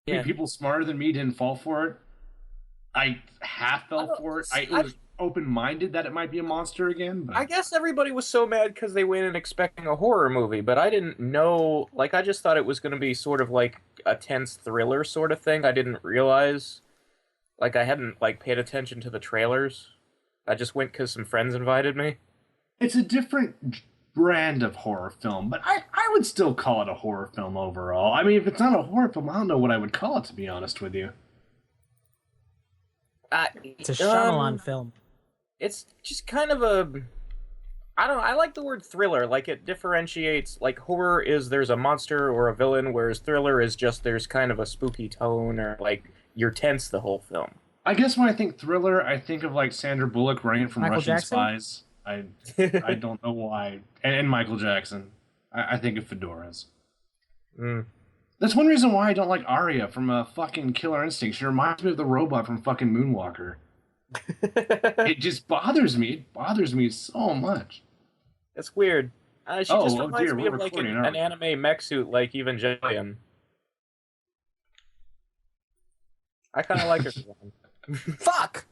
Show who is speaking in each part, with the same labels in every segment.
Speaker 1: Yeah.
Speaker 2: People smarter than me didn't fall for it. I half
Speaker 1: I
Speaker 2: fell
Speaker 1: don't,
Speaker 2: for it. I
Speaker 1: see,
Speaker 2: was open-minded that it might be a monster again,
Speaker 1: I
Speaker 2: but
Speaker 1: guess everybody was so mad because they went in expecting a horror movie, but I didn't know. Like, I just thought it was going to be sort of like a tense thriller sort of thing. I didn't realize. Like, I hadn't like paid attention to the trailers. I just went because some friends invited me.
Speaker 2: it's a different brand of horror film. But I would still call it a horror film overall. I mean, if it's not a horror film, I don't know what I would call it, to be honest with you.
Speaker 1: Uh,
Speaker 3: It's a
Speaker 1: um,
Speaker 3: Shyamalan film.
Speaker 1: it's just kind of a. I don't know. I like the word thriller. Like, it differentiates. Like, horror is there's a monster or a villain, whereas thriller is just there's kind of a spooky tone, or like you're tense the whole film.
Speaker 2: I guess when I think thriller, I think of like Sandra Bullock running from
Speaker 3: Michael
Speaker 2: Russian
Speaker 3: Jackson?
Speaker 2: spies. I don't know why. And Michael Jackson. I think of fedoras.
Speaker 1: Mm.
Speaker 2: That's one reason why I don't like Arya from fucking Killer Instinct. She reminds me of the robot from fucking Moonwalker. It just bothers me. It bothers me so much.
Speaker 1: It's weird. She just
Speaker 2: Oh
Speaker 1: reminds
Speaker 2: dear,
Speaker 1: me
Speaker 2: we're
Speaker 1: of like
Speaker 2: recording,
Speaker 1: an,
Speaker 2: aren't
Speaker 1: an
Speaker 2: we?
Speaker 1: anime mech suit, like Evangelion. I kind of like her.
Speaker 3: Fuck!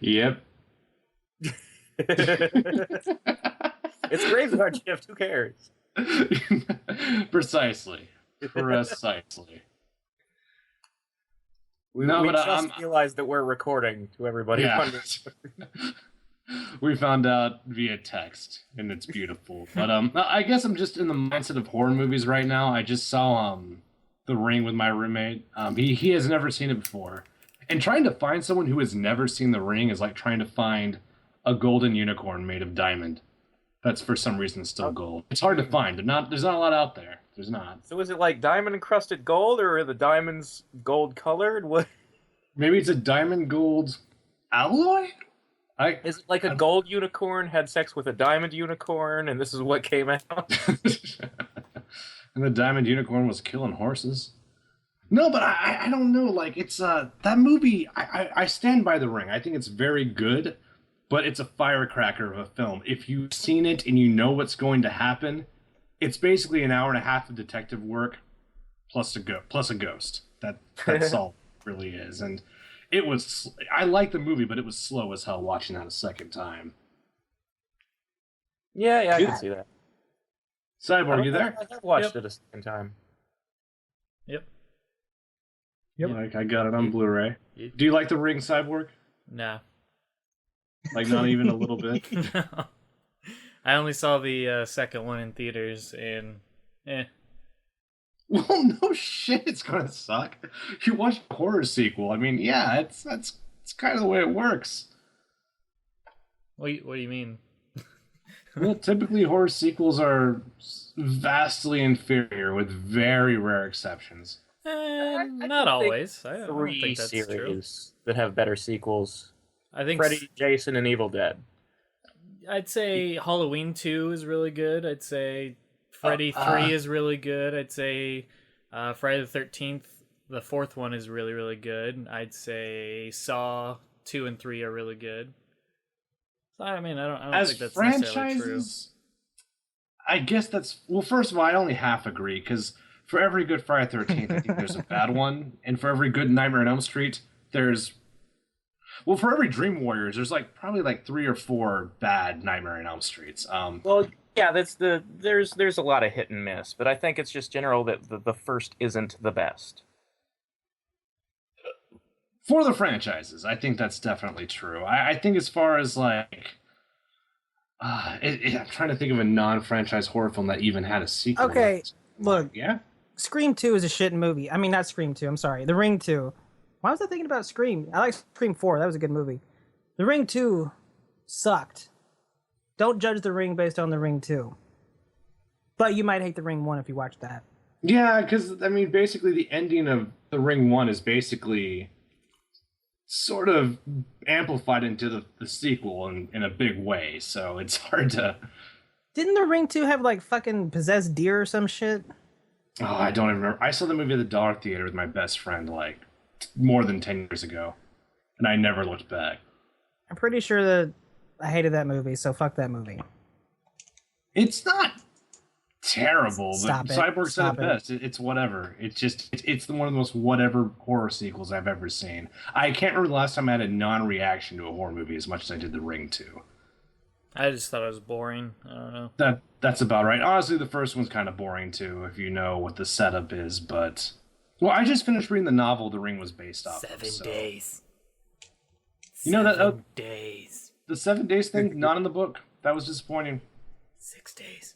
Speaker 2: Yep.
Speaker 1: It's Graveyard Shift. Who cares?
Speaker 2: Precisely. Precisely.
Speaker 1: We,
Speaker 2: No,
Speaker 1: we
Speaker 2: but
Speaker 1: just realized that we're recording to everybody.
Speaker 2: yeah.
Speaker 1: wondering.
Speaker 2: We found out via text, and it's beautiful. But I guess I'm just in the mindset of horror movies right now. I just saw The Ring with my roommate. He has never seen it before, and trying to find someone who has never seen The Ring is like trying to find a golden unicorn made of diamond. That's for some reason still gold. It's hard to find. There's not a lot out there. There's not.
Speaker 1: So is it like diamond encrusted gold, or are the diamonds gold colored? What
Speaker 2: Maybe it's a diamond gold alloy.
Speaker 1: is it? Like a gold unicorn had sex with a diamond unicorn, and this is what came out?
Speaker 2: And the diamond unicorn was killing horses. No, but I don't know. Like it's that movie. I stand by The Ring. I think it's very good, but it's a firecracker of a film. If you've seen it and you know what's going to happen, it's basically an hour and a half of detective work plus a ghost. That's all it really is. And it was. I like the movie, but it was slow as hell watching that a second time.
Speaker 1: Yeah, I can see that.
Speaker 2: Cyborg, you there?
Speaker 1: I have watched
Speaker 4: Yep.
Speaker 1: it a second time.
Speaker 4: Yep.
Speaker 3: Yep.
Speaker 2: Like I got it on Blu-ray. Do you like The Ring, Cyborg?
Speaker 4: No.
Speaker 2: Like not even a little bit.
Speaker 4: No. I only saw the second one in theaters, and
Speaker 2: Well, no shit, it's gonna suck. You watch a horror sequel. I mean, yeah, that's kind of the way it works.
Speaker 4: what do you mean?
Speaker 2: Well, typically horror sequels are vastly inferior, with very rare exceptions.
Speaker 4: Not
Speaker 1: think
Speaker 4: always. I don't
Speaker 1: Three
Speaker 4: think that's true.
Speaker 1: series that have better sequels:
Speaker 4: I think
Speaker 1: Freddy, Jason, and Evil Dead.
Speaker 4: I'd say Halloween 2 is really good. I'd say Freddy 3 is really good. I'd say Friday the 13th, the fourth one, is really, really good. I'd say Saw 2 and 3 are really good. So, I mean, I don't
Speaker 2: As
Speaker 4: think that's necessarily true.
Speaker 2: franchises, I guess that's well. First of all, I only half agree because for every good Friday 13th, I think there's a bad one, and for every good Nightmare on Elm Street, there's well, for every Dream Warriors, there's like probably like 3 or 4 bad Nightmare on Elm Streets.
Speaker 1: Well, yeah, there's a lot of hit and miss, but I think it's just general that the first isn't the best.
Speaker 2: For the franchises, I think that's definitely true. I think as far as like, I'm trying to think of a non-franchise horror film that even had a sequel.
Speaker 3: Okay, look,
Speaker 2: Yeah.
Speaker 3: Scream 2 is a shit movie. I mean, not Scream 2, I'm sorry. The Ring 2. Why was I thinking about Scream? I like Scream 4. That was a good movie. The Ring 2 sucked. Don't judge The Ring based on The Ring 2. But you might hate The Ring 1 if you watch that.
Speaker 2: Yeah, because, I mean, basically the ending of The Ring 1 is basically sort of amplified into the sequel in a big way, so it's hard to...
Speaker 3: Didn't The Ring 2 have, like, fucking possessed deer or some shit?
Speaker 2: Oh, I don't even remember. I saw the movie at the Dollar Theater with my best friend, like, more than 10 years ago, and I never looked back.
Speaker 3: I'm pretty sure that I hated that movie, so fuck that movie.
Speaker 2: It's not terrible.
Speaker 3: Stop
Speaker 2: But
Speaker 3: it.
Speaker 2: Cyborg said
Speaker 3: Stop
Speaker 2: it
Speaker 3: it.
Speaker 2: best. It's whatever. It's one of the most whatever horror sequels I've ever seen. I can't remember the last time I had a non-reaction to a horror movie as much as I did The Ring 2.
Speaker 4: I just thought it was boring. I don't know.
Speaker 2: That's about right. Honestly, the first one's kind of boring too, if you know what the setup is. But well, I just finished reading the novel The Ring was based off of.
Speaker 4: 7
Speaker 2: So.
Speaker 4: days.
Speaker 2: You know that
Speaker 4: 7 days.
Speaker 2: the 7 days thing not in the book. That was disappointing.
Speaker 4: 6 days.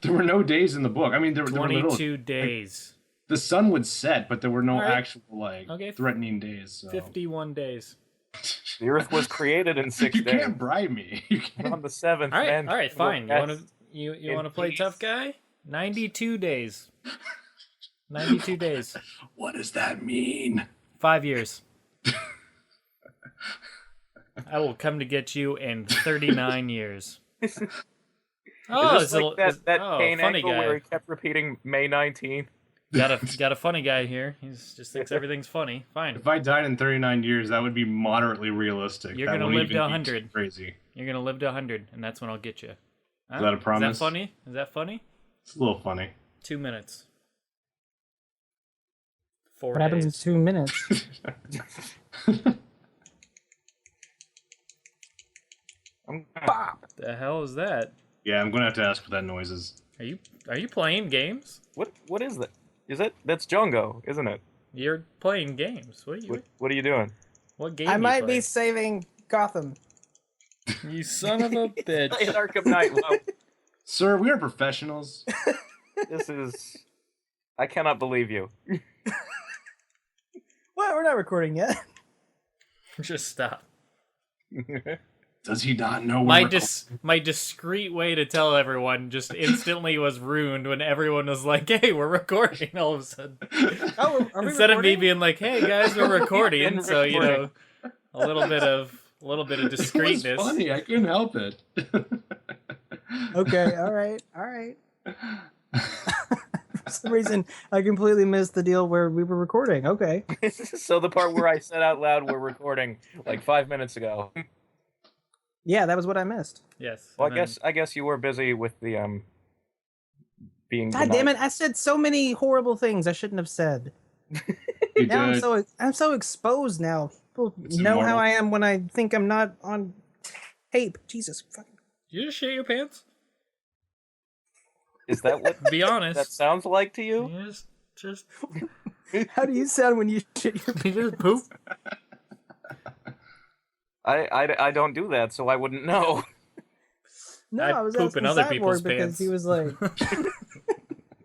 Speaker 2: There were no days in the book. I mean, there were
Speaker 4: 22 days.
Speaker 2: the sun would set, but there were no
Speaker 4: All right.
Speaker 2: actual
Speaker 4: Okay.
Speaker 2: threatening days. So.
Speaker 4: 51 days.
Speaker 1: The Earth was created in 6
Speaker 2: You
Speaker 1: days.
Speaker 2: can't bribe me. You can't.
Speaker 1: On the 7th.
Speaker 4: All right,
Speaker 1: man,
Speaker 4: all right, fine. You want to you
Speaker 1: in
Speaker 4: want to play
Speaker 1: peace.
Speaker 4: tough guy? 92 days. 92 days.
Speaker 2: What does that mean?
Speaker 4: 5 years. I will come to get you in 39 years. Oh,
Speaker 1: Is this like that Kane
Speaker 4: funny
Speaker 1: angle
Speaker 4: guy.
Speaker 1: where he kept repeating May 19th?
Speaker 4: Got a funny guy here. He just thinks everything's funny. Fine.
Speaker 2: If I died in 39 years, that would be moderately realistic.
Speaker 4: You're
Speaker 2: That
Speaker 4: gonna
Speaker 2: wouldn't
Speaker 4: live to
Speaker 2: even be
Speaker 4: 100.
Speaker 2: Crazy.
Speaker 4: You're gonna live to 100, and that's when I'll get you. Huh?
Speaker 2: that a promise?
Speaker 4: Is that funny? Is that funny?
Speaker 2: It's a little funny.
Speaker 4: 2 minutes. 4
Speaker 3: What happens in
Speaker 4: days.
Speaker 3: 2 minutes?
Speaker 4: The hell is that?
Speaker 2: Yeah, I'm gonna have to ask what that noise is.
Speaker 4: Are you playing games?
Speaker 1: What is that? Is it? That's Jungo, isn't it?
Speaker 4: You're playing games. What are you?
Speaker 1: What are you doing?
Speaker 4: What game?
Speaker 3: I
Speaker 4: you
Speaker 3: might
Speaker 4: play?
Speaker 3: be saving Gotham.
Speaker 4: You son of a
Speaker 1: Playing
Speaker 4: bitch.
Speaker 1: Arkham Knight. Wow,
Speaker 2: Sir, we are professionals.
Speaker 1: this is. I cannot believe you.
Speaker 3: What? We're not recording yet.
Speaker 4: Just stop.
Speaker 2: Does he not know
Speaker 4: My
Speaker 2: we're
Speaker 4: my discreet way to tell everyone just instantly was ruined when everyone was like, "Hey, we're recording." All of a sudden,
Speaker 3: Oh, are we
Speaker 4: instead of me
Speaker 3: recording?
Speaker 4: being like, "Hey guys, we're recording,"
Speaker 1: been
Speaker 4: so you know,
Speaker 1: recording.
Speaker 4: a little bit of
Speaker 2: It was
Speaker 4: discreetness.
Speaker 2: funny. I couldn't help it.
Speaker 3: Okay, all right. For some reason, I completely missed the deal where we were recording. Okay.
Speaker 1: So the part where I said out loud we're recording like 5 minutes ago.
Speaker 3: Yeah, that was what I missed.
Speaker 4: Yes.
Speaker 1: Well,
Speaker 4: and then-
Speaker 1: I guess you were busy with the being.
Speaker 3: God damn it! I said so many horrible things I shouldn't have said.
Speaker 2: You
Speaker 3: Now
Speaker 2: did.
Speaker 3: I'm so exposed now. People
Speaker 2: It's
Speaker 3: know how
Speaker 2: immortal.
Speaker 3: I am when I think I'm not on tape. Jesus fucking.
Speaker 4: Did you just shit your pants?
Speaker 1: Is that what
Speaker 4: Be honest.
Speaker 1: that sounds like to you?
Speaker 4: You just
Speaker 3: How do you sound when you shit your
Speaker 4: you just poop.
Speaker 1: I don't do that, so I wouldn't know.
Speaker 3: No,
Speaker 4: I
Speaker 3: I was
Speaker 4: poop
Speaker 3: asking
Speaker 4: in other
Speaker 3: Cyborg
Speaker 4: people's
Speaker 3: because
Speaker 4: pants.
Speaker 3: he was like,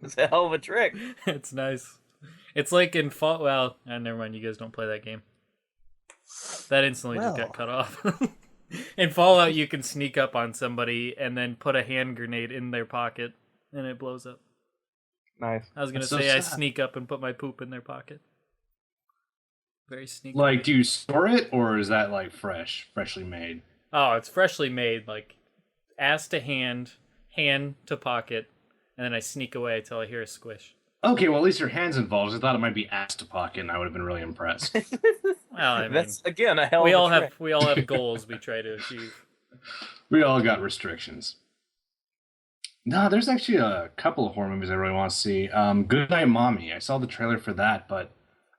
Speaker 1: It's a hell of a trick.
Speaker 4: It's nice. It's like in Fall. Well, never mind. You guys don't play that game. That instantly just got
Speaker 3: Well.
Speaker 4: cut off. In Fallout, you can sneak up on somebody and then put a hand grenade in their pocket, and it blows up.
Speaker 1: Nice.
Speaker 4: I was gonna
Speaker 2: That's so
Speaker 4: say I
Speaker 2: sad.
Speaker 4: sneak up and put my poop in their pocket. Very sneaky.
Speaker 2: Like, do you store it, or is that like freshly made?
Speaker 4: Oh, it's freshly made. Like ass to hand, hand to pocket, and then I sneak away until I hear a squish.
Speaker 2: Okay, well at least your hands involved. I thought it might be ass to pocket, and I would have been really impressed.
Speaker 4: Well, I mean,
Speaker 1: That's again a hell
Speaker 4: we
Speaker 1: of a
Speaker 4: all
Speaker 1: trick.
Speaker 4: have goals we try to achieve.
Speaker 2: We all got restrictions. No, there's actually a couple of horror movies I really want to see. Good Night Mommy. I saw the trailer for that, but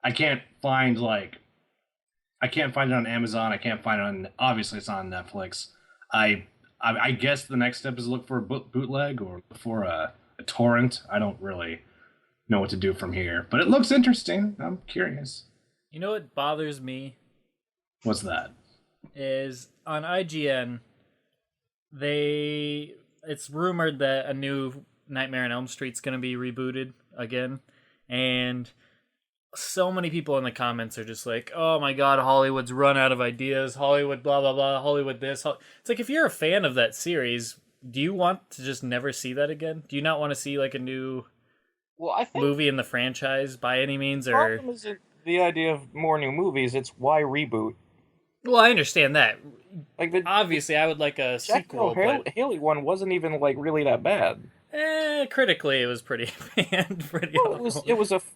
Speaker 2: I can't find it on Amazon. I can't find it on. Obviously, it's on Netflix. I guess the next step is look for a bootleg or for a torrent. I don't really know what to do from here, but it looks interesting. I'm curious.
Speaker 4: You know what bothers me
Speaker 2: What's that?
Speaker 4: is on IGN. It's rumored that a new Nightmare on Elm Street's going to be rebooted again, and so many people in the comments are just like, "Oh my god, Hollywood's run out of ideas. Hollywood, blah blah blah. Hollywood this." It's like if you're a fan of that series, do you want to just never see that again? Do you not want to see like a new
Speaker 1: Well, I think
Speaker 4: movie in the franchise by any means?
Speaker 1: the
Speaker 4: Or
Speaker 1: problem isn't the idea of more new movies. It's why reboot.
Speaker 4: well, I understand that.
Speaker 1: Like the
Speaker 4: Obviously, I would like a sequel, but
Speaker 1: Haley one wasn't even like really that bad.
Speaker 4: critically, it was pretty banned. Pretty
Speaker 1: Well,
Speaker 4: awful.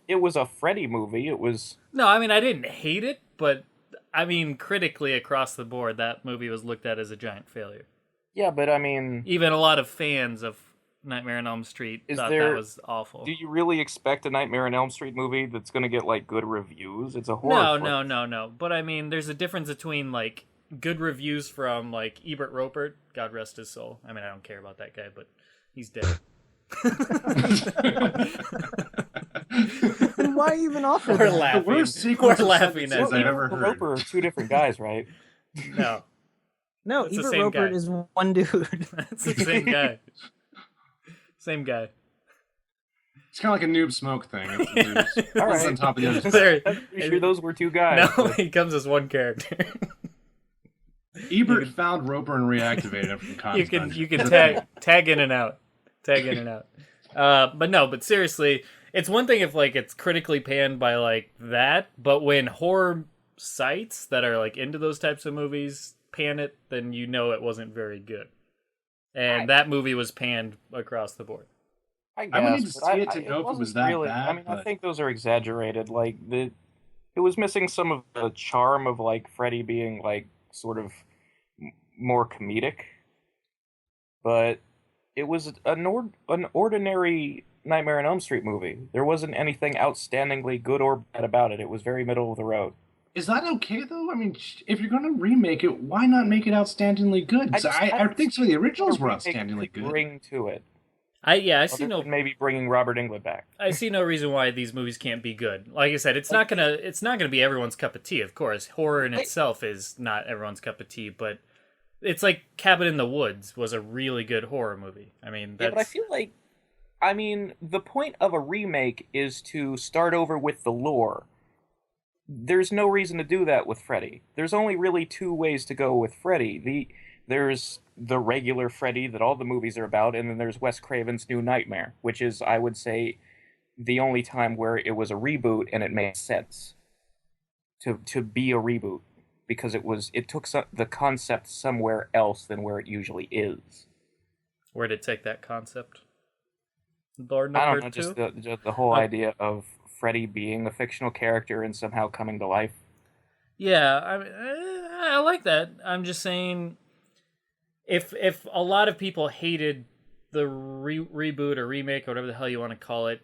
Speaker 1: it was a Freddy movie. It was
Speaker 4: No, I mean I didn't hate it, but I mean critically across the board, that movie was looked at as a giant failure.
Speaker 1: Yeah, but I mean,
Speaker 4: Even a lot of fans of Nightmare on Elm Street
Speaker 1: is
Speaker 4: thought that
Speaker 1: there?
Speaker 4: was awful.
Speaker 1: Do you really expect a Nightmare on Elm Street movie that's going to get like good reviews? It's a horror
Speaker 4: No,
Speaker 1: flick.
Speaker 4: no, no, no. But I mean, there's a difference between like good reviews from like Ebert Roper, God rest his soul. I mean, I don't care about that guy, but he's dead.
Speaker 3: And why even offer
Speaker 4: We're
Speaker 3: that?
Speaker 4: laughing.
Speaker 2: The worst
Speaker 4: We're
Speaker 2: sequence of
Speaker 4: laughing at
Speaker 2: sentences I've
Speaker 4: you.
Speaker 2: ever heard.
Speaker 1: Roper are two different guys, right?
Speaker 4: No,
Speaker 3: No,
Speaker 4: It's the
Speaker 3: Ebert
Speaker 4: same
Speaker 3: Roper
Speaker 4: guy.
Speaker 3: is one dude.
Speaker 4: it's the same guy. Same guy.
Speaker 2: It's kind of like a noob smoke thing. It's
Speaker 1: All
Speaker 2: one's
Speaker 1: right.
Speaker 2: on top of the other.
Speaker 4: There-
Speaker 1: I'm pretty sure those were two guys.
Speaker 4: No,
Speaker 1: but-
Speaker 4: he comes as one character.
Speaker 2: Ebert found Roper and reactivated him from Constance.
Speaker 4: you can tag in and out, tag in and out. But seriously, it's one thing if like it's critically panned by like that, but when horror sites that are like into those types of movies pan it, then you know it wasn't very good. And that movie was panned across the board.
Speaker 1: I
Speaker 2: I would
Speaker 1: guess,
Speaker 2: need to
Speaker 1: but
Speaker 2: see it to know if it
Speaker 1: wasn't
Speaker 2: was that
Speaker 1: really,
Speaker 2: bad,
Speaker 1: I mean, I
Speaker 2: but-
Speaker 1: think those are exaggerated. Like it was missing some of the charm of like Freddy being like sort of more comedic, but it was an ordinary Nightmare on Elm Street movie. There wasn't anything outstandingly good or bad about it. It was very middle of the road.
Speaker 2: Is that okay though? I mean, if you're going to remake it, why not make it outstandingly good? 'Cause I think some of the originals were outstandingly good.
Speaker 1: Bring to it.
Speaker 4: I
Speaker 1: Other
Speaker 4: see no
Speaker 1: than maybe bringing Robert Englund back.
Speaker 4: I see no reason why these movies can't be good. Like I said, it's not gonna be everyone's cup of tea. Of course, horror in itself is not everyone's cup of tea, but it's like Cabin in the Woods was a really good horror movie. I mean,
Speaker 1: Yeah,
Speaker 4: that's
Speaker 1: but I feel like, I mean, the point of a remake is to start over with the lore. There's no reason to do that with Freddy. There's only really two ways to go with Freddy. There's the regular Freddy that all the movies are about, and then there's Wes Craven's New Nightmare, which is, I would say, the only time where it was a reboot and it made sense to be a reboot, because it took the concept somewhere else than where it usually is.
Speaker 4: where did it take that concept? Door
Speaker 1: I
Speaker 4: number
Speaker 1: don't know,
Speaker 4: two.
Speaker 1: just the whole idea of Freddy being a fictional character and somehow coming to life.
Speaker 4: Yeah, I like that. I'm just saying, if a lot of people hated the reboot or remake or whatever the hell you want to call it,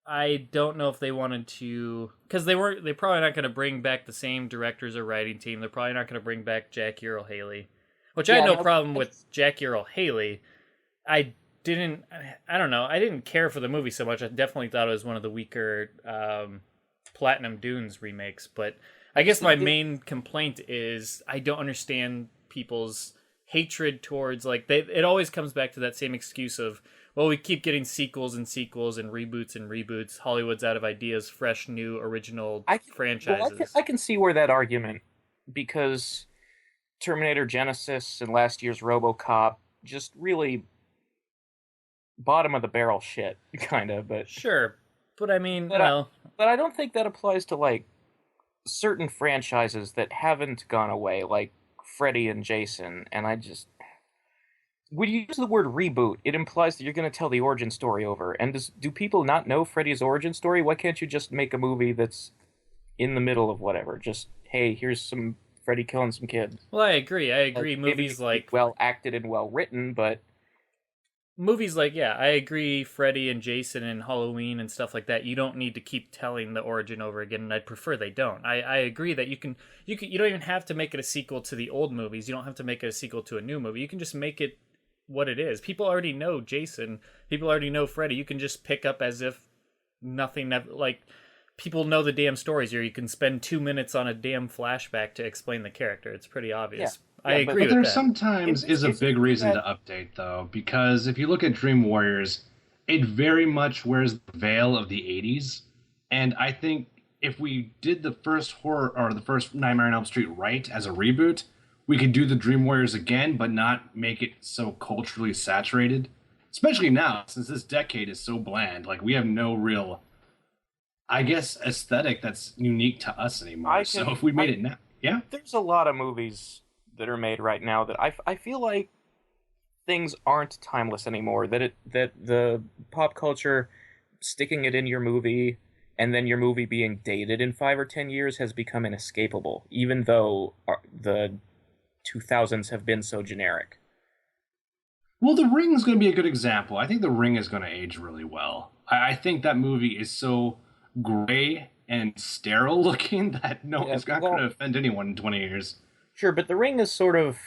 Speaker 4: I don't know if they wanted to, because they're probably not going to bring back the same directors or writing team. They're probably not going to bring back Jackie Earle Haley, which I had
Speaker 1: Yeah,
Speaker 4: no
Speaker 1: no,
Speaker 4: problem with Jackie Earle Haley. I don't know. I didn't care for the movie so much. I definitely thought it was one of the weaker Platinum Dunes remakes. But I guess my main complaint is I don't understand people's hatred towards, like, it always comes back to that same excuse of, well, we keep getting sequels and sequels and reboots. Hollywood's out of ideas, fresh, new, original franchises.
Speaker 1: Well, I can see where that argument, because Terminator Genesis and last year's RoboCop just really bottom of the barrel shit, kind of. But
Speaker 4: Sure, but I mean,
Speaker 1: But
Speaker 4: well,
Speaker 1: but I don't think that applies to like certain franchises that haven't gone away, like Freddy and Jason. And I just, when you use the word reboot, it implies that you're going to tell the origin story over. And do people not know Freddy's origin story? Why can't you just make a movie that's in the middle of whatever? Just, hey, here's some Freddy killing some kids.
Speaker 4: well, I agree.
Speaker 1: Maybe
Speaker 4: Movies like
Speaker 1: well acted and well written, but
Speaker 4: yeah, I agree. Freddy and Jason and Halloween and stuff like that. You don't need to keep telling the origin over again, and I'd prefer they don't. I agree that you don't even have to make it a sequel to the old movies. You don't have to make it a sequel to a new movie. You can just make it what it is. People already know Jason. People already know Freddy. You can just pick up as if nothing, like, people know the damn stories, or you can spend 2 minutes on a damn flashback to explain the character. It's pretty obvious. I
Speaker 1: Yeah,
Speaker 4: agree
Speaker 2: But there
Speaker 4: with that.
Speaker 2: sometimes is a big reason to update, though, because if you look at Dream Warriors, it very much wears the veil of the 80s. And I think if we did the first horror or the first Nightmare on Elm Street right as a reboot, we could do the Dream Warriors again, but not make it so culturally saturated. Especially now, since this decade is so bland. Like, we have no real, I guess, aesthetic that's unique to us anymore. So if we made it now, yeah?
Speaker 1: there's a lot of movies that are made right now that I feel like things aren't timeless anymore. That the pop culture sticking it in your movie and then your movie being dated in 5 or 10 years has become inescapable, even though the 2000s have been so generic.
Speaker 2: Well, The Ring is going to be a good example. I think The Ring is going to age really well. I think that movie is so gray and sterile looking that no,
Speaker 1: Yeah,
Speaker 2: it's not going
Speaker 1: well,
Speaker 2: to offend anyone in 20 years.
Speaker 1: sure, but The Ring is sort of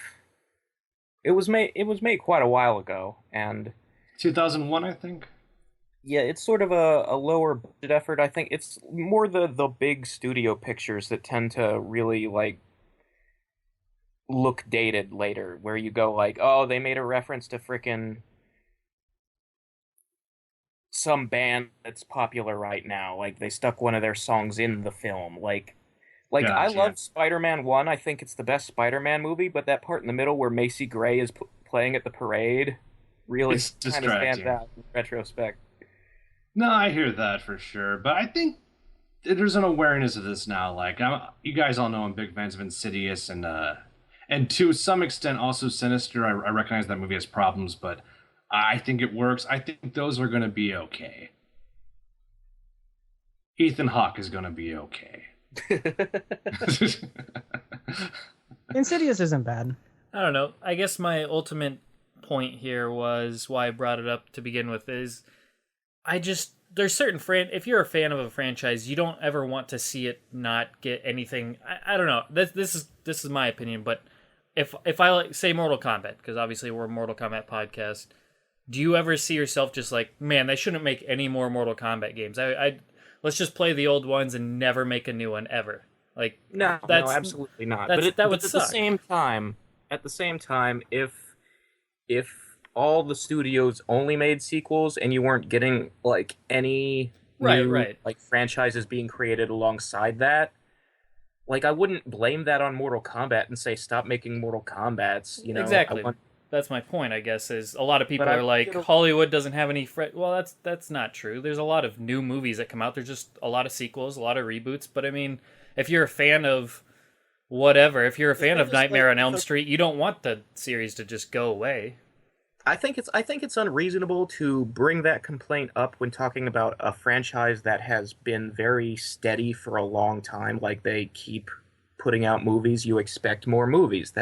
Speaker 1: it was made quite a while ago, and
Speaker 2: 2001, I think.
Speaker 1: yeah, it's sort of a lower budget effort. I think it's more the big studio pictures that tend to really like look dated later, where you go like, oh, they made a reference to frickin' some band that's popular right now. Like they stuck one of their songs in the film. Like I
Speaker 2: Gotcha. Yeah.
Speaker 1: love Spider-Man 1. I think it's the best Spider-Man movie, but that part in the middle where Macy Gray is playing at the parade really
Speaker 2: It's
Speaker 1: kind of stands
Speaker 2: distracting.
Speaker 1: out in retrospect.
Speaker 2: No, I hear that for sure. But I think there's an awareness of this now. Like, you guys all know I'm big fans of Insidious and to some extent also Sinister. I recognize that movie has problems, but I think it works. I think those are going to be okay. Ethan Hawke is going to be okay.
Speaker 3: Insidious isn't bad.
Speaker 4: I don't know. I guess my ultimate point here was why I brought it up to begin with is I just there's certain if you're a fan of a franchise, you don't ever want to see it not get anything. I don't know. This is my opinion, but if I like say Mortal Kombat, because obviously we're a Mortal Kombat podcast, do you ever see yourself just like, man, they shouldn't make any more Mortal Kombat games? I let's just play the old ones and never make a new one ever. Like
Speaker 1: No, no,
Speaker 4: that's
Speaker 1: absolutely not.
Speaker 4: that would
Speaker 1: But at the
Speaker 4: suck.
Speaker 1: same time, if all the studios only made sequels and you weren't getting like any
Speaker 4: Right,
Speaker 1: new
Speaker 4: right.
Speaker 1: like franchises being created alongside that, like I wouldn't blame that on Mortal Kombat and say stop making Mortal Kombats.
Speaker 4: Exactly. That's my point, I guess, is a lot of
Speaker 1: But
Speaker 4: people
Speaker 1: I
Speaker 4: are like,
Speaker 1: you know,
Speaker 4: Hollywood doesn't have any well, that's not true. There's a lot of new movies that come out. There's just a lot of sequels, a lot of reboots. But I mean, if you're a fan of whatever, if you're a fan of
Speaker 1: just like
Speaker 4: Nightmare on Elm Street, you don't want the series to just go away.
Speaker 1: I think it's unreasonable to bring that complaint up when talking about a franchise that has been very steady for a long time. Like they keep putting out movies, you expect more movies.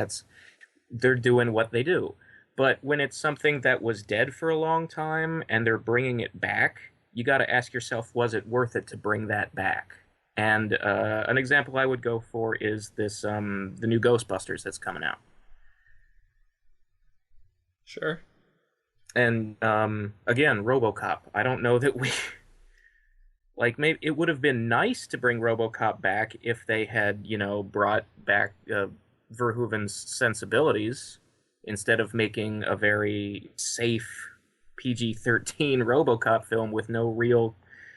Speaker 1: They're doing what they do. But when it's something that was dead for a long time and they're bringing it back, you got to ask yourself, was it worth it to bring that back? And an example I would go for is the new Ghostbusters that's coming out.
Speaker 4: Sure.
Speaker 1: And again, RoboCop. I don't know that we like maybe it would have been nice to bring RoboCop back if they had, brought back Verhoeven's sensibilities instead of making a very safe PG-13 RoboCop film with no real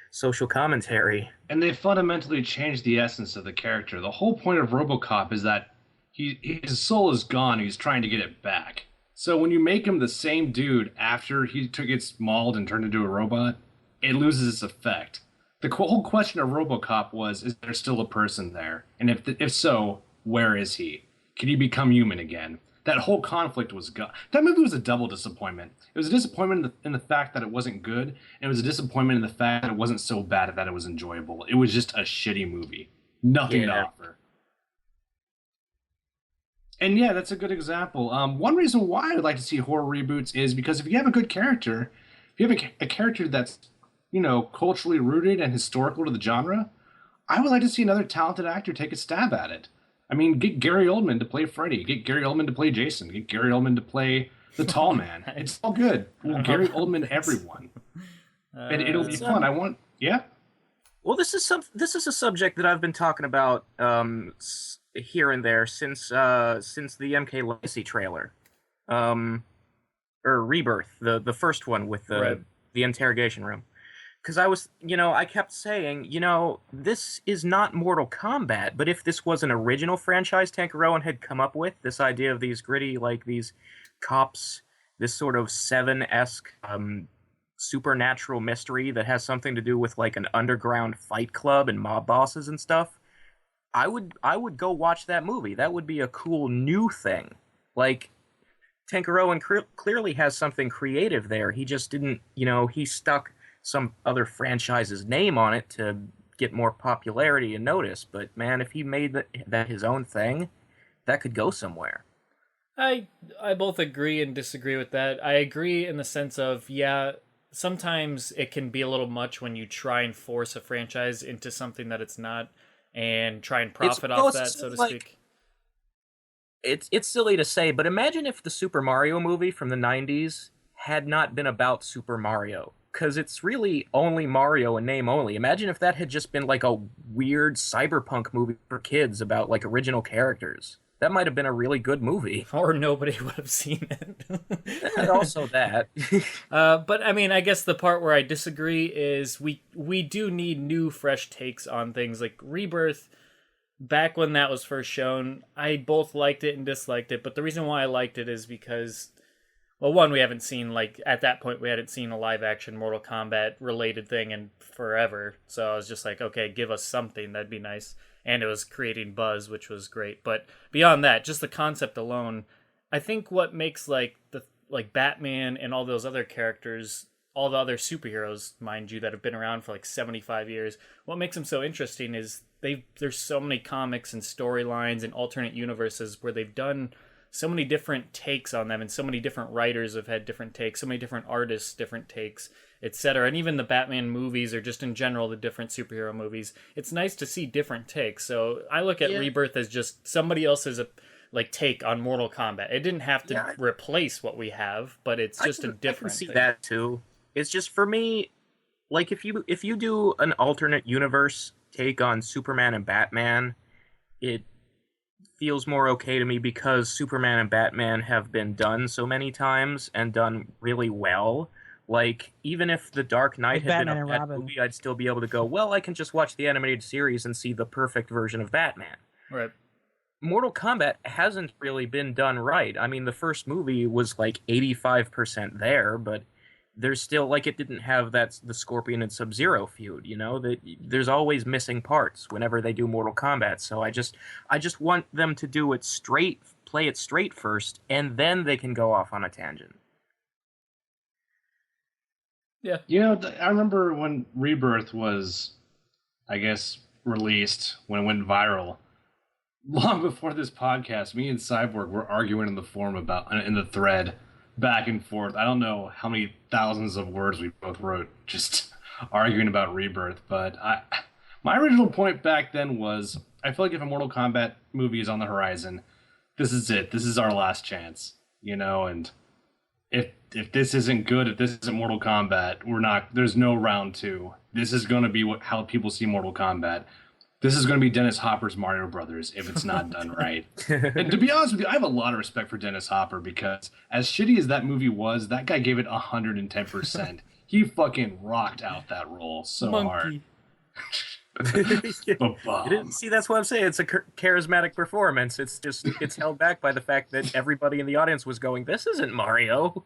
Speaker 1: social commentary.
Speaker 2: And they fundamentally changed the essence of the character. The whole point of RoboCop is that his soul is gone. He's trying to get it back. So when you make him the same dude after he gets mauled and turned into a robot, it loses its effect. The whole question of RoboCop was: is there still a person there? And if so, where is he? Can he become human again? That whole conflict was gone. That movie was a double disappointment. It was a disappointment in the fact that it wasn't good, and it was a disappointment in the fact that it wasn't so bad that it was enjoyable. It was just a shitty movie. Nothing to
Speaker 1: Yeah.
Speaker 2: offer. And yeah, that's a good example. One reason why I'd like to see horror reboots is because if you have a good character, if you have a character that's, culturally rooted and historical to the genre, I would like to see another talented actor take a stab at it. I mean, get Gary Oldman to play Freddy, get Gary Oldman to play Jason, get Gary Oldman to play the Tall Man. It's all good. Well, Gary Oldman, everyone, and it'll be fun. Yeah.
Speaker 1: Well, this is a subject that I've been talking about here and there since the MK Legacy trailer, or Rebirth, the first one with
Speaker 4: Right.
Speaker 1: the interrogation room. Because I kept saying, this is not Mortal Kombat, but if this was an original franchise Tankaroan had come up with, this idea of these gritty, like these cops, this sort of Seven-esque supernatural mystery that has something to do with like an underground fight club and mob bosses and stuff, I would go watch that movie. That would be a cool new thing. Like Tankaroan clearly has something creative there. He just didn't, he stuck some other franchise's name on it to get more popularity and notice. But man, if he made that his own thing, that could go somewhere.
Speaker 4: I both agree and disagree with that. I agree in the sense of, yeah, sometimes it can be a little much when you try and force a franchise into something that it's not and try and
Speaker 1: It's
Speaker 4: profit
Speaker 1: well,
Speaker 4: off
Speaker 1: it's
Speaker 4: that,
Speaker 1: sort
Speaker 4: so
Speaker 1: of
Speaker 4: to
Speaker 1: like
Speaker 4: speak.
Speaker 1: it's silly to say, but imagine if the Super Mario movie from the 90s had not been about Super Mario. Because it's really only Mario in name only. Imagine if that had just been like a weird cyberpunk movie for kids about like original characters. That might have been a really good movie.
Speaker 4: Or nobody would have seen
Speaker 1: And
Speaker 4: it.
Speaker 1: also that.
Speaker 4: But I mean, I guess the part where I disagree is we do need new, fresh takes on things like Rebirth. Back when that was first shown, I both liked it and disliked it. But the reason why I liked it is because, well, one, we haven't seen, like, at that point, we hadn't seen a live action Mortal Kombat related thing in forever. So I was just like, okay, give us something, that'd be nice. And it was creating buzz, which was great. But beyond that, just the concept alone, I think what makes like Batman and all those other characters, all the other superheroes, mind you, that have been around for like 75 years, what makes them so interesting is there's so many comics and storylines and alternate universes where they've done so many different takes on them, and so many different writers have had different takes, so many different artists different takes, etc. And even the Batman movies, or just in general the different superhero movies, it's nice to see different takes. So I look at
Speaker 1: Yeah.
Speaker 4: Rebirth as just somebody else's like take on Mortal Kombat. It didn't have to
Speaker 1: Yeah,
Speaker 4: replace what we have, but it's just a
Speaker 1: I can
Speaker 4: different
Speaker 1: see
Speaker 4: thing.
Speaker 1: that too. It's just for me, like if you do an alternate universe take on Superman and Batman, it feels more okay to me because Superman and Batman have been done so many times and done really well. Like, even if The Dark Knight
Speaker 3: Like
Speaker 1: had been
Speaker 3: Batman
Speaker 1: a
Speaker 3: and
Speaker 1: bad
Speaker 3: Robin.
Speaker 1: movie, I'd still be able to go, well, I can just watch the animated series and see the perfect version of Batman.
Speaker 4: Right.
Speaker 1: Mortal Kombat hasn't really been done right. I mean, the first movie was like 85% there, but there's still like it didn't have the Scorpion and Sub-Zero feud, you know? That there's always missing parts whenever they do Mortal Kombat. So I just want them to do it straight, play it straight first, and then they can go off on a tangent.
Speaker 4: Yeah.
Speaker 2: You know, I remember when Rebirth was, I guess, released, when it went viral. Long before this podcast, me and Cyborg were arguing in the forum in the thread, back and forth. I don't know how many thousands of words we both wrote just arguing about Rebirth, but my original point back then was I feel like if a Mortal Kombat movie is on the horizon, this is it. This is our last chance, you know, and if this isn't good, if this isn't Mortal Kombat, there's no round two. This is going to be how people see Mortal Kombat. This is going to be Dennis Hopper's Mario Brothers if it's not done right. And to be honest with you, I have a lot of respect for Dennis Hopper because as shitty as that movie was, that guy gave it 110%. He fucking rocked out that role so hard. Ba-bum.
Speaker 1: See, that's what I'm saying. It's a charismatic performance. It's held back by the fact that everybody in the audience was going, "This isn't Mario."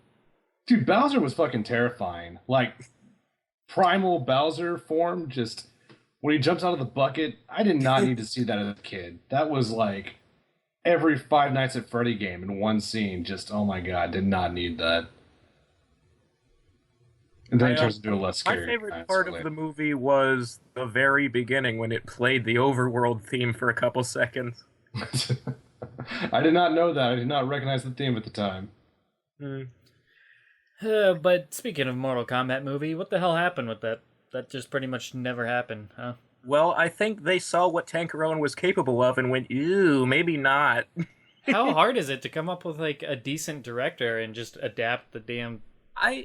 Speaker 2: Dude, Bowser was fucking terrifying. Like, primal Bowser form, just when he jumps out of the bucket, I did not need to see that as a kid. That was like every Five Nights at Freddy game in one scene. Just, oh my god, did not need that. And then it turns into a less
Speaker 1: My
Speaker 2: scary.
Speaker 1: favorite part of the movie was the very beginning when it played the Overworld theme for a couple seconds.
Speaker 2: I did not know that. I did not recognize the theme at the time.
Speaker 4: But speaking of Mortal Kombat movie, what the hell happened with that? That just pretty much never happened, huh?
Speaker 1: Well, I think they saw what Tankerone was capable of and went, ew, maybe not.
Speaker 4: How hard is it to come up with like a decent director and just adapt the damn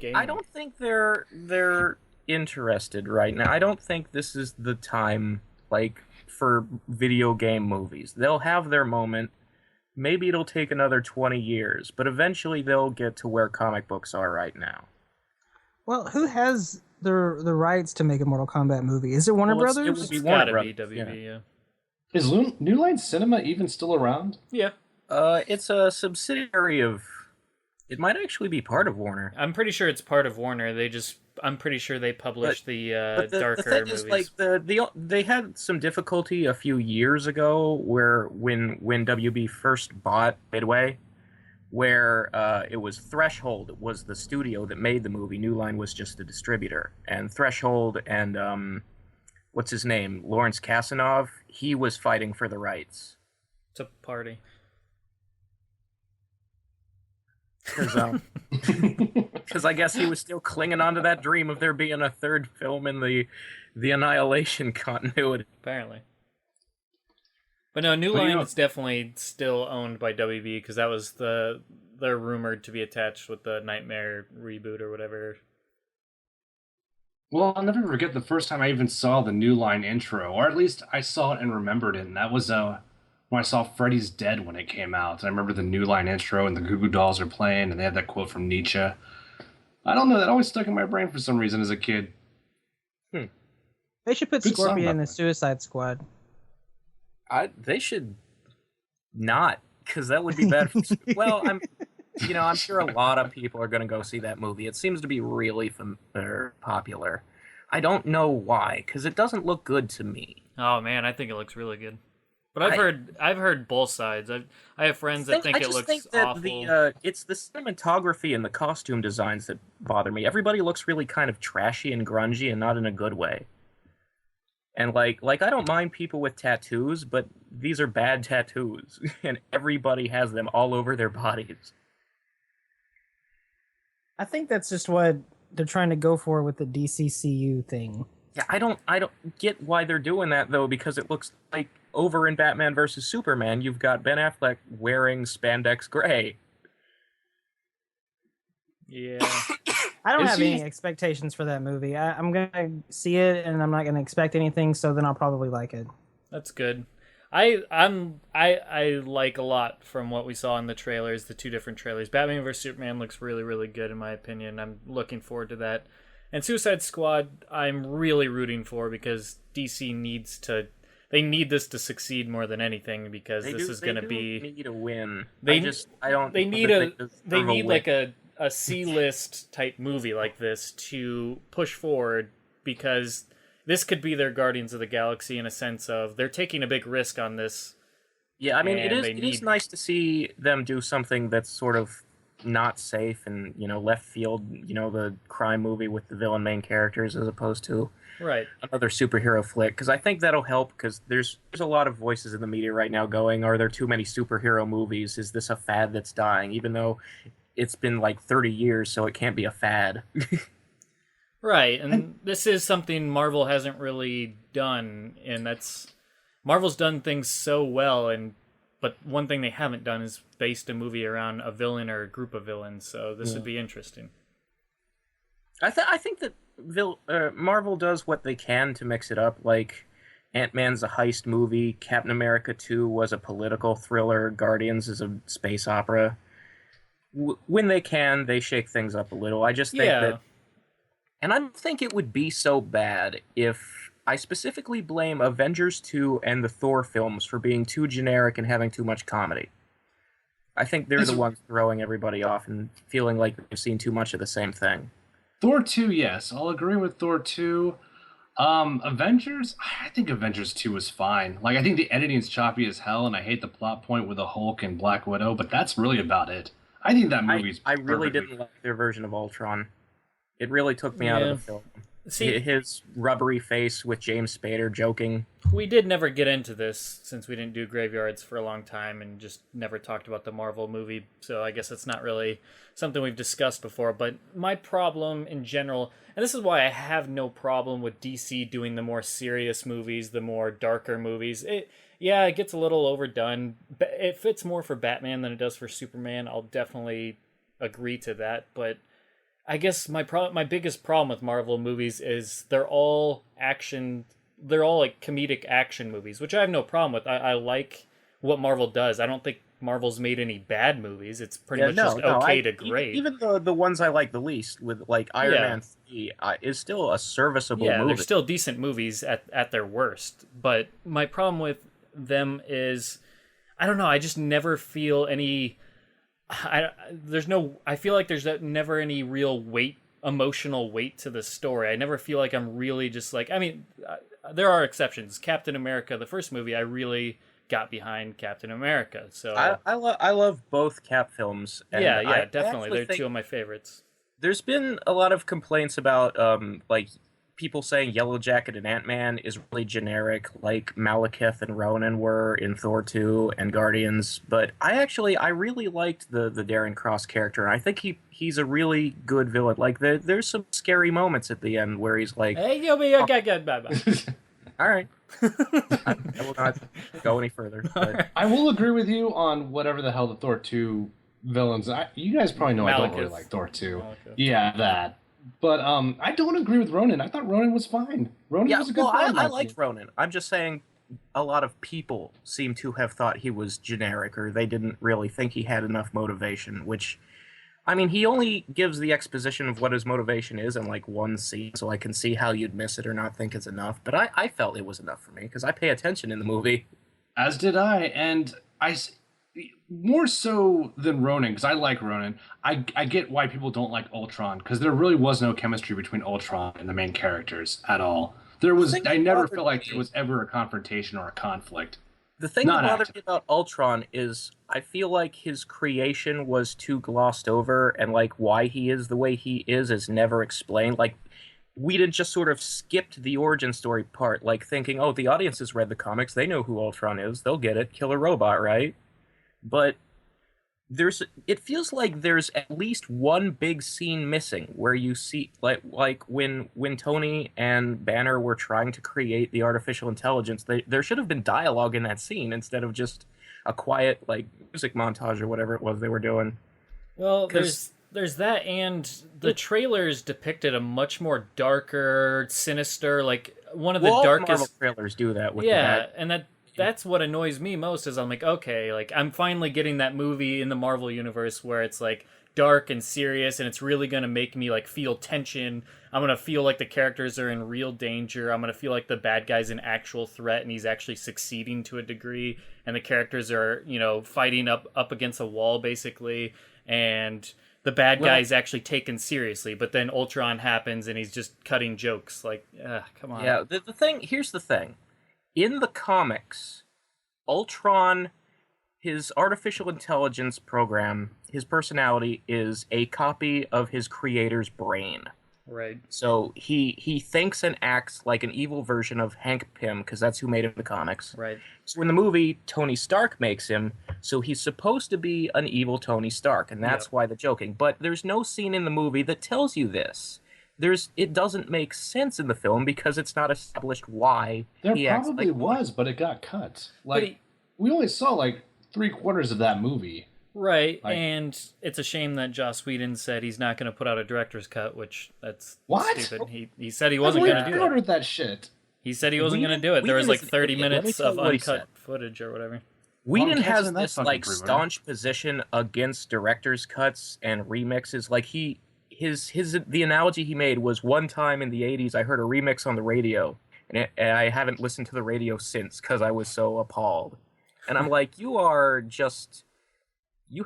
Speaker 4: game?
Speaker 1: I don't think they're interested right now. I don't think this is the time like for video game movies. They'll have their moment. Maybe it'll take another 20 years, but eventually they'll get to where comic books are right now.
Speaker 3: Well, who has the rights to make a Mortal Kombat movie? Is it Warner
Speaker 1: Well,
Speaker 3: Brothers?
Speaker 1: it would be
Speaker 4: It's
Speaker 1: Warner
Speaker 4: gotta be
Speaker 1: Brothers,
Speaker 4: WB, yeah.
Speaker 2: Is New Line Cinema even still around?
Speaker 4: Yeah.
Speaker 1: It's a subsidiary of. It might actually be part of Warner.
Speaker 4: I'm pretty sure it's part of Warner. I'm pretty sure they published the darker
Speaker 1: the thing
Speaker 4: movies.
Speaker 1: is, like they had some difficulty a few years ago, where when WB first bought Midway, where it was Threshold was the studio that made the movie. New Line was just a distributor, and Threshold and what's his name, Lawrence Kasanoff, he was fighting for the rights.
Speaker 4: It's a party.
Speaker 1: because I guess he was still clinging on to that dream of there being a third film in the Annihilation continuity.
Speaker 4: Apparently. But no, New
Speaker 2: But,
Speaker 4: Line is definitely still owned by WB because that was they're rumored to be attached with the Nightmare reboot or whatever.
Speaker 2: Well, I'll never forget the first time I even saw the New Line intro, or at least I saw it and remembered it, and that was when I saw Freddy's Dead when it came out. And I remember the New Line intro, and the Goo Goo Dolls are playing, and they had that quote from Nietzsche. I don't know, that always stuck in my brain for some reason as a kid.
Speaker 3: They should put
Speaker 2: Good song,
Speaker 3: Scorpion
Speaker 2: by
Speaker 3: in
Speaker 2: the
Speaker 3: the
Speaker 2: way.
Speaker 3: Suicide Squad.
Speaker 1: They should not, because that would be bad. Well, I'm sure a lot of people are going to go see that movie. It seems to be really popular. I don't know why, because it doesn't look good to me.
Speaker 4: Oh man, I think it looks really good. But I've heard both sides. I have friends that think
Speaker 1: I
Speaker 4: it
Speaker 1: just
Speaker 4: looks
Speaker 1: think that
Speaker 4: awful.
Speaker 1: it's the cinematography and the costume designs that bother me. Everybody looks really kind of trashy and grungy, and not in a good way. And like I don't mind people with tattoos, but these are bad tattoos, and everybody has them all over their bodies.
Speaker 3: I think that's just what they're trying to go for with the DCCU thing.
Speaker 1: Yeah, I don't get why they're doing that though, because it looks like over in Batman versus Superman, you've got Ben Affleck wearing spandex gray.
Speaker 4: Yeah.
Speaker 3: I don't
Speaker 2: Is
Speaker 3: have
Speaker 2: he-
Speaker 3: any expectations for that movie. I'm gonna see it and I'm not gonna expect anything, so then I'll probably like it.
Speaker 4: That's good. I like a lot from what we saw in the trailers, the two different trailers. Batman vs Superman looks really, really good in my opinion. I'm looking forward to that. And Suicide Squad, I'm really rooting for because DC they need this to succeed more than anything because this is going to be
Speaker 1: need a win.
Speaker 4: They
Speaker 1: They
Speaker 4: need like a C-list type movie like this to push forward because this could be their Guardians of the Galaxy in a sense of they're taking a big risk on this.
Speaker 1: Yeah, I mean
Speaker 4: And
Speaker 1: it is nice to see them do something that's sort of not safe and left field. The crime movie with the villain main characters as opposed to
Speaker 4: Right.
Speaker 1: another superhero flick, because I think that'll help, because there's a lot of voices in the media right now going, are there too many superhero movies? Is this a fad that's dying? Even though it's been like 30 years, so it can't be a fad.
Speaker 4: Right, and this is something Marvel hasn't really done, and Marvel's done things so well, but one thing they haven't done is based a movie around a villain or a group of villains, so this would be interesting.
Speaker 1: I think that Marvel does what they can to mix it up. Like, Ant-Man's a heist movie, Captain America 2 was a political thriller, Guardians is a space opera. When they can, they shake things up a little. I just think that... And I don't think it would be so bad if... I specifically blame Avengers 2 and the Thor films for being too generic and having too much comedy. I think they're the ones throwing everybody off and feeling like they've seen too much of the same thing.
Speaker 2: Thor 2, yes. I'll agree with Thor 2. Avengers, I think Avengers 2 was fine. Like, I think the editing's choppy as hell, and I hate the plot point with the Hulk and Black Widow, but that's really about it. I think that movie's
Speaker 1: I really
Speaker 2: perfectly-
Speaker 1: didn't like their version of Ultron. It really took me out of the film.
Speaker 4: See,
Speaker 1: His rubbery face with James Spader joking.
Speaker 4: we did never get into this since we didn't do Graveyards for a long time and just never talked about the Marvel movie, so I guess it's not really something we've discussed before, but my problem in general, and this is why I have no problem with DC doing the more serious movies, the more darker movies. It gets a little overdone. It fits more for Batman than it does for Superman. I'll definitely agree to that, but I guess my biggest problem with Marvel movies is they're all action. They're all like comedic action movies, which I have no problem with. I like what Marvel does. I don't think Marvel's made any bad movies. It's pretty much just okay to great.
Speaker 1: Even the ones I like the least, with like Iron Man 3, is still a serviceable movie.
Speaker 4: They're still decent movies at their worst. But my problem with them is, I don't know. I just never feel any. I feel like there's never any real emotional weight to the story. I never feel like I'm really just like. I mean, there are exceptions. Captain America, the first movie, I really got behind Captain America. So
Speaker 1: I love both Cap films. And
Speaker 4: definitely. They're two of my favorites.
Speaker 1: There's been a lot of complaints about like people saying Yellow Jacket and Ant-Man is really generic, like Malekith and Ronan were in Thor 2 and Guardians. But I really liked the Darren Cross character, and I think he's a really good villain. Like there's some scary moments at the end where he's like,
Speaker 4: Hey, you'll be okay, good, bye bye.
Speaker 1: "All right, I will not go any further." But
Speaker 2: I will agree with you on whatever the hell the Thor 2 villains. You guys probably know I don't really
Speaker 4: Malekith.
Speaker 2: like Thor 2.
Speaker 4: Malekith.
Speaker 2: Yeah, that. But I don't agree with Ronan. I thought Ronan was fine. Ronan
Speaker 1: yeah,
Speaker 2: was a good
Speaker 1: well,
Speaker 2: villain.
Speaker 1: I liked Ronan. I'm just saying, a lot of people seem to have thought he was generic, or they didn't really think he had enough motivation. Which, I mean, he only gives the exposition of what his motivation is in like one scene, so I can see how you'd miss it or not think it's enough. But I felt it was enough for me because I pay attention in the movie.
Speaker 2: As did I, and more so than Ronan, because I like Ronan. I get why people don't like Ultron, because there really was no chemistry between Ultron and the main characters at all. I never felt like there was ever a confrontation or a conflict.
Speaker 1: The thing
Speaker 2: Not
Speaker 1: that bothered
Speaker 2: active.
Speaker 1: me about Ultron is I feel like his creation was too glossed over, and like why he is the way he is never explained. Like Whedon just sort of skipped the origin story part, like thinking, oh, the audience has read the comics, they know who Ultron is, they'll get it, kill a robot, right? But it feels like there's at least one big scene missing where you see like when Tony and Banner were trying to create the artificial intelligence, there should have been dialogue in that scene instead of just a quiet like music montage or whatever it was they were doing.
Speaker 4: Well, there's that, and the trailers depicted a much more darker, sinister, like one of the
Speaker 1: Well,
Speaker 4: darkest
Speaker 1: Marvel trailers do that with the
Speaker 4: yeah,
Speaker 1: bad.
Speaker 4: and that's what annoys me most is I'm like, okay, like I'm finally getting that movie in the Marvel universe where it's like dark and serious and it's really going to make me like feel tension. I'm going to feel like the characters are in real danger. I'm going to feel like the bad guy's an actual threat and he's actually succeeding to a degree and the characters are, fighting up against a wall basically and the bad guy's actually taken seriously, but then Ultron happens and he's just cutting jokes like, come on.
Speaker 1: Yeah, here's the thing. In the comics, Ultron, his artificial intelligence program, his personality is a copy of his creator's brain.
Speaker 4: Right.
Speaker 1: So he thinks and acts like an evil version of Hank Pym, because that's who made him in the comics.
Speaker 4: Right.
Speaker 1: So in the movie, Tony Stark makes him, so he's supposed to be an evil Tony Stark, and that's why the joking. But there's no scene in the movie that tells you this. It doesn't make sense in the film because it's not established why
Speaker 2: There
Speaker 1: he acts
Speaker 2: probably
Speaker 1: like
Speaker 2: was, but it got cut. Like we only saw like 3/4 of that movie.
Speaker 4: Right, and it's a shame that Joss Whedon said he's not going to put out a director's cut, which that's
Speaker 2: What?
Speaker 4: stupid. He said he wasn't going to do it.
Speaker 2: Ordered that shit.
Speaker 4: He said he wasn't going to do it. There was like 30 minutes of uncut footage or whatever.
Speaker 1: Whedon
Speaker 2: I'm
Speaker 1: has
Speaker 2: catching that
Speaker 1: this
Speaker 2: fucking
Speaker 1: like
Speaker 2: pre-order.
Speaker 1: staunch position against director's cuts and remixes. Like the analogy he made was one time in the 80s I heard a remix on the radio and I haven't listened to the radio since because I was so appalled. And I'm like, you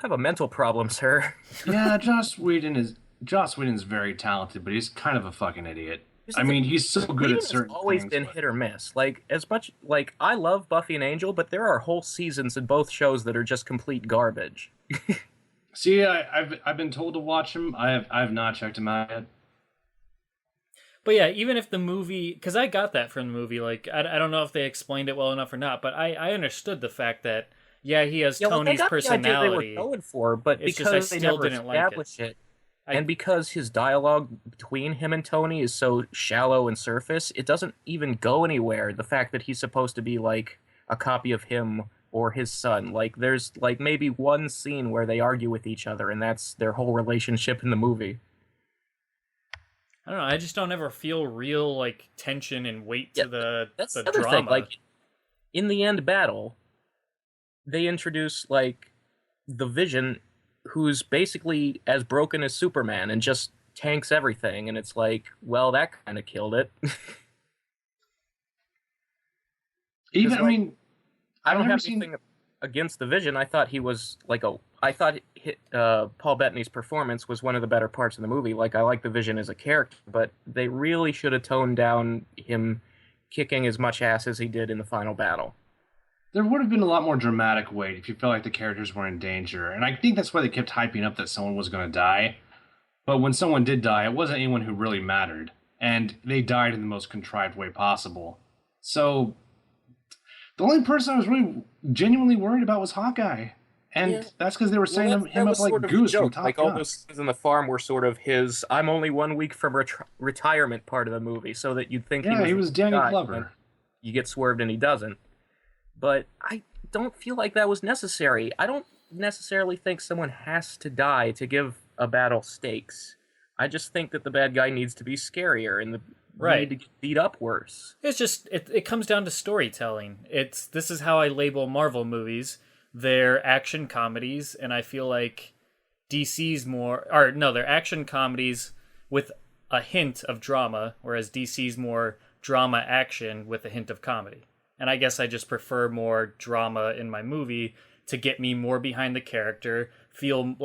Speaker 1: have a mental problem, sir.
Speaker 2: Yeah, Joss Whedon's very talented, but he's kind of a fucking idiot. I mean, he's so good
Speaker 1: Whedon
Speaker 2: at certain
Speaker 1: has always
Speaker 2: things.
Speaker 1: been hit or miss. Like as much like I love Buffy and Angel, but there are whole seasons in both shows that are just complete garbage.
Speaker 2: See, I've been told to watch him. I've not checked him out yet.
Speaker 4: But yeah, even if the movie, because I got that from the movie, like I don't know if they explained it well enough or not, but I understood the fact that he has Tony's personality.
Speaker 1: They were going for, but
Speaker 4: It's
Speaker 1: because
Speaker 4: just I
Speaker 1: they
Speaker 4: still
Speaker 1: never
Speaker 4: didn't like it.
Speaker 1: established it, and because his dialogue between him and Tony is so shallow and surface, it doesn't even go anywhere. The fact that he's supposed to be like a copy of him or his son, like there's like maybe one scene where they argue with each other, and that's their whole relationship in the movie.
Speaker 4: I don't know. I just don't ever feel real like tension and weight to the
Speaker 1: That's
Speaker 4: the
Speaker 1: the other
Speaker 4: drama.
Speaker 1: thing. Like in the end battle, they introduce like the Vision, who's basically as broken as Superman and just tanks everything, and it's like, well, that kind of killed it.
Speaker 2: Even
Speaker 1: like,
Speaker 2: I mean,
Speaker 1: I don't
Speaker 2: I've never
Speaker 1: have
Speaker 2: seen-
Speaker 1: anything against the Vision. I thought he was like Paul Bettany's performance was one of the better parts of the movie. Like I like the Vision as a character, but they really should have toned down him kicking as much ass as he did in the final battle.
Speaker 2: there would have been a lot more dramatic weight if you felt like the characters were in danger, and I think that's why they kept hyping up that someone was going to die. But when someone did die, it wasn't anyone who really mattered. and they died in the most contrived way possible. So the only person I was really genuinely worried about was Hawkeye. And
Speaker 1: Yeah.
Speaker 2: that's because they were setting
Speaker 1: Well,
Speaker 2: him
Speaker 1: that
Speaker 2: up
Speaker 1: was
Speaker 2: like
Speaker 1: sort of the
Speaker 2: Goose from
Speaker 1: joke.
Speaker 2: Top
Speaker 1: Like all
Speaker 2: Gun.
Speaker 1: those scenes in the farm were sort of his "I'm only 1 week from retirement" part of the movie, so that you'd think
Speaker 2: Yeah, he was Danny
Speaker 1: die,
Speaker 2: Glover.
Speaker 1: and you get swerved and he doesn't. But I don't feel like that was necessary. I don't necessarily think someone has to die to give a battle stakes. I just think that the bad guy needs to be scarier and you need to get beat up worse.
Speaker 4: It's just it comes down to storytelling. This is how I label Marvel movies. They're action comedies, and I feel like they're action comedies with a hint of drama, whereas DC's more drama action with a hint of comedy. And I guess I just prefer more drama in my movie to get me more behind the character, feel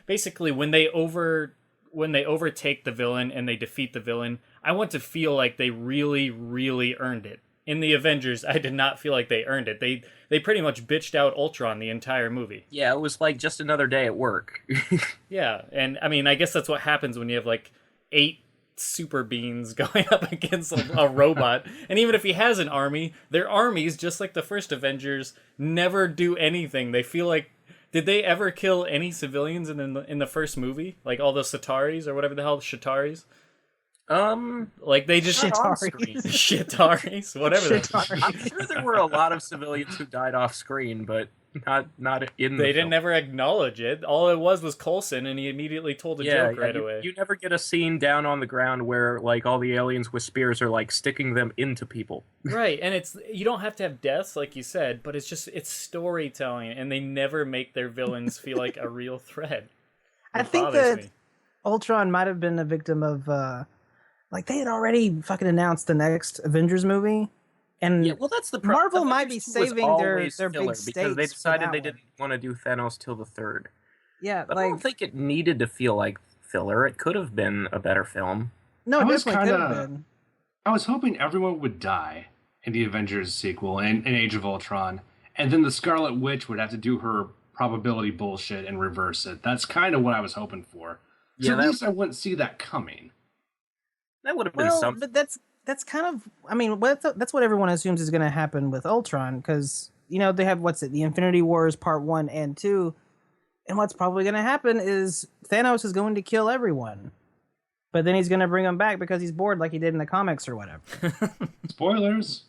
Speaker 4: basically when they overtake the villain and they defeat the villain, I want to feel like they really, really earned it. In the Avengers, I did not feel like they earned it. They pretty much bitched out Ultron the entire movie.
Speaker 1: Yeah, it was like just another day at work.
Speaker 4: Yeah, and I mean, I guess that's what happens when you have like 8 super beings going up against a robot. And even if he has an army, their armies, just like the first Avengers, never do anything. They feel like, did they ever kill any civilians in the first movie? Like all the Sataris or whatever the hell, Shataris? Like they just Shitaris, whatever.
Speaker 1: I'm sure there were a lot of civilians who died off screen, but not in.
Speaker 4: They didn't ever acknowledge it. All it was Coulson, and he immediately told a joke right away.
Speaker 1: You never get a scene down on the ground where like all the aliens with spears are like sticking them into people.
Speaker 4: Right, and you don't have to have deaths like you said, but it's storytelling, and they never make their villains feel like a real threat.
Speaker 3: I think that Ultron might have been a victim of like they had already fucking announced the next Avengers movie, and
Speaker 1: yeah, well, that's the
Speaker 3: Marvel might be saving their big stakes
Speaker 1: because they decided they
Speaker 3: one.
Speaker 1: didn't want to do Thanos till the third.
Speaker 3: Yeah,
Speaker 1: but
Speaker 3: like,
Speaker 1: I don't think it needed to feel like filler. It could have been a better film.
Speaker 3: No, it definitely could have been.
Speaker 2: I was hoping everyone would die in the Avengers sequel and in Age of Ultron, and then the Scarlet Witch would have to do her probability bullshit and reverse it. That's kind of what I was hoping for. So at least I wouldn't see that coming.
Speaker 1: That would have been something.
Speaker 3: But that's kind of, I mean, that's what everyone assumes is going to happen with Ultron, because they have the Infinity Wars Part 1 and 2, and what's probably going to happen is Thanos is going to kill everyone, but then he's going to bring them back because he's bored, like he did in the comics or whatever.
Speaker 2: Spoilers.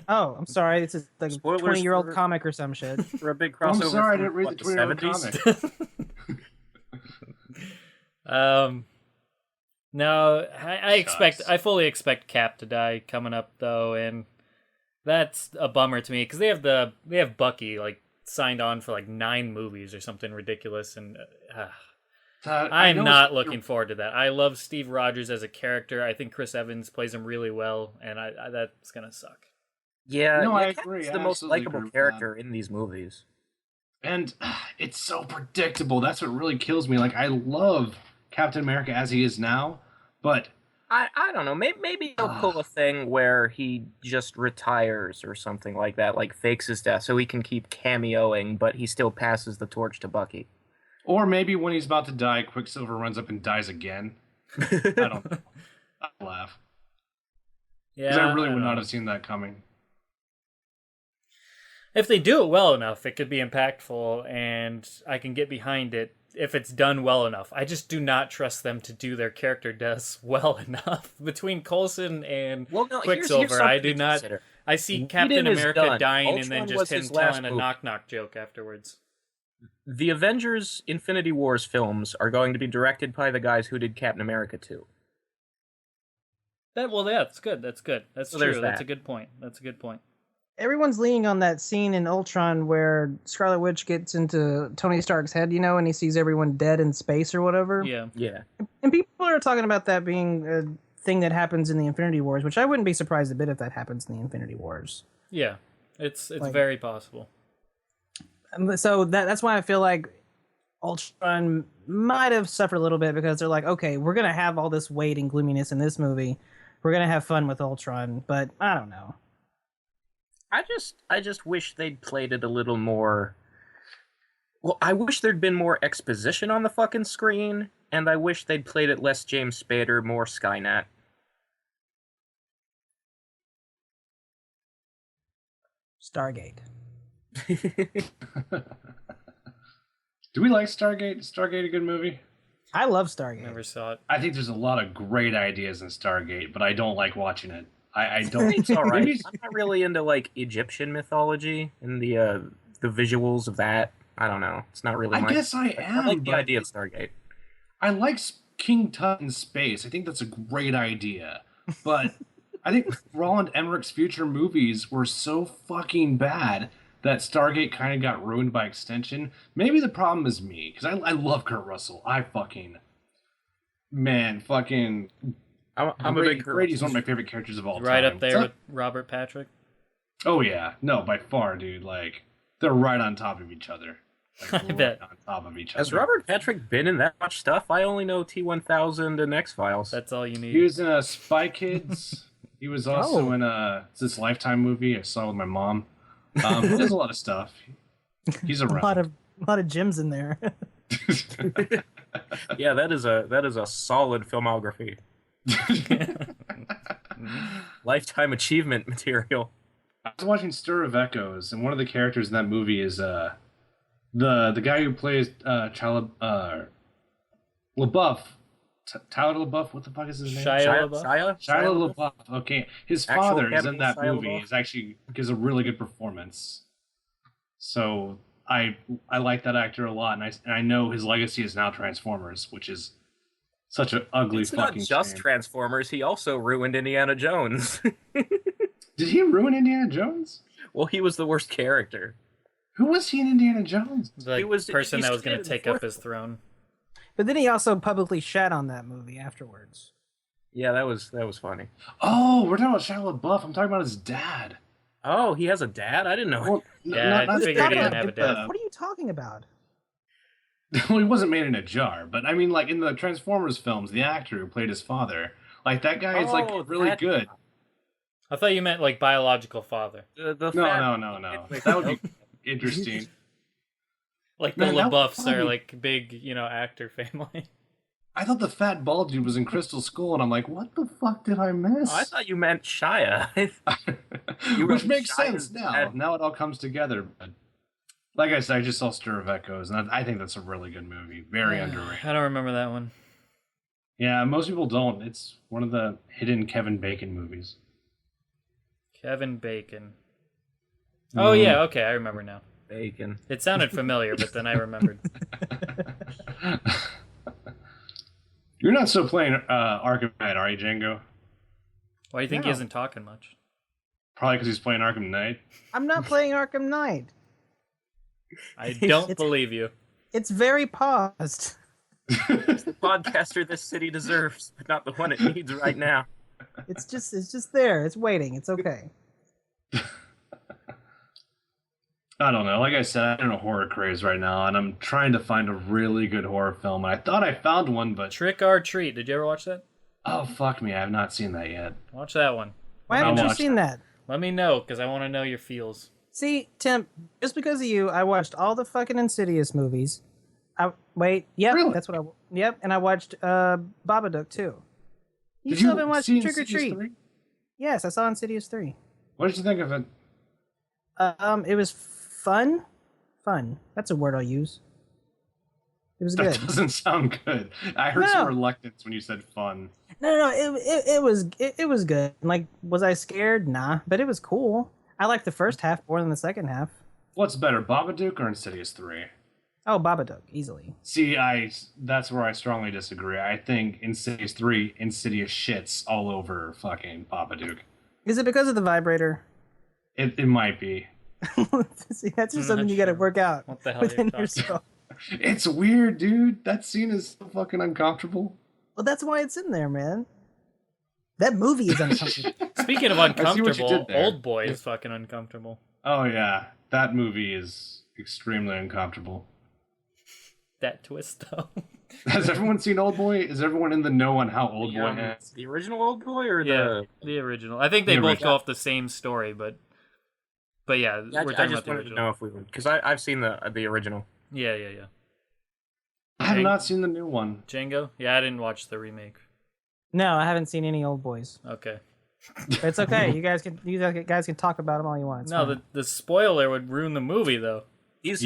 Speaker 3: Oh, I'm sorry. It's like a 20-year-old comic or some shit.
Speaker 1: For a big crossover.
Speaker 2: I'm sorry, I didn't read the 20-year-old
Speaker 4: comic. No, I fully expect Cap to die coming up though, and that's a bummer to me because they have Bucky like signed on for like 9 movies or something ridiculous, and I'm not looking forward to that. I love Steve Rogers as a character. I think Chris Evans plays him really well, and I that's gonna suck.
Speaker 1: Yeah,
Speaker 2: no, I agree.
Speaker 1: He's the most likable character in these movies,
Speaker 2: and it's so predictable. That's what really kills me. Like I love Captain America as he is now, but
Speaker 1: I don't know. Maybe they'll pull a thing where he just retires or something like that, like fakes his death so he can keep cameoing, but he still passes the torch to Bucky.
Speaker 2: Or maybe when he's about to die, Quicksilver runs up and dies again. I don't know. I'd laugh. Yeah, because I really would not have seen that coming.
Speaker 4: If they do it well enough, it could be impactful, and I can get behind it if it's done well enough. I just do not trust them to do their character deaths well enough. Between Coulson and Quicksilver, I do not. I see Captain America dying Ultron and then just him telling a knock-knock joke afterwards.
Speaker 1: The Avengers Infinity Wars films are going to be directed by the guys who did Captain America 2.
Speaker 4: That's good. That's good. That's true. That's a good point.
Speaker 3: Everyone's leaning on that scene in Ultron where Scarlet Witch gets into Tony Stark's head, and he sees everyone dead in space or whatever.
Speaker 4: Yeah.
Speaker 3: And people are talking about that being a thing that happens in the Infinity Wars, which I wouldn't be surprised a bit if that happens in the Infinity Wars.
Speaker 4: Yeah, it's very possible.
Speaker 3: So that's why I feel like Ultron might have suffered a little bit, because they're like, okay, we're going to have all this weight and gloominess in this movie. We're going to have fun with Ultron, but I don't know.
Speaker 1: I just wish they'd played it a little more. Well, I wish there'd been more exposition on the fucking screen, and I wish they'd played it less James Spader, more Skynet.
Speaker 3: Stargate.
Speaker 2: Do we like Stargate? Is Stargate a good movie?
Speaker 3: I love Stargate.
Speaker 4: Never saw it.
Speaker 2: I think there's a lot of great ideas in Stargate, but I don't like watching it. I don't.
Speaker 1: It's all right.
Speaker 2: Maybe-
Speaker 1: I'm not really into like Egyptian mythology and the visuals of that. I don't know. It's not really.
Speaker 2: I guess I am.
Speaker 1: I like the
Speaker 2: but
Speaker 1: idea of Stargate.
Speaker 2: I like King Tut in space. I think that's a great idea, but I think Roland Emmerich's future movies were so fucking bad that Stargate kind of got ruined by extension. Maybe the problem is me, because I love Kurt Russell. Fucking
Speaker 1: I'm a big Kurt
Speaker 2: Brady's
Speaker 1: Russell
Speaker 2: one of my favorite characters of all time.
Speaker 4: Right up there
Speaker 2: So-
Speaker 4: with Robert Patrick.
Speaker 2: Oh yeah, no, by far, dude. Like they're right on top of each other. Like, right
Speaker 4: bet.
Speaker 2: on top of each
Speaker 1: Has
Speaker 2: other.
Speaker 1: Robert Patrick been in that much stuff? I only know T-1000 and X-Files.
Speaker 4: That's all you
Speaker 2: He
Speaker 4: need.
Speaker 2: was in Spy Kids. He was also
Speaker 3: Oh.
Speaker 2: in this Lifetime movie I saw with my mom. There's a lot of stuff. He's
Speaker 3: A
Speaker 2: around.
Speaker 3: lot of gems in there.
Speaker 1: Yeah, that is a solid filmography. Lifetime achievement material.
Speaker 2: I was watching Stir of Echoes, and one of the characters in that movie is the guy who plays LaBeouf. Tyler LaBeouf. What the fuck is his name?
Speaker 4: Shia LaBeouf?
Speaker 2: Shia LaBeouf. Okay, his
Speaker 1: Actual
Speaker 2: father is in
Speaker 1: Captain
Speaker 2: that
Speaker 1: Shia
Speaker 2: movie.
Speaker 1: LaBeouf?
Speaker 2: Is actually gives a really good performance. So I like that actor a lot, and I know his legacy is now Transformers, which is such an ugly
Speaker 1: It's not
Speaker 2: fucking.
Speaker 1: just
Speaker 2: shame.
Speaker 1: Transformers. He also ruined Indiana Jones.
Speaker 2: Did he ruin Indiana Jones?
Speaker 1: Well, he was the worst character.
Speaker 2: Who was he in Indiana Jones?
Speaker 4: The
Speaker 1: He was-
Speaker 4: person
Speaker 1: he
Speaker 4: that was going
Speaker 1: stayed
Speaker 4: to
Speaker 1: in the
Speaker 4: take up
Speaker 1: fourth
Speaker 4: his throne.
Speaker 3: But then he also publicly shat on that movie afterwards.
Speaker 1: Yeah, that was funny.
Speaker 2: Oh, we're talking about Shia LaBeouf. I'm talking about his dad.
Speaker 1: Oh, he has a dad? I didn't know.
Speaker 2: Well,
Speaker 4: Yeah, I figured he didn't have a dad.
Speaker 3: What are you talking about?
Speaker 2: Well, he wasn't made in a jar, but I mean, like in the Transformers films, the actor who played his father, like that guy is like
Speaker 1: Oh,
Speaker 2: really
Speaker 1: that-
Speaker 2: good.
Speaker 4: I thought you meant like biological father.
Speaker 1: The
Speaker 2: No,
Speaker 1: fat-
Speaker 2: no. That would be interesting.
Speaker 4: Like the
Speaker 2: Man, that was
Speaker 4: LaBeoufs
Speaker 2: funny.
Speaker 4: are like big, actor family.
Speaker 2: I thought the fat bald dude was in Crystal Skull, and I'm like, what the fuck did I miss?
Speaker 1: Oh, I thought you meant Shia. You
Speaker 2: Which
Speaker 1: were
Speaker 2: makes
Speaker 1: Shia's
Speaker 2: sense now.
Speaker 1: dad.
Speaker 2: Now it all comes together. But like I said, I just saw Stir of Echoes, and I think that's a really good movie. Very underrated.
Speaker 4: I don't remember that one.
Speaker 2: Yeah, most people don't. It's one of the hidden Kevin Bacon movies.
Speaker 4: Kevin Bacon. Oh yeah, okay, I remember now.
Speaker 1: Bacon.
Speaker 4: It sounded familiar, but then I remembered.
Speaker 2: You're not still playing Arkham Knight, are you, Django?
Speaker 4: Why do you think he
Speaker 3: No.
Speaker 4: isn't talking much?
Speaker 2: Probably because he's playing Arkham Knight.
Speaker 3: I'm not playing Arkham Knight.
Speaker 4: I don't
Speaker 3: It's-
Speaker 4: believe you.
Speaker 3: It's very paused.
Speaker 1: The podcaster this city deserves, but not the one it needs right now.
Speaker 3: It's just there. It's waiting. It's okay.
Speaker 2: I don't know. Like I said, I'm in a horror craze right now, and I'm trying to find a really good horror film. And I thought I found one, but
Speaker 4: Trick or Treat. Did you ever watch that?
Speaker 2: oh fuck me, I have not seen that yet.
Speaker 4: Watch that one.
Speaker 3: Why
Speaker 2: I'll
Speaker 3: haven't you
Speaker 2: watch
Speaker 3: seen that?
Speaker 4: Let me know, because I want to know your feels.
Speaker 3: See, Tim, just because of you, I watched all the fucking Insidious movies. Yep,
Speaker 2: Really?
Speaker 3: that's what yep, and I watched Babadook too. You
Speaker 2: Did
Speaker 3: still
Speaker 2: you
Speaker 3: haven't watched
Speaker 2: see
Speaker 3: Trick or
Speaker 2: Insidious
Speaker 3: Treat?
Speaker 2: 3?
Speaker 3: Yes, I saw Insidious 3.
Speaker 2: What did you think of it?
Speaker 3: It was fun. Fun. That's a word I'll use. It was
Speaker 2: That
Speaker 3: good.
Speaker 2: doesn't sound good. I heard
Speaker 3: No.
Speaker 2: some reluctance when you said fun.
Speaker 3: No, it was good. Like, was I scared? Nah, but it was cool. I liked the first half more than the second half.
Speaker 2: What's better, Babadook or Insidious 3?
Speaker 3: Oh, Babadook, easily.
Speaker 2: See, that's where I strongly disagree. I think Insidious 3, Insidious shits all over fucking Babadook.
Speaker 3: Is it because of the vibrator?
Speaker 2: It might be.
Speaker 3: See, that's just
Speaker 4: I'm
Speaker 3: something
Speaker 4: not
Speaker 3: you got to
Speaker 4: sure
Speaker 3: work out
Speaker 4: what the hell you're
Speaker 3: within
Speaker 4: talking
Speaker 3: yourself.
Speaker 2: It's weird, dude. That scene is so fucking uncomfortable.
Speaker 3: Well, that's why it's in there, man. That movie is uncomfortable.
Speaker 4: Speaking of
Speaker 2: see what you
Speaker 4: uncomfortable,
Speaker 2: did there.
Speaker 4: Old Boy is fucking uncomfortable.
Speaker 2: Oh yeah, that movie is extremely uncomfortable.
Speaker 4: That twist, though.
Speaker 2: Has everyone seen Old Boy? Is everyone in the know on how Old Boy is?
Speaker 1: The original Old Boy or
Speaker 4: Yeah,
Speaker 1: the?
Speaker 4: the original. I think they
Speaker 2: The
Speaker 4: both
Speaker 2: original.
Speaker 4: go off the same story, but yeah,
Speaker 1: I
Speaker 4: we're
Speaker 1: just
Speaker 4: talking about the
Speaker 1: wanted to
Speaker 4: original.
Speaker 1: know if we were because I've seen the original.
Speaker 4: Yeah.
Speaker 2: I have not seen the new one.
Speaker 4: Django? Yeah, I didn't watch the remake.
Speaker 3: No, I haven't seen any Old Boys.
Speaker 4: Okay.
Speaker 3: But it's okay. You guys can talk about them all you want. It's
Speaker 4: No,
Speaker 3: fine.
Speaker 4: the spoiler would ruin the movie, though.
Speaker 1: He's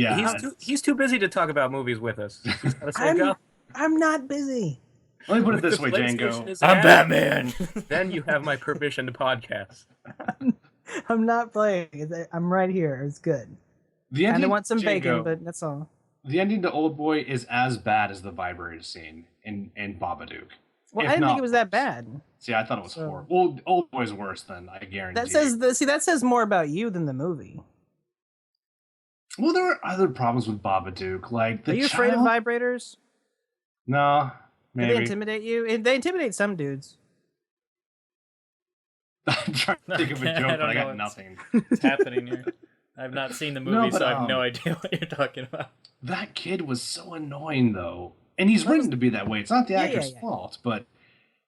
Speaker 1: too busy to talk about movies with us. He's gotta say go.
Speaker 3: I'm not busy.
Speaker 2: Let me put it
Speaker 1: If
Speaker 2: this
Speaker 1: the
Speaker 2: way,
Speaker 1: PlayStation
Speaker 2: Django.
Speaker 1: is
Speaker 4: I'm
Speaker 1: out,
Speaker 4: Batman.
Speaker 1: Then you have my permission to podcast.
Speaker 3: I'm not playing. I'm right here. It's good.
Speaker 2: The
Speaker 3: And I
Speaker 2: ending,
Speaker 3: want some bacon,
Speaker 2: Django,
Speaker 3: but that's all.
Speaker 2: the ending to Old Boy is as bad as the vibrator scene in Babadook.
Speaker 3: Well,
Speaker 2: If
Speaker 3: I didn't
Speaker 2: not
Speaker 3: think it was that
Speaker 2: worse.
Speaker 3: bad.
Speaker 2: See, I thought it was
Speaker 3: So-
Speaker 2: horrible. Old Boy's worse than I guarantee.
Speaker 3: That says more about you than the movie.
Speaker 2: Well, there are other problems with Babadook, like the
Speaker 3: Are you afraid of
Speaker 2: child-
Speaker 3: vibrators?
Speaker 2: No,
Speaker 3: Do they
Speaker 2: maybe.
Speaker 3: intimidate you? They intimidate some dudes.
Speaker 2: I'm trying to think of a
Speaker 4: I
Speaker 2: joke,
Speaker 4: don't
Speaker 2: but I
Speaker 4: know
Speaker 2: got
Speaker 4: what's-
Speaker 2: nothing.
Speaker 4: What's happening here? I've not seen the movie,
Speaker 2: No, but,
Speaker 4: so I have no idea what you're talking about.
Speaker 2: That kid was so annoying, though, and he's
Speaker 3: Well,
Speaker 2: written to be that way. It's not the
Speaker 3: Yeah,
Speaker 2: actor's
Speaker 3: yeah.
Speaker 2: fault, but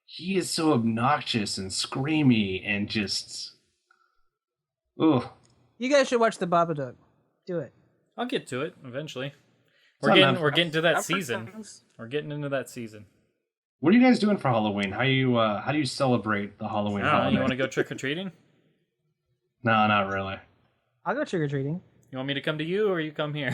Speaker 2: he is so obnoxious and screamy and just. Ugh.
Speaker 3: You guys should watch the Babadook. Do it.
Speaker 4: I'll get to it eventually.
Speaker 2: not enough.
Speaker 4: We're getting to that
Speaker 1: I've heard
Speaker 4: season.
Speaker 1: things.
Speaker 4: We're getting into that season.
Speaker 2: What are you guys doing for Halloween? How do you celebrate the Halloween holiday?
Speaker 4: You want to go trick or treating?
Speaker 2: No, not really.
Speaker 3: I'll go trick or treating.
Speaker 4: You want me to come to you, or you come here?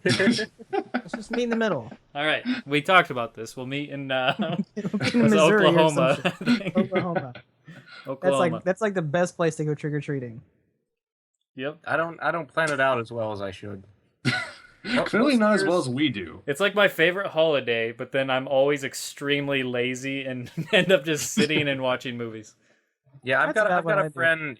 Speaker 3: Let's just meet in the middle.
Speaker 4: All right, we talked about this. We'll meet in
Speaker 3: In
Speaker 4: was
Speaker 3: Missouri or
Speaker 4: Oklahoma.
Speaker 3: some
Speaker 4: I think.
Speaker 3: shit. Oklahoma.
Speaker 4: Oklahoma.
Speaker 3: That's like the best place to go trick or treating.
Speaker 4: Yep.
Speaker 1: I don't plan it out as well as I should.
Speaker 2: Clearly not as well as we do.
Speaker 4: It's like my favorite holiday, but then I'm always extremely lazy and end up just sitting and watching movies.
Speaker 1: Yeah, I've
Speaker 3: That's
Speaker 1: got
Speaker 3: about what I
Speaker 1: a
Speaker 3: do.
Speaker 1: friend.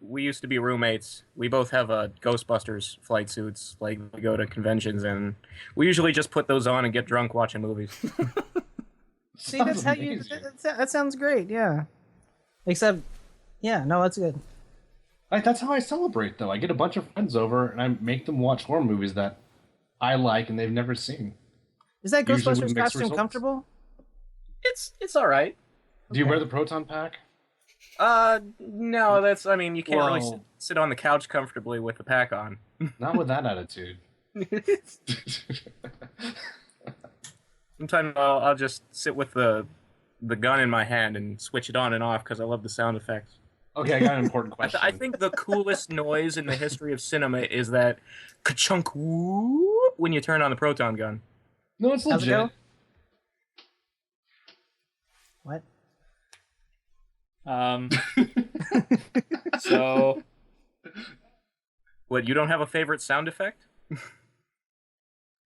Speaker 1: We used to be roommates. We both have Ghostbusters flight suits. Like we go to conventions and we usually just put those on and get drunk watching movies.
Speaker 3: See, that's how you.
Speaker 2: amazing.
Speaker 3: That sounds great. Yeah. Except, yeah, no, that's good.
Speaker 2: Like that's how I celebrate, though. I get a bunch of friends over and I make them watch horror movies that I like and they've never seen.
Speaker 3: Is that
Speaker 2: Usually with
Speaker 3: Ghostbusters
Speaker 2: mixed
Speaker 3: costume
Speaker 2: results.
Speaker 3: comfortable?
Speaker 1: It's all right.
Speaker 2: Do you
Speaker 3: Okay.
Speaker 2: wear the proton pack?
Speaker 1: No, that's. I mean, you can't really
Speaker 2: Whoa.
Speaker 1: sit on the couch comfortably with the pack on.
Speaker 2: Not with that attitude.
Speaker 1: Sometimes I'll just sit with the gun in my hand and switch it on and off because I love the sound effects.
Speaker 2: Okay, I got an important
Speaker 1: I,
Speaker 2: question.
Speaker 1: I think the coolest noise in the history of cinema is that ka-chunk whoop when you turn on the proton gun.
Speaker 2: No, it's
Speaker 3: How's it
Speaker 2: legit.
Speaker 3: go? What?
Speaker 4: So
Speaker 1: What, you don't have a favorite sound effect?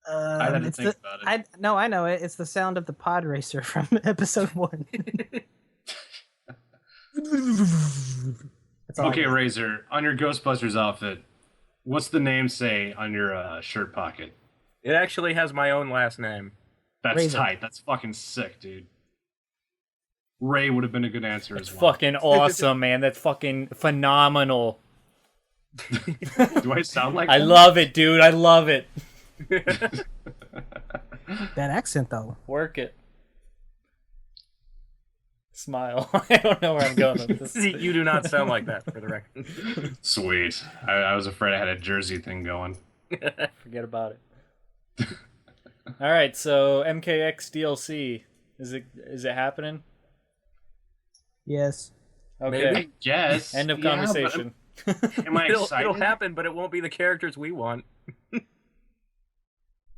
Speaker 2: I had to
Speaker 3: it's
Speaker 2: think
Speaker 3: the,
Speaker 2: about it.
Speaker 3: I know it. It's the sound of the pod racer from episode 1. That's all I
Speaker 2: Okay,
Speaker 3: got.
Speaker 2: Razor, on your Ghostbusters outfit, what's the name say on your shirt pocket?
Speaker 1: It actually has my own last name.
Speaker 2: That's
Speaker 3: Razor.
Speaker 2: tight. That's fucking sick, dude. Ray would have been a good answer as well.
Speaker 4: fucking awesome, man. That's fucking phenomenal.
Speaker 2: Do I sound like
Speaker 4: I
Speaker 2: him?
Speaker 4: love it, dude. I love it.
Speaker 3: That accent, though.
Speaker 4: Work it. Smile. I don't know where I'm going with this.
Speaker 1: You do not sound like that, for the record.
Speaker 2: Sweet. I was afraid I had a Jersey thing going.
Speaker 4: Forget about it. All right, so MKX DLC is it happening?
Speaker 3: Yes.
Speaker 4: Okay.
Speaker 1: Maybe.
Speaker 2: Yes.
Speaker 4: End of
Speaker 2: Yeah, but
Speaker 4: conversation.
Speaker 2: Am I excited?
Speaker 1: It'll happen, but it won't be the characters we want.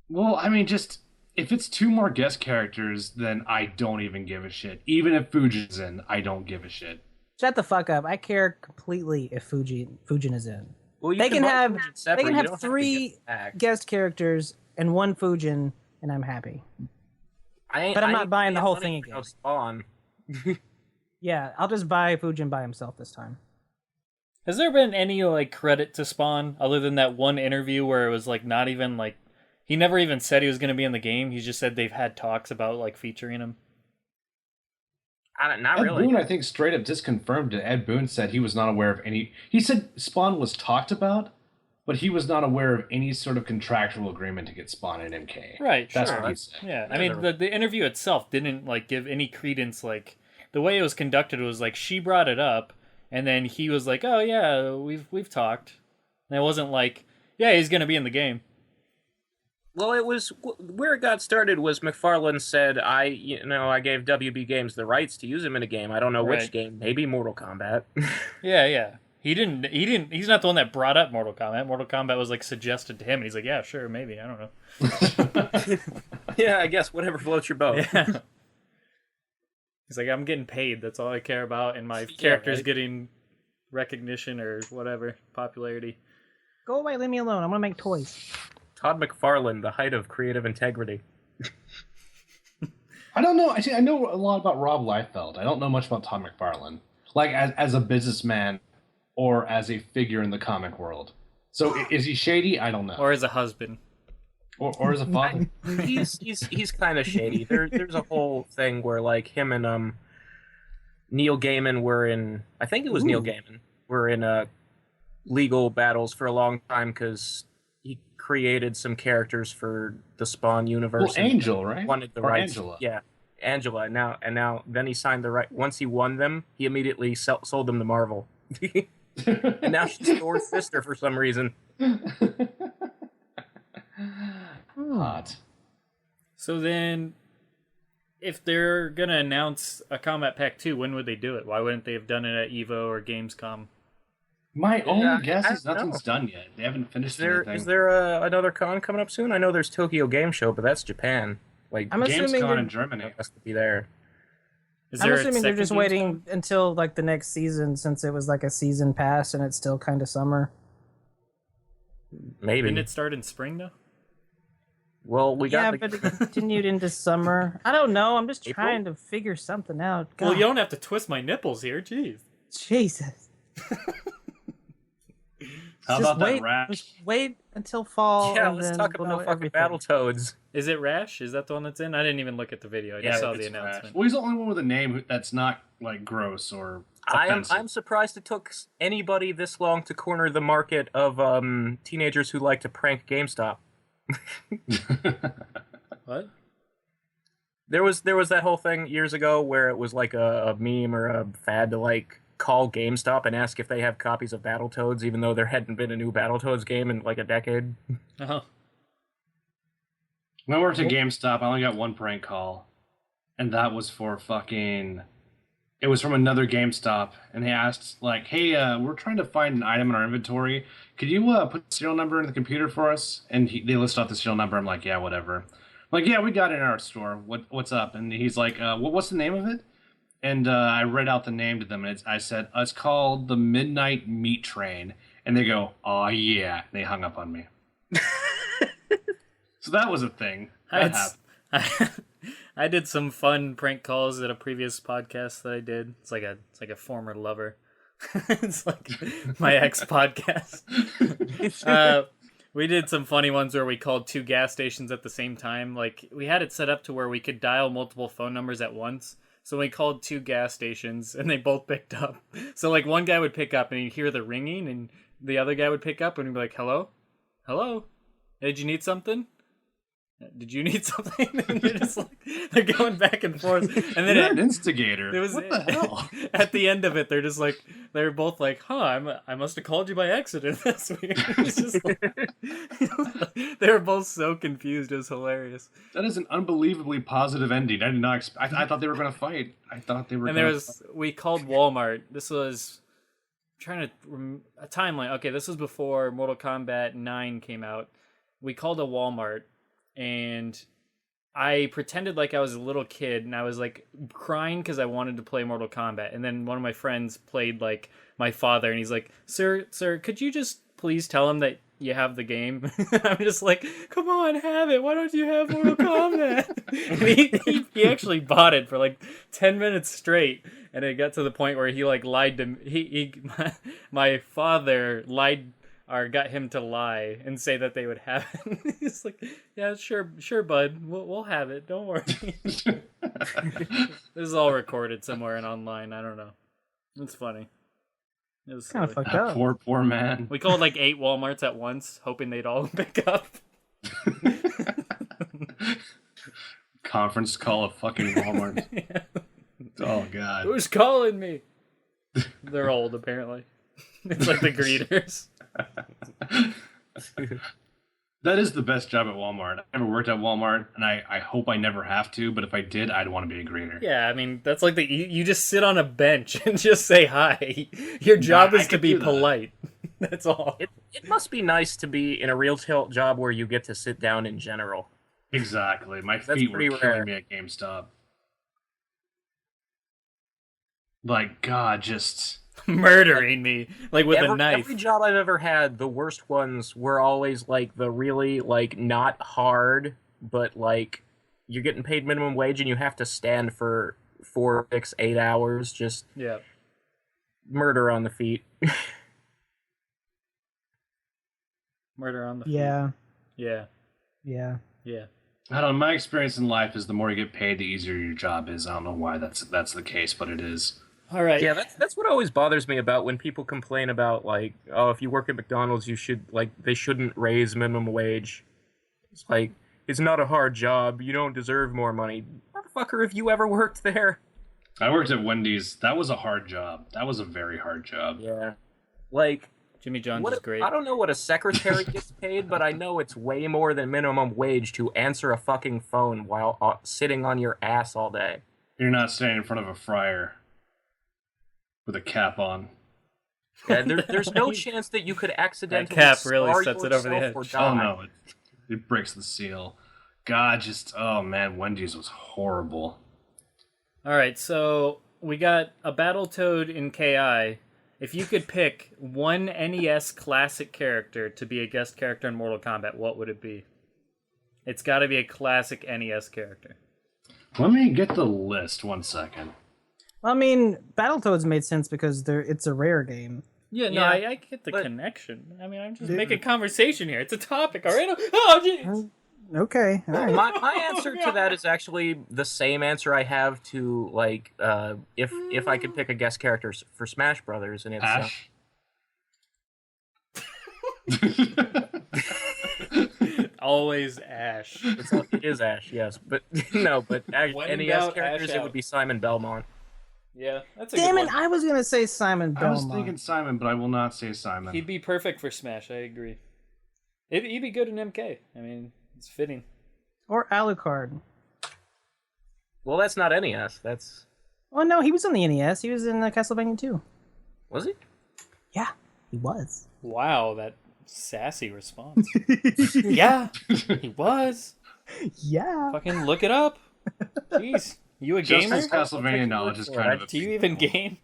Speaker 2: Well, I mean, just if it's 2 more guest characters, then I don't even give a shit. Even if Fuji's in, I don't give a shit.
Speaker 3: Shut the fuck up. I care completely if Fujin is in.
Speaker 1: Well, you
Speaker 3: They can
Speaker 1: both
Speaker 3: have
Speaker 1: watch it separate.
Speaker 3: they can
Speaker 1: You
Speaker 3: have
Speaker 1: don't to
Speaker 3: 3
Speaker 1: get the pack.
Speaker 3: guest characters and 1 Fujin, and I'm happy.
Speaker 1: I
Speaker 3: but I'm
Speaker 1: I
Speaker 3: not
Speaker 1: ain't
Speaker 3: buying the
Speaker 1: paying
Speaker 3: whole
Speaker 1: money
Speaker 3: thing
Speaker 1: for
Speaker 3: again.
Speaker 1: no Spawn.
Speaker 3: Yeah, I'll just buy Fujin by himself this time.
Speaker 4: Has there been any like credit to Spawn other than that one interview where it was like not even like he never even said he was going to be in the game. He just said they've had talks about like featuring him.
Speaker 1: Not
Speaker 2: Ed
Speaker 1: really.
Speaker 2: Boon, I think, straight up disconfirmed it. Ed Boon said he was not aware of any. He said Spawn was talked about, but he was not aware of any sort of contractual agreement to get Spawn in MK.
Speaker 4: Right,
Speaker 2: That's
Speaker 4: sure.
Speaker 2: what he said.
Speaker 4: Yeah, I
Speaker 1: Yeah,
Speaker 4: mean the interview itself didn't like give any credence. Like the way it was conducted was like she brought it up, and then he was like, "Oh yeah, we've talked." And it wasn't like, "Yeah, he's gonna be in the game."
Speaker 1: Well, it was where it got started was McFarlane said, I gave WB Games the rights to use him in a game. I don't know which
Speaker 4: Right.
Speaker 1: game, maybe Mortal Kombat.
Speaker 4: Yeah. He's not the one that brought up Mortal Kombat. Mortal Kombat was like suggested to him, and he's like, yeah, sure, maybe. I don't know.
Speaker 1: Yeah, I guess whatever floats your boat.
Speaker 4: Yeah. He's like, I'm getting paid. That's all I care about, and my
Speaker 1: Yeah,
Speaker 4: character's
Speaker 1: right.
Speaker 4: getting recognition or whatever, popularity.
Speaker 3: Go away, leave me alone. I'm gonna make toys.
Speaker 1: Todd McFarlane, the height of creative integrity.
Speaker 2: I don't know. I know a lot about Rob Liefeld. I don't know much about Todd McFarlane, like as a businessman or as a figure in the comic world. So is he shady? I don't know.
Speaker 4: Or as a husband.
Speaker 2: Or as a father.
Speaker 1: He's kind of shady. There's a whole thing where like him and Neil Gaiman were in. I think it was Neil Gaiman. Were in legal battles for a long time because he created some characters for the Spawn universe.
Speaker 2: Well, Angel, right?
Speaker 1: Wanted the
Speaker 2: Or
Speaker 1: rights.
Speaker 2: Angela.
Speaker 1: Yeah, Angela. And now then he signed the right. Once he won them, he immediately sold them to Marvel. And now she's Thor's sister for some reason.
Speaker 2: Hot.
Speaker 4: So then, if they're gonna announce a Combat Pack 2, when would they do it? Why wouldn't they have done it at EVO or Gamescom?
Speaker 2: My only guess
Speaker 1: I
Speaker 2: is
Speaker 1: don't
Speaker 2: nothing's
Speaker 1: know.
Speaker 2: done yet. They haven't
Speaker 1: Is
Speaker 2: finished
Speaker 1: there
Speaker 2: anything.
Speaker 1: another con coming up soon? I know there's Tokyo Game Show, but that's Japan. Like
Speaker 3: I'm assuming
Speaker 2: Gamescom
Speaker 3: they're,
Speaker 2: in Germany.
Speaker 1: has to be there.
Speaker 4: Is
Speaker 3: I'm
Speaker 4: there a
Speaker 3: assuming they're
Speaker 4: second
Speaker 3: just
Speaker 4: Gamescom?
Speaker 3: waiting until like the next season, since it was like a season pass and it's still kind of summer.
Speaker 1: Maybe.
Speaker 4: Didn't it start in spring though?
Speaker 1: Well, we
Speaker 3: Yeah,
Speaker 1: got
Speaker 3: but it continued into summer. I don't know. I'm just
Speaker 1: April?
Speaker 3: trying to figure something out. God,
Speaker 4: Well, you don't have to twist my nipples here. Jeez.
Speaker 3: Jesus.
Speaker 2: How
Speaker 3: Just
Speaker 2: about
Speaker 3: wait,
Speaker 2: that rash?
Speaker 3: Just wait until fall.
Speaker 1: yeah.
Speaker 3: and
Speaker 1: Let's
Speaker 3: then
Speaker 1: talk
Speaker 3: we'll know
Speaker 1: about fucking
Speaker 3: everything.
Speaker 1: Battletoads.
Speaker 4: Is it Rash? Is that the one that's in? I didn't even look at the video. I just
Speaker 1: Yeah,
Speaker 4: saw the
Speaker 2: It's rash.
Speaker 4: announcement.
Speaker 2: Well, he's the only one with a name that's not like gross or offensive.
Speaker 1: I'm surprised it took anybody this long to corner the market of teenagers who like to prank GameStop.
Speaker 4: What?
Speaker 1: There was that whole thing years ago where it was like a meme or a fad to like call GameStop and ask if they have copies of Battletoads, even though there hadn't been a new Battletoads game in like a decade.
Speaker 4: Oh.
Speaker 2: When I worked at GameStop, I only got one prank call, and that was for fucking. It was from another GameStop, and they asked like, "Hey, we're trying to find an item in our inventory. Could you put the serial number in the computer for us?" And they list off the serial number. I'm like, "Yeah, whatever." I'm like, "Yeah, we got it in our store. What's up?" And he's like, "What's the name of it?" And I read out the name to them, and I said, "It's called the Midnight Meat Train." And they go, "Oh yeah," and they hung up on me. So that was a thing. That happened.
Speaker 4: I did some fun prank calls at a previous podcast that I did. It's like a former lover. It's like my ex podcast. We did some funny ones where we called two gas stations at the same time. Like we had it set up to where we could dial multiple phone numbers at once. So we called two gas stations and they both picked up. So like one guy would pick up and he'd hear the ringing and the other guy would pick up and he'd be like, "Hello? Hello? Did you need something? Did you need something?" And they're just like, they're going back and forth. And then
Speaker 2: You're an instigator.
Speaker 4: it was
Speaker 2: What the hell?
Speaker 4: at the end of it, they're just like, they're both like, I must have called you by accident. That's weird. It's just like, they were both so confused. It was hilarious.
Speaker 2: That is an unbelievably positive ending. I did not expect. I thought they were going to fight. I thought they were.
Speaker 4: And there was, we called Walmart. This was trying to a timeline. Okay, this was before Mortal Kombat 9 came out. We called a Walmart and I pretended like I was a little kid and I was like crying because I wanted to play Mortal Kombat. And then one of my friends played like my father and he's like, sir, could you just please tell him that you have the game? I'm just like, come on, have it. Why don't you have Mortal Kombat? And he actually bought it for like 10 minutes straight. And it got to the point where he like lied to me. My father lied or got him to lie and say that they would have it. He's like, yeah, sure, bud. We'll have it. Don't worry. This is all recorded somewhere and online. I don't know. It's funny. It was
Speaker 3: Kind of
Speaker 4: silly.
Speaker 3: fucked up.
Speaker 2: Poor man.
Speaker 4: We called like 8 Walmarts at once, hoping they'd all pick up.
Speaker 2: Conference call of fucking Walmart.
Speaker 4: Yeah.
Speaker 2: Oh god.
Speaker 4: Who's calling me? They're old, apparently. It's like the greeters.
Speaker 2: That is the best job at Walmart. I never worked at Walmart, and I hope I never have to, but if I did, I'd want to be a greeter.
Speaker 4: Yeah, I mean, that's like you just sit on a bench and just say hi. Your job
Speaker 2: I
Speaker 4: is to
Speaker 2: could
Speaker 4: be
Speaker 2: do that.
Speaker 4: polite. That's all.
Speaker 1: It must be nice to be in a retail job where you get to sit down in general.
Speaker 2: Exactly. My
Speaker 1: That's
Speaker 2: feet were
Speaker 1: pretty
Speaker 2: killing
Speaker 1: rare.
Speaker 2: me at GameStop. Like, God, just...
Speaker 4: Murdering me like with a knife.
Speaker 1: Every job I've ever had, the worst ones were always like the really like not hard, but like you're getting paid minimum wage and you have to stand for 4, 6, 8 hours, just
Speaker 4: Yeah.
Speaker 1: murder on the feet.
Speaker 4: Murder on the feet.
Speaker 3: Yeah.
Speaker 4: Yeah.
Speaker 3: Yeah.
Speaker 4: Yeah.
Speaker 2: I don't know, my experience in life is the more you get paid, the easier your job is. I don't know why that's the case, but it is.
Speaker 4: All right.
Speaker 1: Yeah, that's what always bothers me about when people complain about like, oh, if you work at McDonald's, you should like they shouldn't raise minimum wage. It's like it's not a hard job. You don't deserve more money. Motherfucker, have you ever worked there?
Speaker 2: I worked at Wendy's. That was a hard job. That was a very hard job.
Speaker 1: Yeah. Like
Speaker 4: Jimmy John's
Speaker 1: what
Speaker 4: is great.
Speaker 1: I don't know what a secretary gets paid, but I know it's way more than minimum wage to answer a fucking phone while sitting on your ass all day.
Speaker 2: You're not standing in front of a fryer with a cap on.
Speaker 1: Yeah, there's no chance that you could accidentally
Speaker 4: cap really
Speaker 1: scar
Speaker 4: sets it over the
Speaker 1: yourself
Speaker 4: edge.
Speaker 1: or
Speaker 2: Oh
Speaker 1: die.
Speaker 2: no, it breaks the seal. God, just oh man, Wendy's was horrible.
Speaker 4: All right, so we got a Battletoad in KI. If you could pick one NES classic character to be a guest character in Mortal Kombat, what would it be? It's got to be a classic NES character.
Speaker 2: Let me get the list 1 second.
Speaker 3: I mean, Battletoads made sense because it's a rare game.
Speaker 4: Yeah, no,
Speaker 1: Yeah,
Speaker 4: I get the
Speaker 1: but-
Speaker 4: connection. I mean, I'm just making conversation here. It's a topic, all right? Oh, jeez.
Speaker 3: Okay, all right.
Speaker 1: My answer to that is actually the same answer I have to like if I could pick a guest character for Smash Brothers, and it's
Speaker 2: Ash.
Speaker 4: Always Ash.
Speaker 1: it is Ash, yes, but no, but
Speaker 4: When in
Speaker 1: NES
Speaker 4: doubt,
Speaker 1: characters
Speaker 4: Ash
Speaker 1: it
Speaker 4: out.
Speaker 1: would be Simon Belmont.
Speaker 4: Yeah, that's a
Speaker 3: Damn
Speaker 4: good
Speaker 3: it!
Speaker 4: one.
Speaker 3: I was gonna say Simon
Speaker 2: I was
Speaker 3: Belmont.
Speaker 2: thinking Simon, but I will not say Simon.
Speaker 4: He'd be perfect for Smash, I agree. He'd be good in MK. I mean, it's fitting.
Speaker 3: Or Alucard.
Speaker 1: Well, that's not NES. That's
Speaker 3: Oh no, he was on the NES. He was in Castlevania 2.
Speaker 1: was he?
Speaker 3: Yeah, he was.
Speaker 4: Wow, that sassy response. Yeah, he was.
Speaker 3: Yeah.
Speaker 4: Fucking look it up. Jeez, you a gamer?
Speaker 2: Justin's Castlevania knowledge is kind of a
Speaker 4: Do you even game?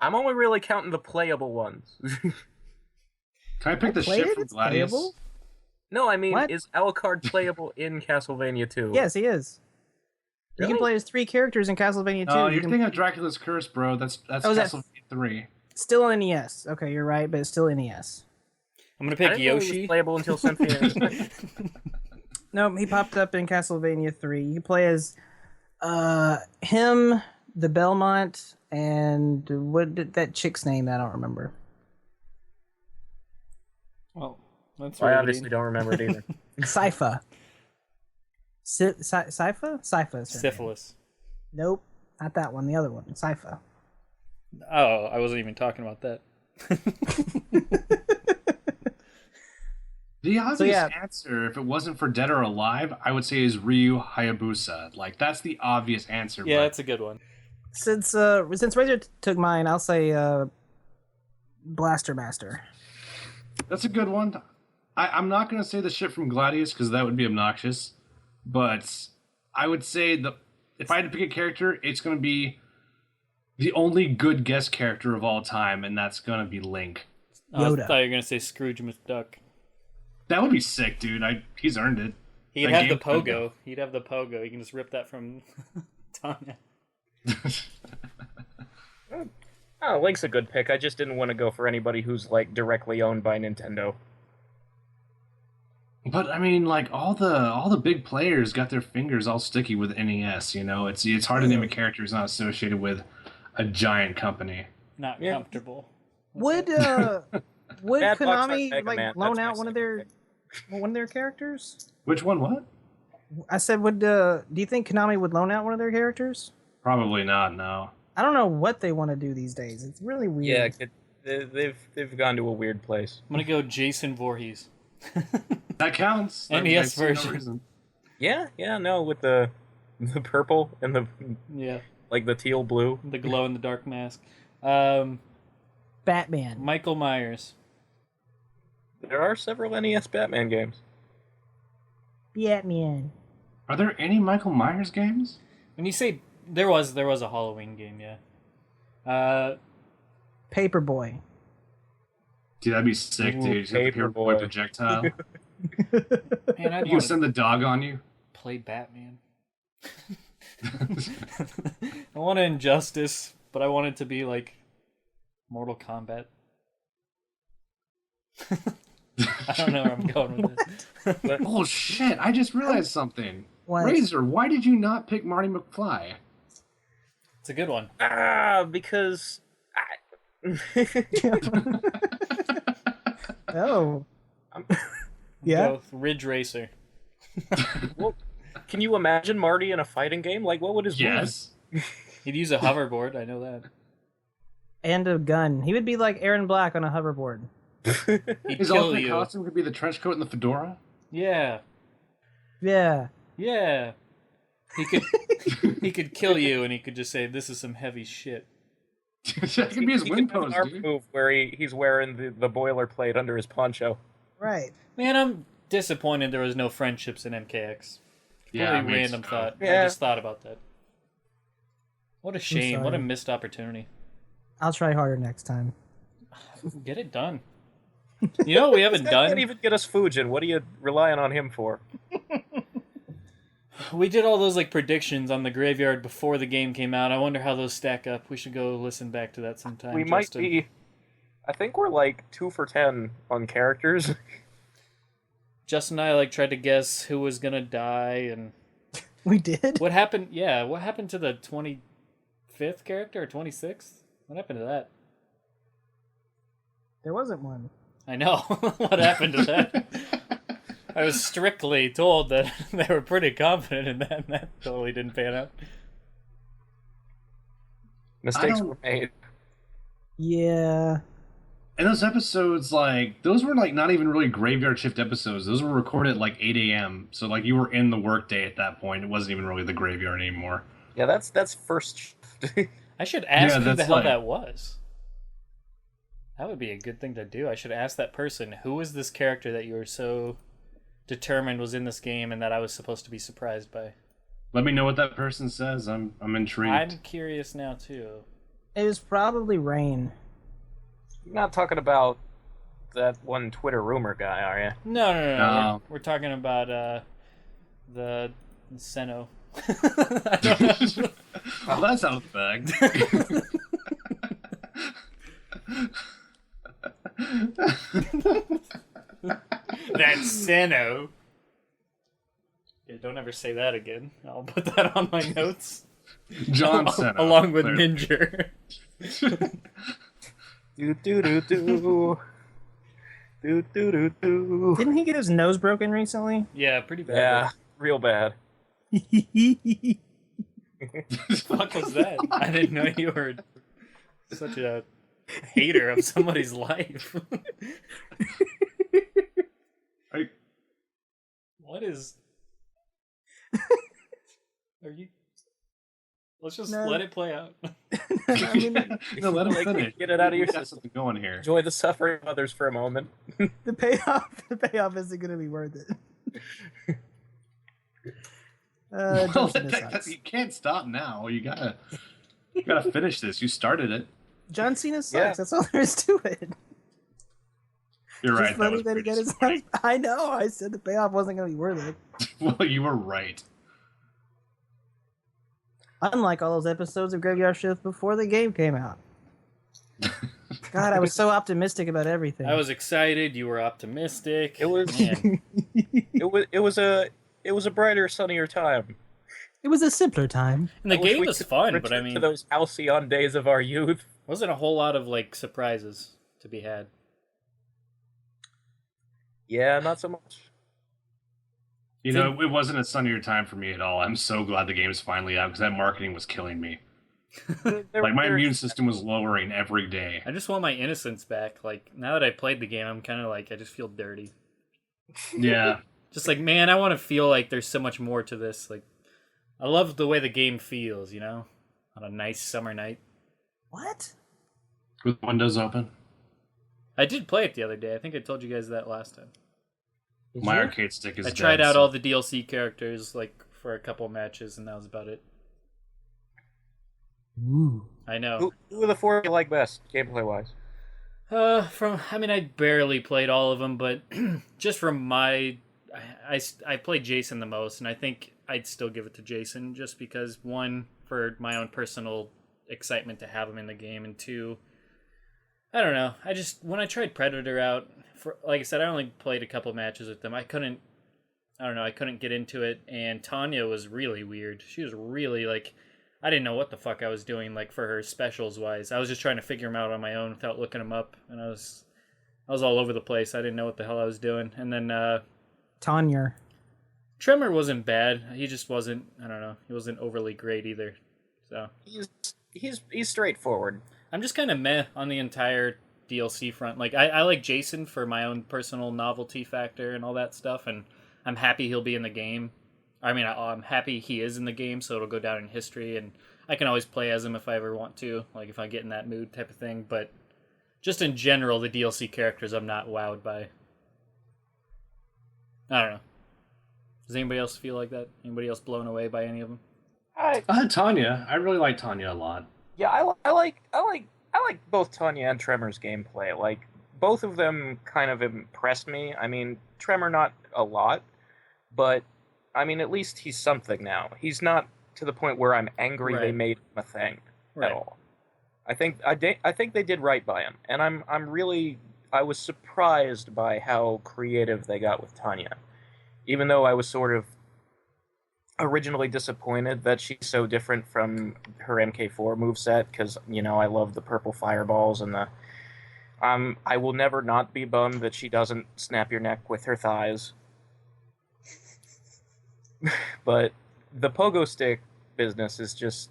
Speaker 1: I'm only really counting the playable ones.
Speaker 2: Can I pick the
Speaker 3: Played
Speaker 2: ship
Speaker 3: it?
Speaker 2: from
Speaker 3: It's
Speaker 2: Gladius?
Speaker 3: playable?
Speaker 1: No, I mean,
Speaker 3: What?
Speaker 1: is Alucard playable in Castlevania 2?
Speaker 3: Yes, he is. You
Speaker 1: Really?
Speaker 3: can play as 3 characters in Castlevania 2.
Speaker 2: Oh,
Speaker 3: You
Speaker 2: you're
Speaker 3: can...
Speaker 2: thinking of Dracula's Curse, bro. That's
Speaker 3: Oh, is that-
Speaker 2: Castlevania 3.
Speaker 3: Still on NES. Okay, you're right, but it's still NES.
Speaker 4: I'm gonna
Speaker 1: I
Speaker 4: pick
Speaker 1: didn't know he
Speaker 4: Yoshi.
Speaker 1: was playable until Symphony of the Night.
Speaker 3: No, he popped up in Castlevania 3. You can play as him, the Belmont, and what did that chick's name? I don't remember.
Speaker 4: Well, that's
Speaker 1: I
Speaker 4: riveting.
Speaker 1: obviously don't remember it either.
Speaker 3: Sypha. Sypha? Sypha is her name.
Speaker 4: Syphilis.
Speaker 3: Nope, not that one. The other one. Sypha.
Speaker 4: Oh, I wasn't even talking about that.
Speaker 2: The obvious
Speaker 3: yeah.
Speaker 2: answer, if it wasn't for Dead or Alive, I would say is Ryu Hayabusa. Like, that's the obvious answer.
Speaker 4: Yeah,
Speaker 2: but
Speaker 4: that's a good one.
Speaker 3: Since Razor took mine, I'll say Blaster Master.
Speaker 2: that's a good one. I'm not going to say the shit from Gladius because that would be obnoxious. But I would say if I had to pick a character, it's going to be the only good guest character of all time, and that's going to be Link.
Speaker 4: Oh, I
Speaker 3: Yoda.
Speaker 4: thought you were gonna say Scrooge McDuck.
Speaker 2: That would be sick, dude. He's earned it.
Speaker 4: He'd
Speaker 2: That
Speaker 4: have the
Speaker 2: game could
Speaker 4: pogo. He'd have the pogo. You can just rip that from Tanya.
Speaker 1: Oh, Link's a good pick. I just didn't want to go for anybody who's like directly owned by Nintendo.
Speaker 2: But I mean, like all the big players got their fingers all sticky with NES. You know, it's hard to name a character who's not associated with a giant company.
Speaker 4: Not
Speaker 1: Yeah.
Speaker 4: comfortable.
Speaker 3: Would
Speaker 1: Bad Box has
Speaker 3: Konami
Speaker 1: Mega
Speaker 3: like
Speaker 1: Man.
Speaker 3: loan
Speaker 1: That's my
Speaker 3: out one of their characters?
Speaker 2: Which one? What?
Speaker 3: I said, do you think Konami would loan out one of their characters?
Speaker 2: Probably not. No.
Speaker 3: I don't know what they want to do these days. It's really weird.
Speaker 1: Yeah, they've gone to a weird place.
Speaker 4: I'm gonna go Jason Voorhees.
Speaker 2: That counts.
Speaker 4: NES
Speaker 2: I see no
Speaker 4: version.
Speaker 2: reason.
Speaker 1: Yeah, no, with the purple and the
Speaker 4: Yeah,
Speaker 1: like the teal blue.
Speaker 4: the glow in the dark mask.
Speaker 3: Batman.
Speaker 4: Michael Myers.
Speaker 1: There are several NES Batman games.
Speaker 3: Batman.
Speaker 2: Are there any Michael Myers games?
Speaker 4: When you say there was a Halloween game, yeah.
Speaker 3: Paperboy.
Speaker 2: Dude, that'd be sick,
Speaker 1: Ooh,
Speaker 2: dude. You just have the
Speaker 1: Paperboy.
Speaker 2: Paperboy projectile.
Speaker 4: Man, I'd
Speaker 2: You can
Speaker 4: want
Speaker 2: send
Speaker 4: to
Speaker 2: the dog on you.
Speaker 4: play Batman. I want Injustice, but I want it to be like Mortal Kombat. I don't know where I'm going with this.
Speaker 2: Oh shit! I just realized something.
Speaker 3: What?
Speaker 2: Razor, why did you not pick Marty McFly?
Speaker 4: It's a good one.
Speaker 1: Because
Speaker 3: Oh. Yeah.
Speaker 4: Go with Ridge Racer.
Speaker 1: well, can you imagine Marty in a fighting game? Like, what would his
Speaker 2: Yes.
Speaker 4: He'd use a hoverboard, I know that.
Speaker 3: And a gun. He would be like Aaron Black on a hoverboard.
Speaker 4: He'd
Speaker 2: His
Speaker 4: kill
Speaker 2: ultimate
Speaker 4: you.
Speaker 2: costume could be the trench coat and the fedora.
Speaker 4: Yeah.
Speaker 3: Yeah.
Speaker 4: Yeah. He could kill you and he could just say, "This is some heavy shit."
Speaker 2: That could be his
Speaker 1: He
Speaker 2: win
Speaker 1: could do an
Speaker 2: pose,
Speaker 1: arm
Speaker 2: dude.
Speaker 1: move where he's wearing the boilerplate under his poncho.
Speaker 3: Right.
Speaker 4: Man, I'm disappointed there was no friendships in MKX.
Speaker 2: Yeah,
Speaker 4: Really
Speaker 2: me
Speaker 4: random
Speaker 2: too.
Speaker 4: thought.
Speaker 1: Yeah.
Speaker 4: I just thought about that. What a shame. What a
Speaker 3: sorry.
Speaker 4: missed opportunity.
Speaker 3: I'll try harder next time.
Speaker 4: Get it done. You know what we haven't
Speaker 1: That can't
Speaker 4: done?
Speaker 1: even get us Fujin. What are you relying on him for?
Speaker 4: We did all those like predictions on the graveyard before the game came out. I wonder how those stack up. We should go listen back to that sometime.
Speaker 1: We might
Speaker 4: Justin.
Speaker 1: be. I think we're like 2 for 10 on characters.
Speaker 4: Justin and I like tried to guess who was gonna die and
Speaker 3: We did?
Speaker 4: what happened. Yeah, what happened to the 25th character or 26th? What happened to that?
Speaker 3: There wasn't one.
Speaker 4: I know. What happened to that? I was strictly told that they were pretty confident in that, and that totally didn't pan out.
Speaker 1: Mistakes
Speaker 2: don't-
Speaker 1: were made.
Speaker 3: Yeah.
Speaker 2: And those episodes, like, those were, like, not even really graveyard shift episodes. Those were recorded at, like, 8 a.m. So, like, you were in the workday at that point. It wasn't even really the graveyard anymore.
Speaker 1: Yeah, that's first shift.
Speaker 4: I should ask
Speaker 2: Yeah,
Speaker 4: who the
Speaker 2: that's
Speaker 4: hell
Speaker 2: like-
Speaker 4: that was. That would be a good thing to do. I should ask that person, who was this character that you were so determined was in this game and that I was supposed to be surprised by?
Speaker 2: Let me know what that person says. I'm intrigued.
Speaker 4: I'm curious now, too.
Speaker 3: It was probably Rain.
Speaker 1: You're not talking about that one Twitter rumor guy, are you?
Speaker 4: No.
Speaker 2: No.
Speaker 4: We're talking about the Seno.
Speaker 2: Well, that's out of the bag.
Speaker 4: That Seno. Yeah, don't ever say that again. I'll put that on my notes.
Speaker 2: John Cena.
Speaker 4: Along with
Speaker 2: There.
Speaker 4: Ninja.
Speaker 1: Do do do do. Do do do do.
Speaker 3: Didn't he get his nose broken recently?
Speaker 4: Yeah, pretty bad.
Speaker 1: Yeah, real bad.
Speaker 4: What the fuck was that? I didn't know you were such a hater of somebody's life.
Speaker 2: I-
Speaker 4: What is... Are you... Let's just
Speaker 3: No.
Speaker 4: let it play out.
Speaker 3: I mean,
Speaker 2: No, let him
Speaker 1: Like,
Speaker 2: finish.
Speaker 1: get it out of your
Speaker 2: We got
Speaker 1: system.
Speaker 2: something going here.
Speaker 1: Enjoy the suffering of others for a moment.
Speaker 3: the payoff isn't going to be worth it.
Speaker 2: Well,
Speaker 3: John Cena sucks.
Speaker 2: you can't stop now. You gotta finish this. You started it.
Speaker 3: John Cena sucks.
Speaker 1: Yeah.
Speaker 3: That's all there is to it.
Speaker 2: You're right.
Speaker 3: Just
Speaker 2: That
Speaker 3: let
Speaker 2: was
Speaker 3: him
Speaker 2: pretty
Speaker 3: get his
Speaker 2: disappointing.
Speaker 3: I know. I said the payoff wasn't going to be worth it.
Speaker 2: Well, you were right.
Speaker 3: Unlike all those episodes of Graveyard Shift before the game came out. God, I was so optimistic about everything.
Speaker 4: I was excited. You were optimistic.
Speaker 1: It was-
Speaker 4: Man,
Speaker 1: It was a brighter, sunnier time.
Speaker 3: It was a simpler time.
Speaker 4: and the
Speaker 1: I wish
Speaker 4: game
Speaker 1: we
Speaker 4: was
Speaker 1: could
Speaker 4: fun, but
Speaker 1: return
Speaker 4: I mean,
Speaker 1: to those halcyon days of our youth.
Speaker 4: wasn't a whole lot of like surprises to be had.
Speaker 1: Yeah, not so much.
Speaker 2: You know, it wasn't a sunnier time for me at all. I'm so glad the game's finally out because that marketing was killing me. Like my immune system was lowering every day.
Speaker 4: I just want my innocence back. Like now that I played the game, I'm kind of like I just feel dirty.
Speaker 2: Yeah.
Speaker 4: Just like, man, I want to feel like there's so much more to this. Like, I love the way the game feels, you know, on a nice summer night.
Speaker 3: What?
Speaker 2: With windows open.
Speaker 4: I did play it the other day. I think I told you guys that last time.
Speaker 3: Did
Speaker 2: My
Speaker 3: you?
Speaker 2: arcade stick is
Speaker 4: I
Speaker 2: dead.
Speaker 4: tried out
Speaker 2: so-
Speaker 4: all the DLC characters like for a couple matches, and that was about it.
Speaker 3: Ooh.
Speaker 4: I know.
Speaker 1: Who are the four you like best, gameplay wise?
Speaker 4: I mean, I barely played all of them, but just from I played Jason the most, and I think I'd still give it to Jason just because one, for my own personal excitement to have him in the game, and two, I don't know. When I tried Predator out, like I said, I only played a couple matches with them. I don't know, I couldn't get into it, and Tanya was really weird. She was really like, I didn't know what the fuck I was doing, like for her specials wise. I was just trying to figure them out on my own without looking them up, and I was all over the place. I didn't know what the hell I was doing. And then
Speaker 3: Tanya.
Speaker 4: Tremor wasn't bad. He just wasn't. I don't know. He wasn't overly great either. So
Speaker 1: He's straightforward.
Speaker 4: I'm just kind of meh on the entire DLC front. Like I like Jason for my own personal novelty factor and all that stuff, and I'm happy he'll be in the game. I mean, I'm happy he is in the game, so it'll go down in history, and I can always play as him if I ever want to, like if I get in that mood type of thing. But just in general, the DLC characters I'm not wowed by. I don't know. Does anybody else feel like that? Anybody else blown away by any of them?
Speaker 2: Tanya. I really like Tanya a lot.
Speaker 1: Yeah, I like both Tanya and Tremor's gameplay. Like both of them kind of impressed me. I mean, Tremor not a lot, but I mean at least he's something now. He's not to the point where I'm angry they
Speaker 4: Right.
Speaker 1: made him a thing
Speaker 4: Right.
Speaker 1: at all. I think they did right by him, and I was surprised by how creative they got with Tanya, even though I was sort of originally disappointed that she's so different from her MK4 moveset, because, you know, I love the purple fireballs and the... I will never not be bummed that she doesn't snap your neck with her thighs. But the pogo stick business is just...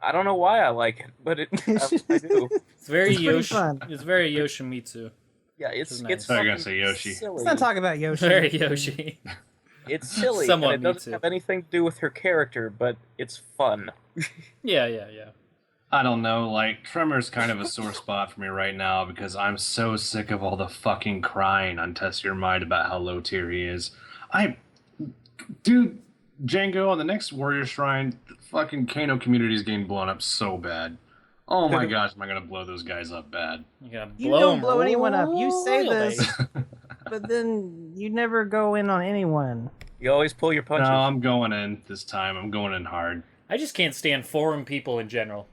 Speaker 1: I don't know why I like it, but I do.
Speaker 4: It's very
Speaker 3: It's pretty fun.
Speaker 4: It's very Yoshimitsu.
Speaker 1: Yeah, it's
Speaker 4: Nice.
Speaker 1: it's
Speaker 2: I thought you were gonna
Speaker 1: fucking
Speaker 2: say Yoshi.
Speaker 1: silly.
Speaker 3: Let's not talk about Yoshi.
Speaker 4: Very Yoshi.
Speaker 1: It's silly,
Speaker 4: Somewhat
Speaker 1: and it doesn't
Speaker 4: Mitsu.
Speaker 1: have anything to do with her character, but it's fun.
Speaker 4: Yeah.
Speaker 2: I don't know, like, Tremor's kind of a sore spot for me right now because I'm so sick of all the fucking crying on Test Your Mind about how low tier he is. Dude, Django, on the next Warrior Shrine, the fucking Kano community is getting blown up so bad. Oh my gosh, am I gonna blow those guys up bad?
Speaker 4: You're gonna
Speaker 3: You
Speaker 4: blow
Speaker 3: don't
Speaker 4: 'em
Speaker 3: blow anyone up. You say
Speaker 4: real
Speaker 3: this.
Speaker 4: bad.
Speaker 3: But then you never go in on anyone.
Speaker 1: You always pull your
Speaker 2: No,
Speaker 1: punches.
Speaker 2: I'm going in this time. I'm going in hard.
Speaker 4: I just can't stand forum people in general.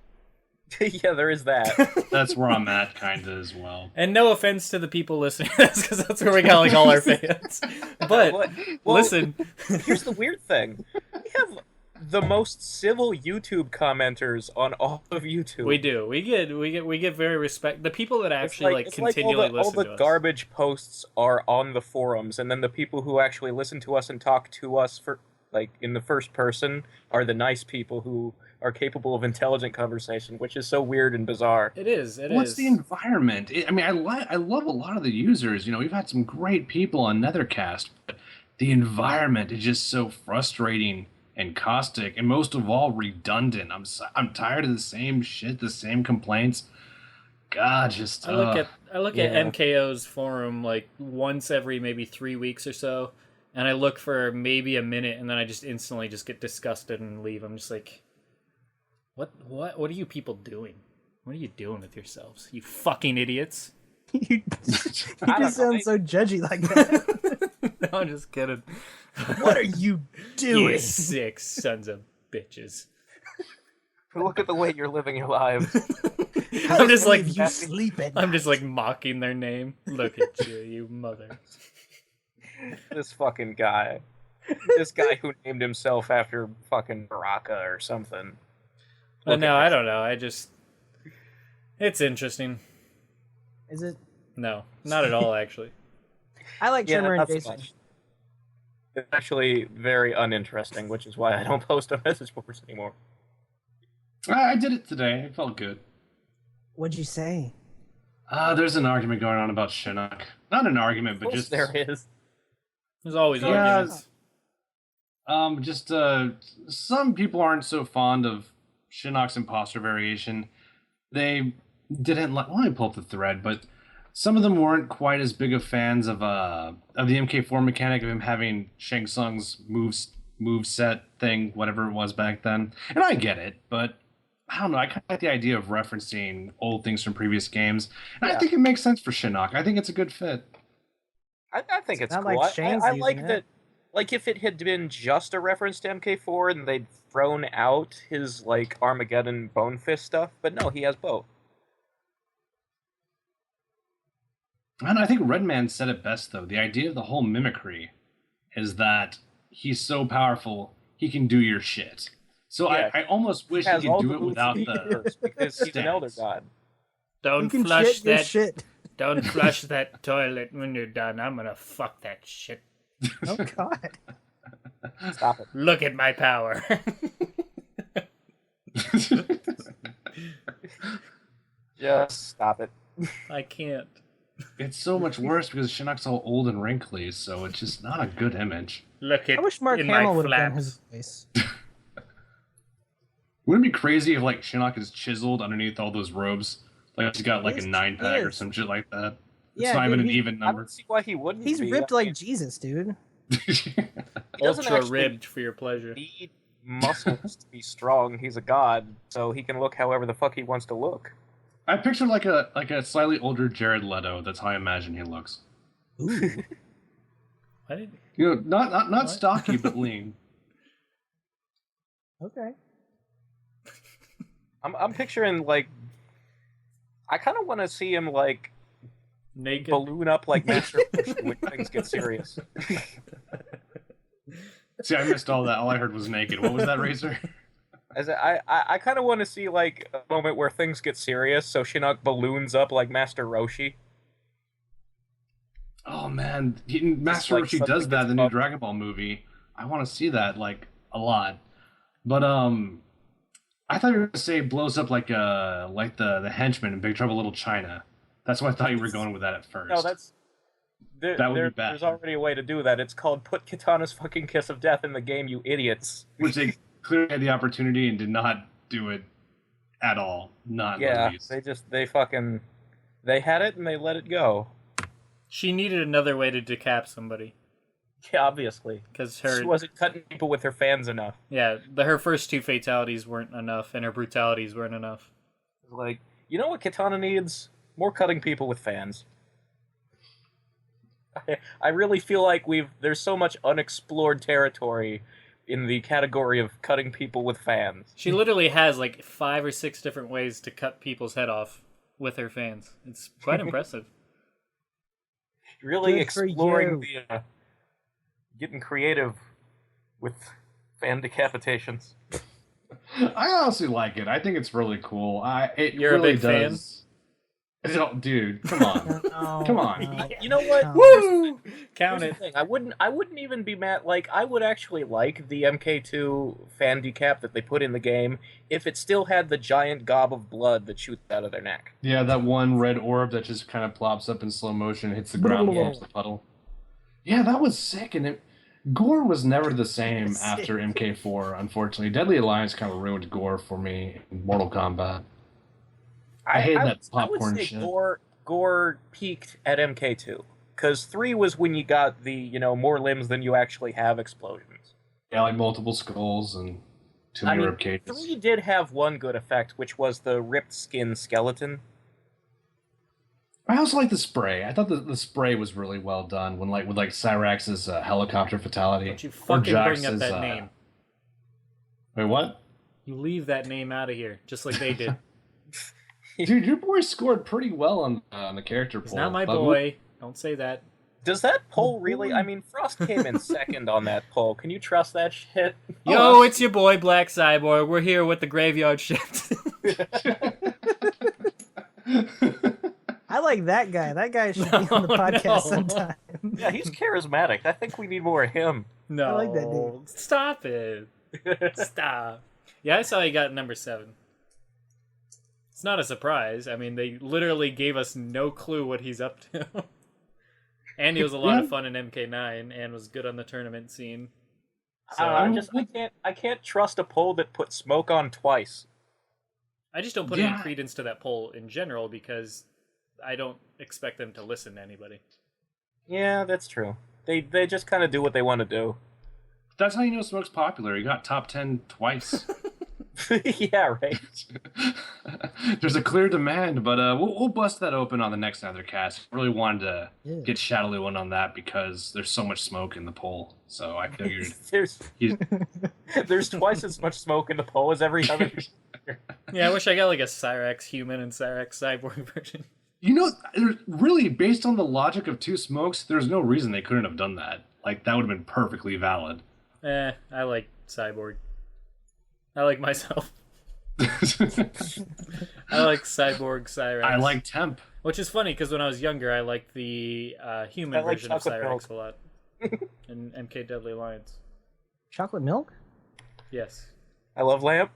Speaker 1: Yeah, there is that.
Speaker 2: That's where I'm at, kind of, as well.
Speaker 4: And no offense to the people listening to this, because that's where we got like all our fans. But
Speaker 1: Well,
Speaker 4: listen,
Speaker 1: here's the weird thing: we have the most civil YouTube commenters on all of YouTube.
Speaker 4: we do. We get very respect. The people that
Speaker 1: It's
Speaker 4: actually like
Speaker 1: it's
Speaker 4: continually
Speaker 1: all
Speaker 4: listen
Speaker 1: the
Speaker 4: to us.
Speaker 1: garbage posts are on the forums, and then the people who actually listen to us and talk to us for like in the first person are the nice people who are capable of intelligent conversation, which is so weird and bizarre.
Speaker 4: It is.
Speaker 2: What's the environment? I mean, I love a lot of the users. You know, we've had some great people on Netherkast, but the environment is just so frustrating and caustic, and most of all, redundant. I'm tired of the same shit, the same complaints. God, just
Speaker 4: I look at
Speaker 1: Yeah.
Speaker 4: MKO's forum like once every maybe 3 weeks or so, and I look for maybe a minute, and then I just instantly just get disgusted and leave. I'm just like, what are you people doing? What are you doing with yourselves, you fucking idiots?
Speaker 3: You
Speaker 1: don't
Speaker 3: just
Speaker 1: know.
Speaker 3: sound so judgy like that.
Speaker 4: No, I'm just kidding.
Speaker 3: What are you
Speaker 4: You
Speaker 3: doing?
Speaker 4: sick sons of bitches.
Speaker 1: Look at the way you're living your lives.
Speaker 4: I'm just like
Speaker 3: you sleep at
Speaker 4: I'm just like mocking their name. Look at you, you mother.
Speaker 1: This fucking guy. This guy who named himself after fucking Baraka or something.
Speaker 4: But
Speaker 1: Look
Speaker 4: no,
Speaker 1: at
Speaker 4: I
Speaker 1: this.
Speaker 4: don't know. It's interesting.
Speaker 3: Is it?
Speaker 4: No, not at all, actually.
Speaker 3: I like
Speaker 1: Yeah,
Speaker 3: Trimmer and
Speaker 1: not so
Speaker 3: Jason.
Speaker 1: much. It's actually very uninteresting, which is why I don't post on message boards anymore.
Speaker 2: I did it today. It felt good.
Speaker 3: What'd you say?
Speaker 2: There's an argument going on about Chinook. not an argument,
Speaker 1: Of
Speaker 2: but
Speaker 1: course
Speaker 2: just
Speaker 1: there is.
Speaker 4: There's always
Speaker 2: Yeah.
Speaker 4: arguments.
Speaker 2: Just some people aren't so fond of Shinnok's imposter variation. They didn't like. Well, let me pull up the thread, but some of them weren't quite as big of fans of the MK4 mechanic of him having Shang Tsung's move set thing, whatever it was back then. And I get it, but I don't know. I kind of like the idea of referencing old things from previous games, and I
Speaker 1: Yeah.
Speaker 2: think it makes sense for Shinnok. I think it's a good fit.
Speaker 1: I think it's
Speaker 3: not
Speaker 1: cool.
Speaker 3: like Shane's
Speaker 1: I
Speaker 3: using
Speaker 1: like
Speaker 3: it.
Speaker 1: that. Like if it had been just a reference to MK4 and they'd thrown out his like Armageddon Bone Fist stuff, but no, he has both.
Speaker 2: And I think Redman said it best, though. The idea of the whole mimicry is that he's so powerful, he can do your shit. So
Speaker 1: Yeah.
Speaker 2: I almost wish he
Speaker 1: has
Speaker 2: could
Speaker 1: all
Speaker 2: do
Speaker 1: the
Speaker 2: it
Speaker 1: moves
Speaker 2: without
Speaker 1: he
Speaker 2: the.
Speaker 1: does, because he's an elder
Speaker 2: stance.
Speaker 1: god.
Speaker 3: You
Speaker 4: Don't
Speaker 3: can
Speaker 4: flush
Speaker 3: shit your
Speaker 4: that.
Speaker 3: shit.
Speaker 4: Don't flush that toilet when you're done. I'm gonna fuck that shit.
Speaker 3: Oh God.
Speaker 1: Stop it.
Speaker 4: Look at my power.
Speaker 1: Just stop it.
Speaker 4: I can't.
Speaker 2: It's so much worse because Shinnok's all old and wrinkly, so it's just not a good image.
Speaker 4: Look at
Speaker 3: I wish Mark
Speaker 4: in
Speaker 3: Hamill
Speaker 4: my
Speaker 3: would have done
Speaker 4: flaps.
Speaker 3: his voice.
Speaker 2: Wouldn't it be crazy if like Shinnok is chiseled underneath all those robes? Like he's got like a
Speaker 3: He
Speaker 2: 9-pack or
Speaker 3: is.
Speaker 2: some shit like that. It's
Speaker 3: Yeah,
Speaker 2: not
Speaker 3: dude,
Speaker 2: even an
Speaker 3: he-
Speaker 2: even
Speaker 1: I
Speaker 2: number.
Speaker 1: don't see why he wouldn't.
Speaker 3: He's
Speaker 1: be.
Speaker 3: ripped
Speaker 1: I
Speaker 3: like
Speaker 1: mean,
Speaker 3: Jesus, dude.
Speaker 1: he doesn't
Speaker 4: Ultra
Speaker 1: actually
Speaker 4: ribbed for your pleasure.
Speaker 1: need muscles to be strong. He's a god, so he can look however the fuck he wants to look.
Speaker 2: I picture like a slightly older Jared Leto. That's how I imagine he looks.
Speaker 3: Ooh.
Speaker 4: I didn't.
Speaker 2: You know, not
Speaker 4: What?
Speaker 2: stocky but lean.
Speaker 3: Okay.
Speaker 1: I'm picturing like, I kind of want to see him like
Speaker 4: Naked.
Speaker 1: balloon up like Master Roshi when things get serious.
Speaker 2: See, I missed all that. All I heard was naked. What was that, Razor?
Speaker 1: I kind of want to see like a moment where things get serious, so Shinnok balloons up like Master Roshi.
Speaker 2: Oh man, Master
Speaker 1: like
Speaker 2: Roshi
Speaker 1: something
Speaker 2: does that in the
Speaker 1: gets
Speaker 2: new
Speaker 1: up.
Speaker 2: Dragon Ball movie. I want to see that like a lot. But I thought you were gonna say blows up like the henchman in Big Trouble in Little China. That's what I thought you were going with that at first.
Speaker 1: No, that's
Speaker 2: That would be bad.
Speaker 1: There's already a way to do that. It's called put Kitana's fucking kiss of death in the game, you idiots.
Speaker 2: Which they clearly had the opportunity and did not do it at all. Not in the
Speaker 1: Yeah,
Speaker 2: least.
Speaker 1: they had it and they let it go.
Speaker 4: She needed another way to decap somebody
Speaker 1: Yeah, obviously.
Speaker 4: because
Speaker 1: She
Speaker 4: her
Speaker 1: wasn't cutting people with her fans enough.
Speaker 4: her first two fatalities weren't enough and her brutalities weren't enough.
Speaker 1: Like, you know what Kitana needs? More cutting people with fans. I really feel like there's so much unexplored territory in the category of cutting people with fans.
Speaker 4: She literally has like 5 or 6 different ways to cut people's head off with her fans. It's quite impressive.
Speaker 1: Really
Speaker 3: Good for
Speaker 1: exploring
Speaker 3: you.
Speaker 1: the getting creative with fan decapitations.
Speaker 2: I honestly like it. I think it's really cool.
Speaker 4: You're a
Speaker 2: really
Speaker 4: big fan?
Speaker 2: does. Oh, dude, come on.
Speaker 3: No,
Speaker 2: Come on.
Speaker 3: no,
Speaker 1: You know what?
Speaker 3: no.
Speaker 4: Woo! Count
Speaker 1: Here's
Speaker 4: it.
Speaker 1: the thing. I wouldn't even be mad. Like, I would actually like the MK2 fan decap that they put in the game if it still had the giant gob of blood that shoots out of their neck.
Speaker 2: Yeah, that one red orb that just kind of plops up in slow motion, hits the ground, and forms the puddle. Yeah, that was sick, and Gore was never the same after MK4, unfortunately. Deadly Alliance kind of ruined Gore for me in Mortal Kombat. I hate that popcorn
Speaker 1: I would say
Speaker 2: shit.
Speaker 1: Gore peaked at MK2 because 3 was when you got the more limbs than you actually have explosions.
Speaker 2: Yeah, like multiple skulls and too many rib cages.
Speaker 1: 3 did have one good effect, which was the ripped skin skeleton.
Speaker 2: I also like the spray. I thought the spray was really well done when with Cyrax's helicopter fatality.
Speaker 4: Don't you fucking bring up
Speaker 2: Jax's,
Speaker 4: that name.
Speaker 2: Wait, what?
Speaker 4: You leave that name out of here, just like they did.
Speaker 2: Dude, your boy scored pretty well on the character
Speaker 4: He's
Speaker 2: poll.
Speaker 4: not my
Speaker 2: But
Speaker 4: boy. Don't say that.
Speaker 1: Does that poll really? I mean, Frost came in second on that poll. Can you trust that shit?
Speaker 4: Yo, it's your boy Black Cyborg. We're here with the graveyard shift.
Speaker 3: I like that guy. That guy should be on the podcast
Speaker 4: no.
Speaker 3: sometime.
Speaker 1: Yeah, he's charismatic. I think we need more of him.
Speaker 4: No,
Speaker 3: I like that dude.
Speaker 4: Stop it. Stop. Yeah, I saw he got number 7. It's not a surprise. I mean, they literally gave us no clue what he's up to. And he was a lot of fun in MK9 and was good on the tournament scene. So
Speaker 1: I can't trust a poll that put smoke on twice.
Speaker 4: I just don't put any credence to that poll in general because I don't expect them to listen to anybody.
Speaker 1: Yeah, that's true. They just kind of do what they want to do.
Speaker 2: That's how you know Smoke's popular. He got top 10 twice.
Speaker 1: Yeah, right.
Speaker 2: There's a clear demand, but we'll bust that open on the next Nethercast. I really wanted to get Shadowloo in on that because there's so much smoke in the poll. So I figured
Speaker 1: there's twice as much smoke in the poll as every other.
Speaker 4: Yeah, I wish I got like a Cyrax human and Cyrax cyborg version.
Speaker 2: You know, really, based on the logic of two smokes, there's no reason they couldn't have done that. Like, that would have been perfectly valid.
Speaker 4: I like Cyborg. I like myself. I like Cyborg Cyrax.
Speaker 2: I like Temp.
Speaker 4: Which is funny, because when I was younger, I liked the human version of Cyrax a lot. In MK Deadly Alliance.
Speaker 3: Chocolate milk?
Speaker 4: Yes.
Speaker 1: I love Lamp.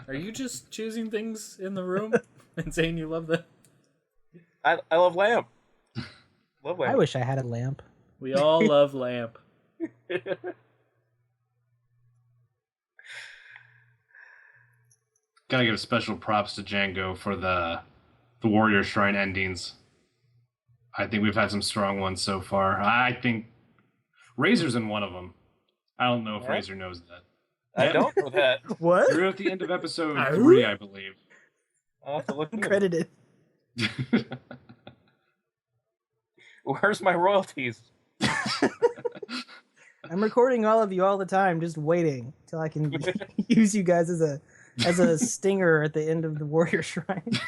Speaker 4: Are you just choosing things in the room and saying you love them?
Speaker 1: I love Lamp. Love Lamp.
Speaker 3: I wish I had a lamp.
Speaker 4: We all love Lamp.
Speaker 2: Gotta give special props to Django for the Warrior Shrine endings. I think we've had some strong ones so far. I think Razor's in one of them. I don't know if Razor knows that.
Speaker 1: I don't know that.
Speaker 3: What?
Speaker 2: We're at the end of episode 3, I believe.
Speaker 1: I'll have to look into it.
Speaker 3: Uncredited.
Speaker 1: Where's my royalties?
Speaker 3: I'm recording all of you all the time, just waiting till I can use you guys as a stinger at the end of the Warrior Shrine.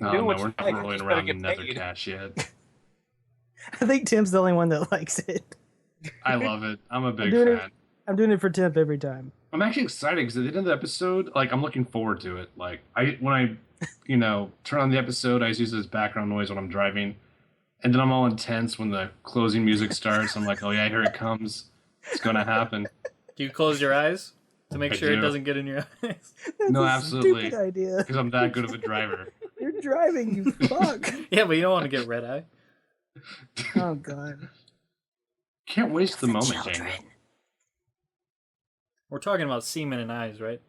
Speaker 2: No, we're not rolling around in Nethercast yet.
Speaker 3: I think Tim's the only one that likes it.
Speaker 2: I love it. I'm a big fan.
Speaker 3: I'm doing it for Tim every time.
Speaker 2: I'm actually excited because at the end of the episode, like, I'm looking forward to it. Like, when I turn on the episode, I just use it as background noise when I'm driving, and then I'm all intense when the closing music starts. I'm like, oh yeah, here it comes. It's gonna happen.
Speaker 4: Do you close your eyes to make sure it doesn't get in your eyes?
Speaker 2: No, absolutely.
Speaker 3: Stupid idea.
Speaker 2: Because I'm that good of a driver.
Speaker 3: You're driving, you fuck.
Speaker 4: Yeah, but you don't want to get red eye.
Speaker 3: Oh god.
Speaker 2: Can't waste the moment, Django.
Speaker 4: We're talking about semen and eyes, right?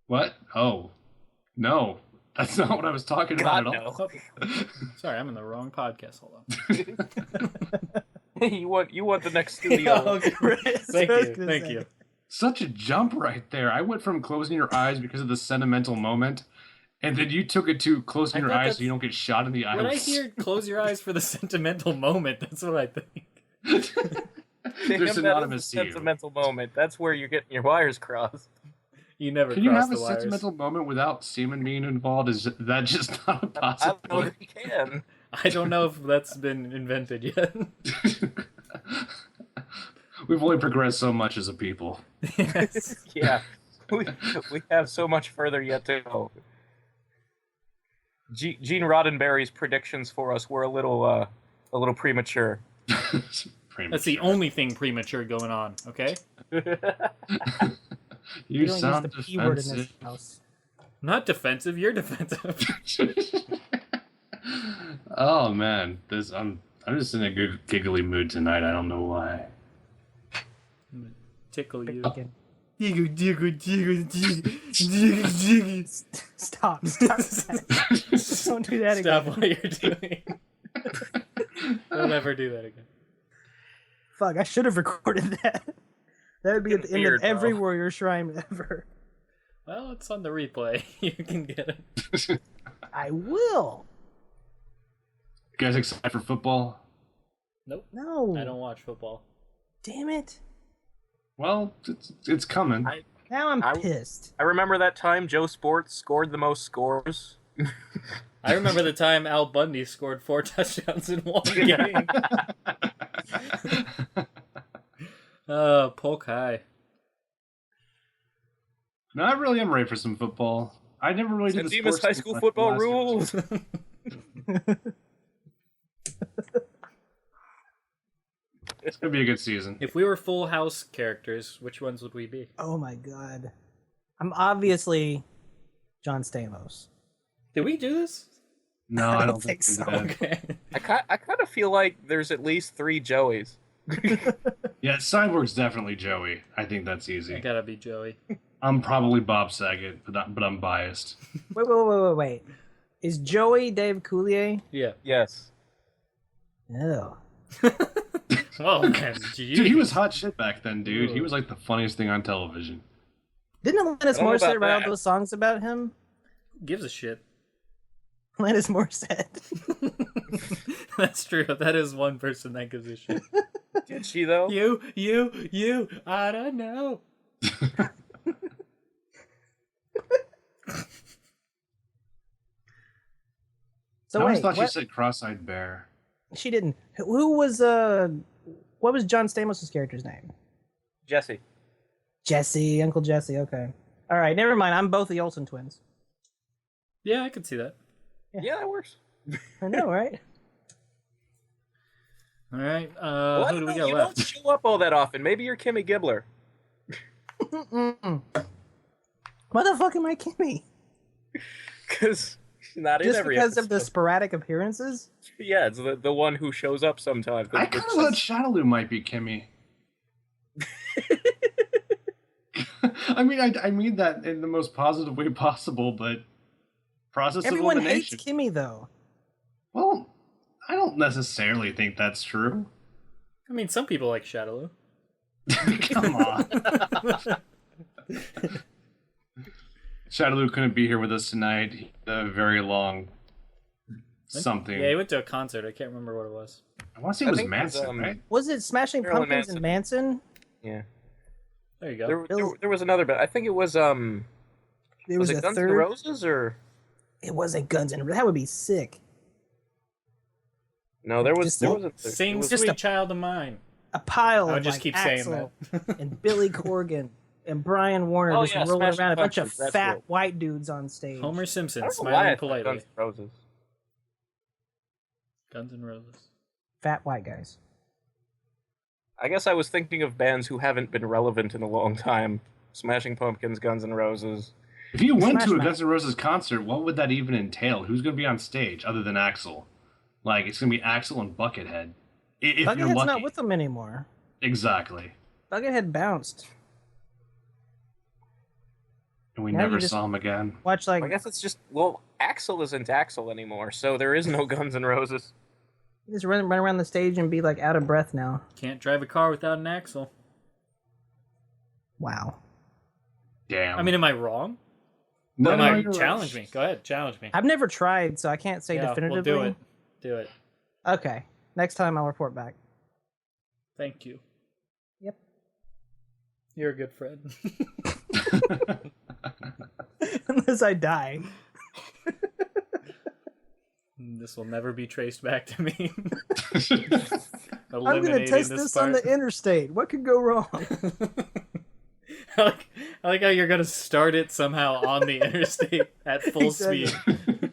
Speaker 2: What? Oh, no. That's not what I was talking about at all.
Speaker 4: Oh, sorry, I'm in the wrong podcast. Hold
Speaker 1: on. you want the next studio?
Speaker 4: Thank you.
Speaker 2: Such a jump right there. I went from closing your eyes because of the sentimental moment, and then you took it to closing your eyes so you don't get shot in the eyes.
Speaker 4: When I hear "close your eyes" for the sentimental moment, that's what I think.
Speaker 2: They're synonymous to you.
Speaker 1: Sentimental moment. That's where you're getting your wires crossed.
Speaker 4: You never.
Speaker 2: Can you have a sentimental moment without semen being involved? Is that just not a possibility?
Speaker 1: I don't know if you can.
Speaker 4: I don't know if that's been invented yet.
Speaker 2: We've only progressed so much as a people.
Speaker 4: Yes.
Speaker 1: Yeah, we have so much further yet to go. Gene Roddenberry's predictions for us were a little premature.
Speaker 4: That's the only thing premature going on. Okay.
Speaker 2: You
Speaker 3: don't
Speaker 2: sound
Speaker 3: use the P word in this
Speaker 2: defensive.
Speaker 3: house.
Speaker 4: Not defensive. You're defensive.
Speaker 2: Oh man, I'm just in a good giggly mood tonight. I don't know why.
Speaker 4: Tickle you.
Speaker 3: Again. Stop. Don't do that again.
Speaker 4: Stop what you're doing. Don't ever do that again.
Speaker 3: Fuck, I should have recorded that. That would be at the end of every
Speaker 1: bro.
Speaker 3: Warrior Shrine ever.
Speaker 4: Well, it's on the replay. You can get it.
Speaker 3: I will.
Speaker 2: You guys excited for football?
Speaker 4: Nope.
Speaker 3: No.
Speaker 4: I don't watch football.
Speaker 3: Damn it.
Speaker 2: Well, it's coming.
Speaker 3: Now I'm pissed.
Speaker 1: I remember that time Joe Sports scored the most scores.
Speaker 4: I remember the time Al Bundy scored 4 touchdowns in one game. Polk High.
Speaker 2: No, I really am ready for some football. I never really did the
Speaker 1: Demas
Speaker 2: sports
Speaker 1: high school football rules.
Speaker 2: It's gonna be a good season.
Speaker 4: If we were Full House characters, which ones would we be?
Speaker 3: Oh my god. I'm obviously John Stamos.
Speaker 4: Did we do this?
Speaker 2: No, I don't think
Speaker 3: think so.
Speaker 2: so.
Speaker 4: Okay.
Speaker 1: I kind of feel like there's at least 3 Joeys.
Speaker 2: Yeah, Cyborg's definitely Joey. I think that's
Speaker 4: I
Speaker 2: easy.
Speaker 4: gotta be Joey.
Speaker 2: I'm probably Bob Saget, but I'm biased.
Speaker 3: Wait. Is Joey Dave Coulier?
Speaker 4: Yeah.
Speaker 1: Yes.
Speaker 3: No.
Speaker 4: Oh, man.
Speaker 2: Dude, he was hot shit back then, dude. He was like the funniest thing on television.
Speaker 3: Didn't Alanis
Speaker 1: I don't know
Speaker 3: Morissette
Speaker 1: about
Speaker 3: write all
Speaker 1: that.
Speaker 3: those songs about him?
Speaker 4: Gives a shit.
Speaker 3: Alanis Morissette.
Speaker 4: That's true. That is one person that gives a shit.
Speaker 1: Did she though?
Speaker 4: You. I don't know.
Speaker 3: So
Speaker 2: I always
Speaker 3: wait,
Speaker 2: thought she
Speaker 3: what?
Speaker 2: said cross-eyed bear.
Speaker 3: She didn't. Who was what was John Stamos' character's name?
Speaker 1: Jesse.
Speaker 3: Jesse, Uncle Jesse. Okay. All right, never mind. I'm both the Olsen twins.
Speaker 4: Yeah, I could see that.
Speaker 1: Yeah, that works.
Speaker 3: I know, right?
Speaker 4: All right.
Speaker 1: Well, I
Speaker 4: Who
Speaker 1: don't
Speaker 4: do we
Speaker 1: know,
Speaker 4: got
Speaker 1: you
Speaker 4: left?
Speaker 1: don't show up all that often. Maybe you're Kimmy Gibbler.
Speaker 3: Mm-mm. Why the fuck am I Kimmy?
Speaker 1: Because she's not in
Speaker 3: Just
Speaker 1: every
Speaker 3: because of the
Speaker 1: episode.
Speaker 3: sporadic appearances?
Speaker 1: Yeah, it's the one who shows up sometimes.
Speaker 2: I kind of thought Shadaloo might be Kimmy. I mean that in the most positive way possible, but process
Speaker 3: Everyone
Speaker 2: of
Speaker 3: hates
Speaker 2: elimination.
Speaker 3: Kimmy, though.
Speaker 2: Well, I don't necessarily think that's true.
Speaker 4: I mean, some people like Shadaloo.
Speaker 2: Come on. Shadaloo couldn't be here with us tonight. He had a very long something.
Speaker 4: Yeah, he went to a concert. I can't remember what it was.
Speaker 2: I want to say
Speaker 1: I
Speaker 2: it was
Speaker 1: think it was,
Speaker 2: Manson, right?
Speaker 3: Was it Smashing
Speaker 1: Marilyn
Speaker 3: Pumpkins and Manson?
Speaker 1: Yeah.
Speaker 4: There you go.
Speaker 1: There was another, but I think it was
Speaker 3: There
Speaker 1: was
Speaker 3: was
Speaker 1: it
Speaker 3: a
Speaker 1: Guns
Speaker 3: third.
Speaker 1: N' Roses or
Speaker 3: It wasn't Guns N' Roses. That would be sick.
Speaker 1: no? There was
Speaker 3: Just
Speaker 1: there
Speaker 3: a-
Speaker 1: was a third.
Speaker 4: Sing
Speaker 1: It was-
Speaker 3: just
Speaker 4: Sweet
Speaker 3: a-
Speaker 4: Child of Mine.
Speaker 3: A pile
Speaker 4: I
Speaker 3: of
Speaker 4: would just
Speaker 3: like
Speaker 4: keep saying
Speaker 3: Axl
Speaker 4: that.
Speaker 3: and Billy Corgan and Brian Warner
Speaker 1: Oh,
Speaker 3: just
Speaker 1: yeah,
Speaker 3: rolling
Speaker 1: Smashing
Speaker 3: around a bunch of
Speaker 1: Pumpkins, that's
Speaker 3: fat
Speaker 1: right.
Speaker 3: white dudes on stage.
Speaker 4: Homer
Speaker 1: I
Speaker 4: Simpson
Speaker 1: don't know why I
Speaker 4: smiling
Speaker 1: thought
Speaker 4: politely.
Speaker 1: Guns N' Roses.
Speaker 4: Guns N' Roses.
Speaker 3: Fat white guys.
Speaker 1: I guess I was thinking of bands who haven't been relevant in a long time. Smashing Pumpkins, Guns N' Roses.
Speaker 2: If you went
Speaker 3: Smash
Speaker 2: to a
Speaker 3: Mouth.
Speaker 2: Guns N' Roses concert, what would that even entail? Who's going to be on stage other than Axl? Like, it's going to be Axl and Buckethead. If you're
Speaker 3: Buckethead's
Speaker 2: lucky.
Speaker 3: not with them anymore.
Speaker 2: Exactly.
Speaker 3: Buckethead bounced.
Speaker 2: And we
Speaker 3: Now you
Speaker 2: never
Speaker 3: just-
Speaker 2: saw him again.
Speaker 3: Watch like
Speaker 1: I guess it's just Axl isn't Axl anymore, so there is no Guns N' Roses.
Speaker 3: just run around the stage and be like out of breath now.
Speaker 4: Can't drive a car without an axle.
Speaker 3: Wow.
Speaker 2: Damn.
Speaker 4: I mean, am I wrong?
Speaker 2: no,
Speaker 4: Am
Speaker 2: no,
Speaker 4: I
Speaker 2: you're right.
Speaker 4: challenge me? Go ahead, challenge me.
Speaker 3: I've never tried, so I can't say
Speaker 4: Yeah,
Speaker 3: definitively.
Speaker 4: we'll do it. Do it.
Speaker 3: Okay. Next time I'll report back.
Speaker 4: Thank you.
Speaker 3: Yep.
Speaker 4: You're a good friend.
Speaker 3: Unless I die.
Speaker 4: This will never be traced back to me.
Speaker 3: I'm gonna test this on the interstate. What could go wrong?
Speaker 4: I like how you're gonna start it somehow on the interstate at full
Speaker 3: Exactly.
Speaker 4: speed.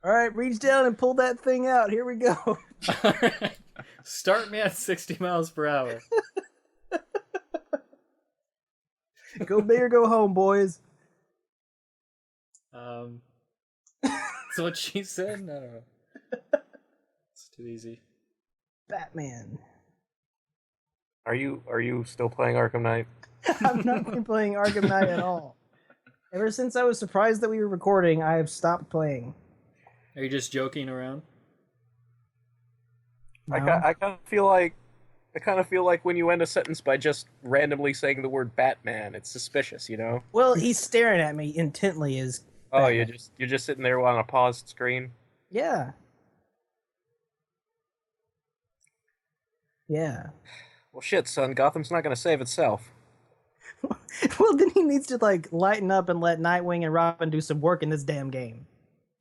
Speaker 3: All right, reach down and pull that thing out. Here we go.
Speaker 4: Alright. Start me at 60 miles per hour.
Speaker 3: Go big or go home, boys.
Speaker 4: That's what she said? I don't know. It's too easy.
Speaker 3: Batman.
Speaker 1: Are you still playing Arkham Knight?
Speaker 3: I've not been playing Arkham Knight at all. Ever since I was surprised that we were recording, I have stopped playing.
Speaker 4: Are you just joking around?
Speaker 3: No.
Speaker 1: I kind of feel like when you end a sentence by just randomly saying the word Batman, it's suspicious, you know?
Speaker 3: Well, he's staring at me intently. Is
Speaker 1: Oh,
Speaker 3: Batman.
Speaker 1: you're just sitting there on a paused screen.
Speaker 3: Yeah. Yeah.
Speaker 1: Well, shit, son, Gotham's not gonna save itself.
Speaker 3: Well, then he needs to like lighten up and let Nightwing and Robin do some work in this damn game.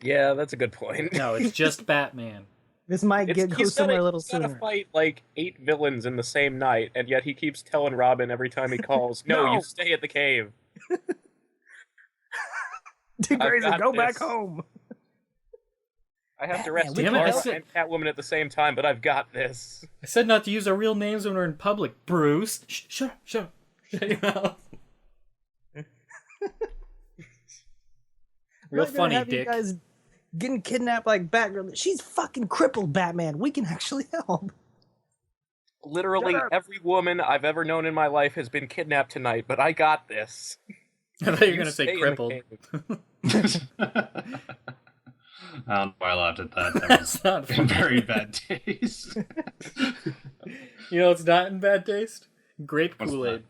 Speaker 1: Yeah, that's a good point.
Speaker 4: No, it's just Batman.
Speaker 3: This might go somewhere a little
Speaker 1: he's gotta
Speaker 3: sooner.
Speaker 1: fight like 8 villains in the same night, and yet he keeps telling Robin every time he calls, "No,
Speaker 3: No.
Speaker 1: you stay at the cave."
Speaker 3: Dick
Speaker 1: I've
Speaker 3: Grayson,
Speaker 1: got
Speaker 3: go back
Speaker 1: this.
Speaker 3: home.
Speaker 1: I have to
Speaker 3: Batman,
Speaker 1: rescue
Speaker 3: we
Speaker 4: Damn it, I
Speaker 1: Clara
Speaker 4: said-
Speaker 1: and Catwoman at the same time, but I've got this.
Speaker 4: I said not to use our real names when we're in public, Bruce. Shut up. Shut your mouth. Real
Speaker 3: We're not gonna
Speaker 4: funny,
Speaker 3: have you
Speaker 4: Dick.
Speaker 3: guys getting kidnapped like Batgirl. She's fucking crippled, Batman. We can actually help.
Speaker 1: Literally
Speaker 3: Shut up.
Speaker 1: every woman I've ever known in my life has been kidnapped tonight, but I got this.
Speaker 4: I thought you were
Speaker 1: You
Speaker 4: gonna say
Speaker 1: stay in the
Speaker 4: crippled.
Speaker 1: cave.
Speaker 2: I don't know why I laughed at that. That was
Speaker 4: That's not
Speaker 2: in
Speaker 4: funny.
Speaker 2: very bad taste.
Speaker 4: You know it's not in bad taste? Grape
Speaker 2: What's
Speaker 4: Kool-Aid.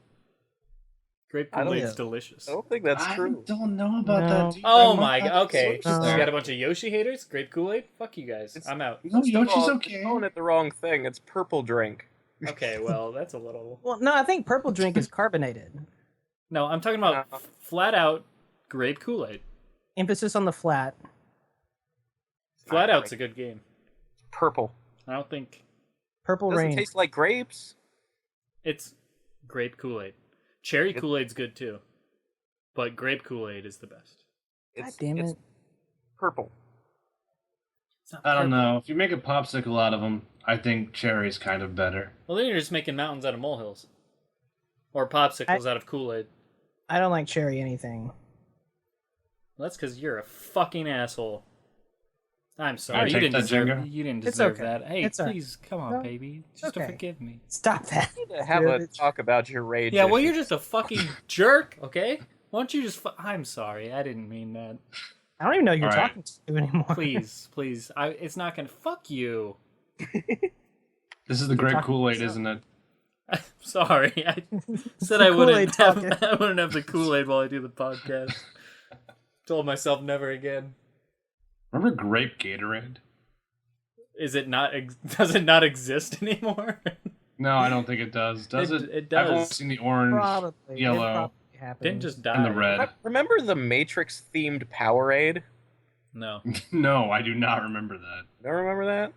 Speaker 4: Grape
Speaker 1: I don't-
Speaker 4: Kool-Aid's delicious.
Speaker 1: I don't think that's
Speaker 2: I
Speaker 1: true.
Speaker 2: don't know about
Speaker 3: No.
Speaker 2: that. Dude.
Speaker 4: Oh
Speaker 2: I'm
Speaker 4: my
Speaker 2: not
Speaker 4: god, okay.
Speaker 2: sources
Speaker 3: No.
Speaker 4: You
Speaker 2: there.
Speaker 4: got a bunch of Yoshi haters? Grape Kool-Aid? Fuck you guys. I'm out.
Speaker 2: No,
Speaker 1: First of
Speaker 2: Yoshi's
Speaker 1: all,
Speaker 2: okay.
Speaker 1: You're calling it the wrong thing. It's purple drink.
Speaker 4: Okay, well, that's a little...
Speaker 3: Well, no, I think purple drink is carbonated.
Speaker 4: No, I'm talking about flat out grape Kool-Aid.
Speaker 3: Emphasis on the flat.
Speaker 4: Flat out's a good game.
Speaker 1: Purple.
Speaker 4: I don't think
Speaker 3: Purple
Speaker 1: Doesn't
Speaker 3: rain.
Speaker 1: taste like grapes.
Speaker 4: it's grape Kool-Aid. Cherry Kool-Aid's good too. But grape Kool-Aid is the best.
Speaker 3: God
Speaker 1: It's,
Speaker 3: damn
Speaker 1: it's
Speaker 3: it.
Speaker 1: purple.
Speaker 4: It's not
Speaker 2: I don't
Speaker 4: purple.
Speaker 2: know. If you make a popsicle out of them, I think cherry's kind of better.
Speaker 4: Well, then you're just making mountains out of molehills. Or popsicles out of Kool-Aid.
Speaker 3: I don't like cherry anything.
Speaker 4: Well, that's because you're a fucking asshole. I'm sorry.
Speaker 2: Alright,
Speaker 4: You
Speaker 2: take
Speaker 4: didn't
Speaker 2: that,
Speaker 4: deserve.
Speaker 2: Jenga.
Speaker 4: You didn't
Speaker 3: It's
Speaker 4: deserve
Speaker 3: okay.
Speaker 4: that. Hey,
Speaker 3: It's all right.
Speaker 4: please, come on,
Speaker 3: No,
Speaker 4: baby. Just
Speaker 3: okay.
Speaker 4: forgive me.
Speaker 3: Stop that.
Speaker 1: To have a
Speaker 3: Dude.
Speaker 1: talk about your rage.
Speaker 4: Yeah, well,
Speaker 1: issues.
Speaker 4: you're just a fucking jerk. Okay. Why don't you just? I'm sorry. I didn't mean that.
Speaker 3: I don't even know who you're
Speaker 2: All right.
Speaker 3: talking to anymore.
Speaker 4: Please, please. It's not gonna. Fuck you.
Speaker 2: This is the grape
Speaker 3: talking
Speaker 2: Kool-Aid,
Speaker 3: to
Speaker 2: isn't it?
Speaker 4: Sorry. I said
Speaker 3: the
Speaker 4: I wouldn't
Speaker 3: Kool-Aid
Speaker 4: have.
Speaker 3: talking.
Speaker 4: I wouldn't have the Kool-Aid while I do the podcast. Told myself never again.
Speaker 2: Remember grape Gatorade?
Speaker 4: Is it not? Does it not exist anymore?
Speaker 2: No, I don't think it does. Does it?
Speaker 4: It
Speaker 2: I've only
Speaker 4: does.
Speaker 2: seen the orange,
Speaker 3: Probably. It
Speaker 2: yellow,
Speaker 3: probably happens.
Speaker 4: Didn't just die.
Speaker 2: and the red.
Speaker 1: Remember the Matrix themed Powerade?
Speaker 4: No.
Speaker 2: No, I do not remember that.
Speaker 1: Don't remember that?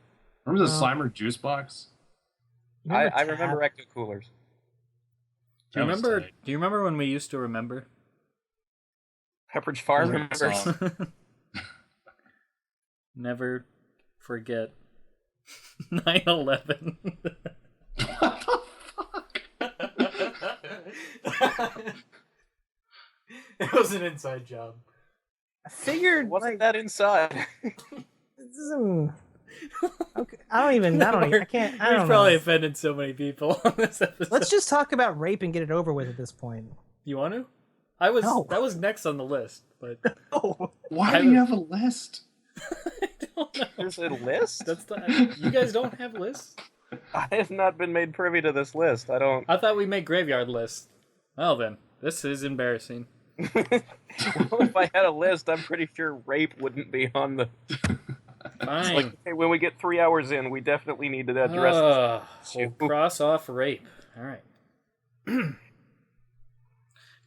Speaker 2: Remember the
Speaker 3: No.
Speaker 2: Slimer juice box?
Speaker 1: I remember Ecto Coolers.
Speaker 4: Do you
Speaker 2: That was
Speaker 4: remember?
Speaker 2: tight.
Speaker 4: Do you remember when we used to remember?
Speaker 1: Pepperidge Farm
Speaker 2: Great
Speaker 1: remembers.
Speaker 2: song.
Speaker 4: Never forget 9/11.
Speaker 2: What the fuck?
Speaker 4: It was an inside job.
Speaker 3: I figured
Speaker 1: Wasn't
Speaker 3: like
Speaker 1: that inside?
Speaker 3: okay, I don't even I can't I
Speaker 4: We've
Speaker 3: don't
Speaker 4: probably
Speaker 3: know.
Speaker 4: offended so many people on this episode.
Speaker 3: Let's just talk about rape and get it over with at this point.
Speaker 4: You want to? I was
Speaker 3: No.
Speaker 4: That was next on the list, but
Speaker 3: Oh,
Speaker 2: Why
Speaker 4: I
Speaker 2: do you
Speaker 4: was-
Speaker 2: have a list?
Speaker 4: I don't know.
Speaker 1: There's a list?
Speaker 4: That's the, you guys don't have lists?
Speaker 1: I have not been made privy to this list. I don't.
Speaker 4: I thought we made graveyard lists. Well then, this is embarrassing.
Speaker 1: Well, if I had a list, I'm pretty sure rape wouldn't be on the.
Speaker 4: Fine.
Speaker 1: Like, hey, when we get 3 hours in, we definitely need to address
Speaker 4: We'll cross off rape. All right.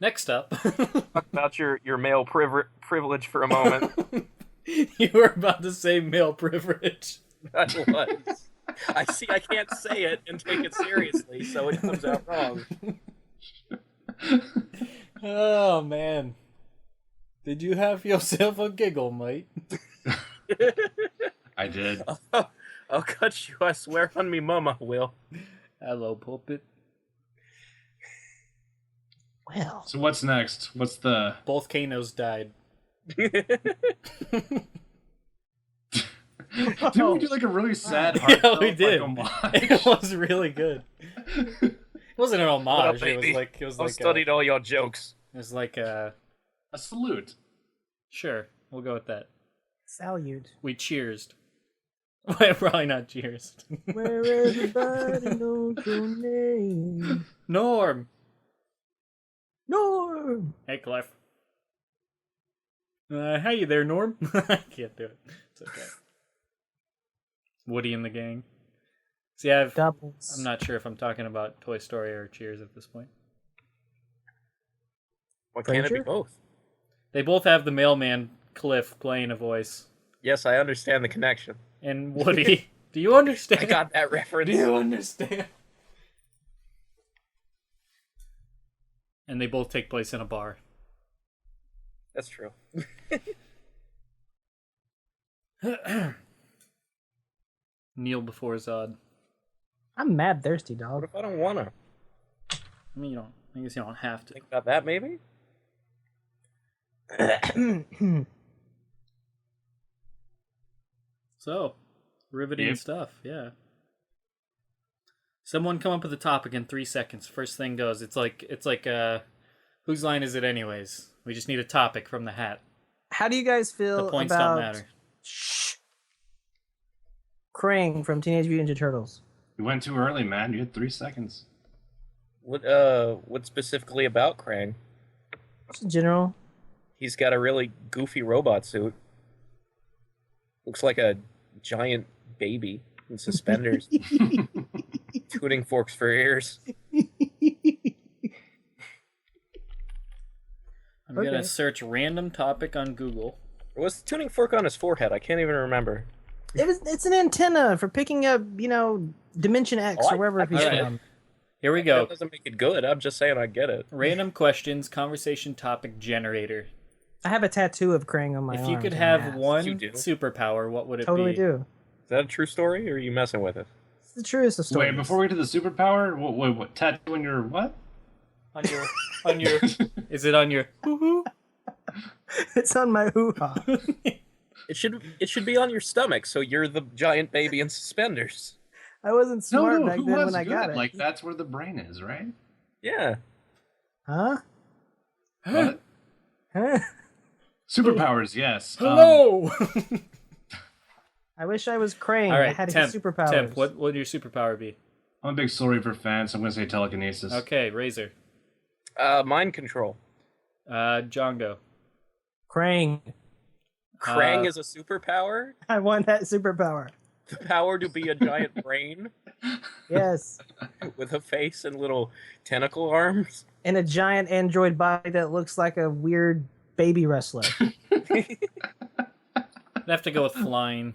Speaker 4: Next up,
Speaker 1: Talk about your male privilege for a moment.
Speaker 4: you were about to say male privilege.
Speaker 1: I was. I see. I can't say it and take it seriously, so it comes out wrong.
Speaker 4: Oh man, did you have yourself a giggle, mate?
Speaker 2: I did.
Speaker 1: I'll cut you. I swear on me, mama, Will.
Speaker 4: Hello, pulpit.
Speaker 3: well.
Speaker 2: So what's next? What's the?
Speaker 4: Both Kanos died.
Speaker 2: Didn't we do like a really sad?
Speaker 4: Yeah,
Speaker 2: heartfelt,
Speaker 4: we did.
Speaker 2: Like,
Speaker 4: It
Speaker 2: homage?
Speaker 4: was really good. It wasn't an homage. It was
Speaker 1: baby?
Speaker 4: like
Speaker 1: I've studied all your jokes.
Speaker 4: It was like a
Speaker 2: A salute.
Speaker 4: sure. We'll go with that.
Speaker 3: Salute.
Speaker 4: We cheersed. Well, probably not cheers.
Speaker 3: Where everybody knows your name.
Speaker 4: Norm.
Speaker 3: Norm.
Speaker 4: Hey, Clef. How you there, Norm? I can't do it. It's okay. Woody and the gang. See, I'm
Speaker 3: Doubles.
Speaker 4: not sure if I'm talking about Toy Story or Cheers at this point.
Speaker 1: Why can't it be
Speaker 3: Frasier?
Speaker 1: both?
Speaker 4: They both have the mailman Cliff playing a voice,
Speaker 1: Yes, I understand the connection.
Speaker 4: and Woody. Do you understand?
Speaker 1: I got that reference.
Speaker 4: Do you understand? And they both take place in a bar.
Speaker 1: That's true.
Speaker 4: Kneel before Zod.
Speaker 3: I'm mad thirsty,
Speaker 1: What
Speaker 3: dog.
Speaker 1: if I don't want to?
Speaker 4: I mean, you don't. I guess you don't have to.
Speaker 1: Think about that, maybe?
Speaker 4: So, riveting
Speaker 2: Yep.
Speaker 4: stuff, yeah. Someone come up with a topic in 3 seconds. First thing goes. It's like whose line is it anyways? We just need a topic from the hat.
Speaker 3: How do you guys feel
Speaker 4: The points
Speaker 3: about
Speaker 4: don't matter.
Speaker 3: Krang from Teenage Mutant Ninja Turtles?
Speaker 2: You went too early, man. You had 3 seconds.
Speaker 1: What specifically about Krang?
Speaker 3: Just in general.
Speaker 1: He's got a really goofy robot suit. Looks like a giant baby in suspenders. Tuning forks for ears.
Speaker 4: I'm gonna search random topic on Google.
Speaker 1: Was the tuning fork on his forehead? I can't even remember.
Speaker 3: It's an antenna for picking up, Dimension X or wherever he's
Speaker 4: Alright.
Speaker 3: from.
Speaker 4: Here we go.
Speaker 1: That doesn't make it good. I'm just saying I get it.
Speaker 4: Random questions, conversation topic generator.
Speaker 3: I have a tattoo of Krang on my arm.
Speaker 4: If you could have
Speaker 1: You
Speaker 4: one
Speaker 1: do.
Speaker 4: superpower, what would it
Speaker 3: Totally
Speaker 4: be?
Speaker 3: do.
Speaker 1: Is that a true story, or are you messing with it?
Speaker 3: It's the truest of stories.
Speaker 2: Wait, before we get to the superpower, what tattoo on your what?
Speaker 4: On your is it on your hoo-hoo?
Speaker 3: It's on my hoo-ha.
Speaker 1: It should be on your stomach, so you're the giant baby in suspenders.
Speaker 3: I wasn't smart
Speaker 2: No,
Speaker 3: back
Speaker 2: who
Speaker 3: then
Speaker 2: was
Speaker 3: when I
Speaker 2: good?
Speaker 3: got it.
Speaker 2: Like that's where the brain is, right?
Speaker 1: Yeah.
Speaker 3: Huh?
Speaker 2: What?
Speaker 3: Huh?
Speaker 2: Superpowers, yes.
Speaker 4: Hello.
Speaker 3: I wish I was Krang.
Speaker 4: All
Speaker 3: I
Speaker 4: right,
Speaker 3: had
Speaker 4: Temp.
Speaker 3: his superpowers.
Speaker 4: Temp, what would your superpower be?
Speaker 2: I'm a big Soul Reaper fan, so I'm gonna say telekinesis.
Speaker 4: Okay, Razor.
Speaker 1: Mind control.
Speaker 4: Django.
Speaker 3: Krang.
Speaker 1: Krang is a superpower?
Speaker 3: I want that superpower.
Speaker 1: The power to be a giant brain
Speaker 3: Yes.
Speaker 1: with a face and little tentacle arms?
Speaker 3: And a giant android body that looks like a weird baby wrestler.
Speaker 4: I'd have to go with flying.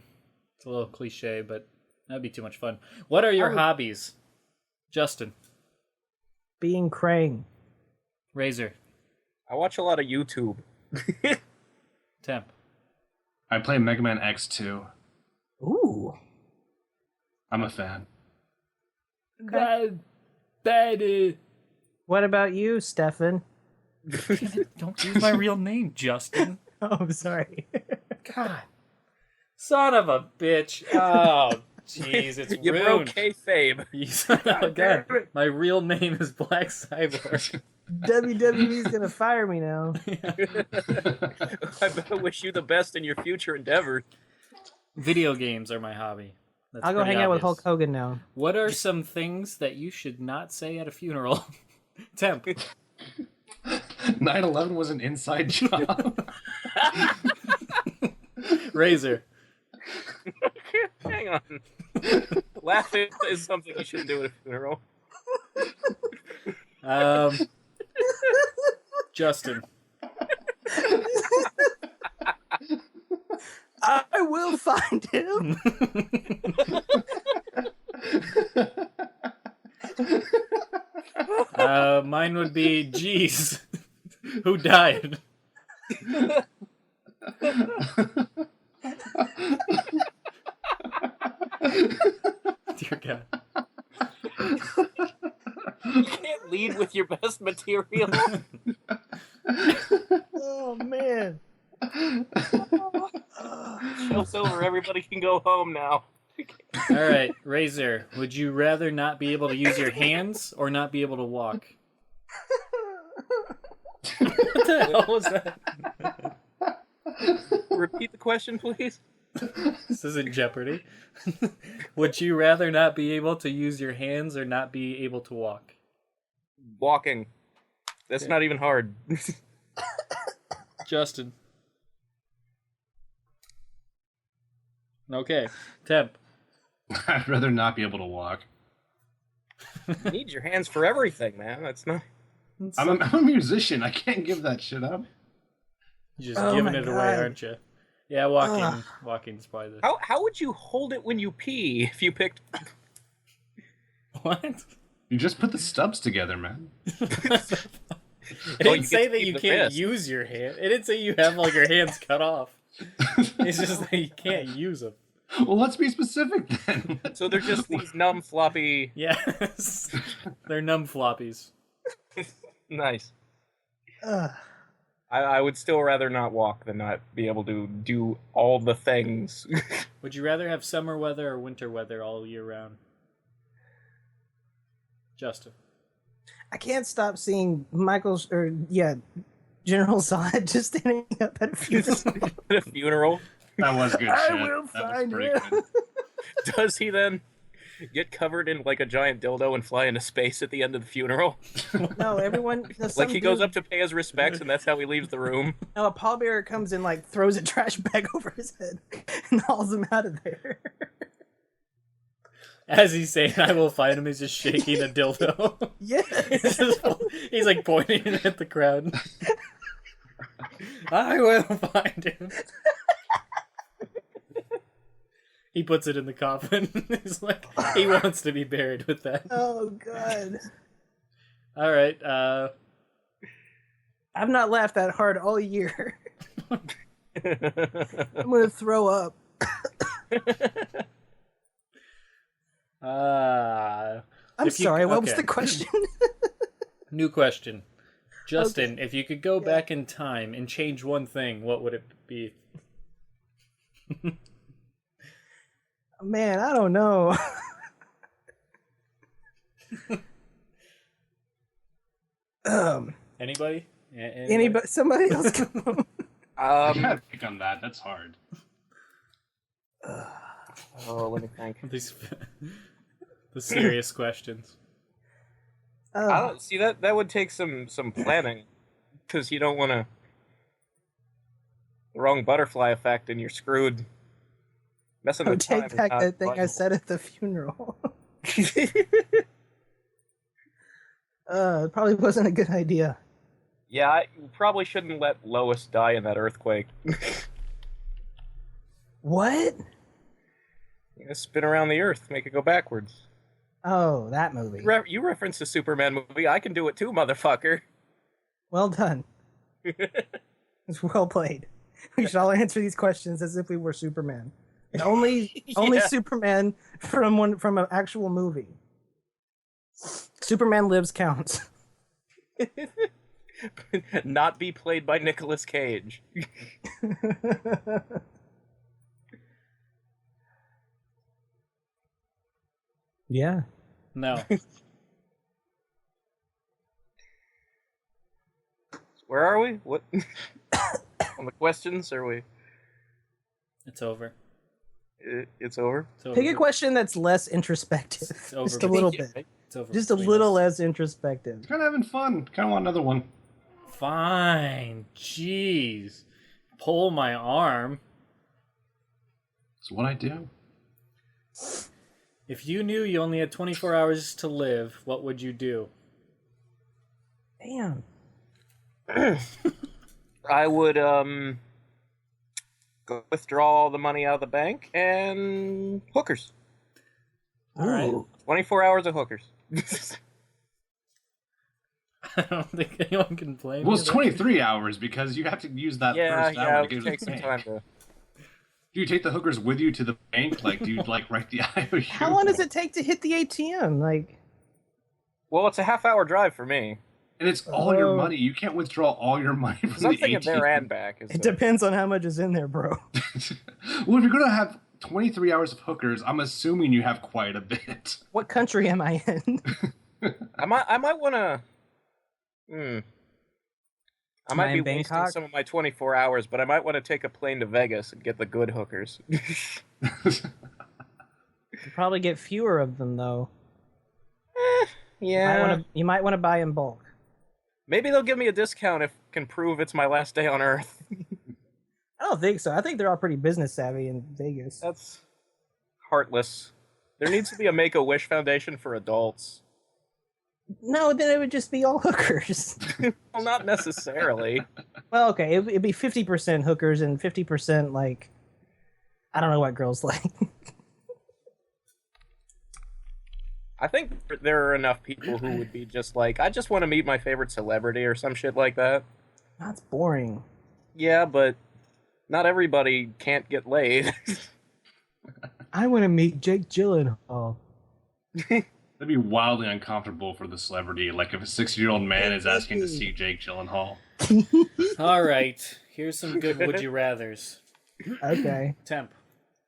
Speaker 4: It's a little cliche, but that'd be too much fun. What are your hobbies? Justin.
Speaker 3: Being Krang.
Speaker 4: Razor.
Speaker 1: I watch a lot of YouTube.
Speaker 4: Temp.
Speaker 2: I play Mega Man X2.
Speaker 3: Ooh.
Speaker 2: I'm a fan.
Speaker 4: That is...
Speaker 3: What about you, Stefan?
Speaker 4: Don't use my real name, Justin.
Speaker 3: Oh, I'm sorry.
Speaker 4: God. Son of a bitch. Oh, jeez, it's
Speaker 1: You broke
Speaker 4: ruined.
Speaker 1: kayfabe.
Speaker 4: You son of a gun. My real name is Black Cyborg.
Speaker 3: WWE's gonna fire me now.
Speaker 1: I better wish you the best in your future endeavors.
Speaker 4: Video games are my hobby. That's
Speaker 3: I'll go
Speaker 4: pretty
Speaker 3: hang out with
Speaker 4: obvious.
Speaker 3: Hulk Hogan now.
Speaker 4: What are some things that you should not say at a funeral? Temp.
Speaker 2: 9/11 was an inside job.
Speaker 4: Razor.
Speaker 1: Hang on. Laughing is something you shouldn't do at a funeral.
Speaker 4: Justin.
Speaker 3: I will find him.
Speaker 4: Mine would be, geez, who died? Dear God.
Speaker 1: You can't lead with your best material.
Speaker 3: Oh man.
Speaker 1: Show's over. Everybody can go home now.
Speaker 4: All right, Razor, would you rather not be able to use your hands or not be able to walk? What the hell was that?
Speaker 1: Repeat the question, please.
Speaker 4: This isn't Jeopardy. Would you rather not be able to use your hands or not be able to walk?
Speaker 1: Walking. That's not even hard.
Speaker 4: Justin. Okay. Temp.
Speaker 2: I'd rather not be able to walk.
Speaker 1: You need your hands for everything, man. That's not.
Speaker 2: I'm a musician. I can't give that shit up.
Speaker 4: You're just
Speaker 3: Oh
Speaker 4: giving
Speaker 3: my
Speaker 4: it away,
Speaker 3: God.
Speaker 4: aren't you? Yeah, walking. Walking's probably the...
Speaker 1: How would you hold it when you pee if you picked?
Speaker 4: What?
Speaker 2: You just put the stubs together, man.
Speaker 4: It
Speaker 1: you
Speaker 4: didn't
Speaker 1: get
Speaker 4: say
Speaker 1: to
Speaker 4: that
Speaker 1: keep
Speaker 4: you
Speaker 1: the
Speaker 4: can't
Speaker 1: fist.
Speaker 4: use your hand. It didn't say you have like your hands cut off. It's just that you can't use them.
Speaker 2: Well, let's be specific then.
Speaker 1: So they're just these numb, floppy.
Speaker 4: Yes. They're numb floppies.
Speaker 1: Nice.
Speaker 3: Ugh.
Speaker 1: I would still rather not walk than not be able to do all the things.
Speaker 4: Would you rather have summer weather or winter weather all year round? Justin.
Speaker 3: I can't stop seeing General Zod just standing up at a funeral.
Speaker 1: At a funeral.
Speaker 2: That was good
Speaker 3: I
Speaker 2: shit.
Speaker 3: will
Speaker 2: That
Speaker 3: find
Speaker 2: was pretty
Speaker 3: him.
Speaker 2: good.
Speaker 1: Does he then get covered in like a giant dildo and fly into space at the end of the funeral?
Speaker 3: No, everyone.
Speaker 1: Like he goes up to pay his respects and that's how he leaves the room.
Speaker 3: No, a pallbearer comes and like throws a trash bag over his head and hauls him out of there.
Speaker 4: As he's saying, I will find him, he's just shaking a dildo.
Speaker 3: Yeah.
Speaker 4: He's like pointing at the crowd. I will find him. He puts it in the coffin. He's like, he wants to be buried with that.
Speaker 3: Oh god.
Speaker 4: All right.
Speaker 3: I've not laughed that hard all year. I'm gonna throw up. I'm sorry. What was the question?
Speaker 4: New question. Justin, if you could go back in time and change one thing, what would it be?
Speaker 3: Man, I don't know.
Speaker 4: Anybody?
Speaker 3: Anybody? Somebody else come.
Speaker 2: I gotta pick on that. That's hard.
Speaker 1: Oh, let me think.
Speaker 4: The serious questions.
Speaker 1: I don't see that would take some planning, because you don't want to the wrong butterfly effect and you're screwed. Messing with time
Speaker 3: take
Speaker 1: is
Speaker 3: back
Speaker 1: not
Speaker 3: that thing I
Speaker 1: viable.
Speaker 3: said at the funeral. It probably wasn't a good idea.
Speaker 1: Yeah, you probably shouldn't let Lois die in that earthquake.
Speaker 3: What?
Speaker 1: You know, spin around the earth, make it go backwards.
Speaker 3: Oh, that movie.
Speaker 1: You referenced the Superman movie. I can do it too, motherfucker.
Speaker 3: Well done. It's well played. We should all answer these questions as if we were Superman. And only Superman from an actual movie. Superman Lives counts.
Speaker 1: Not be played by Nicolas Cage.
Speaker 3: Yeah.
Speaker 4: No.
Speaker 1: Where are we? What? On the questions? Are we?
Speaker 4: It's over.
Speaker 1: It's over.
Speaker 4: It's over.
Speaker 3: Pick a question that's less introspective.
Speaker 4: It's over.
Speaker 3: Just a little bit.
Speaker 4: It's over.
Speaker 3: Just a
Speaker 4: between
Speaker 3: little
Speaker 4: us.
Speaker 3: less introspective.
Speaker 2: Kind of having fun. Kind of want another one.
Speaker 4: Fine. Jeez. Pull my arm.
Speaker 2: It's what I do.
Speaker 4: If you knew you only had 24 hours to live, what would you do?
Speaker 3: Damn.
Speaker 1: I would go withdraw all the money out of the bank and hookers.
Speaker 4: All right.
Speaker 1: 24 hours of hookers.
Speaker 4: I don't think anyone can blame
Speaker 2: Well,
Speaker 4: you.
Speaker 2: it's 23 hours because you have to use that first hour
Speaker 1: it
Speaker 2: to
Speaker 1: would
Speaker 2: get
Speaker 1: take
Speaker 2: to the
Speaker 1: some
Speaker 2: bank.
Speaker 1: time to...
Speaker 2: Do you take the hookers with you to the bank? Like, do you like write the IOU?
Speaker 3: How long does it take to hit the ATM? Like,
Speaker 1: Well, it's a half-hour drive for me.
Speaker 2: And it's all your money. You can't withdraw all your money from
Speaker 1: I'm
Speaker 2: the
Speaker 1: thinking
Speaker 2: ATM.
Speaker 1: there and back.
Speaker 3: it depends on how much is in there, bro.
Speaker 2: Well, if you're gonna have 23 hours of hookers, I'm assuming you have quite a bit.
Speaker 3: What country am I in?
Speaker 1: I might want to... I
Speaker 3: Am I
Speaker 1: might be
Speaker 3: in
Speaker 1: wasting
Speaker 3: Bangkok?
Speaker 1: some of my 24 hours, but I might want to take a plane to Vegas and get the good hookers.
Speaker 3: You probably get fewer of them, though.
Speaker 1: Yeah.
Speaker 3: You might want to buy in bulk.
Speaker 1: Maybe they'll give me a discount if can prove it's my last day on Earth.
Speaker 3: I don't think so. I think they're all pretty business savvy in Vegas.
Speaker 1: That's heartless. There needs to be a Make-A-Wish Foundation for adults.
Speaker 3: No, then it would just be all hookers.
Speaker 1: Well, not necessarily.
Speaker 3: Well, okay, it'd be 50% hookers and 50% like, I don't know what girls like.
Speaker 1: I think there are enough people who would be just like, I just want to meet my favorite celebrity or some shit like that.
Speaker 3: That's boring.
Speaker 1: Yeah, but not everybody can't get laid.
Speaker 3: I want to meet Jake Gyllenhaal.
Speaker 2: That'd be wildly uncomfortable for the celebrity. Like if a 60-year-old man is asking to see Jake Gyllenhaal.
Speaker 4: All right. Here's some good would you rathers.
Speaker 3: Okay.
Speaker 4: Temp.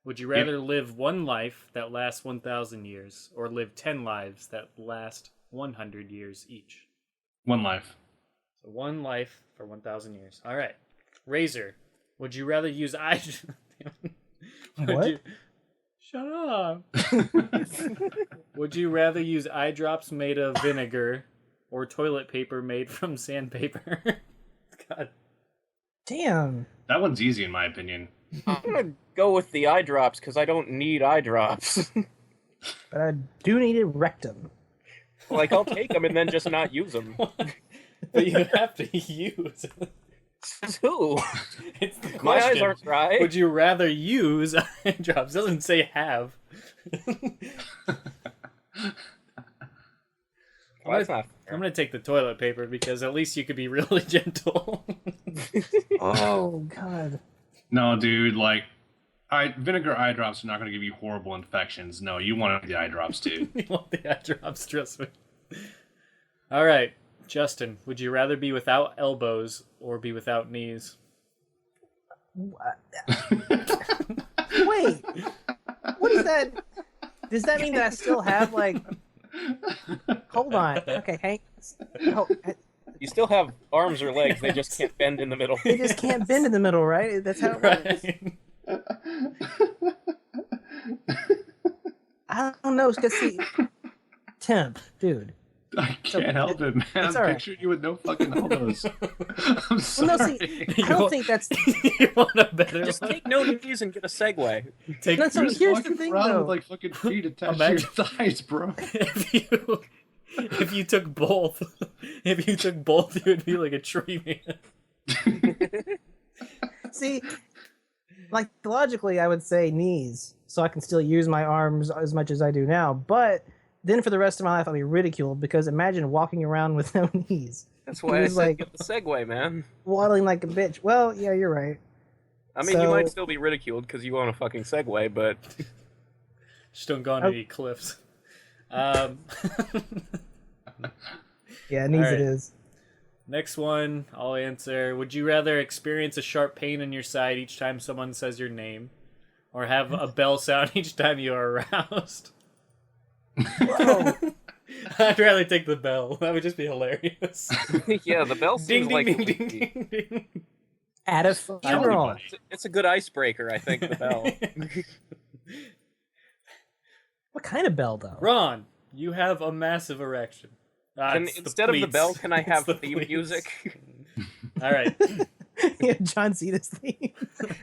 Speaker 4: Would you rather live one life that lasts 1,000 years or live 10 lives that last 100 years each?
Speaker 2: One life.
Speaker 4: So one life for 1,000 years. All right. Razor. Would you rather use eye...
Speaker 3: What?
Speaker 4: Shut up. Would you rather use eye drops made of vinegar or toilet paper made from sandpaper? God.
Speaker 3: Damn.
Speaker 2: That one's easy in my opinion.
Speaker 1: I'm gonna go with the eye drops because I don't need eye drops.
Speaker 3: But I do need a rectum.
Speaker 1: Like, I'll take them and then just not use them.
Speaker 4: But you have to use.
Speaker 1: Who?
Speaker 4: It's the question.
Speaker 1: My eyes aren't dry.
Speaker 4: Would you rather use eye drops? It doesn't say have.
Speaker 1: Well, that's not fair.
Speaker 4: I'm gonna take the toilet paper because at least you could be really gentle.
Speaker 3: Oh, God.
Speaker 2: No, dude, like, vinegar eye drops are not going to give you horrible infections. No, you want the eye drops, dude.
Speaker 4: You want the eye drops, trust me. All right, Justin, would you rather be without elbows or be without knees?
Speaker 3: Wait. What is that? Does that mean that I still have, like... Hold on. Okay, Hank.
Speaker 1: You still have arms or legs, they just can't bend in the middle.
Speaker 3: They just can't bend in the middle, right? That's how it works.
Speaker 4: Right.
Speaker 3: I don't know, because see... Temp, dude.
Speaker 2: I can't help it, man. I'm
Speaker 3: all right.
Speaker 2: picturing you with no fucking elbows. I'm
Speaker 3: Well,
Speaker 2: sorry.
Speaker 3: no, see, I don't think that's...
Speaker 4: You want a better
Speaker 1: Just
Speaker 4: one?
Speaker 1: take no knees and get a Segway.
Speaker 4: Take
Speaker 3: No, so
Speaker 2: You're just
Speaker 3: here's the
Speaker 2: walking
Speaker 3: thing,
Speaker 2: around
Speaker 3: though.
Speaker 2: with like fucking feet attached
Speaker 4: Imagine-
Speaker 2: to your thighs, bro.
Speaker 4: if you took both, you would be like a tree man.
Speaker 3: See, like, logically, I would say knees, so I can still use my arms as much as I do now, but then for the rest of my life, I'll be ridiculed, because imagine walking around with no knees.
Speaker 1: That's why I
Speaker 3: He's
Speaker 1: said
Speaker 3: like-
Speaker 1: get the Segway, man.
Speaker 3: Waddling like a bitch. Well, yeah, you're right.
Speaker 1: I mean, you
Speaker 3: So-
Speaker 1: might still be ridiculed because you own a fucking Segway, but
Speaker 4: Just don't go on any cliffs.
Speaker 3: Yeah, knees
Speaker 4: All
Speaker 3: it
Speaker 4: right.
Speaker 3: is.
Speaker 4: Next one, I'll answer. Would you rather experience a sharp pain in your side each time someone says your name, or have a bell sound each time you are aroused?
Speaker 3: Whoa.
Speaker 4: I'd rather take the bell. That would just be hilarious.
Speaker 1: yeah, the bell
Speaker 4: Ding,
Speaker 1: seems
Speaker 4: ding,
Speaker 1: like
Speaker 4: ding, ding, ding, ding.
Speaker 3: At a funeral.
Speaker 1: it's a good icebreaker, I think, the bell.
Speaker 3: What kind of bell, though?
Speaker 4: Ron, you have a massive erection.
Speaker 1: Instead of the bell, can I have
Speaker 4: the
Speaker 1: theme
Speaker 4: pleats.
Speaker 1: music?
Speaker 4: All right.
Speaker 3: Yeah, John Cena's theme.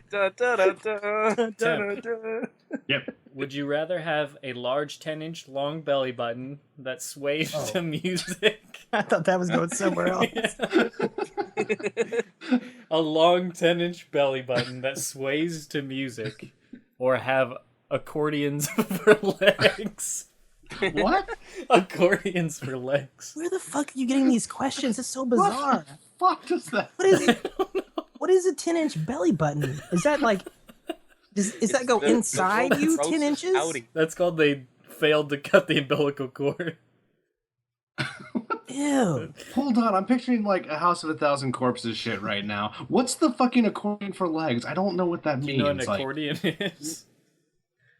Speaker 1: Da, da, da, da, da, da, da.
Speaker 2: Yep.
Speaker 4: Would you rather have a large 10-inch long belly button that sways
Speaker 3: Oh.
Speaker 4: to music?
Speaker 3: I thought that was going somewhere else.
Speaker 4: A long 10-inch belly button that sways to music, or have accordions for legs?
Speaker 2: What?
Speaker 4: Accordions for legs.
Speaker 3: Where the fuck are you getting these questions? It's so bizarre.
Speaker 2: Fuck does that?
Speaker 3: What is it? What is a 10-inch belly button? Is that like... Is that go inside you 10 inches?
Speaker 1: Howdy.
Speaker 4: That's called they failed to cut the umbilical cord.
Speaker 3: Ew.
Speaker 2: Hold on, I'm picturing like a House of a Thousand Corpses shit right now. What's the fucking accordion for legs? I don't know what that means.
Speaker 4: You know what an
Speaker 2: Like,
Speaker 4: accordion is?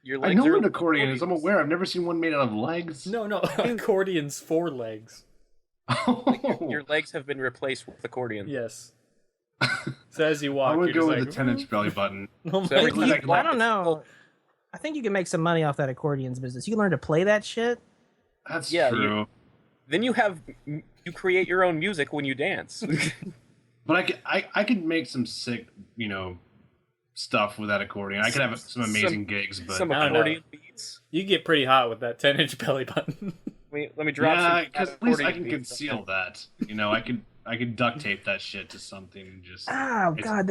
Speaker 1: Your
Speaker 2: I
Speaker 1: legs
Speaker 2: know
Speaker 1: are
Speaker 2: what an accordion is. I'm aware. I've never seen one made out of legs.
Speaker 4: No, accordions for legs.
Speaker 2: Oh.
Speaker 1: Your legs have been replaced with accordion.
Speaker 4: Yes. So as you walk,
Speaker 2: I'm gonna
Speaker 4: you're
Speaker 2: go
Speaker 4: just
Speaker 2: with
Speaker 4: like,
Speaker 2: the 10-inch belly button.
Speaker 4: Oh my
Speaker 1: So every
Speaker 4: God.
Speaker 1: time
Speaker 2: You-
Speaker 1: you
Speaker 3: I don't know. I think you can make some money off that accordions business. You can learn to play that shit.
Speaker 2: That's
Speaker 1: Yeah,
Speaker 2: true.
Speaker 1: Then you create your own music when you dance.
Speaker 2: But I could make some sick, stuff with that accordion. I could have some amazing gigs, but
Speaker 1: Some
Speaker 4: I don't know.
Speaker 1: accordion beats.
Speaker 4: You get pretty hot with that 10-inch belly button.
Speaker 1: Let me drop
Speaker 2: yeah,
Speaker 1: some
Speaker 2: because at least I
Speaker 1: accordion
Speaker 2: can
Speaker 1: beats.
Speaker 2: conceal that. I could duct tape that shit to something and just.
Speaker 3: Oh
Speaker 2: it's-
Speaker 3: god,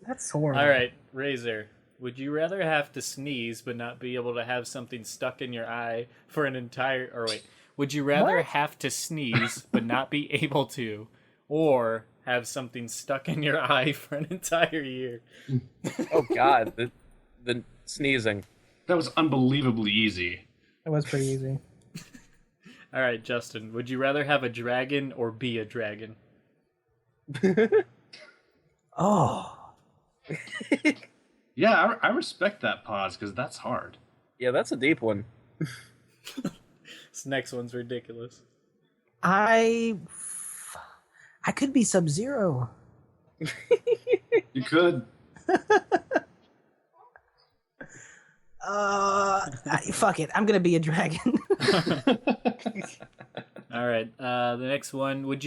Speaker 3: that's horrible.
Speaker 4: All right, Razor. Would you rather have to sneeze but not be able to have something stuck in your eye for an entire... Or wait. Would you rather
Speaker 3: What?
Speaker 4: have to sneeze but not be able to, or have something stuck in your eye for an entire year?
Speaker 1: Oh god, the sneezing.
Speaker 2: That was unbelievably easy.
Speaker 3: That was pretty easy.
Speaker 4: All right, Justin. Would you rather have a dragon or be a dragon?
Speaker 3: Oh,
Speaker 2: Yeah, I respect that pause because that's hard.
Speaker 1: Yeah, that's a deep one.
Speaker 4: This next one's ridiculous.
Speaker 3: I could be Sub-Zero.
Speaker 2: You could.
Speaker 3: Fuck it. I'm gonna be a dragon.
Speaker 4: All right. The next one. Would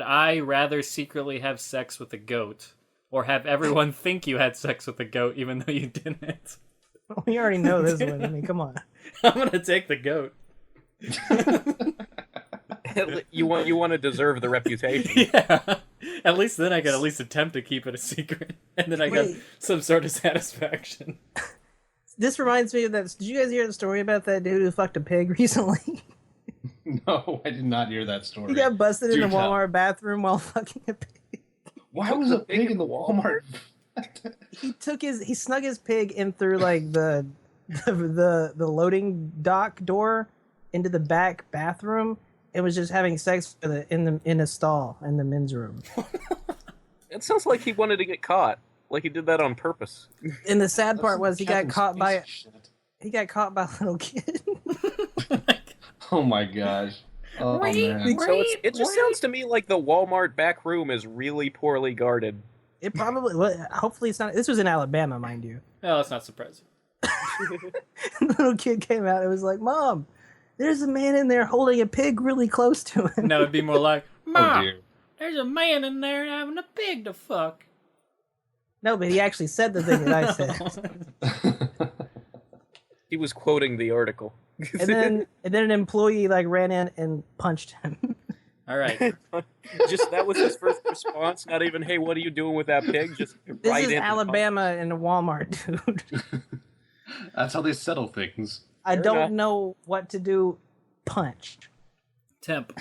Speaker 4: I rather secretly have sex with a goat, or have everyone think you had sex with a goat even though you didn't?
Speaker 3: We already know this one. I mean, come on.
Speaker 4: I'm gonna take the goat.
Speaker 1: You want to deserve the reputation.
Speaker 4: Yeah. At least then I could at least attempt to keep it a secret, and then I got
Speaker 3: Wait.
Speaker 4: some sort of satisfaction.
Speaker 3: This reminds me of that. Did you guys hear the story about that dude who fucked a pig recently?
Speaker 2: No, I did not hear that story.
Speaker 3: He got busted in
Speaker 2: Do
Speaker 3: a
Speaker 2: tell.
Speaker 3: Walmart bathroom while fucking a pig.
Speaker 2: Why was a pig in the Walmart?
Speaker 3: He snug his pig in through like the loading dock door into the back bathroom and was just having sex with it in a stall in the men's room.
Speaker 1: It sounds like he wanted to get caught. Like he did that on purpose.
Speaker 3: And the sad part was he got
Speaker 2: Kevin
Speaker 3: caught by
Speaker 2: Spacey shit.
Speaker 3: a little kid.
Speaker 2: Oh my gosh. Oh man.
Speaker 1: So it just sounds to me like the Walmart back room is really poorly guarded.
Speaker 3: It probably. Well, hopefully it's not. This was in Alabama, mind you.
Speaker 4: Oh, that's not surprising.
Speaker 3: The little kid came out and was like, "Mom, there's a man in there holding a pig really close to him."
Speaker 4: No, it'd be more like,
Speaker 2: Oh
Speaker 4: Mom,
Speaker 2: dear.
Speaker 4: there's a man in there having a pig to fuck.
Speaker 3: No, but he actually said the thing that I said.
Speaker 1: He was quoting the article.
Speaker 3: And then an employee like ran in and punched him.
Speaker 4: All right.
Speaker 1: Just that was his first response. Not even, hey, what are you doing with that pig? Just
Speaker 3: This
Speaker 1: right
Speaker 3: is
Speaker 1: in.
Speaker 3: Alabama in a Walmart, dude.
Speaker 2: That's how they settle things.
Speaker 3: I
Speaker 1: Fair
Speaker 3: don't
Speaker 1: enough.
Speaker 3: know what to do. Punch.
Speaker 4: Temp.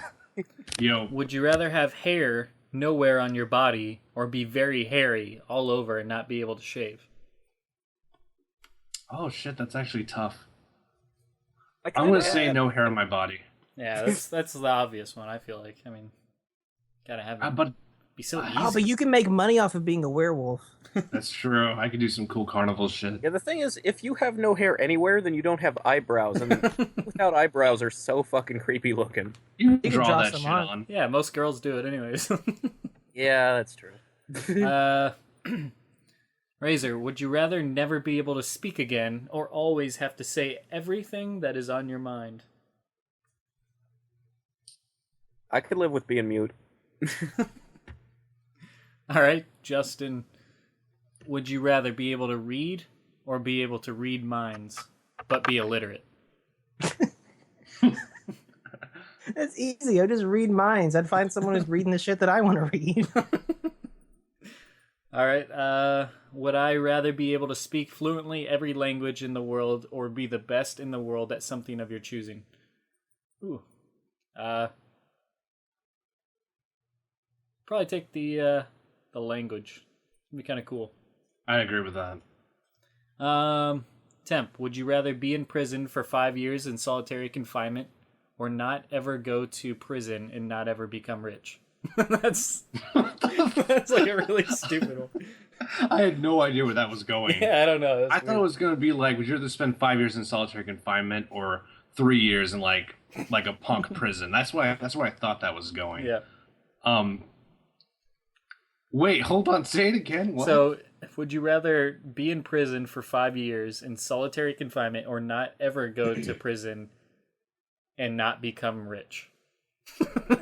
Speaker 2: Yo,
Speaker 4: Would you rather have hair nowhere on your body or be very hairy all over and not be able to shave?
Speaker 2: oh shit, that's actually tough.
Speaker 1: I
Speaker 2: I'm
Speaker 1: kinda
Speaker 2: gonna say
Speaker 1: had-
Speaker 2: no hair on my body.
Speaker 4: Yeah, that's the obvious one, I feel like. I mean, gotta have it
Speaker 2: But
Speaker 4: be so easy.
Speaker 3: Oh, but you can make money off of being a werewolf.
Speaker 2: that's true. I could do some cool carnival shit.
Speaker 1: Yeah, the thing is, if you have no hair anywhere, then you don't have eyebrows, and without eyebrows are so fucking creepy looking.
Speaker 2: You
Speaker 3: can
Speaker 2: can draw
Speaker 3: draw
Speaker 2: that
Speaker 3: some
Speaker 2: shit
Speaker 3: on.
Speaker 2: on.
Speaker 4: Yeah, most girls do it anyways.
Speaker 1: Yeah, that's true.
Speaker 4: Razor, would you rather never be able to speak again or always have to say everything that is on your mind?
Speaker 1: I could live with being mute.
Speaker 4: All right, Justin, would you rather be able to read or be able to read minds but be illiterate?
Speaker 3: That's easy. I just read minds. I'd find someone who's reading the shit that I want to read.
Speaker 4: All right, would I rather be able to speak fluently every language in the world or be the best in the world at something of your choosing? Ooh. Probably take the language. It'd be kind of cool.
Speaker 2: I agree with that.
Speaker 4: Temp, would you rather be in prison for 5 years in solitary confinement or not ever go to prison and not ever become rich? that's like a really stupid one.
Speaker 2: I had no idea where that was going.
Speaker 4: Yeah, I don't know.
Speaker 2: I thought it was gonna be like, would you rather spend 5 years in solitary confinement or 3 years in like a punk prison? That's where I thought that was going.
Speaker 4: Yeah.
Speaker 2: Wait, hold on, say it again. What?
Speaker 4: So, would you rather be in prison for 5 years in solitary confinement or not ever go to prison and not become rich?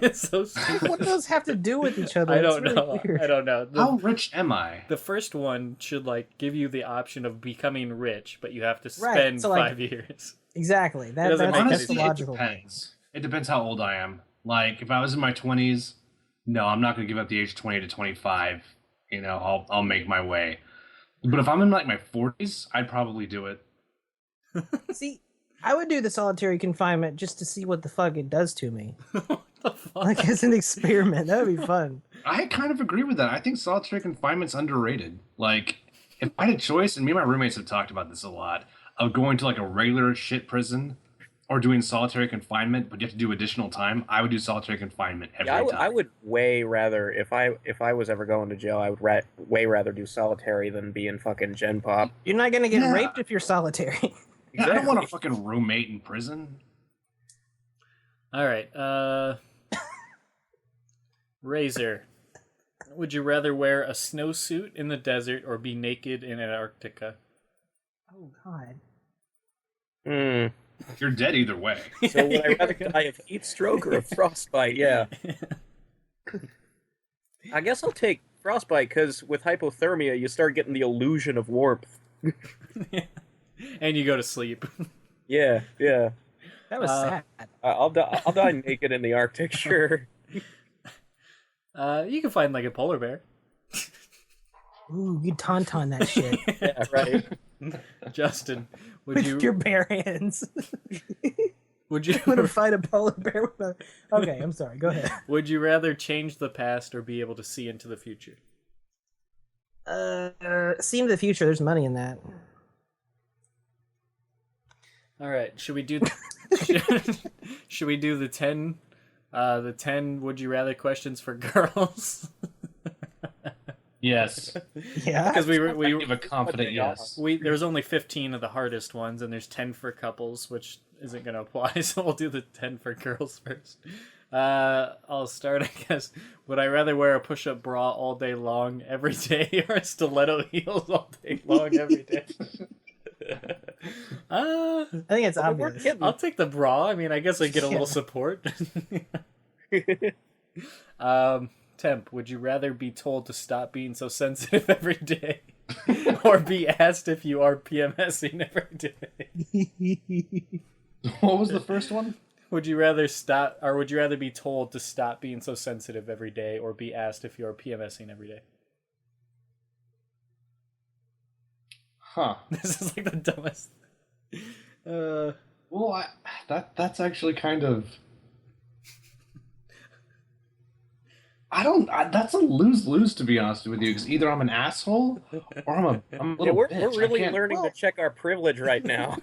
Speaker 4: It's so stupid.
Speaker 3: What does those have to do with each other?
Speaker 4: I
Speaker 3: It's
Speaker 4: don't
Speaker 3: really
Speaker 4: know.
Speaker 3: weird.
Speaker 4: I don't know.
Speaker 2: How rich am I?
Speaker 4: The first one should like give you the option of becoming rich, but you have to
Speaker 3: Right,
Speaker 4: spend
Speaker 3: so, like,
Speaker 4: 5 years.
Speaker 3: Exactly.
Speaker 4: It doesn't make
Speaker 3: That's
Speaker 4: any
Speaker 3: the
Speaker 2: Honestly,
Speaker 3: logical
Speaker 2: it
Speaker 3: thing.
Speaker 2: depends. It depends how old I am. Like, if I was in my 20s, no, I'm not going to give up the age 20 to 25. You know, I'll make my way. But if I'm in like my 40s, I'd probably do it.
Speaker 3: See, I would do the solitary confinement just to see what the fuck it does to me.
Speaker 4: What the fuck?
Speaker 3: Like as an experiment. That would be fun.
Speaker 2: I kind of agree with that. I think solitary confinement's underrated. Like, if I had a choice, and me and my roommates have talked about this a lot, of going to like a regular shit prison or doing solitary confinement, but you have to do additional time, I would do solitary confinement every
Speaker 1: Yeah,
Speaker 2: time.
Speaker 1: I would way rather if I was ever going to jail, I would way rather do solitary than be in fucking Gen Pop.
Speaker 3: You're not gonna get
Speaker 2: Yeah.
Speaker 3: raped if you're solitary.
Speaker 2: Yeah, I don't want a fucking roommate in prison.
Speaker 4: All right. Razor. Would you rather wear a snowsuit in the desert or be naked in Antarctica?
Speaker 3: Oh God.
Speaker 1: Hmm.
Speaker 2: You're dead either way.
Speaker 1: So would I rather die of heat stroke or a frostbite? Yeah. I guess I'll take frostbite because with hypothermia, you start getting the illusion of warmth.
Speaker 4: And you go to sleep.
Speaker 1: Yeah.
Speaker 3: That was sad.
Speaker 1: I'll die naked in the Arctic, sure.
Speaker 4: You can find like a polar bear.
Speaker 3: Ooh, you tauntaun that shit
Speaker 1: Yeah, right.
Speaker 4: Justin, would
Speaker 3: with
Speaker 4: you
Speaker 3: your bare hands.
Speaker 4: would you
Speaker 3: I'm gonna fight a polar bear with a. Okay, I'm sorry. Go ahead.
Speaker 4: would you rather change the past or be able to see into the future?
Speaker 3: See into the future. There's money in that.
Speaker 4: All right, should we do should we do the 10 would you rather questions for girls?
Speaker 2: Yes.
Speaker 3: Yeah.
Speaker 4: Because we
Speaker 2: Give a confident yes.
Speaker 4: there's only 15 of the hardest ones and there's 10 for couples, which isn't going to apply, so we'll do the 10 for girls first. I'll start, I guess. Would I rather wear a push-up bra all day long every day or stiletto heels all day long every day?
Speaker 3: I think it's
Speaker 1: We're
Speaker 3: obvious.
Speaker 1: kidding.
Speaker 4: I'll take the bra. I mean, I guess I get a little support. Temp, would you rather be told to stop being so sensitive every day or be asked if you are PMSing every day?
Speaker 2: What was the first one?
Speaker 4: Would you rather stop, or would you rather be told to stop being so sensitive every day or be asked if you are PMSing every day?
Speaker 2: Huh.
Speaker 4: This is like the dumbest.
Speaker 2: Well, that's actually kind of. That's a lose-lose, to be honest with you, because either I'm an asshole or I'm a little
Speaker 1: Yeah, we're
Speaker 2: bitch.
Speaker 1: really
Speaker 2: I can't-
Speaker 1: learning to check our privilege right now.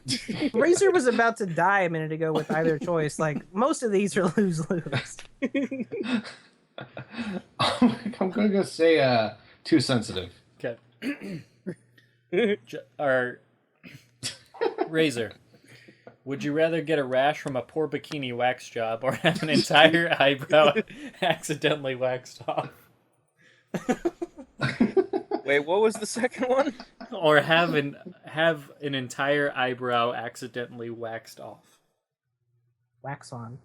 Speaker 3: Razor was about to die a minute ago with either choice. Like most of these are lose lose.
Speaker 2: I'm going to say too sensitive.
Speaker 4: Okay. Or Razor, would you rather get a rash from a poor bikini wax job or have an entire eyebrow accidentally waxed off?
Speaker 1: Wait, what was the second one?
Speaker 4: Or have an entire eyebrow accidentally waxed off?
Speaker 3: Wax on.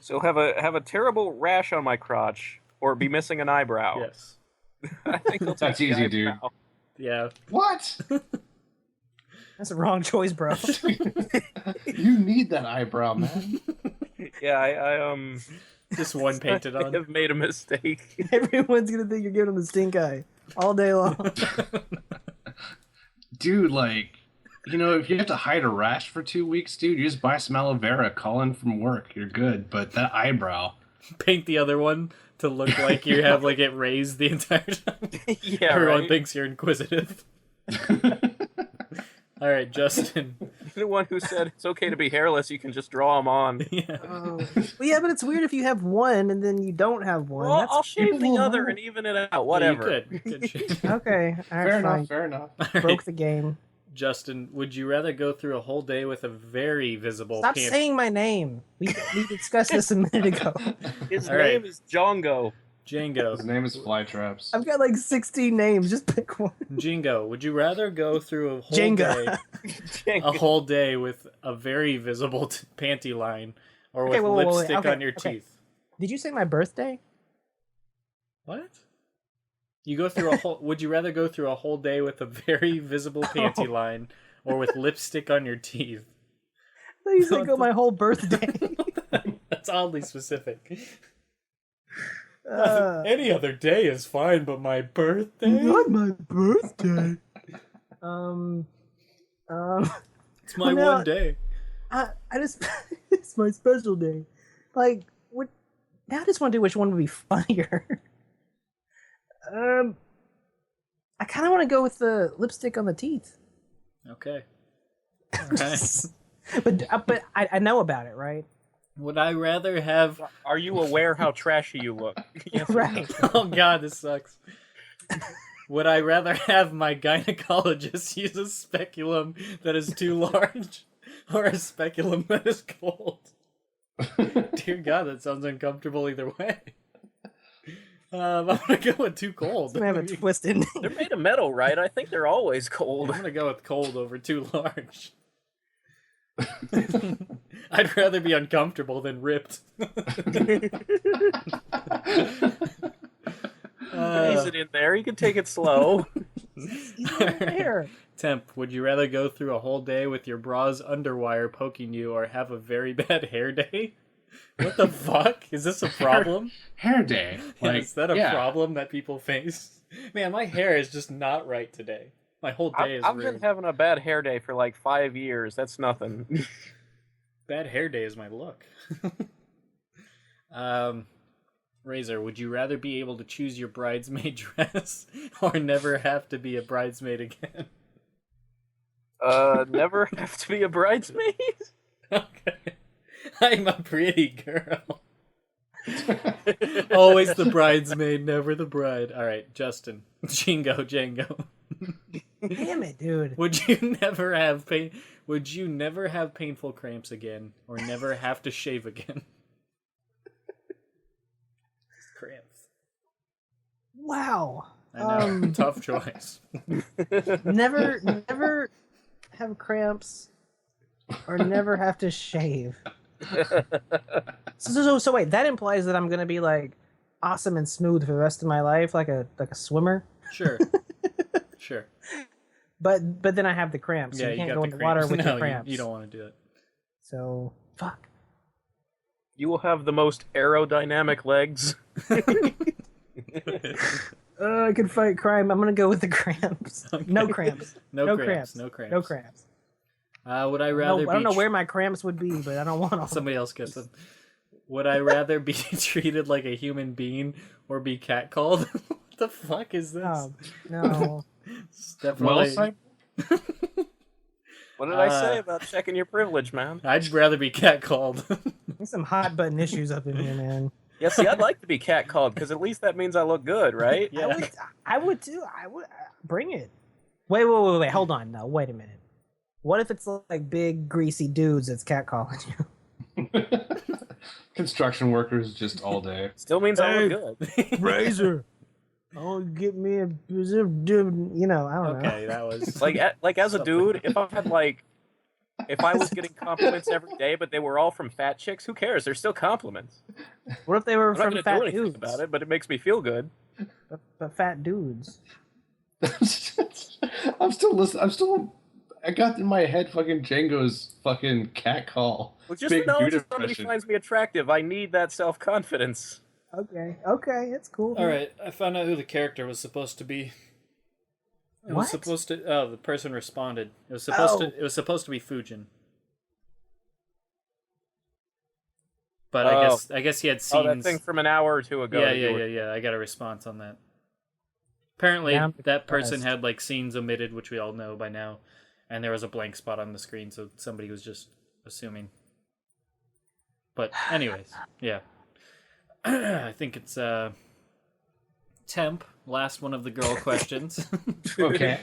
Speaker 1: So have a terrible rash on my crotch or be missing an eyebrow.
Speaker 4: Yes.
Speaker 1: I think I'll take
Speaker 2: That's
Speaker 1: the
Speaker 2: easy, dude.
Speaker 1: eyebrow.
Speaker 4: Yeah.
Speaker 2: What?
Speaker 3: That's the wrong choice, bro.
Speaker 2: You need that eyebrow, man.
Speaker 1: Yeah, I
Speaker 4: Just one painted
Speaker 1: I
Speaker 4: on.
Speaker 1: have made a mistake.
Speaker 3: Everyone's gonna think you're giving them the stink eye all day long.
Speaker 2: Dude, like, if you have to hide a rash for 2 weeks, dude, you just buy some aloe vera, call in from work, you're good. But that eyebrow.
Speaker 4: Paint the other one to look like you have like it raised the entire time.
Speaker 1: Yeah,
Speaker 4: Everyone
Speaker 1: right.
Speaker 4: thinks you're inquisitive. All right, Justin.
Speaker 1: You're the one who said it's okay to be hairless. You can just draw them on.
Speaker 4: Yeah.
Speaker 3: Well, yeah, but it's weird if you have one and then you don't have one.
Speaker 1: Well,
Speaker 3: That's
Speaker 1: I'll shave the
Speaker 3: people
Speaker 1: other
Speaker 3: know.
Speaker 1: and even it out. Whatever.
Speaker 4: You could shave.
Speaker 3: Okay, all right,
Speaker 2: Fair
Speaker 3: fine.
Speaker 2: enough, fair enough.
Speaker 3: Broke the game.
Speaker 4: Justin, would you rather go through a whole day with a very visible
Speaker 3: Stop
Speaker 4: pant?
Speaker 3: saying my name. We discussed this a minute ago.
Speaker 1: His
Speaker 4: All
Speaker 1: name
Speaker 4: right.
Speaker 1: is Django.
Speaker 4: Jingo.
Speaker 2: His name is Flytraps.
Speaker 3: I've got like 16 names. Just pick one.
Speaker 4: Jingo, would you rather go through a whole
Speaker 3: Jenga.
Speaker 4: day with a very visible panty line or with
Speaker 3: Okay, wait, wait, wait,
Speaker 4: lipstick
Speaker 3: okay,
Speaker 4: on your
Speaker 3: okay.
Speaker 4: teeth?
Speaker 3: Did you say my birthday?
Speaker 4: What? You go through a whole would you rather go through a whole day with a very visible panty line or with lipstick on your teeth?
Speaker 3: I thought you said go my whole birthday.
Speaker 4: That's oddly specific.
Speaker 3: Any
Speaker 4: Any other day is fine, but my birthday?
Speaker 3: not my birthday. Um,
Speaker 4: It's my
Speaker 3: Well,
Speaker 4: one day.
Speaker 3: I just it's my special day. Like, what? Now I just want to do which one would be funnier. I kind of want to go with the lipstick on the teeth.
Speaker 4: Okay. All right.
Speaker 3: but I know about it, right?
Speaker 4: Would I rather have?
Speaker 1: Are you aware how trashy you look? Yes.
Speaker 3: Right.
Speaker 4: Oh God, this sucks. Would I rather have my gynecologist use a speculum that is too large, or a speculum that is cold? Dear God, that sounds uncomfortable either way. I'm gonna go with too cold.
Speaker 3: It's gonna have a twist in
Speaker 1: They're made of metal, right? I think they're always cold.
Speaker 4: I'm gonna go with cold over too large. I'd rather be uncomfortable than ripped.
Speaker 1: Ease it in there. You can take it slow.
Speaker 3: there.
Speaker 4: Temp, would you rather go through a whole day with your bra's underwire poking you or have a very bad hair day? What the fuck? Is this a problem?
Speaker 2: Hair day. Like,
Speaker 4: Is that a
Speaker 2: yeah.
Speaker 4: problem that people face? Man, my hair is just not right today. My whole day is
Speaker 1: I've
Speaker 4: ruined.
Speaker 1: been having a bad hair day for like 5 years. That's nothing.
Speaker 4: Bad hair day is my look. Razor, would you rather be able to choose your bridesmaid dress or never have to be a bridesmaid again?
Speaker 1: Never have to be a bridesmaid?
Speaker 4: Okay. I'm a pretty girl. Always the bridesmaid, never the bride. All right, Justin. Django.
Speaker 3: Damn it, dude.
Speaker 4: Would you never have pain? Would you never have painful cramps again, or never have to shave again? Cramps.
Speaker 3: Wow.
Speaker 4: I know. Tough choice.
Speaker 3: Never have cramps or never have to shave. So wait, that implies that I'm gonna be like awesome and smooth for the rest of my life, like a swimmer.
Speaker 4: Sure. Sure.
Speaker 3: But then I have the cramps. So
Speaker 4: Yeah,
Speaker 3: you can't
Speaker 4: got
Speaker 3: go
Speaker 4: the
Speaker 3: in the water
Speaker 4: cramps.
Speaker 3: with
Speaker 4: No,
Speaker 3: your cramps.
Speaker 4: you don't want to do it.
Speaker 3: So fuck.
Speaker 1: You will have the most aerodynamic legs.
Speaker 3: I can fight crime. I'm gonna go with the cramps.
Speaker 4: Okay.
Speaker 3: No cramps.
Speaker 4: No
Speaker 3: No
Speaker 4: cramps.
Speaker 3: cramps.
Speaker 4: No cramps.
Speaker 3: No cramps.
Speaker 4: Would I
Speaker 3: I
Speaker 4: rather
Speaker 3: don't know
Speaker 4: be
Speaker 3: where my cramps would be, but I don't want them.
Speaker 4: somebody else gets them? Would I rather be treated like a human being or be catcalled? What the fuck is this?
Speaker 3: Oh, no.
Speaker 4: It's definitely.
Speaker 1: What did I say about checking your privilege, man?
Speaker 4: I'd rather be catcalled.
Speaker 3: There's some hot button issues up in here, man.
Speaker 1: Yeah, see, I'd like to be catcalled because at least that means I look good, right?
Speaker 4: Yeah.
Speaker 3: I would too. I would bring it. Wait. Hold on. No, wait a minute. What if it's like big greasy dudes that's catcalling you?
Speaker 2: Construction workers just all day.
Speaker 1: Still means I look good.
Speaker 3: Razor. Oh, get me a dude. You know, I don't know.
Speaker 4: Okay, that was
Speaker 1: Like as a dude, if I was getting compliments every day, but they were all from fat chicks, who cares? They're still compliments.
Speaker 3: What if they were
Speaker 1: I'm not
Speaker 3: from
Speaker 1: gonna
Speaker 3: fat
Speaker 1: do anything
Speaker 3: dudes?
Speaker 1: about it, but it makes me feel good.
Speaker 3: But fat dudes.
Speaker 2: I'm still listening. I got in my head fucking Django's fucking cat call.
Speaker 1: Well, just
Speaker 2: Big
Speaker 1: to know
Speaker 2: dude
Speaker 1: if somebody
Speaker 2: impression.
Speaker 1: finds me attractive, I need that self-confidence.
Speaker 3: Okay, it's cool.
Speaker 4: all right. I found out who the character was supposed to be. It was
Speaker 3: What?
Speaker 4: supposed to. Oh, the person responded. It was supposed to. It was supposed to be Fujin. But I guess he had scenes.
Speaker 1: Oh, that thing from an hour or two ago.
Speaker 4: Yeah,
Speaker 1: that you were-
Speaker 4: yeah. I got a response on that. Apparently,
Speaker 3: Yeah, I'm
Speaker 4: that person
Speaker 3: impressed.
Speaker 4: had like scenes omitted, which we all know by now, and there was a blank spot on the screen, so somebody was just assuming. But anyways, yeah. I think it's Temp, last one of the girl questions.
Speaker 2: Okay.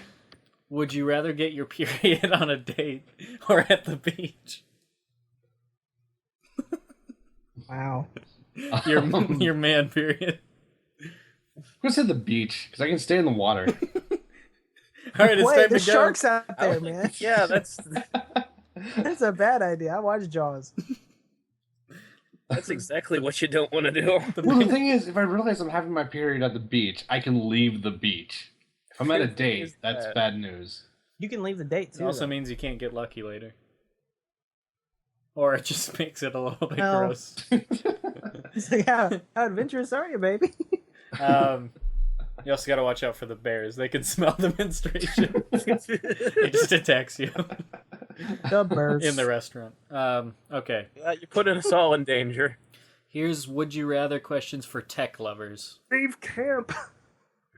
Speaker 4: Would you rather get your period on a date or at the beach?
Speaker 3: Wow.
Speaker 4: Your man period.
Speaker 2: I'm gonna say the beach because I can stay in the water.
Speaker 4: All right, it's
Speaker 3: Wait,
Speaker 4: time
Speaker 3: the
Speaker 4: to go.
Speaker 3: shark's out there, man.
Speaker 1: Yeah, that's
Speaker 3: That's a bad idea. I watched Jaws.
Speaker 1: exactly what you don't want to do.
Speaker 2: Well, the thing is, if I realize I'm having my period at the beach, I can leave the beach. If I'm at a date, that's bad news.
Speaker 3: You can leave the date
Speaker 4: It
Speaker 3: too.
Speaker 4: also
Speaker 3: though.
Speaker 4: means you can't get lucky later. Or it just makes it a little bit
Speaker 3: No.
Speaker 4: gross.
Speaker 3: It's like, how adventurous are you, baby?
Speaker 4: You also got to watch out for the bears. They can smell the menstruation. It just attacks you
Speaker 3: The birds.
Speaker 4: in the restaurant. Okay.
Speaker 1: You're putting us all in danger.
Speaker 4: Here's would you rather questions for tech lovers.
Speaker 3: Leave camp.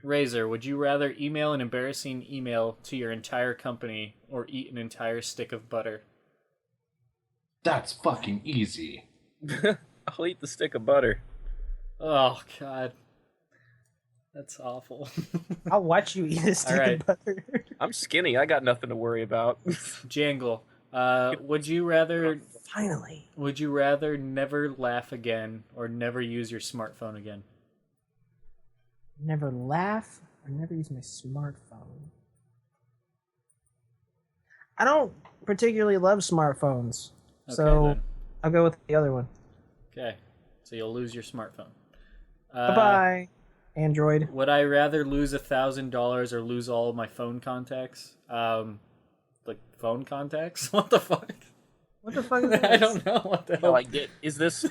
Speaker 4: Razor, would you rather email an embarrassing email to your entire company or eat an entire stick of butter?
Speaker 2: That's fucking easy.
Speaker 1: I'll eat the stick of butter.
Speaker 4: Oh God, that's awful.
Speaker 3: I'll watch you eat a stick
Speaker 4: right.
Speaker 3: of butter.
Speaker 1: I'm skinny. I got nothing to worry about.
Speaker 4: Jangle, would you rather
Speaker 3: Finally.
Speaker 4: never laugh again or never use your smartphone again?
Speaker 3: Never laugh or never use my smartphone. I don't particularly love smartphones, so
Speaker 4: then.
Speaker 3: I'll go with the other one.
Speaker 4: Okay, so you'll lose your smartphone.
Speaker 3: Bye-bye, Android.
Speaker 4: Would I rather lose $1,000 or lose all of my phone contacts? Like phone contacts? What the fuck?
Speaker 3: What the fuck is this?
Speaker 4: I don't know what the hell.
Speaker 1: Like, is this?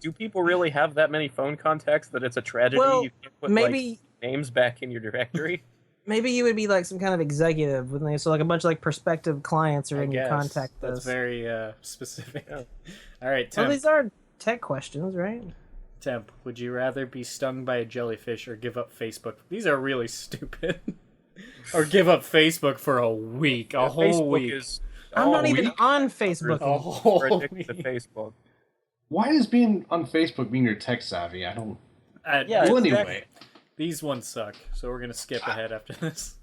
Speaker 1: Do people really have that many phone contacts that it's a tragedy?
Speaker 3: Well,
Speaker 1: you can't put
Speaker 3: maybe
Speaker 1: names back in your directory.
Speaker 3: maybe you would be like some kind of executive, wouldn't they? So like a bunch of like prospective clients are
Speaker 4: I
Speaker 3: in your
Speaker 4: guess.
Speaker 3: contact
Speaker 4: That's
Speaker 3: list.
Speaker 4: very specific.
Speaker 1: Yeah.
Speaker 4: All right,
Speaker 3: Well,
Speaker 4: Temp.
Speaker 3: these are tech questions, right?
Speaker 4: Temp, would you rather be stung by a jellyfish or give up Facebook? These are really stupid. Or give up Facebook for a week, a whole
Speaker 1: Facebook
Speaker 4: week.
Speaker 1: is
Speaker 3: I'm not
Speaker 1: all
Speaker 3: even
Speaker 1: week.
Speaker 3: on Facebook.
Speaker 4: A whole
Speaker 1: We're addicted to
Speaker 4: week.
Speaker 1: Facebook.
Speaker 2: Why does being on Facebook mean you're tech savvy? I don't.
Speaker 1: Yeah,
Speaker 2: Well,
Speaker 1: exactly.
Speaker 2: anyway,
Speaker 4: These ones suck, so we're gonna skip ahead after this.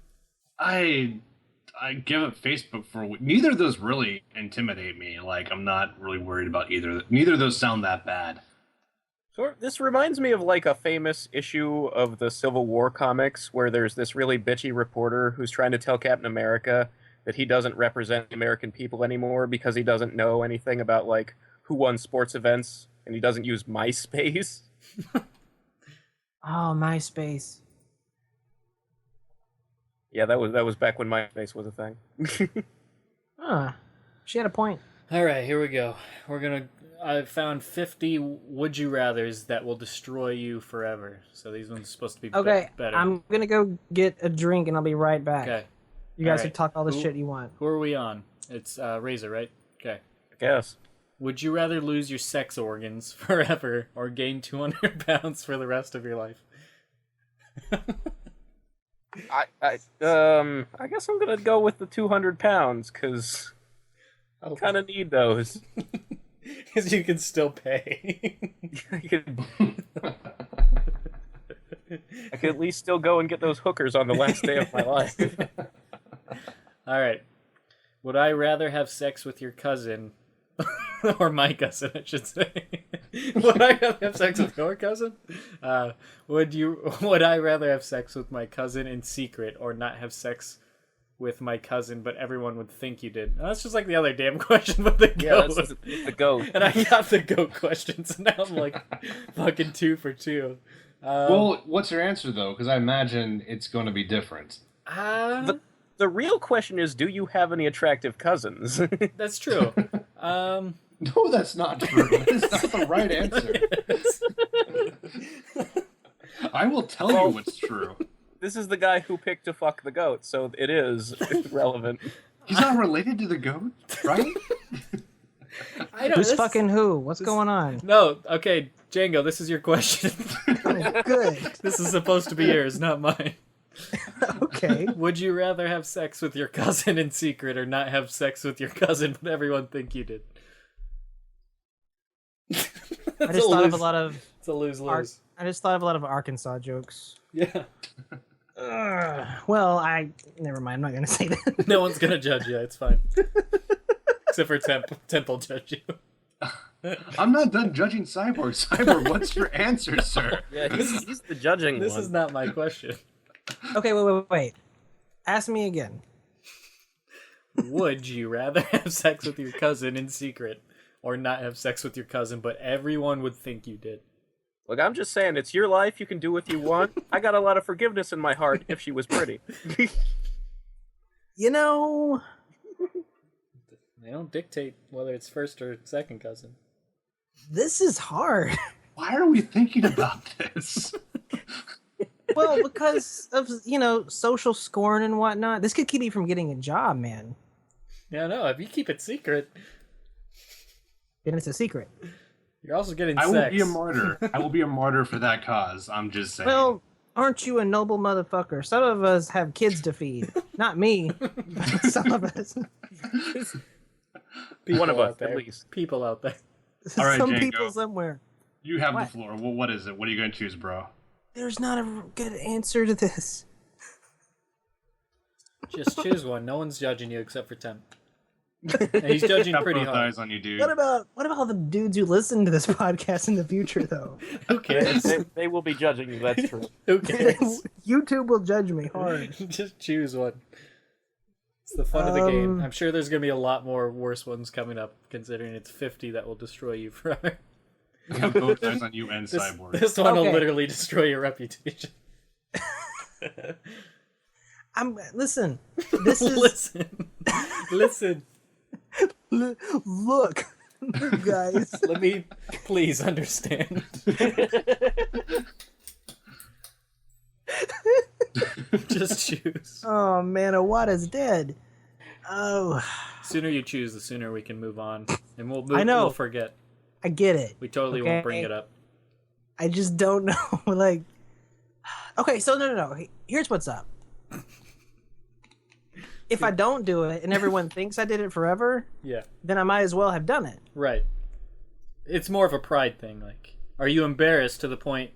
Speaker 2: I give up Facebook for a week. Neither of those really intimidate me. Like, I'm not really worried about either. Neither of those sound that bad.
Speaker 1: This reminds me of like a famous issue of the Civil War comics where there's this really bitchy reporter who's trying to tell Captain America that he doesn't represent the American people anymore because he doesn't know anything about like who won sports events and he doesn't use MySpace.
Speaker 3: Oh, MySpace.
Speaker 1: Yeah, that was back when MySpace was a thing.
Speaker 3: Huh. She had a point.
Speaker 4: All right, here we go. I've found 50 would you rathers that will destroy you forever. So these ones are supposed to be
Speaker 3: Okay,
Speaker 4: better.
Speaker 3: I'm gonna go get a drink and I'll be right back.
Speaker 4: Okay.
Speaker 3: You guys
Speaker 4: All
Speaker 3: can
Speaker 4: right.
Speaker 3: talk all the
Speaker 4: Who-
Speaker 3: shit you want.
Speaker 4: Who are we on? It's Razor, right? Okay.
Speaker 1: I guess.
Speaker 4: Would you rather lose your sex organs forever or gain 200 pounds for the rest of your life?
Speaker 1: I guess I'm gonna go with the 200 pounds because I kind of need those.
Speaker 4: Because you can still pay.
Speaker 1: I could at least still go and get those hookers on the last day of my life.
Speaker 4: All right. Would I rather have sex with your cousin, or my cousin, I should say? Would I rather have sex with your cousin? Would I rather have sex with my cousin in secret, or not have sex with my cousin, but everyone would think you did? That's just like the other damn question with the
Speaker 1: Yeah,
Speaker 4: goat.
Speaker 1: that's the goat.
Speaker 4: And I got the goat question, so now I'm like fucking 2 for 2.
Speaker 2: Well, what's your answer though? Because I imagine it's going to be different.
Speaker 1: The real question is, do you have any attractive cousins?
Speaker 4: That's true.
Speaker 2: No, that's not true. That's not the right answer. I will tell you what's true.
Speaker 1: This is the guy who picked to fuck the goat, so it is relevant.
Speaker 2: He's not related to the goat, right?
Speaker 4: I know.
Speaker 3: Who's fucking who? What's going on?
Speaker 4: No, okay, Django, this is your question.
Speaker 3: Oh, good.
Speaker 4: This is supposed to be yours, not mine.
Speaker 3: Okay.
Speaker 4: Would you rather have sex with your cousin in secret or not have sex with your cousin but everyone think you did?
Speaker 3: I just thought of a lot of
Speaker 4: It's a lose-lose.
Speaker 3: I just thought of a lot of Arkansas jokes.
Speaker 4: Yeah.
Speaker 3: Well, never mind. I'm not gonna say that.
Speaker 4: No one's gonna judge you, it's fine. Except for Temp will judge you.
Speaker 2: I'm not done judging Cyborg. Cyborg, what's your answer, sir?
Speaker 1: Yeah, he's the judging
Speaker 4: This
Speaker 1: one.
Speaker 4: is not my question.
Speaker 3: Okay, wait. Ask me again.
Speaker 4: Would you rather have sex with your cousin in secret or not have sex with your cousin but everyone would think you did?
Speaker 1: Look, I'm just saying, it's your life. You can do what you want. I got a lot of forgiveness in my heart if she was pretty.
Speaker 3: You know,
Speaker 4: They don't dictate whether it's first or second cousin.
Speaker 3: this is hard.
Speaker 2: Why are we thinking about this?
Speaker 3: Well, because of, social scorn and whatnot. This could keep you from getting a job, man.
Speaker 4: Yeah, no, if you keep it secret,
Speaker 3: And it's a secret.
Speaker 4: you're also getting
Speaker 2: I
Speaker 4: sex.
Speaker 2: will be a martyr. I will be a martyr for that cause. I'm just saying.
Speaker 3: Well, aren't you a noble motherfucker? Some of us have kids to feed. Not me, but some of us.
Speaker 1: One of us,
Speaker 4: out there.
Speaker 1: at least.
Speaker 4: People out there.
Speaker 2: All right,
Speaker 3: Some
Speaker 2: Django.
Speaker 3: people somewhere.
Speaker 2: You have the
Speaker 3: What?
Speaker 2: floor. Well, what is it? What are you going to choose, bro?
Speaker 3: There's not a good answer to this.
Speaker 4: Just choose one. No one's judging you except for Tim. And he's judging
Speaker 2: Got
Speaker 4: pretty
Speaker 2: both
Speaker 4: hard.
Speaker 2: eyes on you, dude.
Speaker 3: What about all the dudes who listen to this podcast in the future, though?
Speaker 4: Who cares?
Speaker 1: They will be judging you, that's true.
Speaker 4: Who cares?
Speaker 3: YouTube will judge me hard.
Speaker 4: Just choose one. It's the fun of the game. I'm sure there's going to be a lot more worse ones coming up, considering it's 50 that will destroy you forever.
Speaker 2: Got both eyes on you and Cyborg.
Speaker 4: This one will
Speaker 3: Okay.
Speaker 4: literally destroy your reputation.
Speaker 3: Listen. This is
Speaker 4: Listen.
Speaker 3: look, guys.
Speaker 4: Let me please understand. Just choose.
Speaker 3: Oh man, Awada's dead. Oh,
Speaker 4: The sooner you choose, the sooner we can move on, and we'll
Speaker 3: I know.
Speaker 4: We'll forget.
Speaker 3: I get it.
Speaker 4: We totally
Speaker 3: Okay.
Speaker 4: won't bring it up.
Speaker 3: I just don't know. Like, okay, so no. Here's what's up. If I don't do it and everyone thinks I did it forever,
Speaker 4: Yeah.
Speaker 3: then I might as well have done it.
Speaker 4: Right. It's more of a pride thing. Like, are you embarrassed to the point?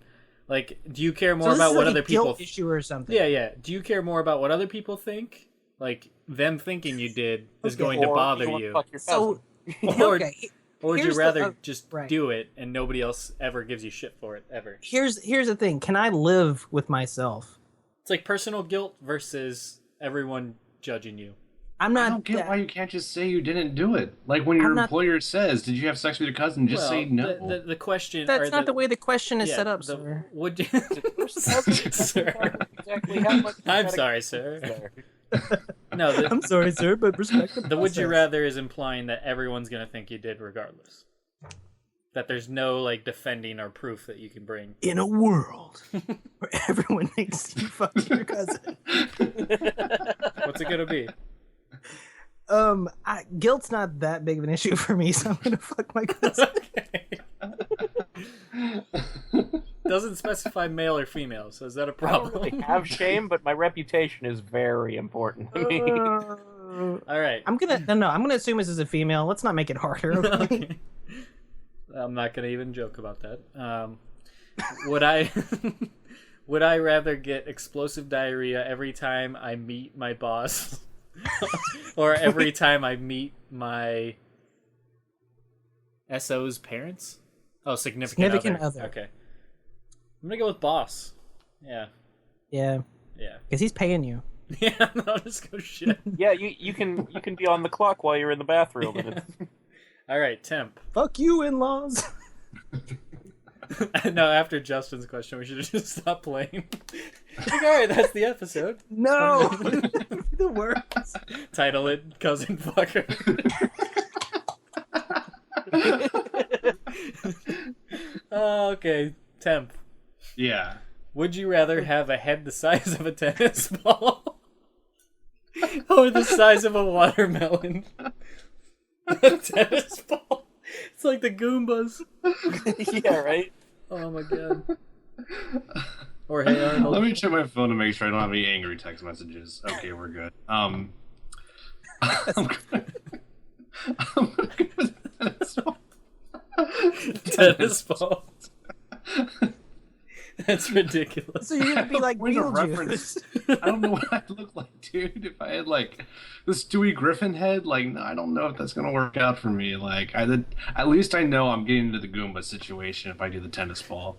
Speaker 4: Like, do you care more
Speaker 3: So this
Speaker 4: about
Speaker 3: is
Speaker 4: what
Speaker 3: like
Speaker 4: other
Speaker 3: a guilt
Speaker 4: people?
Speaker 3: issue or something.
Speaker 4: Yeah. Do you care more about what other people think? Like them thinking you did is
Speaker 3: Okay.
Speaker 4: going to
Speaker 1: Or
Speaker 4: bother
Speaker 1: you wanna
Speaker 4: you,
Speaker 1: fuck your
Speaker 3: So
Speaker 4: or
Speaker 3: okay,
Speaker 4: or would you
Speaker 3: here's the-
Speaker 4: rather just
Speaker 3: right.
Speaker 4: do it and nobody else ever gives you shit for it ever?
Speaker 3: here's the thing. Can I live with myself?
Speaker 4: It's like personal guilt versus everyone judging you.
Speaker 3: I'm
Speaker 2: I
Speaker 3: not.
Speaker 2: don't get why you can't just say you didn't do it. Like when your
Speaker 3: I'm not-
Speaker 2: employer says, "Did you have sex with your cousin?" Just say no.
Speaker 4: The question.
Speaker 3: That's
Speaker 4: or
Speaker 3: not the way the question is
Speaker 4: yeah,
Speaker 3: set up,
Speaker 4: the-
Speaker 3: sir.
Speaker 4: Would you,
Speaker 1: Sir. Exactly how much
Speaker 4: I'm sorry, sir. No,
Speaker 3: I'm sorry, sir, but respect the
Speaker 4: the would you
Speaker 3: process.
Speaker 4: rather is implying that everyone's gonna think you did regardless. That there's no like defending or proof that you can bring.
Speaker 3: In a world where everyone thinks you fucked your cousin.
Speaker 4: What's it gonna be?
Speaker 3: Guilt's not that big of an issue for me, so I'm gonna fuck my cousin.
Speaker 4: Okay. Doesn't specify male or female, so is that a
Speaker 1: I don't
Speaker 4: problem?
Speaker 1: really have shame, but my reputation is very important to me.
Speaker 4: All right.
Speaker 3: I'm gonna assume this is a female. Let's not make it harder. Okay?
Speaker 4: Okay. I'm not gonna even joke about that. Would I would I rather get explosive diarrhea every time I meet my boss, or every time I meet my SO's parents? Oh, significant
Speaker 3: other.
Speaker 4: Okay, I'm gonna go with boss. Yeah,
Speaker 3: Yeah,
Speaker 4: yeah,
Speaker 3: because he's paying you.
Speaker 4: yeah. I'll just go shit.
Speaker 1: Yeah, you can be on the clock while you're in the bathroom. And it's,
Speaker 4: All right, temp.
Speaker 3: Fuck you, in-laws.
Speaker 4: No, after Justin's question, we should have just stopped playing. Like, all right, that's the episode.
Speaker 3: No, the worst.
Speaker 4: Title it "Cousin Fucker." Oh, okay, temp.
Speaker 2: Yeah.
Speaker 4: Would you rather have a head the size of a tennis ball or the size of a watermelon? A tennis ball. It's like the Goombas.
Speaker 1: yeah, right.
Speaker 4: Oh my god. Or hey Arnold.
Speaker 2: Let me check my phone to make sure I don't have any angry text messages. Okay, we're good. I'm gonna go with tennis ball.
Speaker 4: Tennis ball. That's ridiculous.
Speaker 3: So you're gonna be like
Speaker 2: Where's the
Speaker 3: Beetlejuice.
Speaker 2: reference? I don't know what I'd look like, dude. If I had like the Stewie Griffin head, like no, I don't know if that's gonna work out for me. Like at least I know I'm getting into the Goomba situation if I do the tennis ball.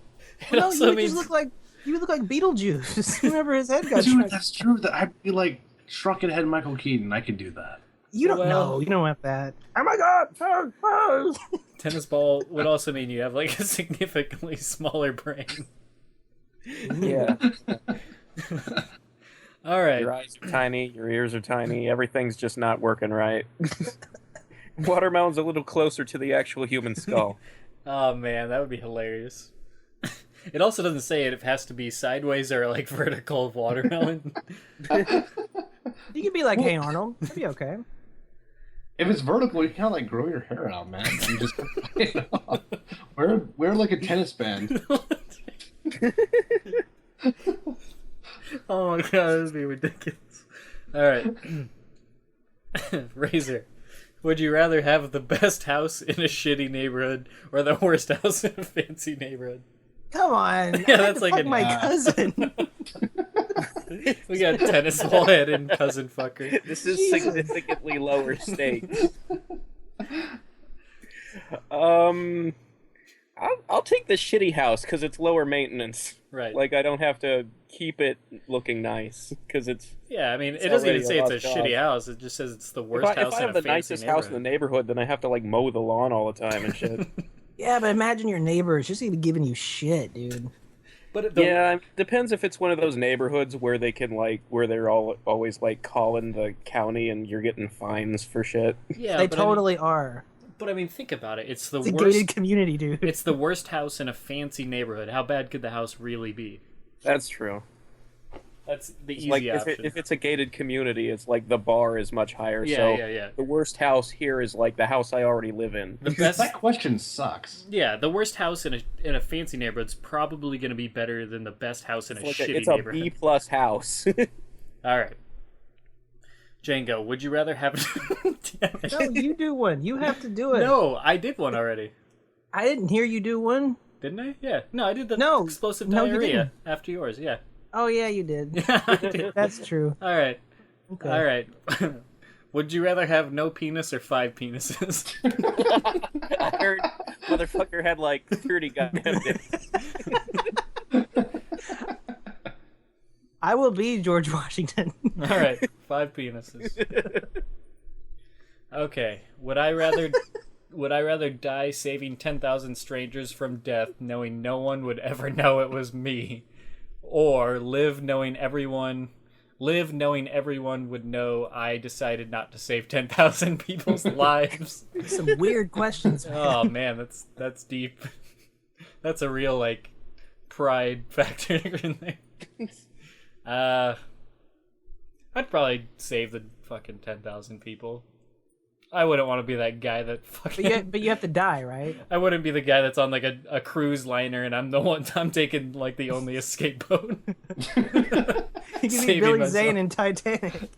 Speaker 4: It
Speaker 3: No,
Speaker 4: also
Speaker 3: you would
Speaker 4: means
Speaker 3: just look like Beetlejuice. Remember his head got
Speaker 2: Dude,
Speaker 3: shrunk.
Speaker 2: that's true. That I'd be like shrunken head Michael Keaton. I could do that.
Speaker 3: You don't
Speaker 4: Well-
Speaker 3: know. You don't want that. Oh my god!
Speaker 4: tennis ball would also mean you have like a significantly smaller brain.
Speaker 1: Yeah.
Speaker 4: All right.
Speaker 1: Your eyes are tiny, your ears are tiny, everything's just not working right. Watermelon's a little closer to the actual human skull.
Speaker 4: Oh man, that would be hilarious. It also doesn't say it has to be sideways or like vertical watermelon.
Speaker 3: You could be like, hey Arnold, it'd be okay.
Speaker 2: If it's vertical, you kind of like grow your hair out, man. You just wear like a tennis band.
Speaker 4: Oh my god, this would be ridiculous. All right. Razor, Would you rather have the best house in a shitty neighborhood or the worst house in a fancy neighborhood?
Speaker 3: Come on.
Speaker 4: Yeah, that's like
Speaker 3: fuck my cousin.
Speaker 4: We got tennis ball head and cousin fucker.
Speaker 1: This is significantly lower stakes. I'll take the shitty house because it's lower maintenance.
Speaker 4: Right.
Speaker 1: Like, I don't have to keep it looking nice because it's...
Speaker 4: Yeah, I mean,
Speaker 1: It's
Speaker 4: it doesn't even
Speaker 1: already
Speaker 4: say
Speaker 1: a
Speaker 4: it's a
Speaker 1: lost
Speaker 4: shitty
Speaker 1: cause.
Speaker 4: house. It just says it's the
Speaker 1: If
Speaker 4: worst
Speaker 1: I
Speaker 4: house in
Speaker 1: have
Speaker 4: a
Speaker 1: the
Speaker 4: fancy
Speaker 1: nicest house in the neighborhood, then I have to, like, mow the lawn all the time and shit.
Speaker 3: Yeah, but imagine your neighbor is just even giving you shit, dude.
Speaker 4: But
Speaker 1: Yeah, it depends if it's one of those neighborhoods where they can, like, where they're always, like, calling the county and you're getting fines for shit.
Speaker 4: yeah,
Speaker 3: They
Speaker 4: but
Speaker 3: totally are.
Speaker 4: I mean, think about it. It's the
Speaker 3: It's a
Speaker 4: worst.
Speaker 3: gated community, dude.
Speaker 4: It's the worst house in a fancy neighborhood. How bad could the house really be?
Speaker 1: That's true.
Speaker 4: That's the
Speaker 1: It's
Speaker 4: easy
Speaker 1: like,
Speaker 4: option.
Speaker 1: if it's a gated community, it's like the bar is much higher.
Speaker 4: Yeah,
Speaker 1: so
Speaker 4: yeah.
Speaker 1: the worst house here is, like, the house I already live in.
Speaker 4: The best,
Speaker 2: That question sucks.
Speaker 4: yeah, the worst house in a fancy neighborhood is probably going to be better than the best house in a shitty
Speaker 1: It's a
Speaker 4: neighborhood.
Speaker 1: B+ house.
Speaker 4: All right, Django, would you rather have? Damn it.
Speaker 3: No, you do one. You have to do it.
Speaker 4: No, I did one already.
Speaker 3: I didn't hear you do one.
Speaker 4: Didn't I? Yeah. No, I did the
Speaker 3: No.
Speaker 4: explosive
Speaker 3: No, you
Speaker 4: diarrhea
Speaker 3: didn't.
Speaker 4: after yours. Yeah.
Speaker 3: Oh, yeah, you did.
Speaker 4: I did.
Speaker 3: That's true.
Speaker 4: All right.
Speaker 3: Okay.
Speaker 4: All right. Would you rather have no penis or 5 penises?
Speaker 1: I heard motherfucker had like 30 goddamn dicks.
Speaker 3: I will be George Washington.
Speaker 4: All right, 5 penises. Okay. Would I rather die saving 10,000 strangers from death, knowing no one would ever know it was me, or live knowing everyone would know I decided not to save 10,000 people's lives?
Speaker 3: Some weird questions. Man.
Speaker 4: Oh man, that's deep. That's a real like pride factor in there. I'd probably save the fucking 10,000 people. I wouldn't want to be that guy that fucking.
Speaker 3: But you have to die, right?
Speaker 4: I wouldn't be the guy that's on like a cruise liner and I'm taking like the only escape boat.
Speaker 3: You can be
Speaker 4: Saving
Speaker 3: Billy
Speaker 4: myself.
Speaker 3: Zane in Titanic.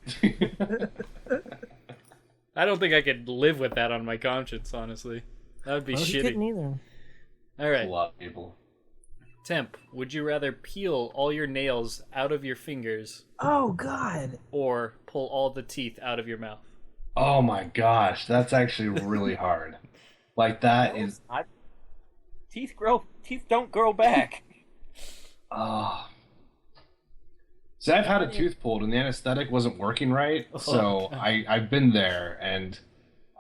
Speaker 4: I don't think I could live with that on my conscience, honestly. That would be
Speaker 3: Well, he
Speaker 4: shitty.
Speaker 3: couldn't either.
Speaker 4: All
Speaker 2: A
Speaker 4: right,
Speaker 2: lot of people.
Speaker 4: Temp, would you rather peel all your nails out of your fingers
Speaker 3: Oh, God.
Speaker 4: or pull all the teeth out of your mouth?
Speaker 2: Oh my gosh, that's actually really hard. Like that is.
Speaker 1: Teeth don't grow back.
Speaker 2: Oh. See, I've had a tooth pulled and the anesthetic wasn't working right, so I've been there and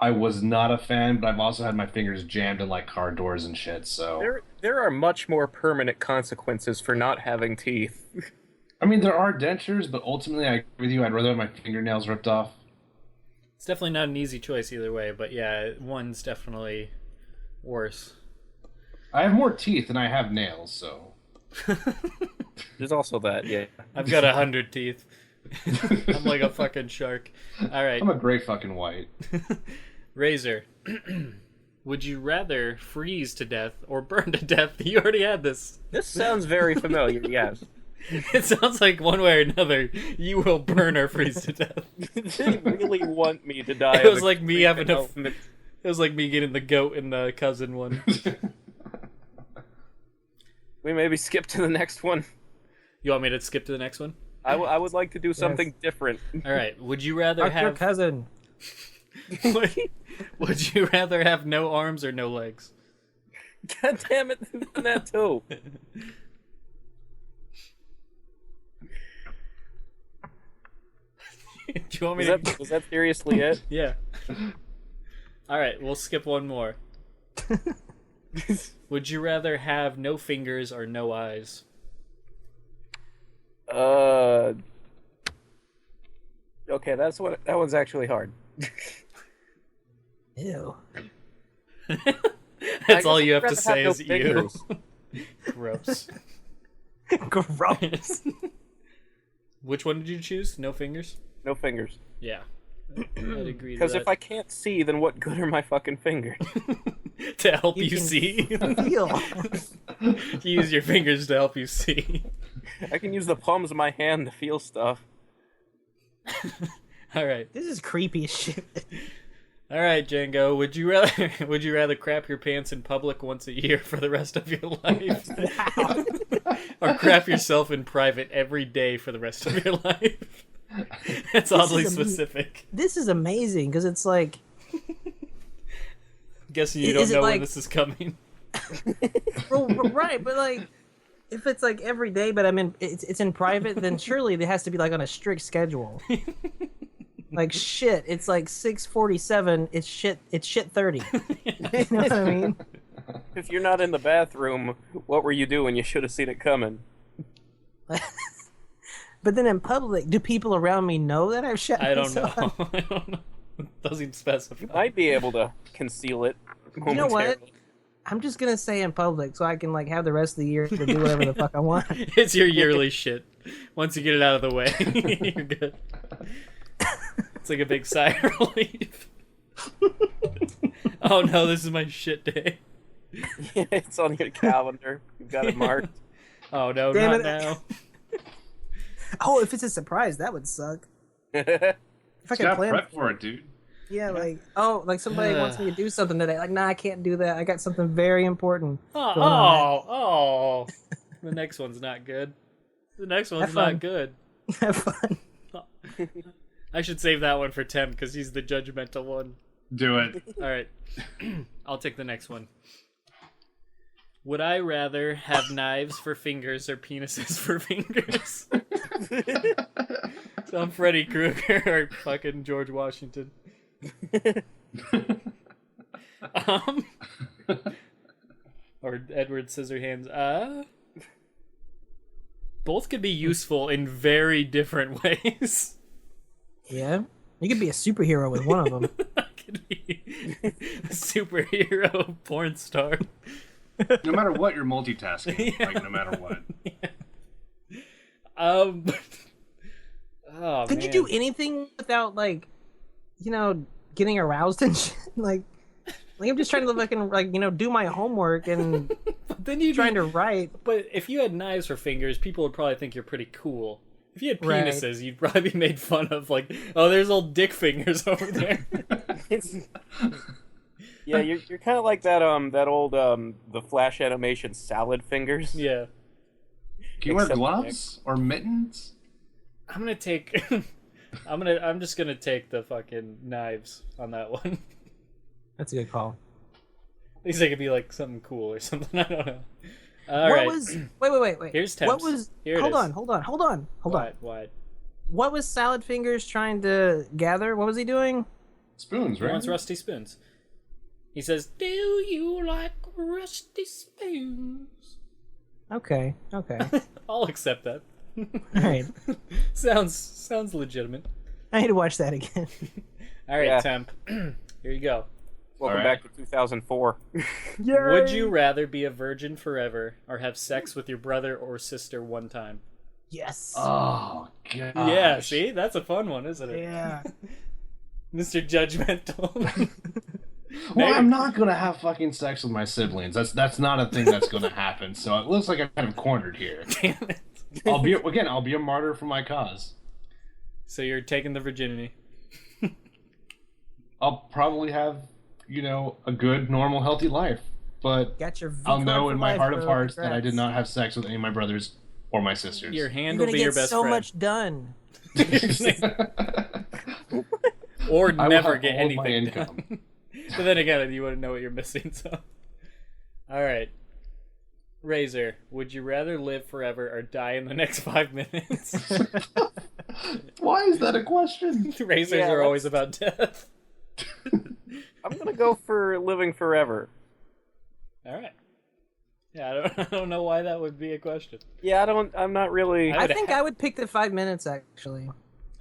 Speaker 2: I was not a fan, but I've also had my fingers jammed in like car doors and shit. So
Speaker 1: There are much more permanent consequences for not having teeth.
Speaker 2: I mean, there are dentures, but ultimately, I agree with you. I'd rather have my fingernails ripped off.
Speaker 4: It's definitely not an easy choice either way, but yeah, one's definitely worse.
Speaker 2: I have more teeth than I have nails, so.
Speaker 1: There's also that, yeah.
Speaker 4: I've got 100 teeth. I'm like a fucking shark. All right,
Speaker 2: I'm a great fucking white.
Speaker 4: Razor. Would you rather freeze to death or burn to death? You already had this.
Speaker 1: This sounds very familiar, yes.
Speaker 4: It sounds like one way or another, you will burn or freeze to death.
Speaker 1: They really want me to die.
Speaker 4: It
Speaker 1: of
Speaker 4: was like me
Speaker 1: extreme
Speaker 4: having a.
Speaker 1: development.
Speaker 4: It was like me getting the goat in the cousin one.
Speaker 1: We maybe skip to the next one.
Speaker 4: You want me to skip to the next one?
Speaker 1: I would like to do something different.
Speaker 4: All right. Would you rather
Speaker 3: Fuck your
Speaker 4: have?
Speaker 3: cousin.
Speaker 4: Would you rather have no arms or no legs?
Speaker 1: God damn it, they've done that too.
Speaker 4: Do you want me to?
Speaker 1: Was that seriously it?
Speaker 4: Yeah. All right, we'll skip one more. Would you rather have no fingers or no eyes?
Speaker 1: Okay, that one's actually hard.
Speaker 3: Ew.
Speaker 4: That's all
Speaker 1: guess
Speaker 4: you
Speaker 1: I'd
Speaker 4: have to
Speaker 1: rather
Speaker 4: say
Speaker 1: have
Speaker 4: is
Speaker 1: no
Speaker 4: you.
Speaker 1: fingers.
Speaker 4: Gross.
Speaker 3: Gross.
Speaker 4: Which one did you choose? No fingers?
Speaker 1: No fingers.
Speaker 4: Yeah. I'd agree to
Speaker 1: Because
Speaker 4: that.
Speaker 1: if I can't see, then what good are my fucking fingers?
Speaker 4: To help you,
Speaker 3: can
Speaker 4: see.
Speaker 3: Feel.
Speaker 4: Use your fingers to help you see.
Speaker 1: I can use the palms of my hand to feel stuff.
Speaker 4: All right.
Speaker 3: This is creepy as shit.
Speaker 4: All right, Django. Would you rather crap your pants in public once a year for the rest of your life, or crap yourself in private every day for the rest of your life? That's oddly specific.
Speaker 3: This is amazing because it's like.
Speaker 4: Guessing you don't know when this is coming.
Speaker 3: Well, right, but like, if it's like every day, but I mean it's in private, then surely it has to be like on a strict schedule. Like shit, it's like 6:47. It's shit 30. You know what I mean?
Speaker 1: If you're not in the bathroom, what were you doing? You should have seen it coming.
Speaker 3: But then in public, do people around me know that I've shit?
Speaker 4: I don't know. I don't know. Doesn't specify.
Speaker 1: You might be able to conceal it momentarily.
Speaker 3: You know what? I'm just gonna say in public so I can like have the rest of the year to do whatever the fuck I want.
Speaker 4: It's your yearly shit. Once you get it out of the way, you're good. It's like a big sigh of relief. Oh no, this is my shit day.
Speaker 1: Yeah, it's on your calendar. You've got it marked.
Speaker 4: Oh no,
Speaker 3: Damn
Speaker 4: not now.
Speaker 3: Oh, if it's a surprise, that would suck. If I could
Speaker 2: Got
Speaker 3: plan
Speaker 2: prep for it, dude.
Speaker 3: Yeah, like somebody wants me to do something today. Like, nah, I can't do that. I got something very important.
Speaker 4: Oh. The next one's not good. The next one's not good.
Speaker 3: Have fun.
Speaker 4: I should save that one for Tim because he's the judgmental one.
Speaker 2: Do it.
Speaker 4: All right. I'll take the next one. Would I rather have knives for fingers or penises for fingers? So I'm Freddy Krueger or fucking George Washington. Or Edward Scissorhands. Both could be useful in very different ways.
Speaker 3: Yeah, you could be a superhero with one of them.
Speaker 4: I could be a superhero porn star.
Speaker 2: No matter what, you're multitasking. Yeah. Like, no matter what.
Speaker 4: Yeah. Oh,
Speaker 3: could you do anything without like, getting aroused and shit? Like I'm just trying to fucking do my homework and
Speaker 4: then you
Speaker 3: trying to write.
Speaker 4: But if you had knives for fingers, people would probably think you're pretty cool. If you had penises, you'd probably be made fun of. Like, oh, there's old dick fingers over there.
Speaker 1: Yeah, you're kind of like that old the Flash animation salad fingers.
Speaker 4: Yeah.
Speaker 2: Can you wear gloves or mittens?
Speaker 4: I'm just gonna take the fucking knives on that one.
Speaker 3: That's a good call.
Speaker 4: At least they could be like something cool or something. I don't know.
Speaker 3: Wait.
Speaker 4: Here's temps.
Speaker 3: What was? Hold on.
Speaker 4: What?
Speaker 3: What was Salad Fingers trying to gather? What was he doing?
Speaker 2: Spoons, right?
Speaker 4: He wants rusty spoons. He says, "Do you like rusty spoons?"
Speaker 3: Okay.
Speaker 4: I'll accept that.
Speaker 3: All right.
Speaker 4: Sounds legitimate.
Speaker 3: I need to watch that again.
Speaker 4: All right,
Speaker 1: Yeah.
Speaker 4: Temp. Here you go.
Speaker 1: Welcome back to 2004.
Speaker 4: Would you rather be a virgin forever or have sex with your brother or sister one time?
Speaker 3: Yes.
Speaker 2: Oh, gosh.
Speaker 4: Yeah, see? That's a fun one, isn't it?
Speaker 3: Yeah.
Speaker 4: Mr. Judgmental.
Speaker 2: Well, I'm not gonna have fucking sex with my siblings. That's not a thing that's gonna happen. So it looks like I'm kind of cornered here.
Speaker 4: Damn it.
Speaker 2: I'll be a martyr for my cause.
Speaker 4: So you're taking the virginity.
Speaker 2: I'll probably have, a good, normal, healthy life. But
Speaker 3: Got your
Speaker 2: I'll know in my heart of
Speaker 3: bro.
Speaker 2: hearts that I
Speaker 3: Congrats.
Speaker 2: did not have sex with any of my brothers or my sisters.
Speaker 4: Your hand
Speaker 3: You're
Speaker 4: will
Speaker 3: gonna
Speaker 4: be your
Speaker 3: get
Speaker 4: best
Speaker 3: so
Speaker 4: friend.
Speaker 3: much done.
Speaker 4: Or
Speaker 2: I will
Speaker 4: never
Speaker 2: have
Speaker 4: get
Speaker 2: all of my
Speaker 4: anything
Speaker 2: income.
Speaker 4: done. But then again, you wouldn't know what you're missing, so. Alright. Razor, would you rather live forever or die in the next 5 minutes?
Speaker 2: Why is that a question?
Speaker 4: Razors
Speaker 1: Yeah,
Speaker 4: are always about death.
Speaker 1: I'm gonna go for living forever.
Speaker 4: Alright. Yeah, I don't know why that would be a question.
Speaker 1: Yeah, I'm not really.
Speaker 3: I think I would pick the 5 minutes actually.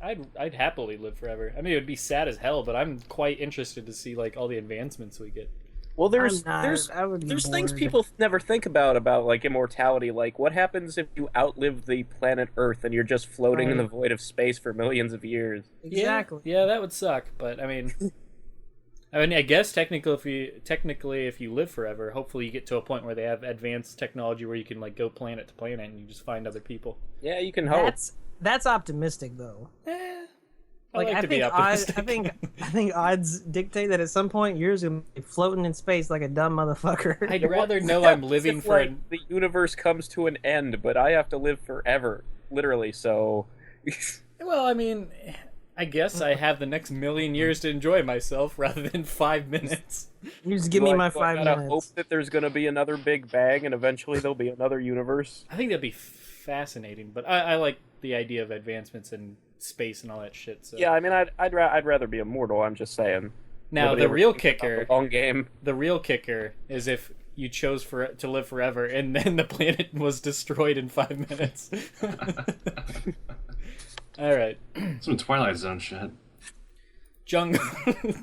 Speaker 4: I'd happily live forever. I mean, it would be sad as hell, but I'm quite interested to see like all the advancements we get.
Speaker 1: Well, there's
Speaker 3: I would be
Speaker 1: things
Speaker 3: bored.
Speaker 1: people never think about like immortality. Like, what happens if you outlive the planet Earth and you're just floating in the void of space for millions of years?
Speaker 3: Exactly.
Speaker 4: Yeah, that would suck. But I mean, I guess technically, if you live forever, hopefully you get to a point where they have advanced technology where you can like go planet to planet and you just find other people.
Speaker 1: Yeah, you can hope.
Speaker 3: That's optimistic though. Like
Speaker 4: like
Speaker 3: I
Speaker 4: to be
Speaker 3: think
Speaker 4: optimistic.
Speaker 3: I think odds dictate that at some point yours gonna be floating in space like a dumb motherfucker.
Speaker 4: I'd rather know I'm living
Speaker 1: If,
Speaker 4: for
Speaker 1: like, the universe comes to an end, but I have to live forever, literally. So,
Speaker 4: Well, I mean, I guess I have the next million years to enjoy myself rather than 5 minutes.
Speaker 3: You just give me my
Speaker 1: so I
Speaker 3: 5
Speaker 1: gotta hope
Speaker 3: minutes.
Speaker 1: that there's gonna be another Big Bang, and eventually there'll be another universe.
Speaker 4: I think that'd be fascinating, but I like the idea of advancements in space and all that shit. So.
Speaker 1: Yeah, I mean, I'd rather be immortal. I'm just saying.
Speaker 4: Now
Speaker 1: Nobody
Speaker 4: the
Speaker 1: ever
Speaker 4: real
Speaker 1: thinks about
Speaker 4: kicker,
Speaker 1: the long game.
Speaker 4: the real kicker is if you chose to live forever and then the planet was destroyed in 5 minutes. All right,
Speaker 2: Some Twilight Zone shit.
Speaker 4: jungle,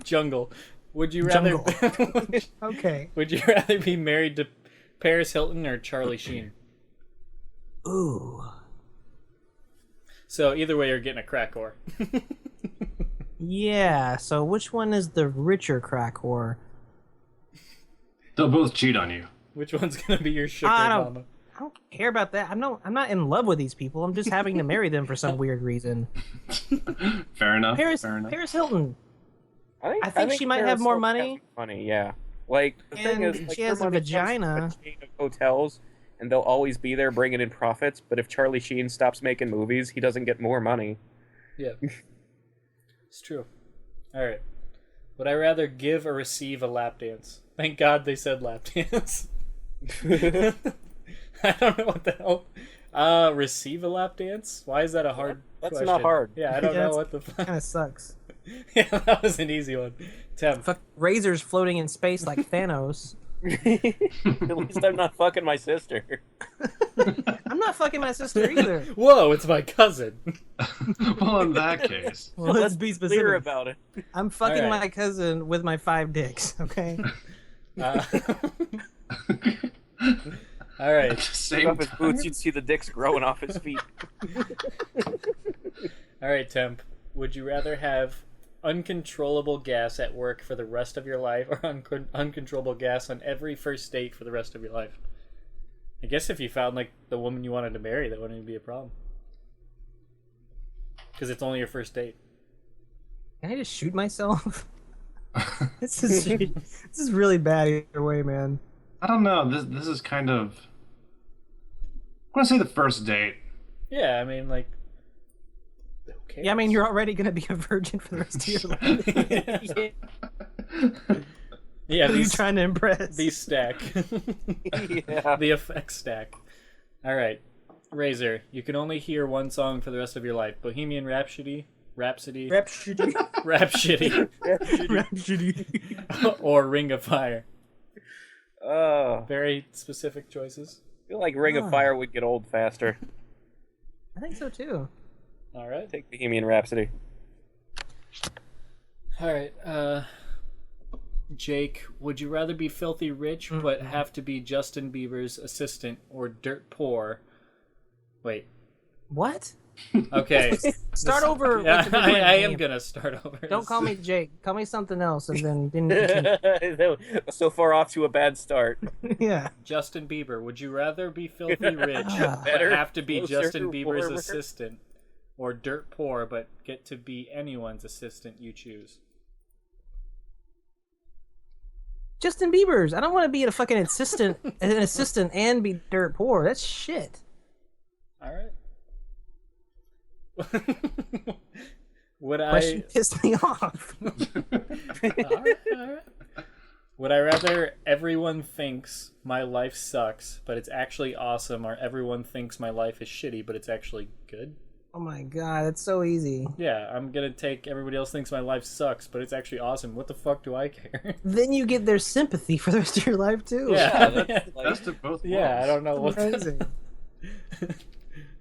Speaker 4: jungle. Would you rather?
Speaker 3: Okay.
Speaker 4: Would you rather be married to Paris Hilton or Charlie Sheen?
Speaker 3: Ooh.
Speaker 4: So either way, you're getting a crack whore.
Speaker 3: Yeah. So which one is the richer crack whore?
Speaker 2: They'll both cheat on you.
Speaker 4: Which one's gonna be your sugar
Speaker 3: I
Speaker 4: mama?
Speaker 3: don't care about that. I'm not in love with these people. I'm just having to marry them for some weird reason.
Speaker 2: Fair enough.
Speaker 3: Paris
Speaker 2: Fair enough.
Speaker 3: Paris Hilton. I
Speaker 1: I
Speaker 3: think she might
Speaker 1: Paris
Speaker 3: have more
Speaker 1: Hilton
Speaker 3: money.
Speaker 1: has money, yeah. Like the thing
Speaker 3: And
Speaker 1: is, like,
Speaker 3: she
Speaker 1: her
Speaker 3: has a
Speaker 1: money comes from
Speaker 3: vagina.
Speaker 1: a chain of hotels, and they'll always be there bringing in profits. But if Charlie Sheen stops making movies, he doesn't get more money.
Speaker 4: Yeah, it's true. All right. Would I rather give or receive a lap dance? Thank God they said lap dance. I don't know what the hell. Receive a lap dance? Why is that a hard
Speaker 1: That's
Speaker 4: question?
Speaker 1: not hard.
Speaker 4: Yeah, I don't
Speaker 3: Yeah,
Speaker 4: know
Speaker 3: it's-
Speaker 4: what the fuck.
Speaker 3: Kind of sucks.
Speaker 4: Yeah, that was an easy one. Temp.
Speaker 3: Fuck razors floating in space like Thanos.
Speaker 1: At least I'm not fucking my sister.
Speaker 3: I'm not fucking my sister either.
Speaker 4: Whoa, it's my cousin.
Speaker 2: Well, in that case,
Speaker 3: Well, let's be
Speaker 1: Clear
Speaker 3: specific.
Speaker 1: about it.
Speaker 3: I'm fucking
Speaker 4: All right.
Speaker 3: my cousin with my 5 dicks. Okay.
Speaker 4: Uh, all right.
Speaker 1: Took
Speaker 2: same
Speaker 1: off his
Speaker 2: time.
Speaker 1: boots, you'd see the dicks growing off his feet.
Speaker 4: All right, Temp. Would you rather have uncontrollable gas at work for the rest of your life or uncontrollable gas on every first date for the rest of your life? I guess if you found like the woman you wanted to marry, that wouldn't even be a problem. Because it's only your first date.
Speaker 3: Can I just shoot myself? this is really bad either way, man.
Speaker 2: I don't know. This is kind of. I'm gonna say the first date.
Speaker 4: Yeah, I mean, like. Okay.
Speaker 3: Yeah, I mean, you're already gonna be a virgin for the rest of your life.
Speaker 4: Yeah,
Speaker 3: Who are you
Speaker 4: these,
Speaker 3: trying to impress?
Speaker 4: these stack.
Speaker 1: Yeah.
Speaker 4: The effects stack. All right, Razor. You can only hear one song for the rest of your life: Bohemian Rhapsody,
Speaker 3: Rhapsody.
Speaker 4: Rhapsody,
Speaker 3: Rhapsody.
Speaker 4: or Ring of Fire.
Speaker 1: I
Speaker 4: Very specific choices.
Speaker 1: feel like Ring of Fire would get old faster.
Speaker 3: I think so too.
Speaker 4: All right.
Speaker 1: Take Bohemian Rhapsody.
Speaker 4: All right. Jake, would you rather be filthy rich but have to be Justin Bieber's assistant, or dirt poor? Wait.
Speaker 3: What?
Speaker 4: Okay.
Speaker 3: Start over.
Speaker 4: Yeah,
Speaker 3: with the
Speaker 4: I am
Speaker 3: name.
Speaker 4: gonna start over.
Speaker 3: Don't call me Jake. Call me something else, and then continue.
Speaker 1: So far off to a bad start.
Speaker 3: Yeah.
Speaker 4: Justin Bieber. Would you rather be filthy rich but
Speaker 1: Better,
Speaker 4: have to be
Speaker 1: closer,
Speaker 4: Justin Bieber's
Speaker 1: warmer.
Speaker 4: assistant, or dirt poor but get to be anyone's assistant you choose?
Speaker 3: Justin Bieber's. I don't want to be a fucking assistant, and be dirt poor. That's shit.
Speaker 4: All right. Would
Speaker 3: Question
Speaker 4: I?
Speaker 3: pissed me off.
Speaker 4: All right. Would I rather everyone thinks my life sucks, but it's actually awesome, or everyone thinks my life is shitty, but it's actually good?
Speaker 3: Oh my god, that's so easy.
Speaker 4: Yeah, I'm gonna take everybody else thinks my life sucks, but it's actually awesome. What the fuck do I care?
Speaker 3: Then you get their sympathy for the rest of your life too.
Speaker 4: Yeah,
Speaker 1: that's like-
Speaker 2: Best of both worlds.
Speaker 4: yeah. I don't know what.
Speaker 3: Amazing.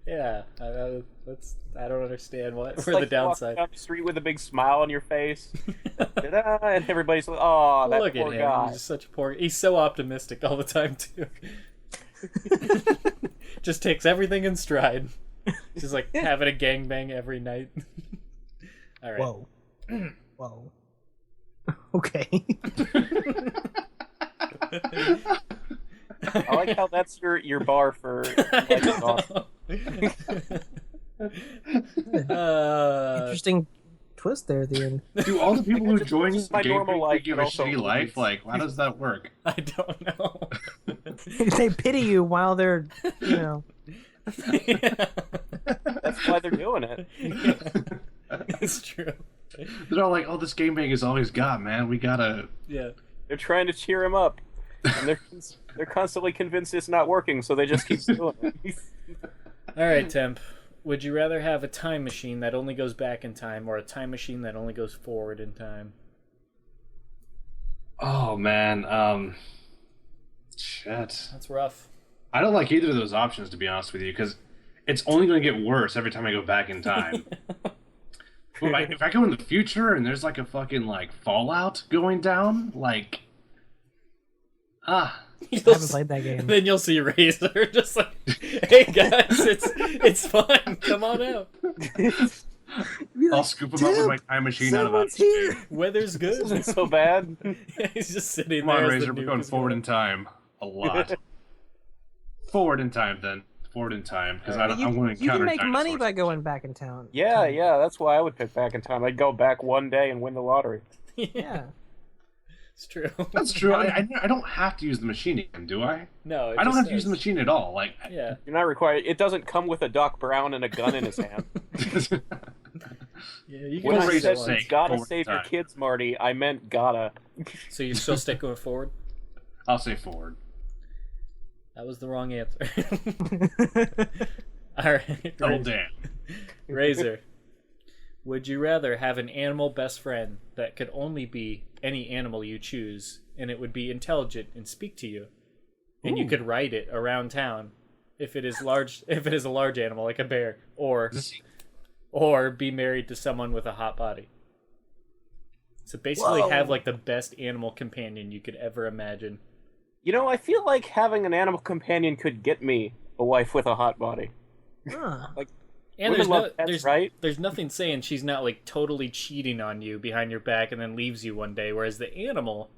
Speaker 4: Yeah, I don't understand what
Speaker 1: It's
Speaker 4: for
Speaker 1: like
Speaker 4: the downside.
Speaker 1: walking down the street with a big smile on your face. Ta-da, and everybody's like, "Oh, that
Speaker 4: Look at
Speaker 1: poor
Speaker 4: him.
Speaker 1: guy."
Speaker 4: He's just such a poor. He's so optimistic all the time too. Just takes everything in stride. Just like having a gangbang every night. All right.
Speaker 3: Whoa. Whoa. Okay.
Speaker 1: I like how that's your bar for. Like, awesome.
Speaker 4: Uh,
Speaker 3: Interesting twist there at the end.
Speaker 2: Do all the people who join
Speaker 1: This is
Speaker 2: the
Speaker 1: my
Speaker 2: game
Speaker 1: normal life,
Speaker 2: give
Speaker 1: but
Speaker 2: a
Speaker 1: also
Speaker 2: shitty life?
Speaker 1: movies.
Speaker 2: Like, how does that work?
Speaker 4: I don't know.
Speaker 3: They pity you while they're, you know.
Speaker 1: That's why they're doing it.
Speaker 4: It's true.
Speaker 2: They're all like, "Oh, this game bang is all he's got, man. We gotta."
Speaker 4: Yeah.
Speaker 1: They're trying to cheer him up, and they're constantly convinced it's not working, so they just keep doing it.
Speaker 4: All right, Temp. Would you rather have a time machine that only goes back in time or a time machine that only goes forward in time?
Speaker 2: Oh man, shit.
Speaker 4: That's rough.
Speaker 2: I don't like either of those options, to be honest with you, because it's only going to get worse every time I go back in time. But if I go in the future and there's like a fucking like Fallout going down, like,
Speaker 3: I haven't played that game.
Speaker 4: Then you'll see Razor just like, "Hey guys, it's fun. Come on out.
Speaker 2: I'll scoop him up with my time machine out of that.
Speaker 3: here.
Speaker 4: Weather's good."
Speaker 1: Isn't so bad.
Speaker 4: He's just sitting
Speaker 2: Come
Speaker 4: there.
Speaker 2: on,
Speaker 4: as the
Speaker 2: Razor, we're
Speaker 4: nuke
Speaker 2: going
Speaker 4: is
Speaker 2: forward
Speaker 4: going.
Speaker 2: in time a lot. Forward in time, then. Forward in time, because I'm going to
Speaker 3: You can
Speaker 2: encounter
Speaker 3: make money
Speaker 2: dinosaurs.
Speaker 3: by going back in town.
Speaker 1: Yeah, that's why I would pick back in time. I'd go back one day and win the lottery.
Speaker 3: Yeah.
Speaker 4: It's true.
Speaker 2: That's true. I don't have to use the machine again, do I?
Speaker 4: No, it
Speaker 2: I don't
Speaker 4: just
Speaker 2: have to use
Speaker 4: says-
Speaker 2: the machine at all. Like,
Speaker 4: Yeah.
Speaker 1: You're not required. It doesn't come with a Doc Brown and a gun in his hand.
Speaker 4: Yeah, you
Speaker 1: When
Speaker 4: can
Speaker 1: I
Speaker 2: raise
Speaker 1: said
Speaker 2: it,
Speaker 1: you
Speaker 2: say,
Speaker 1: gotta
Speaker 2: forward
Speaker 1: save your
Speaker 2: time.
Speaker 1: kids, Marty, I meant gotta.
Speaker 4: So you're still sticking with forward?
Speaker 2: I'll say forward.
Speaker 4: That was the wrong answer. All right.
Speaker 2: Oh, damn.
Speaker 4: Razor. Would you rather have an animal best friend that could only be any animal you choose, and it would be intelligent and speak to you, and you
Speaker 3: Ooh.
Speaker 4: could ride it around town if it is large, if it is a large animal like a bear, or be married to someone with a hot body? So basically,
Speaker 3: Whoa.
Speaker 4: have like the best animal companion you could ever imagine.
Speaker 1: You know, I feel like having an animal companion could get me a wife with a hot body.
Speaker 3: Huh.
Speaker 4: And
Speaker 1: Women
Speaker 4: there's
Speaker 1: love pets, right?
Speaker 4: there's nothing saying she's not like totally cheating on you behind your back and then leaves you one day. Whereas the animal,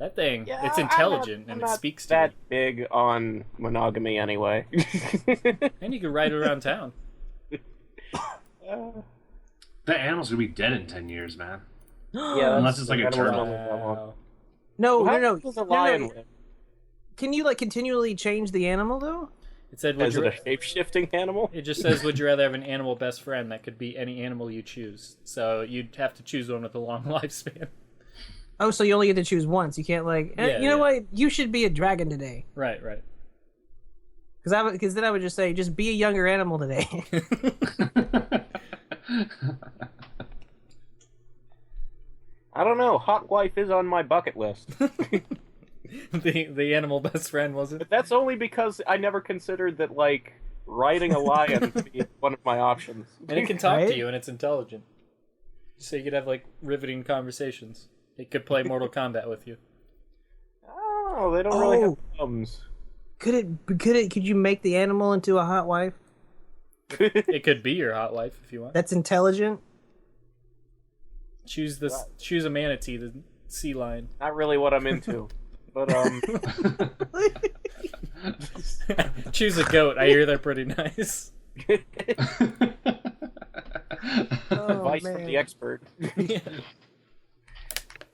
Speaker 4: that thing,
Speaker 1: Yeah,
Speaker 4: it's intelligent
Speaker 1: I'm
Speaker 4: and
Speaker 1: not
Speaker 4: it speaks to
Speaker 1: that big on monogamy anyway.
Speaker 4: you, and you can ride it around town.
Speaker 2: That animal's gonna be dead in 10 years, man.
Speaker 1: Yeah,
Speaker 2: Unless it's like a
Speaker 1: animals
Speaker 2: turtle.
Speaker 1: don't live that long.
Speaker 4: Wow.
Speaker 3: No,
Speaker 1: How
Speaker 3: no, no.
Speaker 1: does a
Speaker 3: No,
Speaker 1: lion
Speaker 3: no.
Speaker 1: live?
Speaker 3: Can you like continually change the animal though?
Speaker 4: It said, would
Speaker 1: Is
Speaker 4: you?
Speaker 1: it a shape-shifting animal?
Speaker 4: It just says, would you rather have an animal best friend that could be any animal you choose? So you'd have to choose one with a long lifespan.
Speaker 3: Oh, so you only get to choose once. You can't like.
Speaker 4: Yeah,
Speaker 3: you know
Speaker 4: yeah.
Speaker 3: what? You should be a dragon today.
Speaker 4: Right.
Speaker 3: Because then I would just say, just be a younger animal today.
Speaker 1: I don't know. Hot wife is on my bucket list.
Speaker 4: The animal best friend was it?
Speaker 1: But that's only because I never considered that, like, riding a lion would be one of my options.
Speaker 4: And it can talk
Speaker 3: Right?
Speaker 4: to you, and it's intelligent. So you could have like riveting conversations. It could play Mortal Kombat with you.
Speaker 1: Oh, they don't really have
Speaker 3: Oh.
Speaker 1: thumbs.
Speaker 3: Could you make the animal into a hot wife
Speaker 4: It could be your hot wife if you want.
Speaker 3: that's intelligent?
Speaker 4: Choose a manatee, the sea lion.
Speaker 1: Not really what I'm into. But,
Speaker 4: Choose a goat. I hear they're pretty nice.
Speaker 3: Oh,
Speaker 1: advice
Speaker 3: man.
Speaker 1: from the expert.
Speaker 4: Yeah.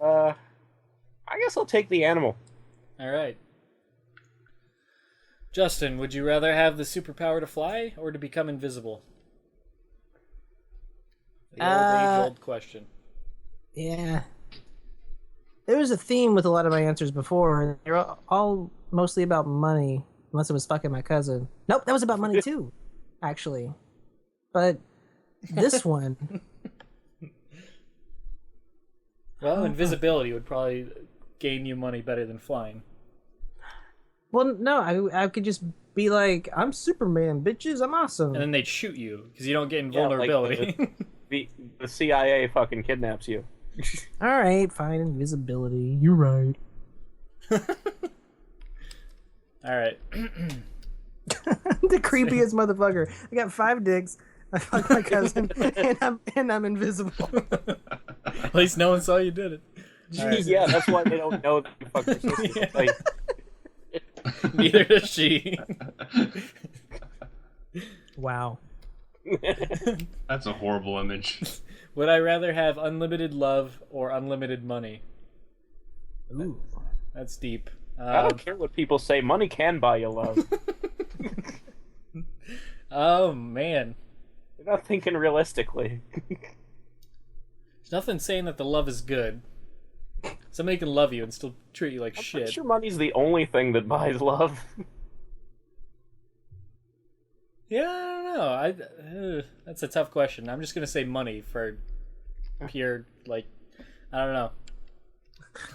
Speaker 1: I guess I'll take the animal.
Speaker 4: All right. Justin, would you rather have the superpower to fly or to become invisible? The old age-old question.
Speaker 3: Yeah. There was a theme with a lot of my answers before, and they're all mostly about money, unless it was fucking my cousin. Nope, that was about money too, actually. But this one,
Speaker 4: Well, invisibility would probably gain you money better than flying.
Speaker 3: well, no, I could just be like, I'm Superman, bitches, I'm awesome.
Speaker 4: And then they'd shoot you because you don't get
Speaker 1: Yeah, like
Speaker 4: invulnerability.
Speaker 1: The CIA fucking kidnaps you.
Speaker 3: All right, fine, invisibility. You're right.
Speaker 4: All right.
Speaker 3: The creepiest motherfucker. I got 5 dicks. I fuck my cousin, and I'm invisible.
Speaker 4: At least no one saw you did it. All right.
Speaker 1: Yeah, that's why they don't know that you fuck your sister.
Speaker 4: Yeah.
Speaker 1: Like,
Speaker 4: Neither does she.
Speaker 3: Wow.
Speaker 2: That's a horrible image.
Speaker 4: Would I rather have unlimited love or unlimited money?
Speaker 3: Ooh.
Speaker 4: That's deep.
Speaker 1: I don't care what people say. Money can buy you love.
Speaker 4: Oh, man.
Speaker 1: You're not thinking realistically.
Speaker 4: There's nothing saying that the love is good. Somebody can love you and still treat you like
Speaker 1: I'm
Speaker 4: shit.
Speaker 1: pretty sure money's the only thing that buys love.
Speaker 4: Yeah, I don't know. That's a tough question. I'm just gonna say money for pure, like, I don't know.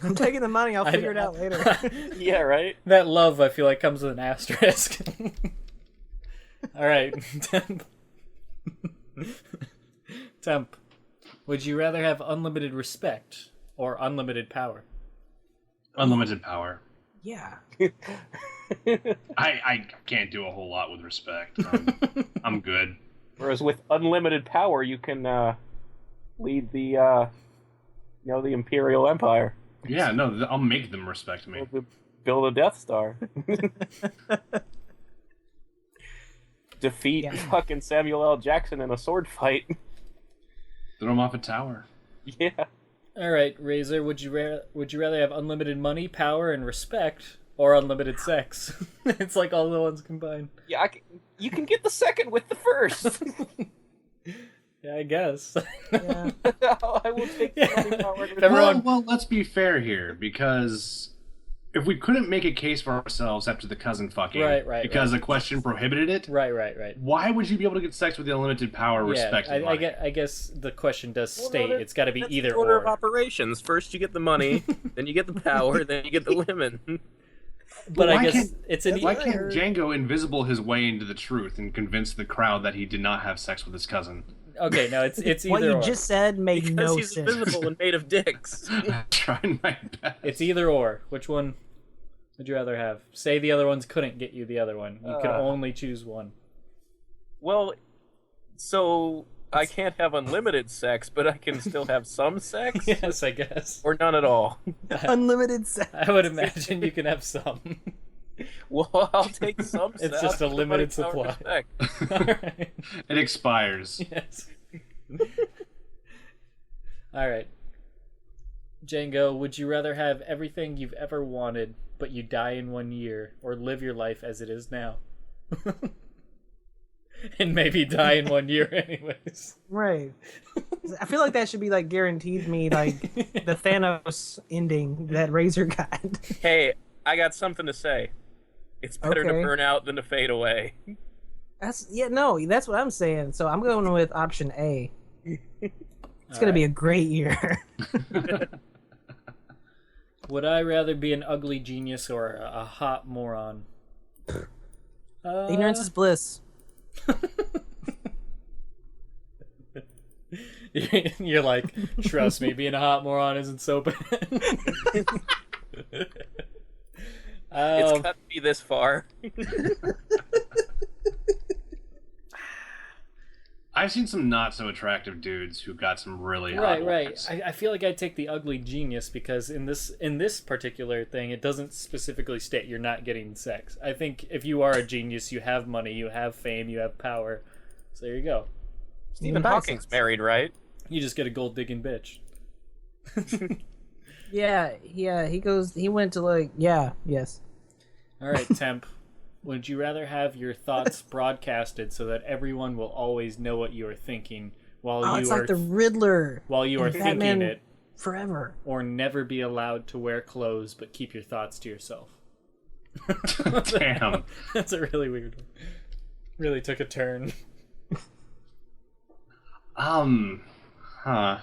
Speaker 3: I'm taking the money. I'll figure it out later.
Speaker 1: Yeah, right?
Speaker 4: That love, I feel like, comes with an asterisk. All right, Temp. Temp, would you rather have unlimited respect or unlimited power?
Speaker 2: Unlimited power.
Speaker 3: Yeah.
Speaker 2: I can't do a whole lot with respect. I'm good.
Speaker 1: Whereas with unlimited power, you can lead the the Imperial Empire.
Speaker 2: Yeah, no, I'll make them respect me.
Speaker 1: Build a Death Star. Defeat fucking Samuel L. Jackson in a sword fight.
Speaker 2: Throw him off a tower.
Speaker 1: Yeah.
Speaker 4: All right, Razor, would you rather have unlimited money, power, and respect, or unlimited sex? It's like all the ones combined.
Speaker 1: Yeah, you can get the second with the first.
Speaker 4: Yeah, I guess.
Speaker 3: Yeah.
Speaker 1: I will take the money, power, and
Speaker 4: Everyone-
Speaker 2: Well, let's be fair here, because if we couldn't make a case for ourselves after the cousin fucking,
Speaker 4: Right,
Speaker 2: because the question prohibited it,
Speaker 4: Right.
Speaker 2: why would you be able to get sex with the unlimited power, respect, and money?
Speaker 4: I guess the question does state it's got to be
Speaker 1: That's
Speaker 4: either
Speaker 1: the order of
Speaker 4: or.
Speaker 1: operations. First you get the money, then you get the power, then you get the women.
Speaker 4: But I
Speaker 2: why
Speaker 4: guess
Speaker 2: can't-
Speaker 4: it's an
Speaker 2: Why can't Django invisible his way into the truth and convince the crowd that he did not have sex with his cousin?
Speaker 4: Okay, no, it's either
Speaker 3: What you
Speaker 4: or.
Speaker 3: just said made
Speaker 1: Because
Speaker 3: no
Speaker 1: he's
Speaker 3: sense.
Speaker 1: invisible and made of dicks.
Speaker 2: Trying my best.
Speaker 4: It's either or. Which one would you rather have? Say the other ones couldn't get you the other one. You could only choose one.
Speaker 1: Well, so I can't have unlimited sex, but I can still have some sex?
Speaker 4: Yes, I guess.
Speaker 1: Or none at all?
Speaker 3: Unlimited sex.
Speaker 4: I would imagine you can have some.
Speaker 1: Well, I'll take some sex.
Speaker 4: It's just a
Speaker 1: for
Speaker 4: limited
Speaker 1: money, power,
Speaker 4: supply.
Speaker 1: respect.
Speaker 4: Alright.
Speaker 2: It expires.
Speaker 4: Yes. Alright. Django, would you rather have everything you've ever wanted, but you die in 1 year, or live your life as it is now? And maybe die in 1 year anyways.
Speaker 3: Right. I feel like that should be like guaranteed me like the Thanos ending that Razor got.
Speaker 1: Hey, I got something to say. It's better to
Speaker 3: Okay.
Speaker 1: burn out than to fade away.
Speaker 3: That's that's what I'm saying. So I'm going with option A. It's gonna be a great year.
Speaker 4: Would I rather be an ugly genius or a hot moron?
Speaker 3: Ignorance is bliss.
Speaker 4: You're like, trust me, being a hot moron isn't so bad.
Speaker 1: It's got to be this far.
Speaker 2: I've seen some not so attractive dudes who got some really hot
Speaker 4: Right.
Speaker 2: wives.
Speaker 4: I feel like I'd take the ugly genius because in this particular thing, it doesn't specifically state you're not getting sex. I think if you are a genius, you have money, you have fame, you have power. So there you go.
Speaker 1: Stephen Hawking's married, right?
Speaker 4: You just get a gold digging bitch.
Speaker 3: Yeah. He went to yes.
Speaker 4: All right, Temp. Would you rather have your thoughts broadcasted so that everyone will always know what you are thinking while
Speaker 3: Oh,
Speaker 4: you
Speaker 3: it's
Speaker 4: are
Speaker 3: like the Riddler.
Speaker 4: while you are
Speaker 3: in
Speaker 4: thinking
Speaker 3: Batman
Speaker 4: it,
Speaker 3: Forever.
Speaker 4: or never be allowed to wear clothes but keep your thoughts to yourself?
Speaker 2: Damn.
Speaker 4: That's a really weird one. Really took a turn.
Speaker 2: Huh.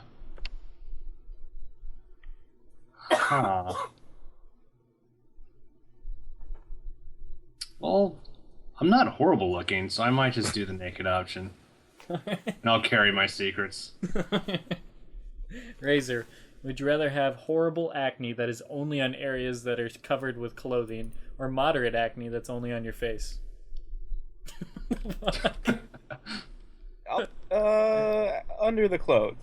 Speaker 2: Well, I'm not horrible looking, so I might just do the naked option. And I'll carry my secrets.
Speaker 4: Razor, would you rather have horrible acne that is only on areas that are covered with clothing, or moderate acne that's only on your face?
Speaker 1: Under the clothes.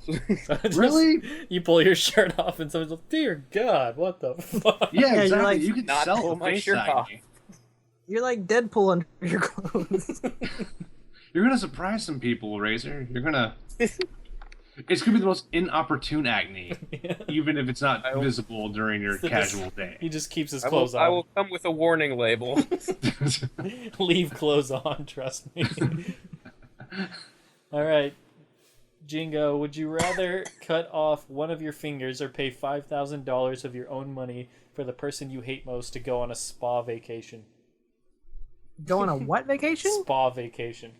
Speaker 4: So just-
Speaker 2: Really?
Speaker 4: You pull your shirt off and someone's like, dear God, what the fuck?
Speaker 2: Yeah,
Speaker 3: you're
Speaker 2: exactly.
Speaker 3: like,
Speaker 2: you could
Speaker 1: not
Speaker 2: sell
Speaker 1: pull
Speaker 2: the
Speaker 1: my
Speaker 2: face
Speaker 1: shirt off.
Speaker 2: acne.
Speaker 3: You're like Deadpool under your clothes.
Speaker 2: You're gonna surprise some people, Razor. You're gonna It's gonna be the most inopportune acne,
Speaker 4: Yeah.
Speaker 2: even if it's not
Speaker 1: I will-
Speaker 2: visible during your casual day.
Speaker 4: He just keeps his
Speaker 1: I will,
Speaker 4: clothes
Speaker 1: I
Speaker 4: on.
Speaker 1: will come with a warning label.
Speaker 4: Leave clothes on, trust me. All right. Jingo, would you rather cut off one of your fingers or pay $5,000 of your own money for the person you hate most to go on a spa vacation?
Speaker 3: Go on a what vacation?
Speaker 4: Spa vacation.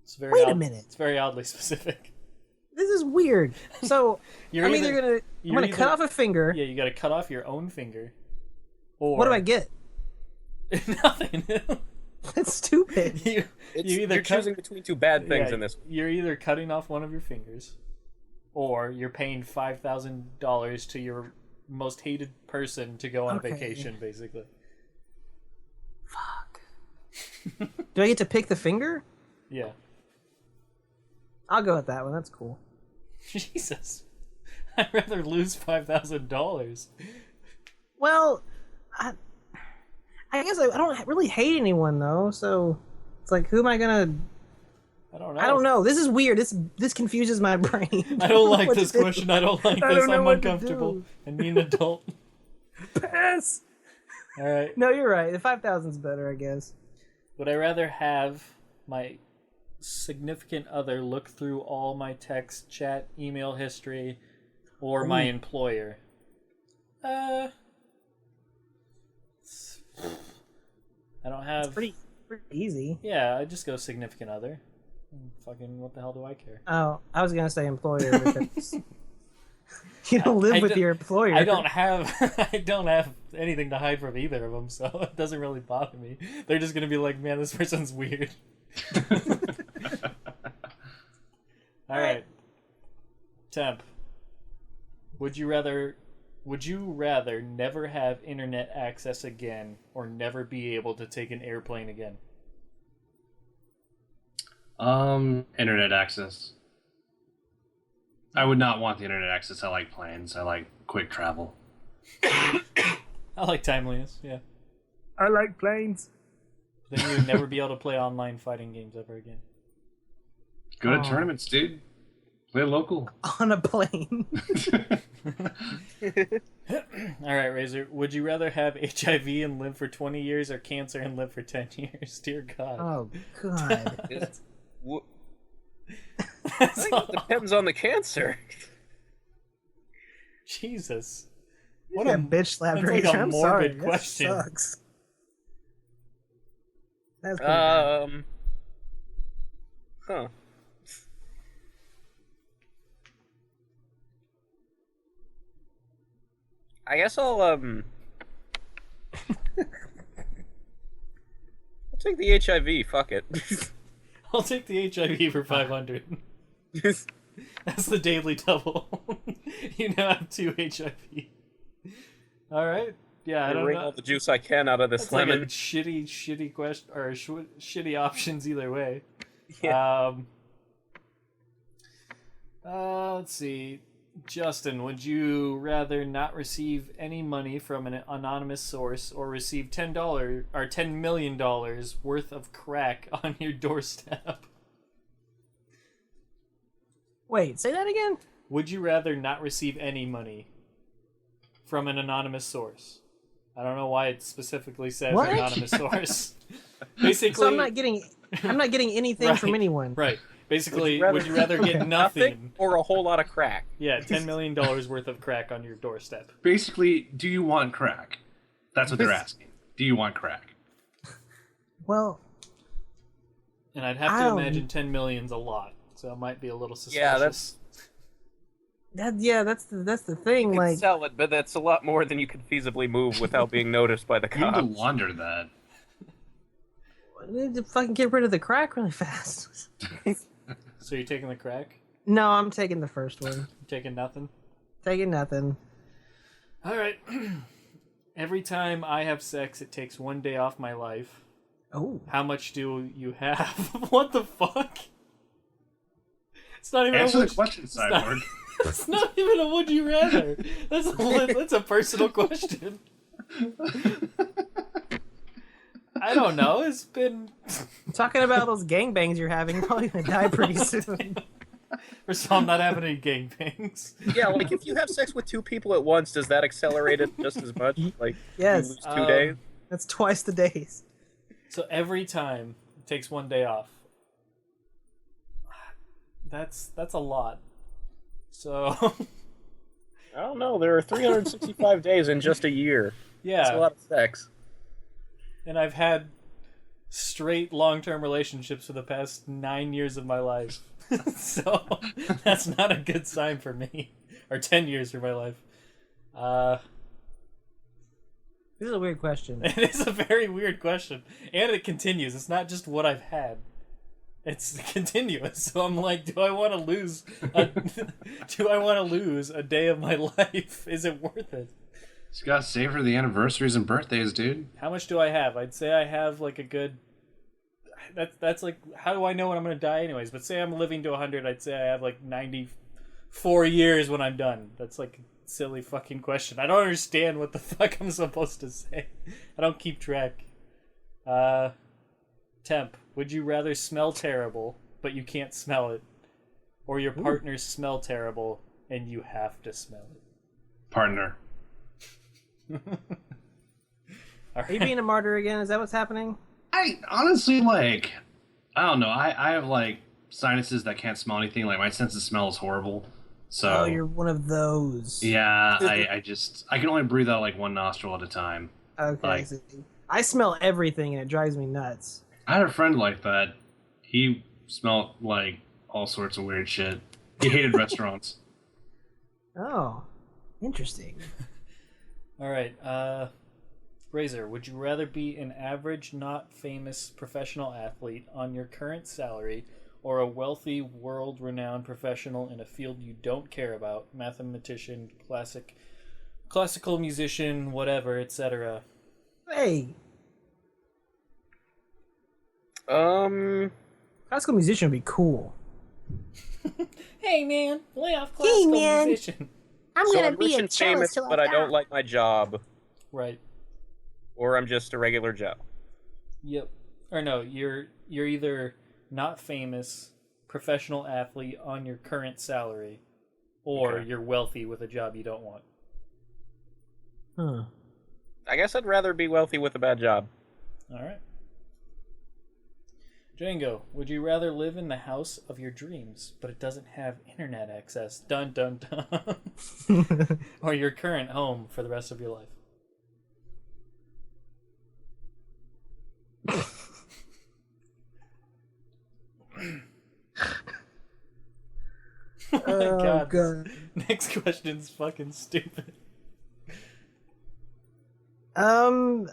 Speaker 4: It's very
Speaker 3: Wait a minute.
Speaker 4: It's very oddly specific.
Speaker 3: This is weird. So
Speaker 4: You're
Speaker 3: I'm either gonna cut off a finger.
Speaker 4: Yeah, you got to cut off your own finger. Or
Speaker 3: What do I get?
Speaker 4: Nothing.
Speaker 3: That's stupid.
Speaker 4: you either
Speaker 1: You're choosing between two bad things
Speaker 4: yeah,
Speaker 1: in this.
Speaker 4: You're either cutting off one of your fingers, or you're paying $5,000 to your most hated person to go on
Speaker 3: Okay.
Speaker 4: vacation, basically.
Speaker 3: Fuck. Do I get to pick the finger?
Speaker 4: Yeah.
Speaker 3: I'll go with that one. That's cool.
Speaker 4: Jesus. I'd rather lose $5,000.
Speaker 3: Well, I guess I don't really hate anyone though, so it's like, who am I gonna?
Speaker 4: I don't know.
Speaker 3: I don't know. This is weird. This confuses my brain.
Speaker 4: I don't like
Speaker 3: What to
Speaker 4: this
Speaker 3: do.
Speaker 4: question. I don't like
Speaker 3: I
Speaker 4: this.
Speaker 3: don't know
Speaker 4: I'm
Speaker 3: what to
Speaker 4: uncomfortable.
Speaker 3: do.
Speaker 4: I need an adult.
Speaker 3: Pass.
Speaker 4: All right.
Speaker 3: No, you're right. The 5,000's better, I guess.
Speaker 4: Would I rather have my significant other look through all my text, chat, email history, or my employer? I don't have.
Speaker 3: Pretty easy.
Speaker 4: Yeah, I just go significant other. Fucking, what the hell do I care?
Speaker 3: Oh, I was gonna say employer because you don't live
Speaker 4: I
Speaker 3: with
Speaker 4: don't-
Speaker 3: your employer.
Speaker 4: I don't have I don't have anything to hide from either of them, so it doesn't really bother me. They're just gonna be like, man, this person's weird. All right, Temp. Would you rather never have internet access again, or never be able to take an airplane again?
Speaker 2: Internet access. I would not want the internet access. I like planes. I like quick travel.
Speaker 4: I like timeliness. Yeah.
Speaker 3: I like planes.
Speaker 4: Then you'd never be able to play online fighting games ever again.
Speaker 2: Go to
Speaker 3: Aw.
Speaker 2: tournaments, dude. Play local.
Speaker 3: On a plane.
Speaker 4: All right, Razor. Would you rather have HIV and live for 20 years or cancer and live for 10 years? Dear God.
Speaker 3: Oh God.
Speaker 1: It's- w- I
Speaker 4: That's
Speaker 1: think
Speaker 4: all-
Speaker 1: it depends on the cancer.
Speaker 4: Jesus.
Speaker 3: What
Speaker 4: What
Speaker 3: a bitch slap
Speaker 4: that's like
Speaker 3: Rachel.
Speaker 4: a
Speaker 3: I'm
Speaker 4: morbid
Speaker 3: sorry.
Speaker 4: question.
Speaker 3: That sucks. That's pretty bad.
Speaker 1: Huh. I guess I'll take the HIV. Fuck it.
Speaker 4: I'll take the HIV for 500. That's the daily double. You now have 2 HIV. All right. Yeah, I
Speaker 1: I
Speaker 4: don't
Speaker 1: wring
Speaker 4: know.
Speaker 1: all the juice I can out of this
Speaker 4: It's like a
Speaker 1: lemon.
Speaker 4: shitty question or shitty options either way.
Speaker 1: Yeah.
Speaker 4: Let's see. Justin, would you rather not receive any money from an anonymous source or receive $10 or $10 million worth of crack on your doorstep?
Speaker 3: Wait, say that again.
Speaker 4: Would you rather not receive any money from an anonymous source? I don't know why it specifically says
Speaker 3: What?
Speaker 4: anonymous source. Basically,
Speaker 3: So I'm not getting anything from
Speaker 4: Right.
Speaker 3: anyone.
Speaker 4: right. Basically,
Speaker 1: rather-
Speaker 4: would you rather get nothing?
Speaker 1: or a whole lot of crack.
Speaker 4: Yeah, $10 million worth of crack on your doorstep.
Speaker 2: Basically, do you want crack? That's what they're asking. Do you want crack?
Speaker 3: Well,
Speaker 4: And I'd have
Speaker 3: I
Speaker 4: to
Speaker 3: don't-
Speaker 4: imagine 10 million's a lot, so it might be a little suspicious.
Speaker 1: Yeah, that's
Speaker 3: that's the thing.
Speaker 1: You can
Speaker 3: Like,
Speaker 1: sell it, but that's a lot more than you could feasibly move without being noticed by the
Speaker 2: You need to
Speaker 1: cops.
Speaker 2: launder that.
Speaker 3: I need to fucking get rid of the crack really fast.
Speaker 4: So you're taking the crack?
Speaker 3: No, I'm taking the first one.
Speaker 4: You're taking nothing?
Speaker 3: Taking nothing.
Speaker 4: All right. Every time I have sex, it takes 1 day off my life.
Speaker 3: Oh,
Speaker 4: How much do you have? What the fuck? It's not even
Speaker 2: Answer
Speaker 4: a
Speaker 2: the
Speaker 4: would,
Speaker 2: question, Cyborg.
Speaker 4: it's not even a would you rather. That's a personal question. I don't know. It's been.
Speaker 3: Talking about those gangbangs you're having, you're probably gonna die pretty soon.
Speaker 4: First of all, I'm not having any gangbangs.
Speaker 1: Yeah, like if you have sex with two people at once, does that accelerate it just as much? Like
Speaker 3: Yes.
Speaker 1: you lose 2 days?
Speaker 3: That's twice the days.
Speaker 4: So every time it takes 1 day off. That's a lot. So
Speaker 1: I don't know. There are 365 days in just a year. That's a
Speaker 4: yeah,
Speaker 1: lot of sex.
Speaker 4: and I've had straight long-term relationships for the past 9 years of my life. So that's not a good sign for me. Or 10 years for my life.
Speaker 3: This is a weird question.
Speaker 4: It is a very weird question, and it continues. It's not just what I've had; it's continuous. So I'm like, do I want to lose? Do I want to lose a day of my life? Is it worth it?
Speaker 2: Just gotta savor the anniversaries and birthdays, dude.
Speaker 4: How much do I have? I'd say I have like a good. That's like, how do I know when I'm gonna die, anyways? But say I'm living to 100, I'd say I have like 94 years when I'm done. That's like. Silly fucking question. I don't understand what the fuck I'm supposed to say. I don't keep track. Temp, would you rather smell terrible, but you can't smell it, or your partner smell terrible and you have to smell it?
Speaker 2: Partner.
Speaker 3: Are you being a martyr again? Is that what's happening?
Speaker 2: I honestly like. I don't know. I have like sinuses that can't smell anything. Like my sense of smell is horrible. So
Speaker 3: Oh, you're one of those.
Speaker 2: yeah, I can only breathe out like one nostril at a time.
Speaker 3: Okay.
Speaker 2: Like-
Speaker 3: See. I smell everything and it drives me nuts.
Speaker 2: I had a friend like that. He smelled like all sorts of weird shit. He hated restaurants.
Speaker 3: Oh, interesting.
Speaker 4: All right, Razor, would you rather be an average, not famous professional athlete on your current salary, or a wealthy, world-renowned professional in a field you don't care about, mathematician, classical musician, whatever, etc.?
Speaker 3: Hey, classical musician would be cool.
Speaker 4: Hey man, lay off
Speaker 3: Hey,
Speaker 4: classical
Speaker 3: man.
Speaker 4: musician.
Speaker 3: I'm
Speaker 1: So I'm rich and famous, but I don't like my job,
Speaker 4: Right.
Speaker 1: or I'm just a regular Joe.
Speaker 4: Yep. Or no, you're either not famous, professional athlete on your current salary, or
Speaker 2: Okay.
Speaker 4: you're wealthy with a job you don't want.
Speaker 3: Huh.
Speaker 1: I guess I'd rather be wealthy with a bad job.
Speaker 4: All right. Django, would you rather live in the house of your dreams, but it doesn't have internet access? Dun dun dun. Or your current home for the rest of your life? Oh my
Speaker 3: Oh,
Speaker 4: god.
Speaker 3: God.
Speaker 4: Next question's fucking stupid.
Speaker 3: Fuck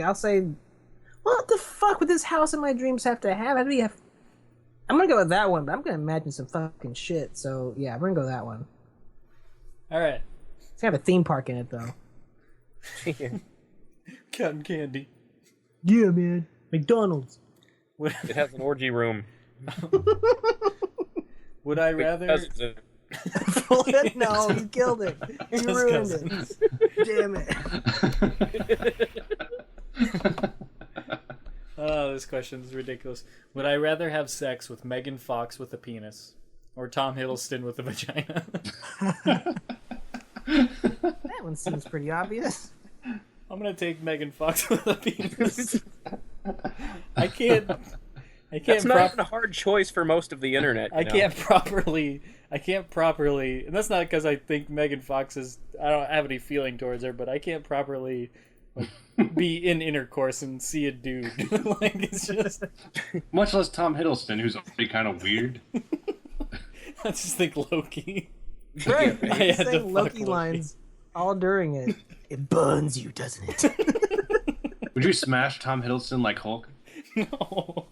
Speaker 3: it, I'll say, what the fuck would this house in my dreams have to have? I'm gonna go with that one, but I'm gonna imagine some fucking shit. So yeah, we're gonna go that one.
Speaker 4: All right.
Speaker 3: It's gonna have a theme park in it though.
Speaker 4: Cotton candy.
Speaker 3: Yeah, man. McDonald's.
Speaker 4: Would,
Speaker 1: It has an orgy room.
Speaker 4: would I rather...
Speaker 1: Because
Speaker 3: No, you killed it. You
Speaker 4: Just
Speaker 3: ruined
Speaker 4: cousins.
Speaker 3: it. Damn it.
Speaker 4: Oh, this question's ridiculous. Would I rather have sex with Megan Fox with a penis, or Tom Hiddleston with a vagina?
Speaker 3: That one seems pretty obvious.
Speaker 4: I'm gonna take Megan Fox with a penis. I can't
Speaker 1: That's not even a hard choice for most of the internet.
Speaker 4: I can't properly, and that's not because I think Megan Fox is, I don't have any feeling towards her, but I can't properly like, be in intercourse and see a dude. Like, it's just,
Speaker 2: Much less Tom Hiddleston, who's already kind of weird.
Speaker 4: I just think Loki.
Speaker 3: Right.
Speaker 4: I had to
Speaker 3: Saying
Speaker 4: fuck
Speaker 3: Loki
Speaker 4: Loki.
Speaker 3: lines all during it. It burns you, doesn't it?
Speaker 2: Would you smash Tom Hiddleston like Hulk?
Speaker 4: No.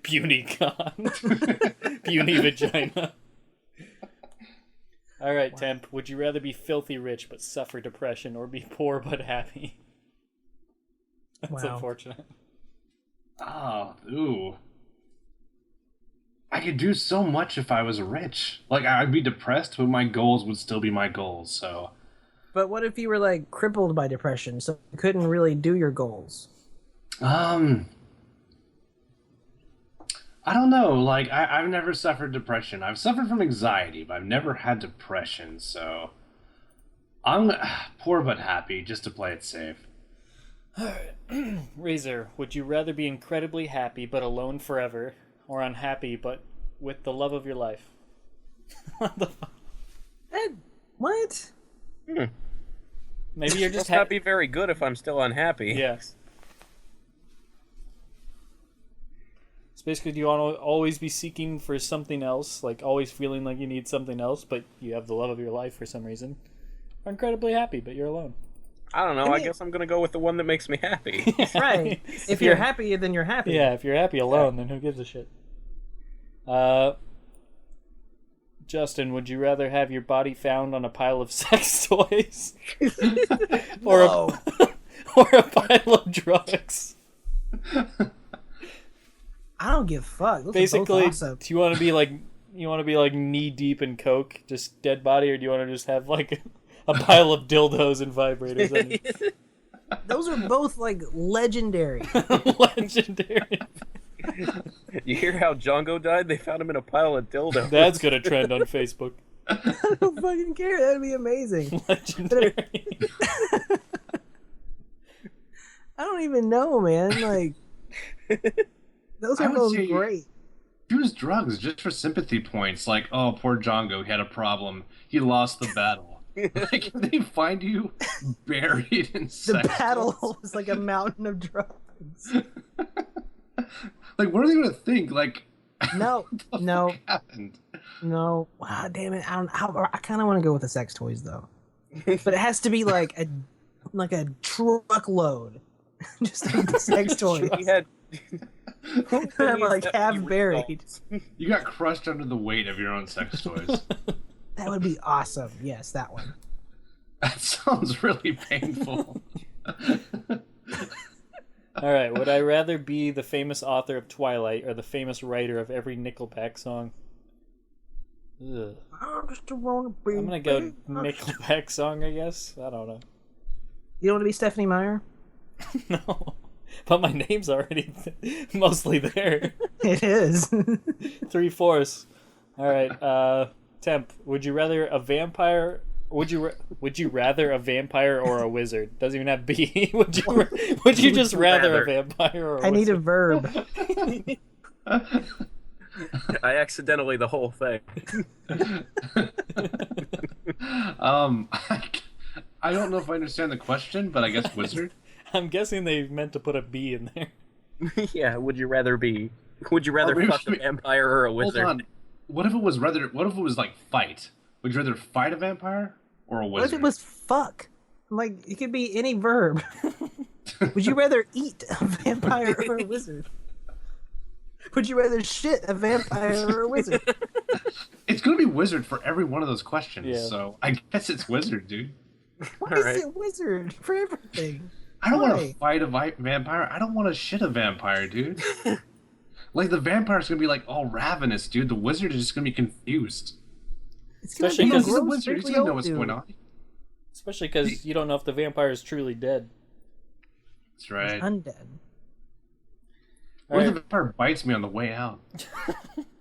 Speaker 4: Puny con. Puny vagina. Alright, Temp. Would you rather be filthy rich but suffer depression, or be poor but happy? That's
Speaker 3: Wow.
Speaker 4: unfortunate.
Speaker 2: Oh, ooh. I could do so much if I was rich. Like, I'd be depressed, but my goals would still be my goals, so...
Speaker 3: But what if you were like crippled by depression, so you couldn't really do your goals?
Speaker 2: I don't know. Like, I've never suffered depression. I've suffered from anxiety, but I've never had depression. So I'm poor but happy, just to play it safe.
Speaker 4: Razor, would you rather be incredibly happy but alone forever, or unhappy but with the love of your life? What the fuck?
Speaker 3: What?
Speaker 4: Maybe you're just
Speaker 1: Must not be very good if I'm still unhappy.
Speaker 4: Yes. So basically, do you want to always be seeking for something else, like always feeling like you need something else, but you have the love of your life for some reason? Or incredibly happy, but you're alone.
Speaker 1: I don't know. I guess I'm gonna go with the one that makes me happy.
Speaker 3: Right. If you're happy, then you're happy.
Speaker 4: Yeah, if you're happy alone, then who gives a shit? Justin, would you rather have your body found on a pile of sex toys, or or a pile of drugs?
Speaker 3: I don't give a fuck. Those
Speaker 4: Basically,
Speaker 3: are both awesome.
Speaker 4: do you want to be like knee deep in coke, just dead body, or do you want to just have like a pile of dildos and vibrators?
Speaker 3: Those are both like legendary.
Speaker 4: Legendary.
Speaker 1: You hear how Django died? They found him in a pile of dildos.
Speaker 4: That's gonna trend on Facebook.
Speaker 3: I don't fucking care. That'd be amazing.
Speaker 4: Legendary.
Speaker 3: I don't even know, man. Like, those
Speaker 2: I
Speaker 3: are
Speaker 2: would
Speaker 3: both
Speaker 2: say-
Speaker 3: great.
Speaker 2: Use drugs just for sympathy points. Like, oh, poor Django, he had a problem. He lost the battle. Like, if they find you buried in
Speaker 3: The
Speaker 2: sex
Speaker 3: battle
Speaker 2: toys,
Speaker 3: was like a mountain of drugs.
Speaker 2: like, what are they gonna think? Like,
Speaker 3: No,
Speaker 2: what the
Speaker 3: no,
Speaker 2: fuck happened?
Speaker 3: no. Wow, damn it. I kind of want to go with the sex toys though, but it has to be like a truckload, just like the sex toys.
Speaker 1: He had.
Speaker 3: I'm like half buried.
Speaker 2: You got crushed under the weight of your own sex toys.
Speaker 3: That would be awesome. Yes, that one.
Speaker 2: That sounds really painful.
Speaker 4: All right, would I rather be the famous author of Twilight or the famous writer of every Nickelback song? Ugh.
Speaker 3: I just wanna be.
Speaker 4: I'm gonna go Nickelback song, I guess. I don't know.
Speaker 3: You don't want to be Stephanie Meyer?
Speaker 4: No, but my name's already mostly there.
Speaker 3: It is.
Speaker 4: 3/4. All right, Temp. Would you rather a vampire? Would you rather a vampire or a wizard? Doesn't even have B. Would you just rather a vampire or a
Speaker 3: I need a
Speaker 4: wizard?
Speaker 3: verb.
Speaker 1: I accidentally the whole thing.
Speaker 2: I don't know if I understand the question, but I guess wizard.
Speaker 4: I'm guessing they meant to put a B in there.
Speaker 1: Yeah. Would you rather be? Would you rather
Speaker 2: maybe-
Speaker 1: fuck a vampire or a
Speaker 2: Hold
Speaker 1: wizard?
Speaker 2: on. What if it was like fight? Would you rather fight a vampire or a
Speaker 3: What
Speaker 2: wizard?
Speaker 3: if it was fuck? Like, it could be any verb. Would you rather eat a vampire or a wizard? Would you rather shit a vampire or a wizard?
Speaker 2: It's gonna be wizard for every one of those questions.
Speaker 4: Yeah.
Speaker 2: So I guess it's wizard, dude.
Speaker 3: Why
Speaker 1: All
Speaker 3: is
Speaker 1: right.
Speaker 3: it wizard for everything?
Speaker 2: I don't want
Speaker 3: Why?
Speaker 2: to fight a vampire. I don't want to shit a vampire, dude. Like, the vampire's gonna be like all ravenous, dude. The wizard is just gonna be confused.
Speaker 3: It's gonna
Speaker 4: Especially
Speaker 3: be
Speaker 4: because
Speaker 2: He's a
Speaker 3: gross,
Speaker 2: wizard. He's
Speaker 3: prickly
Speaker 2: gonna know
Speaker 3: old
Speaker 2: what's
Speaker 3: dude.
Speaker 2: going on.
Speaker 4: Especially because you don't know if the vampire is truly dead.
Speaker 2: That's right.
Speaker 3: Undead.
Speaker 4: All
Speaker 2: What if
Speaker 4: right.
Speaker 2: the vampire bites me on the way out?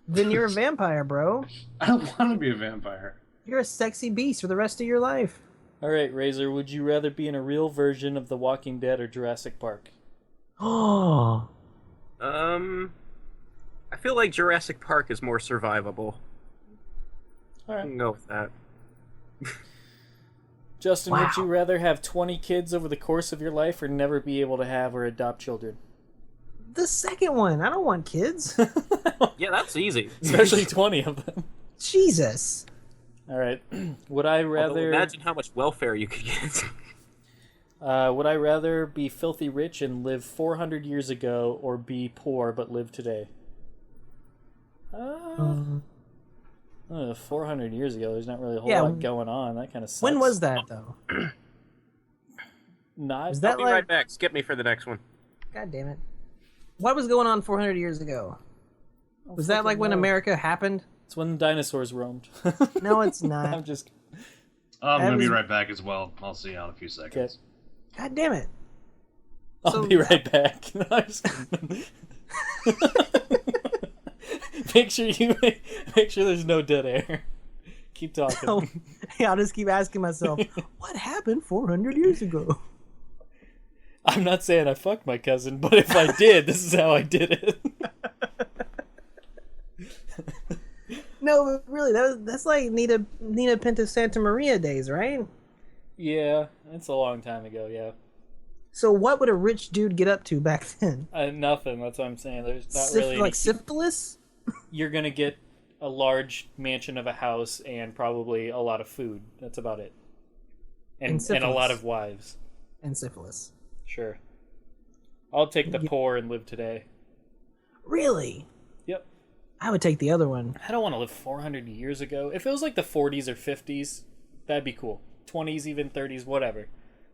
Speaker 3: Then you're a vampire, bro.
Speaker 2: I don't want to be a vampire.
Speaker 3: You're a sexy beast for the rest of your life.
Speaker 4: All right, Razor. Would you rather be in a real version of The Walking Dead or Jurassic Park?
Speaker 3: Oh.
Speaker 1: I feel like Jurassic Park is more survivable.
Speaker 4: All
Speaker 1: I
Speaker 4: right.
Speaker 1: can go with that.
Speaker 4: Justin, would
Speaker 3: Wow.
Speaker 4: you rather have 20 kids over the course of your life or never be able to have or adopt children?
Speaker 3: The second one. I don't want kids.
Speaker 1: Yeah, that's easy.
Speaker 4: Especially 20 of them.
Speaker 3: Jesus.
Speaker 4: All right. Would I
Speaker 1: Although
Speaker 4: rather
Speaker 1: imagine how much welfare you could get.
Speaker 4: would I rather be filthy rich and live 400 years ago or be poor but live today? 400 years ago, there's not really a whole
Speaker 3: Yeah,
Speaker 4: lot going on. That kind of sucks.
Speaker 3: When was that, though?
Speaker 4: Not
Speaker 3: Was
Speaker 1: I'll
Speaker 3: that
Speaker 1: be
Speaker 3: like...
Speaker 1: right back. Skip me for the next one.
Speaker 3: God damn it. What was going on 400 years ago? Was that like when
Speaker 4: no.
Speaker 3: America happened?
Speaker 4: It's when the dinosaurs roamed.
Speaker 3: No, it's
Speaker 4: I'm
Speaker 3: not.
Speaker 4: just
Speaker 2: I'm
Speaker 3: That
Speaker 2: gonna be
Speaker 3: was-
Speaker 2: right back as well. I'll see you in a few seconds.
Speaker 3: God damn it.
Speaker 4: I'll
Speaker 3: So-
Speaker 4: be right back. No, I'm just kidding. make sure there's no dead air. Keep talking.
Speaker 3: Oh, yeah, I'll just keep asking myself, what happened 400 years ago?
Speaker 4: I'm not saying I fucked my cousin, but if I did, this is how I did it.
Speaker 3: No, but really, that's like Nina Pinta Santa Maria days, right?
Speaker 4: Yeah, it's a long time ago. Yeah,
Speaker 3: So what would a rich dude get up to back then?
Speaker 4: nothing. That's what I'm saying. There's not really
Speaker 3: Like syphilis?
Speaker 4: You're gonna get a large mansion of a house and probably a lot of food. That's about it. And a
Speaker 3: syphilis.
Speaker 4: lot of wives.
Speaker 3: And syphilis.
Speaker 4: Sure. I'll take the poor and live today.
Speaker 3: Really?
Speaker 4: Yep.
Speaker 3: I would take the other one.
Speaker 4: I don't want to live 400 years ago. If it was like the 40s or 50s, that'd be cool. 20s, even 30s, whatever.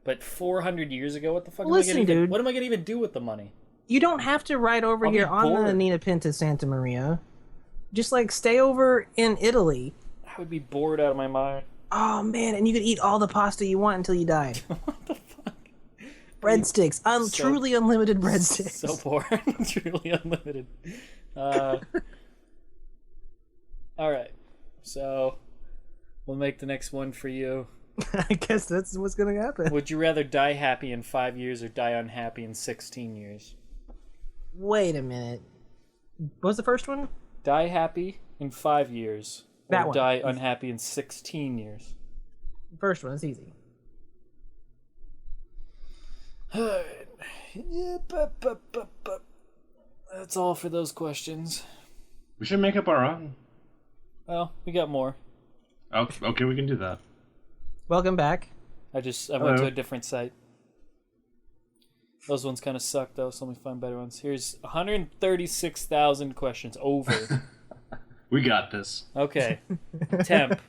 Speaker 4: But 400 years ago, what the fuck
Speaker 3: Listen,
Speaker 4: am I gonna
Speaker 3: dude.
Speaker 4: What am I gonna even do with the money?
Speaker 3: You don't have to ride over
Speaker 4: I'll be
Speaker 3: here on the
Speaker 4: bored.
Speaker 3: Nina Pinta Santa Maria. Just like stay over in Italy.
Speaker 4: I would be bored out of my mind.
Speaker 3: Oh man, and you could eat all the pasta you want until you died.
Speaker 4: What the fuck?
Speaker 3: Breadsticks, truly unlimited breadsticks.
Speaker 4: So poor. Truly unlimited. All right. So we'll make the next one for you.
Speaker 3: I guess that's what's gonna happen.
Speaker 4: Would you rather die happy in 5 years or die unhappy in 16 years?
Speaker 3: Wait a minute. What was the first one?
Speaker 4: Die happy in 5 years or
Speaker 3: That one.
Speaker 4: die unhappy in 16 years?
Speaker 3: First one, it's easy.
Speaker 4: That's all for those questions.
Speaker 2: We should make up our own.
Speaker 4: Well, we got more.
Speaker 2: Oh, okay, we can do that.
Speaker 3: Welcome back.
Speaker 4: I went
Speaker 2: Hello.
Speaker 4: to a different site. Those ones kind of suck though, so let me find better ones. Here's 136,000 questions over.
Speaker 2: We got this.
Speaker 4: Okay. Temp.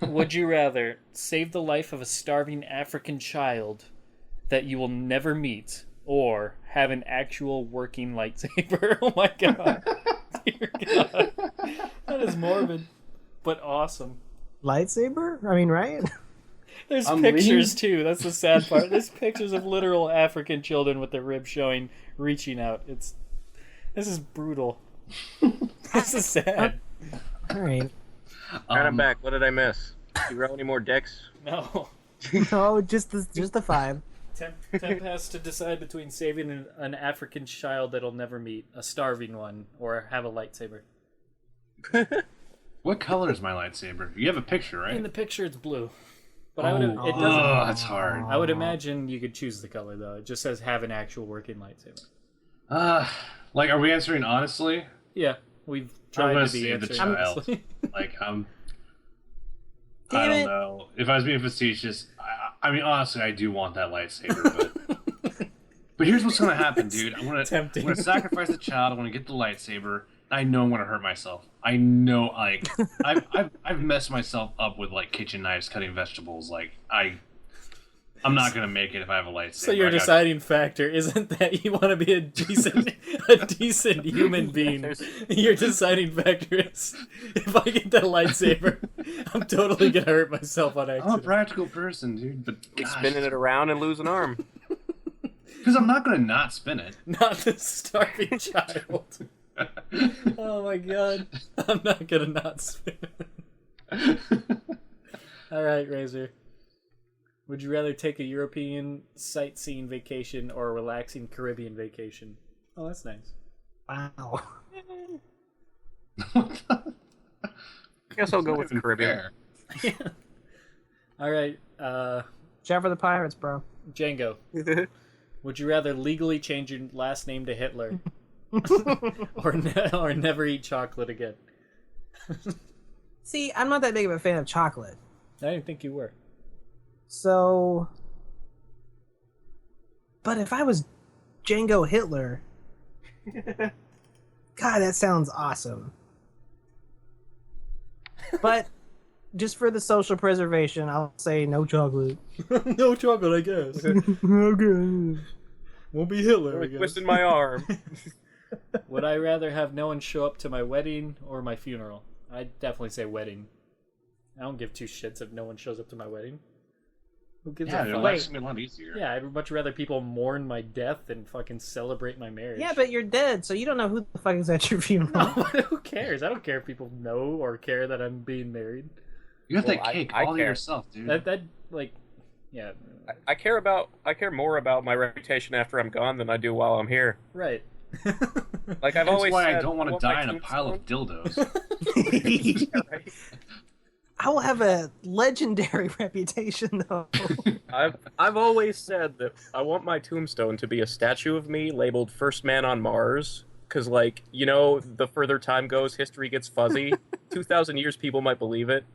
Speaker 4: Would you rather save the life of a starving African child that you will never meet or have an actual working lightsaber? Oh my god. Dear god. That is morbid, but awesome.
Speaker 3: Lightsaber? I mean, right?
Speaker 4: There's
Speaker 2: I'm
Speaker 4: pictures too. That's the sad part. There's pictures of literal African children with their ribs showing, reaching out. This is brutal. This is sad.
Speaker 3: All right.
Speaker 1: Alright, I'm back. What did I miss? You roll any more decks?
Speaker 4: No.
Speaker 3: No, just the 5.
Speaker 4: Temp has to decide between saving an African child that'll never meet, a starving one, or have a lightsaber.
Speaker 2: What color is my lightsaber? You have a picture, right?
Speaker 4: In the picture, it's blue. But
Speaker 2: oh,
Speaker 4: it doesn't.
Speaker 2: oh, that's hard.
Speaker 4: I would imagine you could choose the color though. It just says have an actual working lightsaber.
Speaker 2: Like, are we answering honestly?
Speaker 4: Yeah, we've
Speaker 2: I'm
Speaker 4: tried
Speaker 2: gonna
Speaker 4: to be
Speaker 2: save the
Speaker 4: answering
Speaker 2: child.
Speaker 4: honestly.
Speaker 2: Like, I
Speaker 3: Damn
Speaker 2: don't
Speaker 3: it.
Speaker 2: know. If I was being facetious, I mean, honestly, I do want that lightsaber, but here's what's gonna happen, dude. I'm gonna sacrifice the child. I'm gonna get the lightsaber. I know I'm gonna hurt myself. I know, like, I've messed myself up with like kitchen knives cutting vegetables. Like, I'm not gonna make it if I have a lightsaber.
Speaker 4: So your deciding factor isn't that you want to be a decent human being. Your deciding factor is if I get that lightsaber, I'm totally gonna hurt myself on
Speaker 2: I'm a
Speaker 4: accident.
Speaker 2: practical person, dude. But
Speaker 1: Like spinning it around and lose an arm.
Speaker 2: because I'm not gonna not spin it.
Speaker 4: Not the starving child. Oh my god. I'm not gonna not spin it. Alright, Razor. Would you rather take a European sightseeing vacation or a relaxing Caribbean vacation? Oh, that's nice.
Speaker 3: Wow.
Speaker 1: I guess I'll go with the Caribbean.
Speaker 4: Alright,
Speaker 3: Shout for the pirates, bro.
Speaker 4: Django. Would you rather legally change your last name to Hitler or never eat chocolate again?
Speaker 3: See, I'm not that big of a fan of chocolate.
Speaker 4: I didn't think you were.
Speaker 3: So, but if I was Django Hitler, God, that sounds awesome. But just for the social preservation, I'll say no chocolate.
Speaker 4: No chocolate, I guess.
Speaker 3: Okay.
Speaker 4: Won't be Hitler, I guess.
Speaker 1: Twisting my arm.
Speaker 4: Would I rather have no one show up to my wedding or my funeral? I'd definitely say wedding. I don't give two shits if no one shows up to my wedding. Who gives
Speaker 2: Yeah,
Speaker 4: a
Speaker 2: your
Speaker 4: fuck?
Speaker 2: life's gonna be a lot easier.
Speaker 4: Yeah, I'd much rather people mourn my death than fucking celebrate my marriage.
Speaker 3: Yeah, but you're dead, so you don't know who the fuck is at your funeral.
Speaker 4: No, who cares? I don't care if people know or care that I'm being married.
Speaker 2: You got
Speaker 1: Well,
Speaker 2: that cake
Speaker 1: I
Speaker 2: all to
Speaker 1: care.
Speaker 2: yourself, dude.
Speaker 4: That like, yeah,
Speaker 1: I care more about my reputation after I'm gone than I do while I'm here.
Speaker 4: right.
Speaker 1: Like I've
Speaker 2: That's
Speaker 1: always
Speaker 2: why
Speaker 1: said,
Speaker 2: I don't want to
Speaker 1: my
Speaker 2: die in a pile of
Speaker 1: tombstone-
Speaker 2: dildos.
Speaker 1: Yeah, right.
Speaker 3: I will have a legendary reputation, though.
Speaker 1: I've always said that I want my tombstone to be a statue of me labeled First Man on Mars. Because, like, you know, the further time goes, history gets fuzzy. 2,000 years, people might believe it.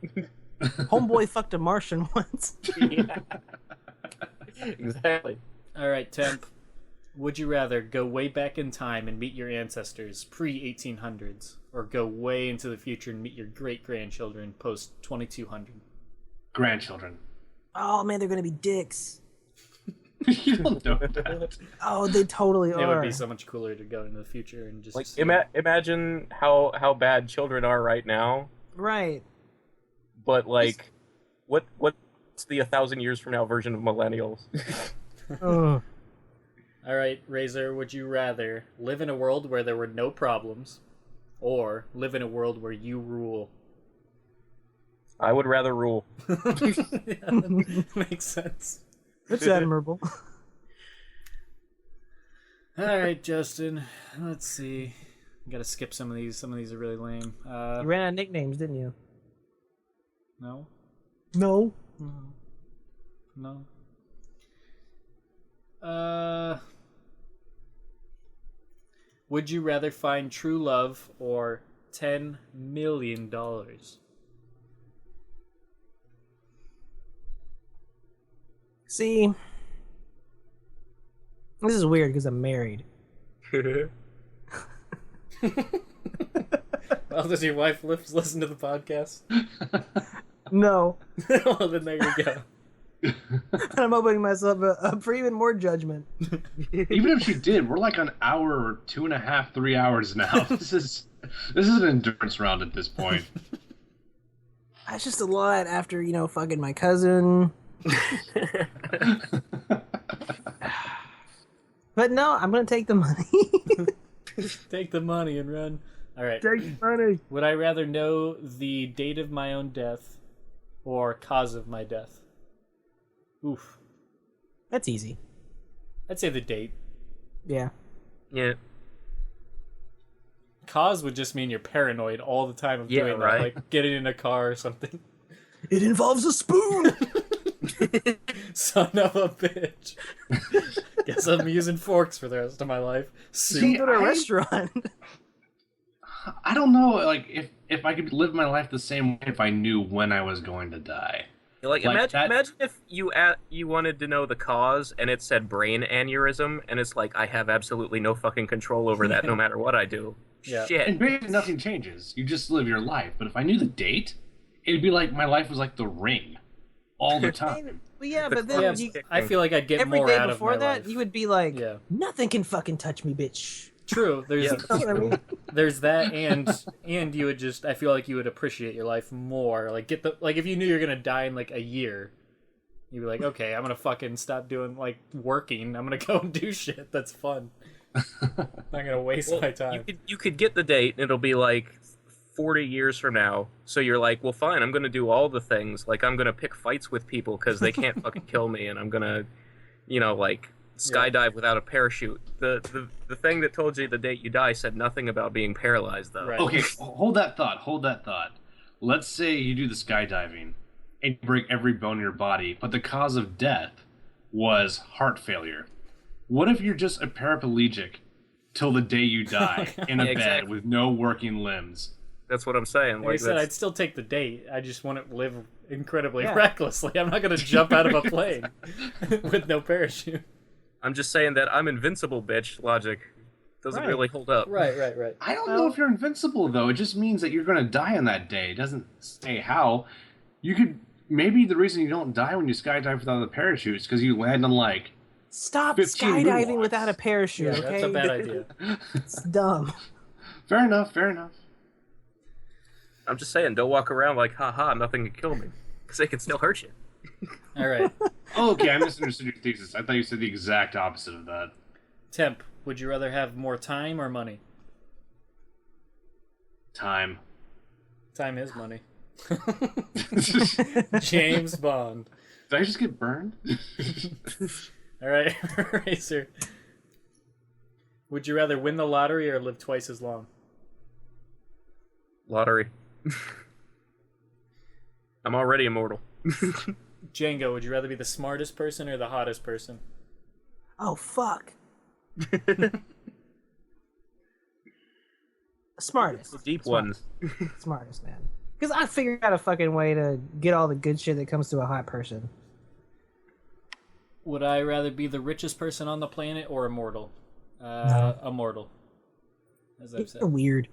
Speaker 3: Homeboy fucked a Martian once.
Speaker 1: Yeah. Exactly.
Speaker 4: All right, Temp. Would you rather go way back in time and meet your ancestors pre-1800s, or go way into the future and meet your great-grandchildren post-2200?
Speaker 2: Grandchildren.
Speaker 3: Oh man, they're gonna be dicks.
Speaker 2: You don't know that.
Speaker 3: Oh, they totally
Speaker 4: It
Speaker 3: are.
Speaker 4: would be so much cooler to go into the future and just
Speaker 1: Like, imagine how bad children are right now,
Speaker 3: Right.
Speaker 1: but, like, what's the 1,000 years from now version of millennials?
Speaker 3: Ugh.
Speaker 4: All right, Razor, would you rather live in a world where there were no problems, or live in a world where you rule?
Speaker 1: I would rather rule.
Speaker 4: Yeah, that makes sense.
Speaker 3: It's admirable.
Speaker 4: All right, Justin. Let's see. Got to skip some of these. Some of these are really lame.
Speaker 3: You ran out of nicknames, didn't you?
Speaker 4: No,
Speaker 3: No.
Speaker 4: no. Would you rather find true love or $10 million?
Speaker 3: See, this is weird because I'm married.
Speaker 4: Well, does your wife listen to the podcast?
Speaker 3: No.
Speaker 4: Well, then there you go.
Speaker 3: I'm opening myself up for even more judgment.
Speaker 2: Even if she did, we're like an hour or 2.5, 3 hours now. This is an endurance round at this point.
Speaker 3: That's just a lot after, fucking my cousin. But no, I'm gonna take the money.
Speaker 4: Take the money and run. All right.
Speaker 3: Take the money.
Speaker 4: Would I rather know the date of my own death or cause of my death? Oof.
Speaker 3: That's easy.
Speaker 4: I'd say the date.
Speaker 3: Yeah.
Speaker 1: Yeah.
Speaker 4: Cause would just mean you're paranoid all the time of
Speaker 1: Yeah,
Speaker 4: doing
Speaker 1: right.
Speaker 4: that, like getting in a car or something.
Speaker 3: It involves a spoon.
Speaker 4: Son of a bitch. Guess I'm using forks for the rest of my life.
Speaker 2: See,
Speaker 3: Go to a restaurant.
Speaker 2: I don't know, like if I could live my life the same way if I knew when I was going to die.
Speaker 1: Like,
Speaker 2: Like that-
Speaker 1: imagine if you wanted to know the cause and it said brain aneurysm, and it's like, I have absolutely no fucking control over that no matter what I do.
Speaker 4: Yeah.
Speaker 1: Shit.
Speaker 2: And basically nothing changes. You just live your life. But if I knew the date, it'd be like my life was like The Ring, all the time.
Speaker 3: Well, yeah,
Speaker 1: The
Speaker 3: but then
Speaker 4: Yeah,
Speaker 1: clock's ticking.
Speaker 4: I feel like I'd get
Speaker 3: every
Speaker 4: more
Speaker 3: day
Speaker 4: out
Speaker 3: before
Speaker 4: of my
Speaker 3: that,
Speaker 4: life.
Speaker 3: you would be like,
Speaker 4: Yeah.
Speaker 3: nothing can fucking touch me, bitch.
Speaker 4: True. There's
Speaker 1: Yeah.
Speaker 3: You know what I mean?
Speaker 4: there's that, and you would just, I feel like you would appreciate your life more. Like if you knew you're gonna die in like a year, you'd be like, okay, I'm gonna fucking stop doing like working. I'm gonna go and do shit that's fun. I'm not gonna waste
Speaker 1: Well,
Speaker 4: my time.
Speaker 1: you could get the date, and it'll be like 40 years from now. So you're like, well, fine, I'm going to do all the things. Like, I'm going to pick fights with people because they can't fucking kill me, and I'm going to, like, skydive without a parachute. The thing that told you the date you die said nothing about being paralyzed, though.
Speaker 4: Right.
Speaker 2: Okay, hold that thought. Let's say you do the skydiving and you break every bone in your body, but the cause of death was heart failure. What if you're just a paraplegic till the day you die in a
Speaker 1: Yeah,
Speaker 2: bed
Speaker 1: exactly.
Speaker 2: with no working limbs?
Speaker 1: That's what I'm saying.
Speaker 4: Like I said,
Speaker 1: that's-
Speaker 4: I'd still take the date. I just want to live incredibly
Speaker 3: Yeah.
Speaker 4: recklessly. I'm not gonna jump out of a plane with no parachute.
Speaker 1: I'm just saying that I'm invincible, bitch. Logic doesn't
Speaker 3: Right.
Speaker 1: really hold up.
Speaker 4: Right.
Speaker 2: I don't know if you're invincible, though. It just means that you're going to die on that day. It doesn't say how. You could... Maybe the reason you don't die when you skydive without a parachute is because you land on, like...
Speaker 3: Stop
Speaker 2: 15
Speaker 3: skydiving
Speaker 2: moonwalks.
Speaker 3: without a parachute,
Speaker 4: Yeah,
Speaker 3: okay?
Speaker 4: that's a bad idea.
Speaker 3: It's dumb.
Speaker 2: Fair enough.
Speaker 1: I'm just saying, don't walk around like, haha, nothing can kill me. Because they can still hurt you.
Speaker 4: All right.
Speaker 2: Oh, okay, I misunderstood your thesis. I thought you said the exact opposite of that.
Speaker 4: Temp, would you rather have more time or money?
Speaker 2: Time.
Speaker 4: Time is money. James Bond.
Speaker 2: Did I just get burned?
Speaker 4: All right, Racer. Would you rather win the lottery or live twice as long?
Speaker 1: Lottery. I'm already immortal.
Speaker 4: Django, would you rather be the smartest person or the hottest person?
Speaker 3: Oh, fuck. Smartest.
Speaker 1: Deep ones.
Speaker 3: Smartest, man. Because I figured out a fucking way to get all the good shit that comes to a hot person.
Speaker 4: Would I rather be the richest person on the planet or immortal? Immortal. As I've said.
Speaker 3: You're weird.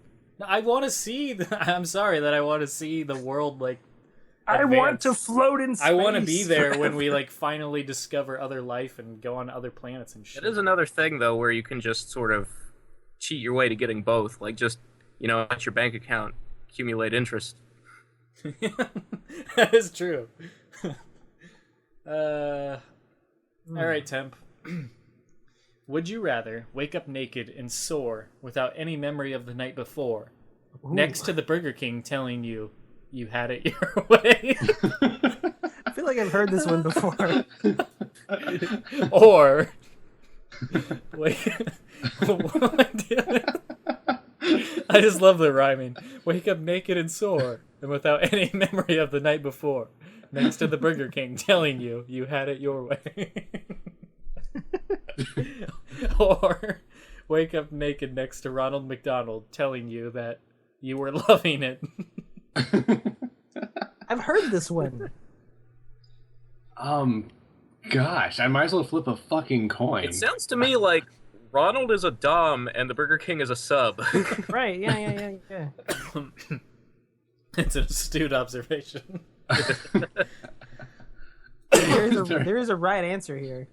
Speaker 4: I want to see. I'm sorry that I want to see the world like.
Speaker 3: I want
Speaker 4: advance.
Speaker 3: to float in space.
Speaker 4: I want to be there when we like finally discover other life and go on other planets and shit.
Speaker 1: It is another thing, though, where you can just sort of cheat your way to getting both. Like, just, at your bank account, accumulate interest.
Speaker 4: That is true. All right, Temp. Would you rather wake up naked and sore without any memory of the night before, next to the Burger King telling you you had it your way?
Speaker 3: I feel like I've heard this one before.
Speaker 4: Or wait, what am I doing? I just love the rhyming. Wake up naked and sore and without any memory of the night before, next to the Burger King telling you you had it your way. Or wake up naked next to Ronald McDonald telling you that you were loving it.
Speaker 3: I've heard this one.
Speaker 2: Gosh, I might as well flip a fucking coin.
Speaker 1: It sounds to me like Ronald is a dom and the Burger King is a sub.
Speaker 3: Right, yeah.
Speaker 4: It's an astute observation.
Speaker 3: There is a right answer here.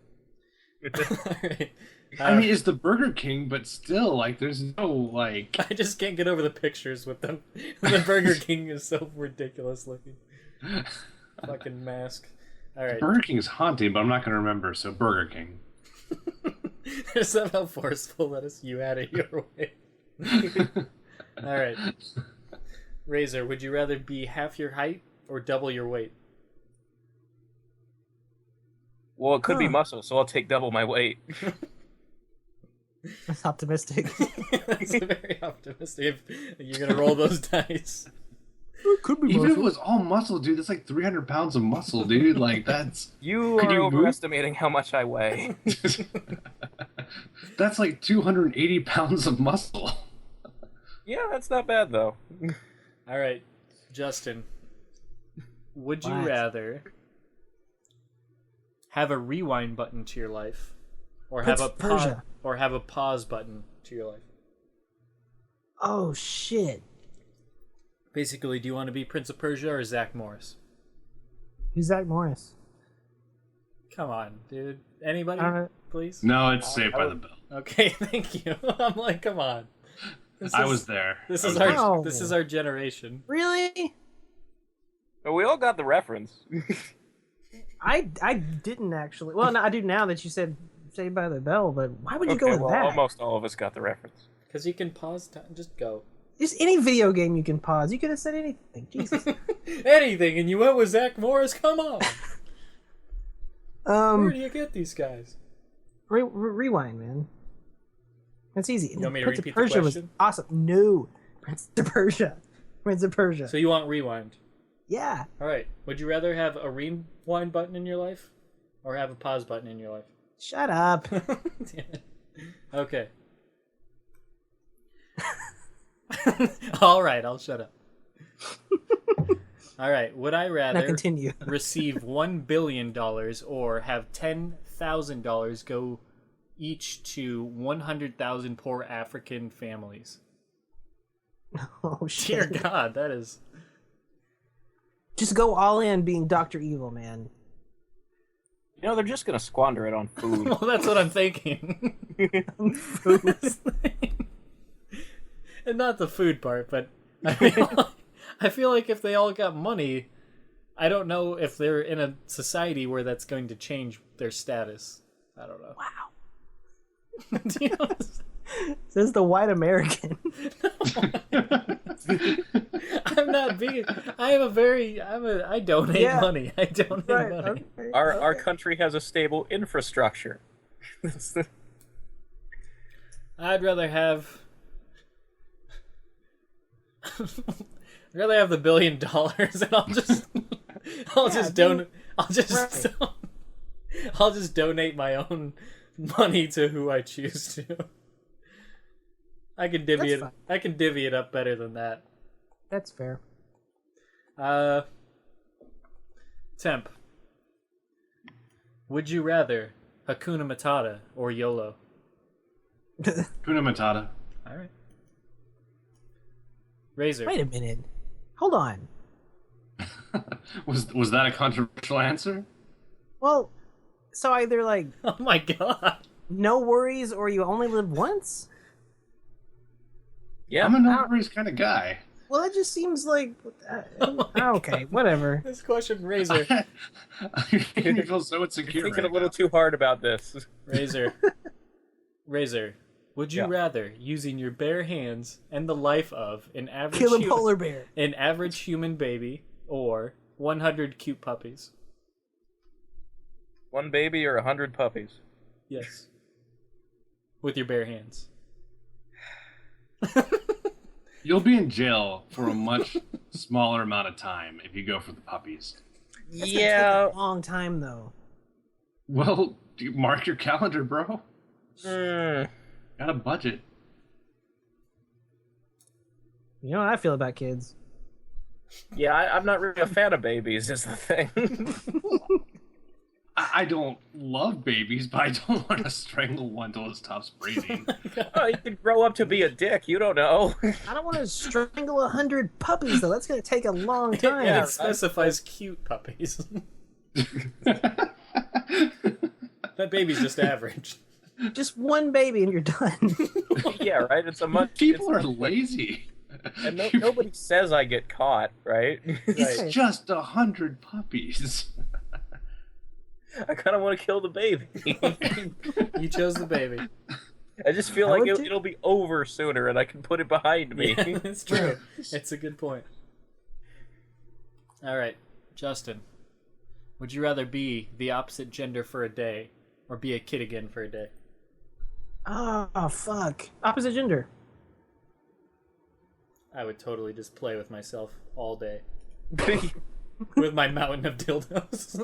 Speaker 4: Alright.
Speaker 2: I mean, it's the Burger King, but still, like, there's no, like...
Speaker 4: I just can't get over the pictures with them. The Burger King is so ridiculous looking. Fucking mask. Alright.
Speaker 2: Burger King is haunting, but I'm not going to remember, so Burger King.
Speaker 4: They're somehow forceful that it's you had it your way. Alright. Razor, would you rather be half your height or double your weight?
Speaker 1: Well, it could be muscle, so I'll take double my weight.
Speaker 3: That's optimistic.
Speaker 4: That's very optimistic. You're gonna roll those dice.
Speaker 3: It could be
Speaker 2: Even if
Speaker 3: muscle.
Speaker 2: it was all muscle, dude, that's like 300 pounds of muscle, dude. Like, that's...
Speaker 1: You
Speaker 2: Could
Speaker 1: are
Speaker 2: you move?
Speaker 1: overestimating how much I weigh.
Speaker 2: That's like 280 pounds of muscle.
Speaker 1: Yeah, that's not bad, though.
Speaker 4: Alright, Justin. Would you
Speaker 3: What?
Speaker 4: rather have a rewind button to your life, or have
Speaker 3: Prince
Speaker 4: a
Speaker 3: of Persia.
Speaker 4: or have a pause button to your life?
Speaker 3: Oh shit!
Speaker 4: Basically, do you want to be Prince of Persia or Zach Morris?
Speaker 3: Who's Zach Morris?
Speaker 4: Come on, dude. Anybody, please?
Speaker 2: No, it's Saved by the Bell.
Speaker 4: Okay, thank you. I'm like, come on.
Speaker 2: I was there.
Speaker 4: This
Speaker 2: I
Speaker 4: is
Speaker 2: was
Speaker 4: our
Speaker 2: there.
Speaker 3: Wow.
Speaker 4: this is our generation.
Speaker 3: Really?
Speaker 1: But we all got the reference.
Speaker 3: I didn't actually. Well, no, I do now that you said Saved by the Bell. But why would you go
Speaker 1: Okay,
Speaker 3: with
Speaker 1: well,
Speaker 3: that?
Speaker 1: almost all of us got the reference.
Speaker 4: Because you can pause time. Just go.
Speaker 3: Just any video game you can pause. You could have said anything. Jesus.
Speaker 4: Anything, and you went with Zach Morris? Come on. Where do you get these guys?
Speaker 3: Rewind, man. That's easy.
Speaker 4: You want me to
Speaker 3: Prince
Speaker 4: repeat
Speaker 3: of
Speaker 4: the
Speaker 3: Persia was
Speaker 4: question?
Speaker 3: awesome. No, Prince of Persia. Prince of Persia.
Speaker 4: So you want rewind.
Speaker 3: Yeah.
Speaker 4: All right. Would you rather have a rewind button in your life or have a pause button in your life?
Speaker 3: Shut up.
Speaker 4: Okay. All right, I'll shut up. All right. Would I
Speaker 3: Now
Speaker 4: rather
Speaker 3: continue.
Speaker 4: receive $1 billion or have $10,000 go each to 100,000 poor African families?
Speaker 3: Oh
Speaker 4: Dear
Speaker 3: shit.
Speaker 4: God, that is...
Speaker 3: Just go all in being Dr. Evil, man.
Speaker 1: They're just gonna squander it on food.
Speaker 4: Well, that's what I'm thinking. And not the food part, but I mean, I feel like if they all got money, I don't know if they're in a society where that's going to change their status. I don't know.
Speaker 3: Wow.
Speaker 4: Do you know what
Speaker 3: This is the white American.
Speaker 4: I'm not being. I donate money. I donate money.
Speaker 3: Okay.
Speaker 1: Our country has a stable infrastructure.
Speaker 4: I'd rather have. I'd rather have the $1 billion, and I'll just donate my own money to who I choose to. I can divvy
Speaker 3: That's fine.
Speaker 4: I can divvy it up better than that.
Speaker 3: That's fair.
Speaker 4: Temp. Would you rather Hakuna Matata or YOLO?
Speaker 2: Hakuna Matata.
Speaker 4: All right. Razor.
Speaker 3: Wait a minute. Hold on.
Speaker 2: Was that a controversial answer?
Speaker 3: Well, so either like
Speaker 4: Oh my god.
Speaker 3: no worries or you only live once?
Speaker 1: Yeah.
Speaker 2: I'm a no worries kind of guy.
Speaker 3: Well, it just seems like okay, whatever.
Speaker 4: This question, Razor.
Speaker 2: You're making me feel so insecure.
Speaker 1: You're thinking
Speaker 2: right
Speaker 1: a little
Speaker 2: now.
Speaker 1: too hard about this.
Speaker 4: Razor. Would you
Speaker 1: Yeah.
Speaker 4: rather using your bare hands end the life of an average
Speaker 3: Kill a polar bear.
Speaker 4: an average human baby or 100 cute puppies?
Speaker 1: One baby or 100 puppies?
Speaker 4: Yes. With your bare hands.
Speaker 2: You'll be in jail for a much smaller amount of time if you go for the puppies.
Speaker 3: That's gonna
Speaker 1: Yeah.
Speaker 3: take a long time though.
Speaker 2: Well, do you mark your calendar, bro.
Speaker 1: Mm,
Speaker 2: Got a budget.
Speaker 3: You know how I feel about kids.
Speaker 1: yeah, I'm not really a fan of babies, is the thing.
Speaker 2: I don't love babies, but I don't want to strangle one till it stops breathing.
Speaker 1: Oh, you could grow up to be a dick. You don't know.
Speaker 3: I don't want to strangle 100 puppies though. That's gonna take a long time.
Speaker 4: It specifies cute puppies. That baby's just average.
Speaker 3: Just one baby and you're done.
Speaker 1: Yeah, right. It's a much.
Speaker 2: People
Speaker 1: it's-
Speaker 2: are lazy.
Speaker 1: and nobody says I get caught, right?
Speaker 2: It's
Speaker 3: Right.
Speaker 2: just 100 puppies.
Speaker 1: I kind of want to kill the baby.
Speaker 4: You chose the baby.
Speaker 1: I just feel
Speaker 3: I
Speaker 1: like
Speaker 3: would too.
Speaker 1: it'll be over sooner, and I can put it behind me.
Speaker 4: Yeah, it's true. It's a good point. All right, Justin. Would you rather be the opposite gender for a day or be a kid again for a day?
Speaker 3: Oh fuck. Opposite gender.
Speaker 4: I would totally just play with myself all day with my mountain of dildos.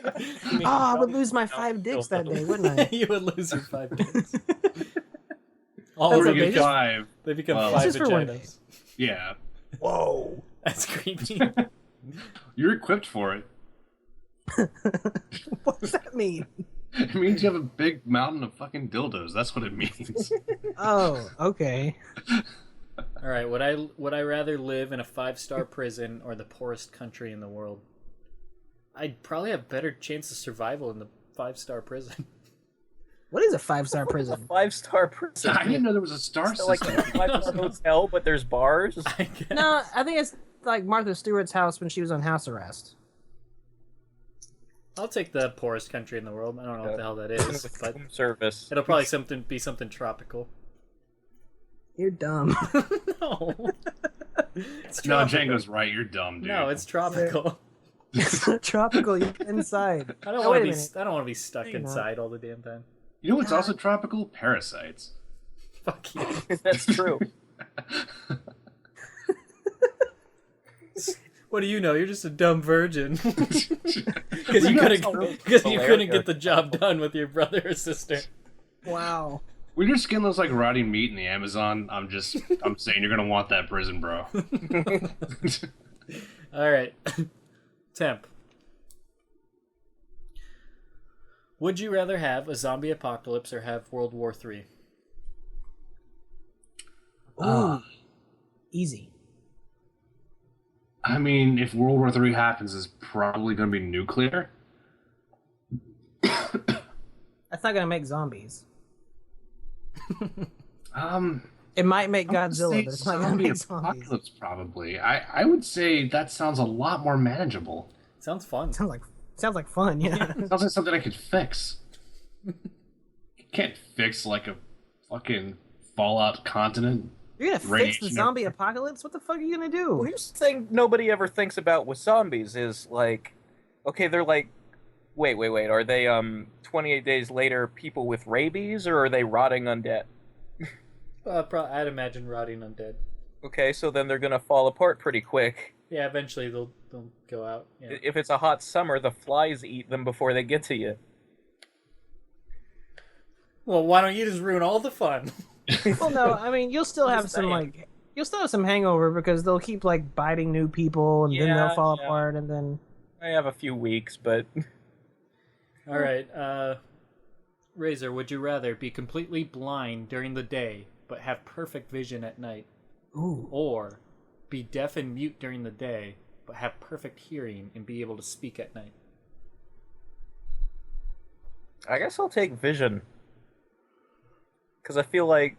Speaker 3: Oh, I would lose my 5 dicks that day, wouldn't I?
Speaker 4: You would lose your 5 dicks. All
Speaker 3: That's
Speaker 4: of them,
Speaker 3: okay,
Speaker 2: Get
Speaker 3: just-
Speaker 2: 5.
Speaker 4: they become
Speaker 2: Well,
Speaker 4: 5
Speaker 3: just for one
Speaker 4: vaginas.
Speaker 2: Yeah.
Speaker 3: Whoa.
Speaker 4: That's creepy.
Speaker 2: You're equipped for it.
Speaker 3: What does that mean?
Speaker 2: It means you have a big mountain of fucking dildos. That's what it means.
Speaker 3: Oh, okay.
Speaker 4: All right, would I rather live in a 5-star prison or the poorest country in the world? I'd probably have better chance of survival in the 5-star prison.
Speaker 3: What is a 5-star prison?
Speaker 1: 5-star prison.
Speaker 2: I didn't know there was a star
Speaker 1: So, like
Speaker 2: system.
Speaker 1: a 5-star hotel, but there's bars.
Speaker 4: I guess.
Speaker 3: No, I think it's like Martha Stewart's house when she was on house arrest.
Speaker 4: I'll take the poorest country in the world. I don't know what the hell that is, but
Speaker 1: Room service.
Speaker 4: it'll probably be something tropical.
Speaker 3: You're dumb.
Speaker 4: No, it's
Speaker 2: No,
Speaker 4: tropical.
Speaker 2: Django's right. You're dumb, dude.
Speaker 4: No, it's tropical.
Speaker 3: It's not tropical. You're inside.
Speaker 4: I don't
Speaker 3: Oh,
Speaker 4: want
Speaker 3: wait
Speaker 4: to
Speaker 3: a
Speaker 4: be.
Speaker 3: minute.
Speaker 4: I don't want to be stuck
Speaker 3: You're not.
Speaker 4: inside all the damn time.
Speaker 2: You know what's also tropical? Parasites.
Speaker 4: Fuck you.
Speaker 1: That's true.
Speaker 4: What do you know? You're just a dumb virgin. Because you
Speaker 2: got
Speaker 4: couldn't
Speaker 1: hilarious.
Speaker 4: get the job done with your brother or sister.
Speaker 3: Wow.
Speaker 2: When your skin looks like rotting meat in the Amazon, I'm saying you're gonna want that prison, bro.
Speaker 4: All right, Temp. Would you rather have a zombie apocalypse or have World War III?
Speaker 3: Ooh. Easy.
Speaker 2: I mean, if World War III happens, it's probably gonna be nuclear.
Speaker 3: That's not gonna make zombies. It might make
Speaker 2: I would
Speaker 3: Godzilla,
Speaker 2: say
Speaker 3: but it's not gonna
Speaker 2: zombie
Speaker 3: make zombies.
Speaker 2: apocalypse, probably. I would say that sounds a lot more manageable.
Speaker 4: Sounds fun.
Speaker 3: Sounds like fun, yeah.
Speaker 2: Sounds like something I could fix. You can't fix like a fucking Fallout continent.
Speaker 3: You're gonna fix the
Speaker 2: Radiation
Speaker 3: zombie apocalypse? What the fuck are you gonna do?
Speaker 1: Well, here's the thing nobody ever thinks about with zombies is like, okay, they're like, wait, are they 28 days later people with rabies or are they rotting undead?
Speaker 4: I'd imagine rotting undead.
Speaker 1: Okay, so then they're gonna fall apart pretty quick.
Speaker 4: Yeah, eventually they'll go out. Yeah.
Speaker 1: If it's a hot summer, the flies eat them before they get to you.
Speaker 4: Well, why don't you just ruin all the fun?
Speaker 3: Well, no, I mean you'll still have
Speaker 1: Just
Speaker 3: some
Speaker 1: saying.
Speaker 3: you'll still have some hangover because they'll keep like biting new people and then
Speaker 1: Yeah,
Speaker 3: they'll fall
Speaker 1: yeah.
Speaker 3: apart and then
Speaker 1: I have a few weeks, but
Speaker 4: All right, Razor, would you rather be completely blind during the day but have perfect vision at night, or be deaf and mute during the day but have perfect hearing and be able to speak at night?
Speaker 1: I guess I'll take vision. Because I feel like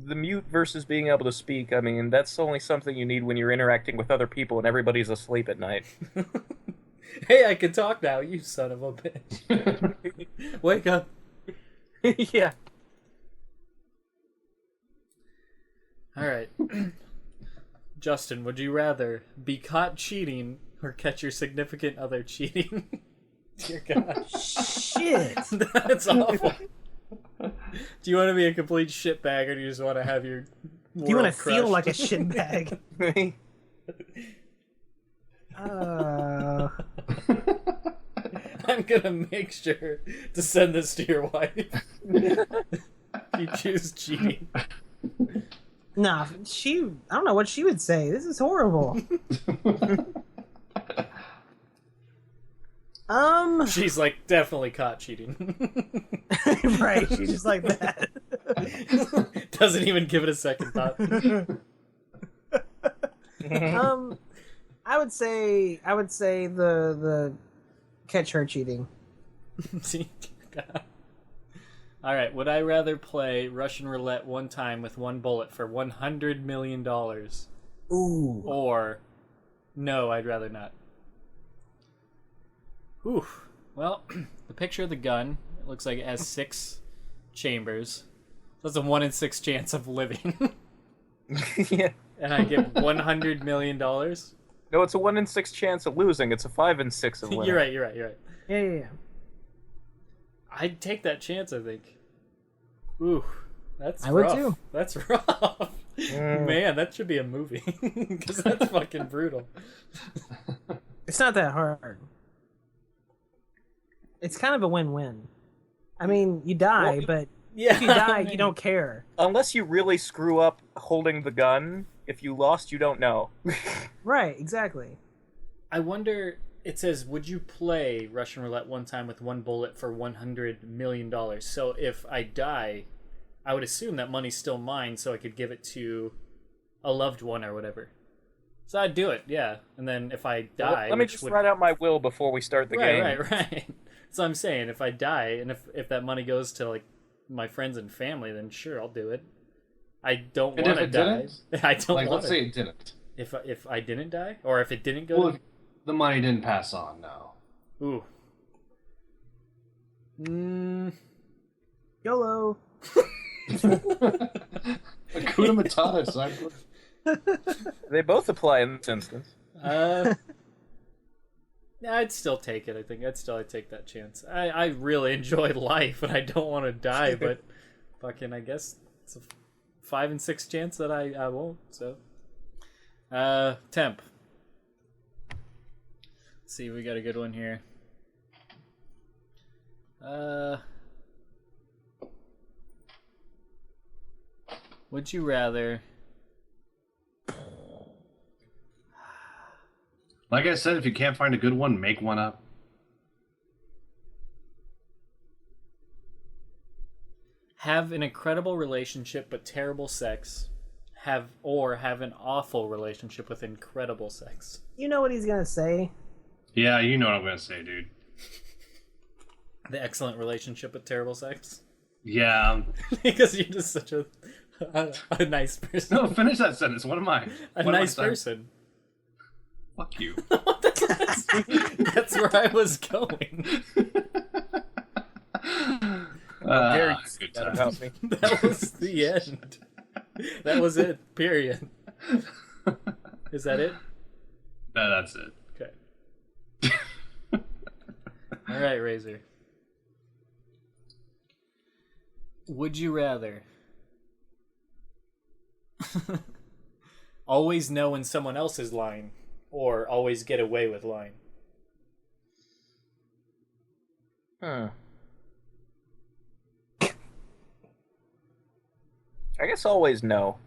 Speaker 1: the mute versus being able to speak, I mean, that's only something you need when you're interacting with other people and everybody's asleep at night.
Speaker 4: Hey, I can talk now, you son of a bitch. Wake up.
Speaker 1: Yeah.
Speaker 4: All right. Justin, would you rather be caught cheating or catch your significant other cheating? Dear God.
Speaker 3: shit.
Speaker 4: That's awful. Do you want to be a complete shitbag or do you just want to have your
Speaker 3: Do you want to
Speaker 4: crushed?
Speaker 3: feel like a shitbag?
Speaker 4: I'm gonna make sure to send this to your wife. You choose cheating.
Speaker 3: Nah, I don't know what she would say. This is horrible.
Speaker 4: She's like definitely caught cheating.
Speaker 3: Right, she's just like that.
Speaker 4: Doesn't even give it a second thought.
Speaker 3: I would say the catch her cheating.
Speaker 4: See? All right, would I rather play Russian roulette one time with one bullet for $100 million?
Speaker 3: Ooh.
Speaker 4: Or no, I'd rather not. Ooh. Well, the picture of the gun, it looks like it has 6 chambers. That's a 1 in 6 chance of living.
Speaker 1: Yeah.
Speaker 4: And I get $100 million.
Speaker 1: No, it's a 1 in 6 chance of losing. It's a 5 in 6 of winning.
Speaker 4: You're right.
Speaker 3: Yeah.
Speaker 4: I'd take that chance, I think. Ooh, that's
Speaker 3: I would
Speaker 4: rough.
Speaker 3: too.
Speaker 4: That's rough. Man, that should be a movie. Because that's fucking brutal.
Speaker 3: It's not that hard. It's kind of a win-win. I mean, you die, but
Speaker 4: Yeah,
Speaker 3: if you die, you don't care.
Speaker 1: Unless you really screw up holding the gun, if you lost, you don't know.
Speaker 3: Right, exactly.
Speaker 4: I wonder, it says, would you play Russian roulette one time with one bullet for $100 million? So if I die, I would assume that money's still mine so I could give it to a loved one or whatever. So I'd do it, yeah. And then if I die...
Speaker 1: Let me just write out my will before we start the game.
Speaker 4: Right. So I'm saying, if I die, and if that money goes to, like, my friends and family, then sure, I'll do it. I don't want to die. I don't
Speaker 2: Like,
Speaker 4: want
Speaker 2: let's say it didn't.
Speaker 4: If I didn't die? Or if it didn't go
Speaker 2: Well,
Speaker 4: to...
Speaker 2: if the money didn't pass on, no.
Speaker 4: Ooh.
Speaker 3: YOLO.
Speaker 2: Hakuna Matata, son.
Speaker 1: They both apply in this instance.
Speaker 4: Yeah, I'd still take it, I think. I'd take that chance. I really enjoy life, and I don't want to die, but fucking, I guess it's a 5 in 6 chance that I won't, so. Temp. Let's see, we got a good one here. Would you rather...
Speaker 2: Like I said, if you can't find a good one, make one up.
Speaker 4: have an incredible relationship but terrible sex, have an awful relationship with incredible sex?
Speaker 3: You know what he's gonna say?
Speaker 2: Yeah, you know what I'm gonna say, dude.
Speaker 4: The excellent relationship with terrible sex?
Speaker 2: Yeah.
Speaker 4: Because you're just such a A nice person.
Speaker 2: No, finish that sentence. What am I?
Speaker 4: A
Speaker 2: What am I
Speaker 4: nice
Speaker 2: saying?
Speaker 4: person.
Speaker 2: Fuck you.
Speaker 4: That's where I was going.
Speaker 1: How dare you say
Speaker 2: Good
Speaker 1: that
Speaker 2: times.
Speaker 1: about me?
Speaker 4: That was the end. That was it. Period. Is that it?
Speaker 2: No, that's it.
Speaker 4: Okay. All right, Razor. Would you rather always know when someone else is lying or always get away with lying?
Speaker 1: Hmm. I guess always no.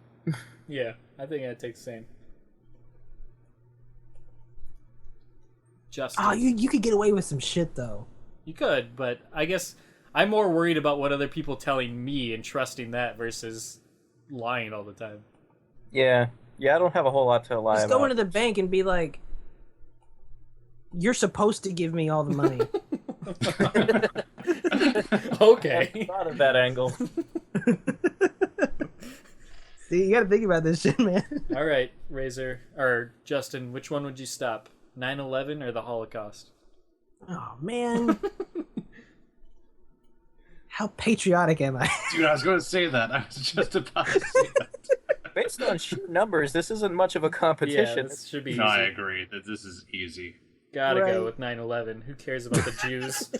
Speaker 4: Yeah, I think I'd take the same. Justin.
Speaker 3: Oh, you could get away with some shit though.
Speaker 4: You could, but I guess I'm more worried about what other people telling me and trusting that versus lying all the time.
Speaker 1: Yeah. Yeah, I don't have a whole lot to lie
Speaker 3: Just
Speaker 1: about.
Speaker 3: go into the bank and be like, "You're supposed to give me all the money."
Speaker 4: Okay.
Speaker 1: Thought of that angle.
Speaker 3: See, you gotta think about this shit, man.
Speaker 4: All right, Razor or Justin, which one would you stop? 9/11 or the Holocaust?
Speaker 3: Oh man, how patriotic am I?
Speaker 2: Dude, I was going to say that. I was just about to say that.
Speaker 1: Based on sheer numbers, this isn't much of a competition.
Speaker 4: Yeah, this should be
Speaker 2: No, I
Speaker 4: easy.
Speaker 2: agree that this is easy.
Speaker 4: Gotta
Speaker 3: Right.
Speaker 4: go with 9/11. Who cares about the Jews?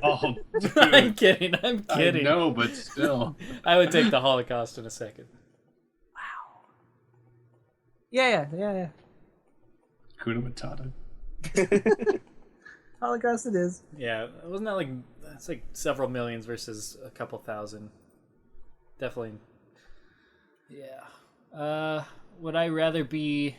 Speaker 2: Oh,
Speaker 4: I'm
Speaker 2: dude.
Speaker 4: kidding. I'm
Speaker 2: I
Speaker 4: kidding.
Speaker 2: know, but still.
Speaker 4: I would take the Holocaust in a second.
Speaker 3: Yeah.
Speaker 2: Kuna Matata.
Speaker 3: Holocaust it is.
Speaker 4: Yeah, wasn't that like it's like several millions versus a couple thousand? Definitely. Yeah. Would I rather be?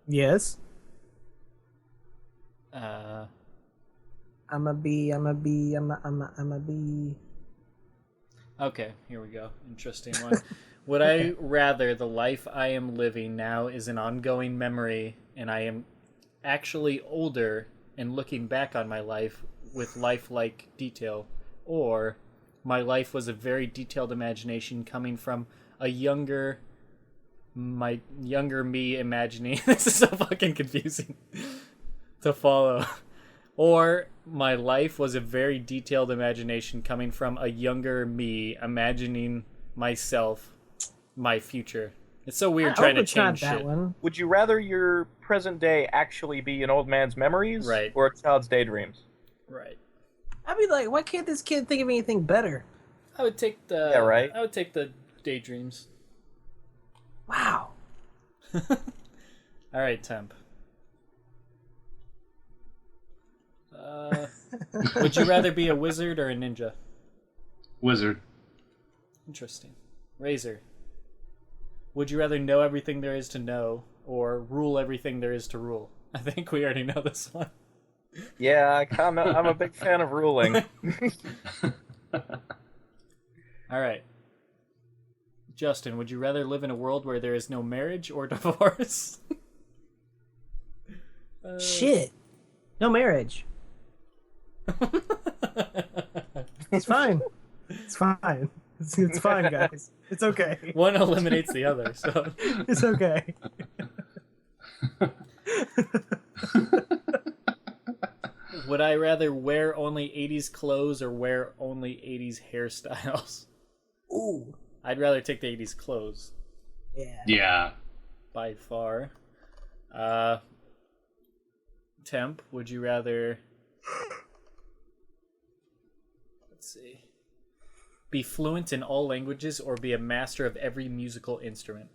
Speaker 3: Yes.
Speaker 4: Uh.
Speaker 3: I'm a bee.
Speaker 4: Okay, here we go. Interesting one. Would I rather the life I am living now is an ongoing memory and I am actually older and looking back on my life with lifelike detail, or my life was a very detailed imagination coming from a younger me imagining this is so fucking confusing to follow. Or my life was a very detailed imagination coming from a younger me imagining myself, my future. It's so weird trying to
Speaker 3: it's not
Speaker 4: change
Speaker 3: that
Speaker 4: shit.
Speaker 3: one.
Speaker 1: Would you rather your present day actually be an old man's memories,
Speaker 4: Right.
Speaker 1: or a child's daydreams?
Speaker 4: Right.
Speaker 3: I'd be like, why can't this kid think of anything better?
Speaker 4: I would take the
Speaker 1: Yeah, right.
Speaker 4: I would take the daydreams.
Speaker 3: Wow.
Speaker 4: All right, Temp. Would you rather be a wizard or a ninja?
Speaker 2: Wizard.
Speaker 4: Interesting. Razor. Would you rather know everything there is to know or rule everything there is to rule? I think we already know this one.
Speaker 1: Yeah, I'm a big fan of ruling.
Speaker 4: All right. Justin, would you rather live in a world where there is no marriage or divorce?
Speaker 3: Shit. No marriage. It's fine. It's fine. It's fine, guys. It's okay.
Speaker 4: One eliminates the other, so
Speaker 3: It's okay.
Speaker 4: would I rather wear only 80s clothes or wear only 80s hairstyles?
Speaker 3: Ooh.
Speaker 4: I'd rather take the 80s clothes
Speaker 3: Yeah.
Speaker 2: Yeah.
Speaker 4: by far. Temp, would you rather let's see. Be fluent in all languages or be a master of every musical instrument?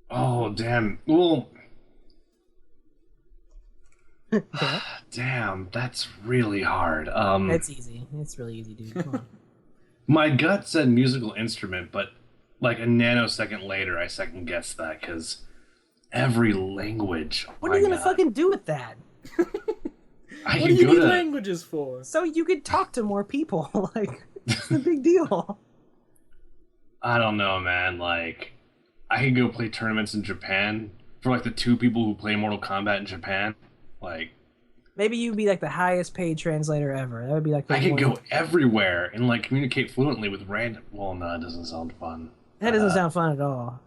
Speaker 2: Oh, damn. Well,
Speaker 3: Yeah.
Speaker 2: damn, that's really hard.
Speaker 3: It's easy. It's really easy, dude. Come on.
Speaker 2: My gut said musical instrument, but like a nanosecond later, I second guessed that because every language.
Speaker 3: What are you gonna fucking do with that?
Speaker 2: I
Speaker 4: What
Speaker 2: could
Speaker 4: do you
Speaker 2: go
Speaker 4: need
Speaker 2: to.
Speaker 4: languages for?
Speaker 3: So you could talk to more people. Like, what's the big deal?
Speaker 2: I don't know, man. Like, I could go play tournaments in Japan for like the two people who play Mortal Kombat in Japan. Like,
Speaker 3: Maybe you'd be like the highest paid translator ever. That would be like the
Speaker 2: I could
Speaker 3: one-
Speaker 2: go everywhere and like communicate fluently with random. Well, no, it doesn't sound fun.
Speaker 3: That doesn't sound fun at all.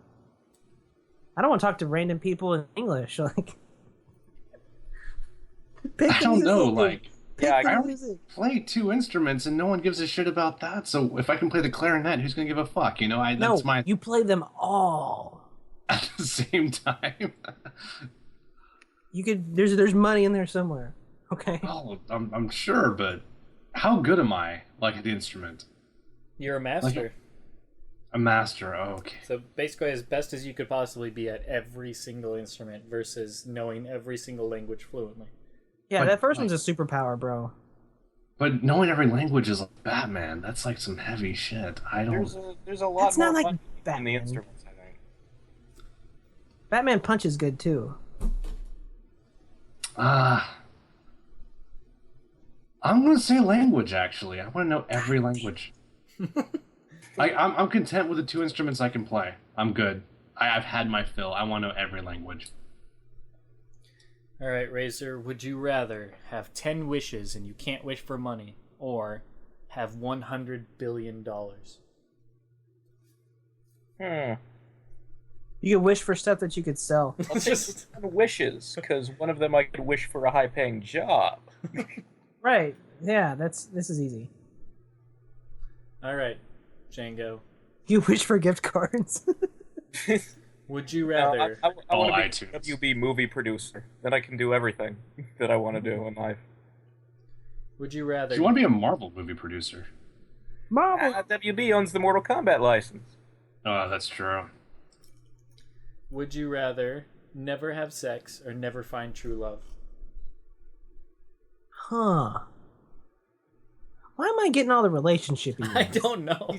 Speaker 3: I don't want to talk to random people in English. Like, pick
Speaker 2: I
Speaker 3: the
Speaker 2: don't know.
Speaker 3: music.
Speaker 2: Like,
Speaker 3: Pick
Speaker 1: Yeah,
Speaker 3: the
Speaker 2: I
Speaker 3: music.
Speaker 2: play two instruments and no one gives a shit about that. So if I can play the clarinet, who's gonna give a fuck? You know,
Speaker 3: No,
Speaker 2: that's my
Speaker 3: you play them all.
Speaker 2: at the same time.
Speaker 3: You could. There's money in there somewhere. Okay.
Speaker 2: Oh, I'm sure, but how good am I? Like at the instrument,
Speaker 4: You're a master.
Speaker 2: a master. Oh, okay.
Speaker 4: So basically, as best as you could possibly be at every single instrument versus knowing every single language fluently.
Speaker 3: Yeah,
Speaker 2: But,
Speaker 3: that first
Speaker 2: like-
Speaker 3: one's a superpower, bro.
Speaker 2: But knowing every language is like Batman. That's like some heavy shit. I don't.
Speaker 1: There's a lot
Speaker 3: That's
Speaker 1: more
Speaker 3: not like
Speaker 1: fun in the
Speaker 3: Batman.
Speaker 1: instruments, I think.
Speaker 3: Batman Punch is good too.
Speaker 2: I'm gonna say language. Actually, I want to know every language. I'm content with the two instruments I can play. I'm good. I've had my fill. I want to know every language.
Speaker 4: All right, Razor, would you rather have 10 wishes and you can't wish for money, or have $100 billion?
Speaker 3: You could wish for stuff that you could sell.
Speaker 1: I'll take 10 wishes, because one of them I could wish for a high-paying job.
Speaker 3: Right. Yeah, this is easy.
Speaker 4: All right, Django.
Speaker 3: You wish for gift cards.
Speaker 4: Would you
Speaker 1: No,
Speaker 4: rather...
Speaker 1: I
Speaker 2: All
Speaker 1: want to be
Speaker 2: iTunes.
Speaker 1: a WB movie producer. Then I can do everything that I want to do in life.
Speaker 4: Would you rather...
Speaker 2: Do you want to be a Marvel movie producer?
Speaker 3: Marvel.
Speaker 1: WB owns the Mortal Kombat license.
Speaker 2: Oh, that's true.
Speaker 4: Would you rather never have sex or never find true love?
Speaker 3: Huh. Why am I getting all the relationship
Speaker 4: I
Speaker 3: emails?
Speaker 4: don't know.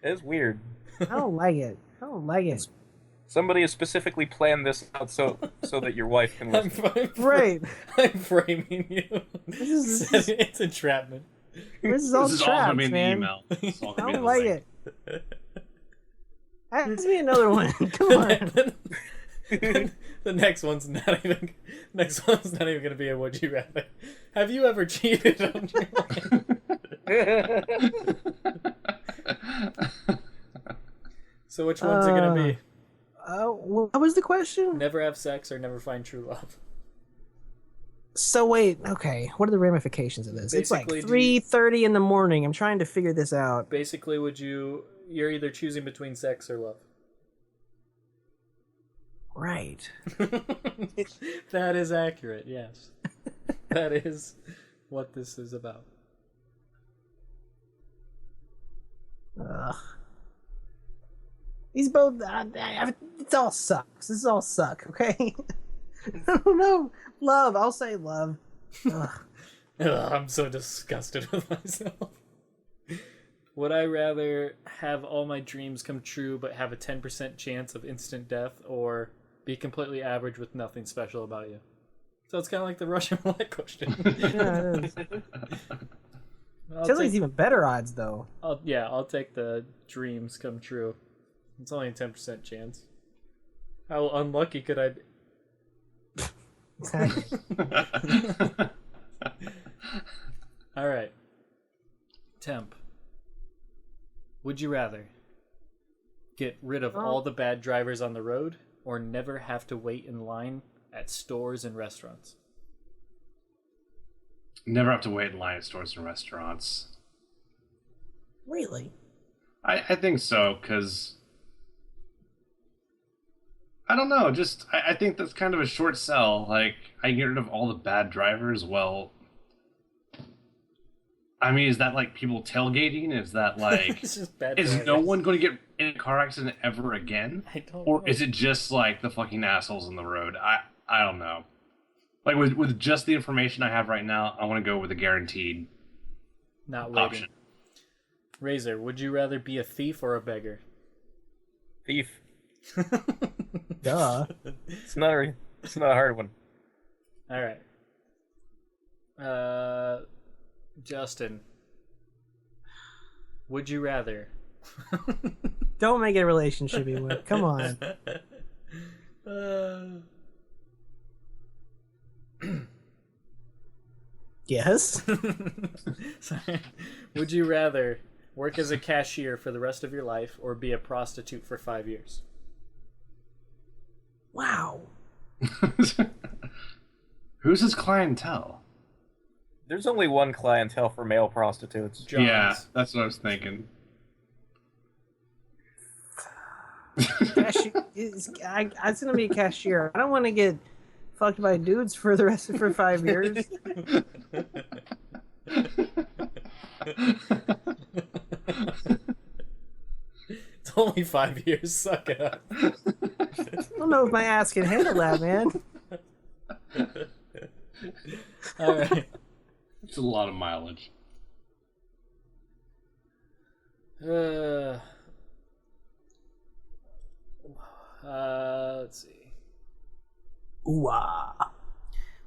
Speaker 1: It's weird.
Speaker 3: I don't like it. I don't like it.
Speaker 1: Somebody has specifically planned this out so that your wife can listen.
Speaker 3: Right.
Speaker 4: I'm framing you.
Speaker 3: This is-
Speaker 4: It's entrapment.
Speaker 3: This is all
Speaker 2: This is all gonna
Speaker 3: traps,
Speaker 2: be in the
Speaker 3: man.
Speaker 2: email. It's all
Speaker 3: I
Speaker 2: gonna be in
Speaker 3: don't
Speaker 2: the
Speaker 3: like
Speaker 2: link.
Speaker 3: it. Ask me another one. Come on.
Speaker 4: The next one's not even gonna be a would you rather. Have you ever cheated on your wife? So which one's it gonna be?
Speaker 3: What was the question?
Speaker 4: Never have sex or never find true love?
Speaker 3: So wait, okay. What are the ramifications of this? It's like
Speaker 4: Basically, do you-
Speaker 3: 3:30 in the morning. I'm trying to figure this out.
Speaker 4: Basically, you're either choosing between sex or love.
Speaker 3: Right.
Speaker 4: That is accurate, yes. That is what this is about.
Speaker 3: Ugh. These both. It all sucks. This all suck. Okay. I don't know. Love. I'll say love. Ugh.
Speaker 4: Ugh, I'm so disgusted with myself. Would I rather have all my dreams come true but have a 10% chance of instant death, or be completely average with nothing special about you? So it's kind of like the Russian roulette question.
Speaker 3: Yeah, it is.
Speaker 4: I'll
Speaker 3: Chili's
Speaker 4: take,
Speaker 3: even better odds though.
Speaker 4: I'll take the dreams come true. It's only a 10% chance. How unlucky could I be? All right. Temp. Would you rather get rid of all the bad drivers on the road, or never have to wait in line at stores and restaurants?
Speaker 2: Never have to wait in line at stores and restaurants.
Speaker 3: Really?
Speaker 2: I think so, because I don't know, just I think that's kind of a short sell. Like, I get rid of all the bad drivers. Well, I mean, is that like people tailgating? Is that like
Speaker 4: It's just bad
Speaker 2: is
Speaker 4: drivers.
Speaker 2: no one going to get in a car accident ever again?
Speaker 4: I don't
Speaker 2: Or
Speaker 4: know.
Speaker 2: is it just like the fucking assholes on the road? I don't know. Like with just the information I have right now, I want to go with a guaranteed
Speaker 4: Not waiting.
Speaker 2: option.
Speaker 4: Razor, would you rather be a thief or a beggar?
Speaker 1: Thief.
Speaker 3: Duh.
Speaker 1: It's not a hard one.
Speaker 4: All right. Justin, would you rather?
Speaker 3: Don't make it a relationship, Ewan. Come on. Yes.
Speaker 4: Sorry. Would you rather work as a cashier for the rest of your life or be a prostitute for 5 years?
Speaker 3: Wow.
Speaker 2: Who's his clientele?
Speaker 1: There's only one clientele for male prostitutes.
Speaker 4: John's.
Speaker 2: Yeah, that's what I was thinking.
Speaker 3: It's gonna be a cashier. I don't want to get fucked by dudes for the rest for 5 years.
Speaker 4: It's only 5 years. Suck it up.
Speaker 3: I don't know if my ass can handle that, man.
Speaker 4: All right.
Speaker 2: It's a lot of mileage.
Speaker 4: Let's see.
Speaker 3: Ooh, ah.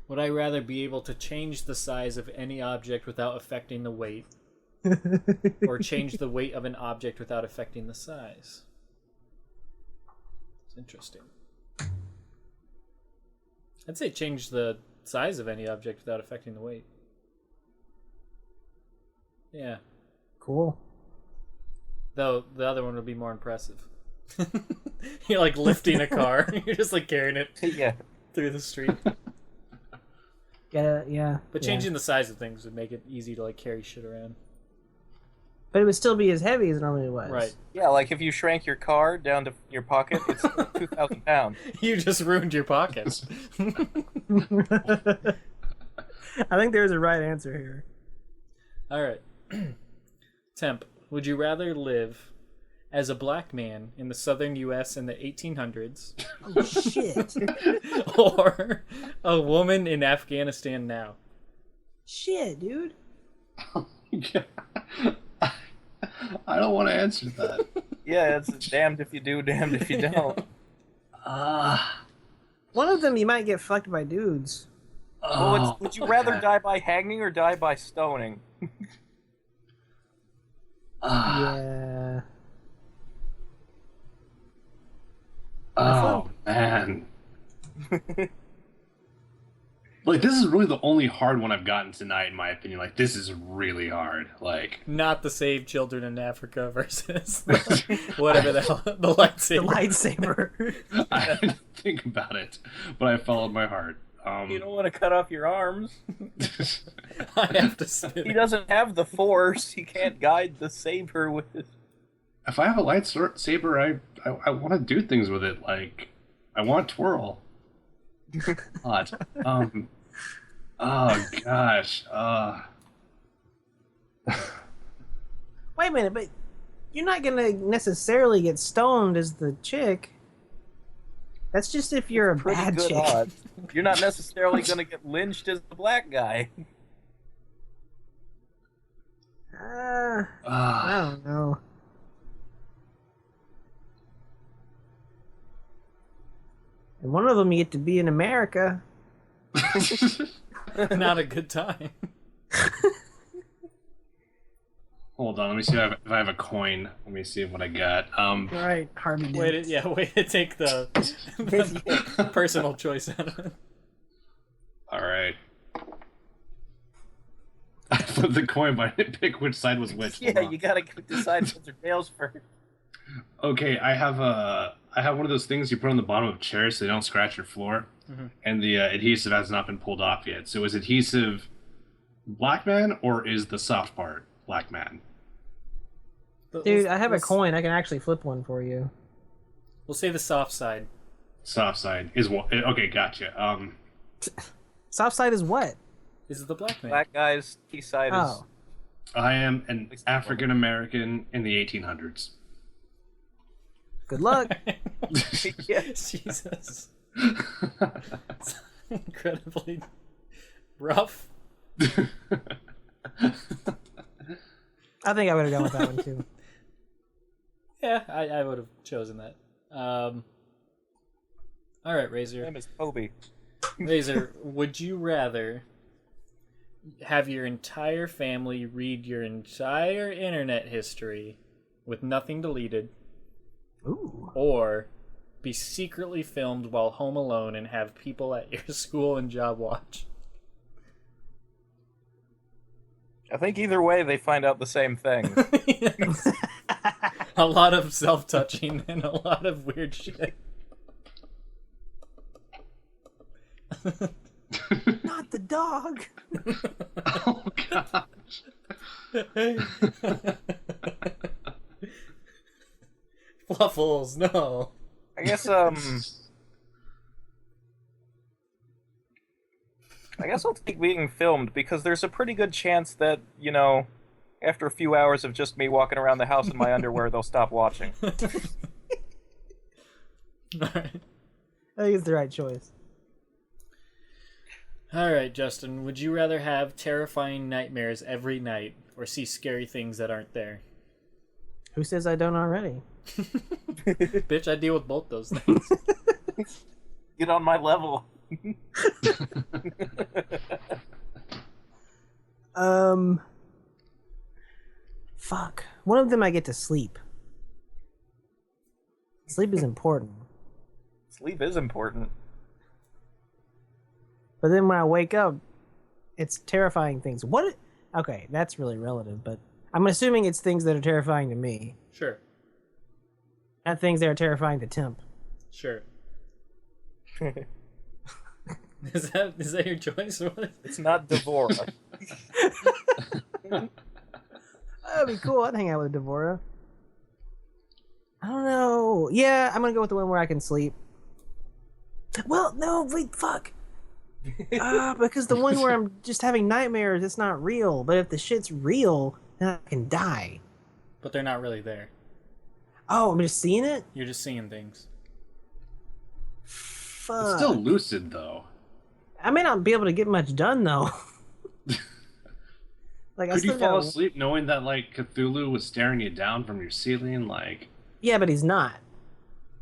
Speaker 4: Would I rather be able to change the size of any object without affecting the weight, or change the weight of an object without affecting the size? It's interesting. I'd say change the size of any object without affecting the weight. Yeah.
Speaker 3: Cool.
Speaker 4: Though the other one would be more impressive. You're like lifting a car. You're just like carrying it
Speaker 1: Yeah.
Speaker 4: through the street.
Speaker 3: Yeah.
Speaker 4: But changing the size of things would make it easy to like carry shit around.
Speaker 3: But it would still be as heavy as it normally was.
Speaker 4: Right.
Speaker 1: Yeah, like if you shrank your car down to your pocket, it's 2,000 pounds.
Speaker 4: You just ruined your pockets.
Speaker 3: I think there's a right answer here.
Speaker 4: All right. Temp, would you rather live as a black man in the southern U.S. in the 1800s
Speaker 3: Oh, shit.
Speaker 4: or a woman in Afghanistan now?
Speaker 3: Shit, dude.
Speaker 2: Yeah. I don't want to answer that.
Speaker 1: Yeah, it's damned if you do, damned if you don't.
Speaker 3: One of them you might get fucked by dudes.
Speaker 1: Well, would you rather die by hanging or die by stoning?
Speaker 3: Yeah.
Speaker 2: Oh, man. Like, this is really the only hard one I've gotten tonight, in my opinion. Like, this is really hard. Like,
Speaker 4: Not the Save Children in Africa versus whatever the hell, the lightsaber.
Speaker 3: Lightsaber.
Speaker 2: I didn't think about it, but I followed my heart.
Speaker 1: You don't want to cut off your arms.
Speaker 4: I have to spin
Speaker 1: He
Speaker 4: it.
Speaker 1: doesn't have the Force. He can't guide the saber with it.
Speaker 2: If I have a lightsaber, I want to do things with it. Like, I want to twirl. God. Oh gosh.
Speaker 3: Wait a minute, but you're not gonna necessarily get stoned as the chick. That's just if you're a
Speaker 1: Pretty
Speaker 3: bad
Speaker 1: good
Speaker 3: chick.
Speaker 1: odds. You're not necessarily going to get lynched as the black guy.
Speaker 3: I
Speaker 2: Ah.
Speaker 3: don't know. And one of them you get to be in America.
Speaker 4: Not a good time.
Speaker 2: Hold on, let me see if I have a coin. Let me see what I got.
Speaker 3: All right, Harvey.
Speaker 4: Way to take the personal choice out of it.
Speaker 2: All right. I flipped the coin, but I didn't pick which side was which. Hold
Speaker 1: Yeah,
Speaker 2: on.
Speaker 1: you got to decide heads or tails first.
Speaker 2: Okay, I have one of those things you put on the bottom of chairs so they don't scratch your floor, and the adhesive has not been pulled off yet. So is adhesive black man or is the soft part black man?
Speaker 3: Dude, I have a coin. I can actually flip one for you.
Speaker 4: We'll say the soft side.
Speaker 2: Soft side is what? Okay, gotcha.
Speaker 3: Soft side is what?
Speaker 4: This is the black man.
Speaker 1: Black guy's east side is.
Speaker 3: Oh.
Speaker 2: I am an African American in the 1800s.
Speaker 3: Good luck.
Speaker 1: Yeah.
Speaker 4: Jesus. It's incredibly rough.
Speaker 3: I think I would have gone with that one too.
Speaker 4: Yeah, I would have chosen that. All right, Razor.
Speaker 1: His name is Toby.
Speaker 4: Razor, would you rather have your entire family read your entire internet history with nothing deleted,
Speaker 3: Ooh.
Speaker 4: or be secretly filmed while home alone and have people at your school and job watch?
Speaker 1: I think either way they find out the same thing.
Speaker 4: Yes. A lot of self-touching and a lot of weird shit.
Speaker 3: Not the dog.
Speaker 2: Oh gosh.
Speaker 4: Fluffles, no.
Speaker 1: I guess I'll take being filmed because there's a pretty good chance that, after a few hours of just me walking around the house in my underwear, they'll stop watching.
Speaker 4: Alright.
Speaker 3: I think it's the right choice.
Speaker 4: Alright, Justin, would you rather have terrifying nightmares every night or see scary things that aren't there?
Speaker 3: Who says I don't already?
Speaker 4: Bitch, I deal with both those things.
Speaker 1: Get on my level.
Speaker 3: Fuck. One of them I get to sleep. Sleep is important.
Speaker 1: Sleep is important.
Speaker 3: But then when I wake up, it's terrifying things. What? Okay, that's really relative, but I'm assuming it's things that are terrifying to me,
Speaker 4: Sure.
Speaker 3: not things that are terrifying to Temp.
Speaker 4: Sure. Is that your choice or what?
Speaker 1: It's not Devora.
Speaker 3: That'd be cool. I'd hang out with Devora. I don't know. Yeah, I'm gonna go with the one where I can sleep. Well, no, wait, fuck. Because the one where I'm just having nightmares, it's not real. But if the shit's real, then I can die.
Speaker 4: But they're not really there.
Speaker 3: Oh, I'm just seeing it?
Speaker 4: You're just seeing things.
Speaker 3: Fuck.
Speaker 2: It's still lucid though.
Speaker 3: I may not be able to get much done though. Like, I
Speaker 2: Could you
Speaker 3: still
Speaker 2: fall
Speaker 3: gotta-
Speaker 2: asleep knowing that like Cthulhu was staring you down from your ceiling? Like,
Speaker 3: Yeah, but he's not.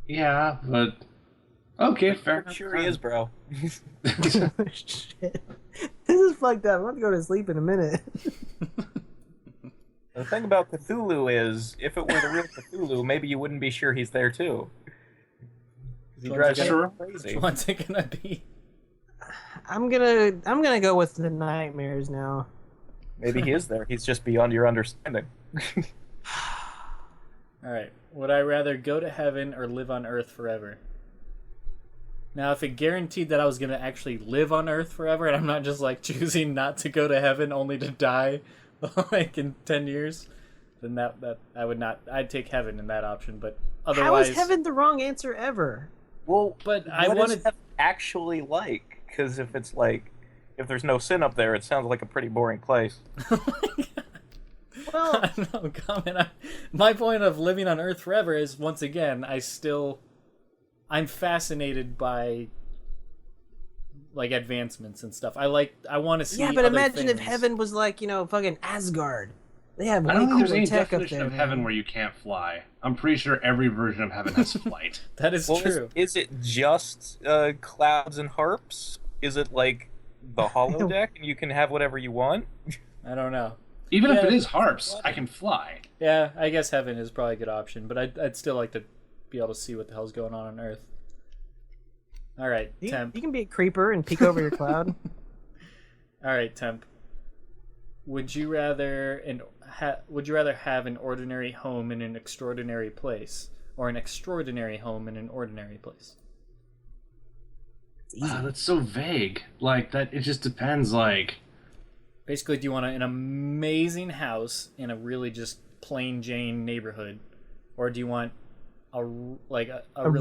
Speaker 2: yeah, but okay, fair.
Speaker 1: I'm sure he is, bro.
Speaker 3: Shit. This is fucked up. I'm about to go to sleep in a minute.
Speaker 1: The thing about Cthulhu is, if it were the real Cthulhu, maybe you wouldn't be sure he's there too. 'Cause he drives you
Speaker 2: Sure.
Speaker 1: crazy.
Speaker 4: What's it gonna be?
Speaker 3: I'm gonna go with the nightmares now.
Speaker 1: Maybe he is there. He's just beyond your understanding.
Speaker 4: Alright. Would I rather go to heaven or live on earth forever? Now, if it guaranteed that I was going to actually live on earth forever, and I'm not just, like, choosing not to go to heaven only to die, like, in 10 years, then that I would not... I'd take heaven in that option, but otherwise...
Speaker 3: How is heaven the wrong answer ever?
Speaker 1: Well,
Speaker 4: But I
Speaker 1: what
Speaker 4: wanted...
Speaker 1: is heaven actually like? Because if it's like, if there's no sin up there, it sounds like a pretty boring place.
Speaker 3: Well,
Speaker 4: I don't know, comment. My point of living on earth forever is, once again, I'm fascinated by, like, advancements and stuff. I want to see
Speaker 3: yeah, but
Speaker 4: other
Speaker 3: imagine if
Speaker 4: things.
Speaker 3: heaven was like, fucking Asgard. They have
Speaker 2: I
Speaker 3: way
Speaker 2: don't think there's
Speaker 3: cooler
Speaker 2: any
Speaker 3: tech up
Speaker 2: definition
Speaker 3: there.
Speaker 2: of heaven
Speaker 3: man.
Speaker 2: where you can't fly. I'm pretty sure every version of heaven has flight.
Speaker 4: That is
Speaker 1: Well,
Speaker 4: true.
Speaker 1: is it just clouds and harps? Is it like the holodeck and you can have whatever you want?
Speaker 4: I don't know.
Speaker 2: Even if
Speaker 4: Yeah.
Speaker 2: it is harps, I can fly.
Speaker 4: Yeah, I guess heaven is probably a good option, but I'd still like to be able to see what the hell's going on Earth. All right,
Speaker 3: You,
Speaker 4: Temp.
Speaker 3: you can be a creeper and peek over your cloud.
Speaker 4: All right, Temp. Would you rather have an ordinary home in an extraordinary place, or an extraordinary home in an ordinary place?
Speaker 3: It's easy.
Speaker 2: That's so vague. Like that, it just depends. Like,
Speaker 4: Basically, do you want an amazing house in a really just plain Jane neighborhood, or do you want a really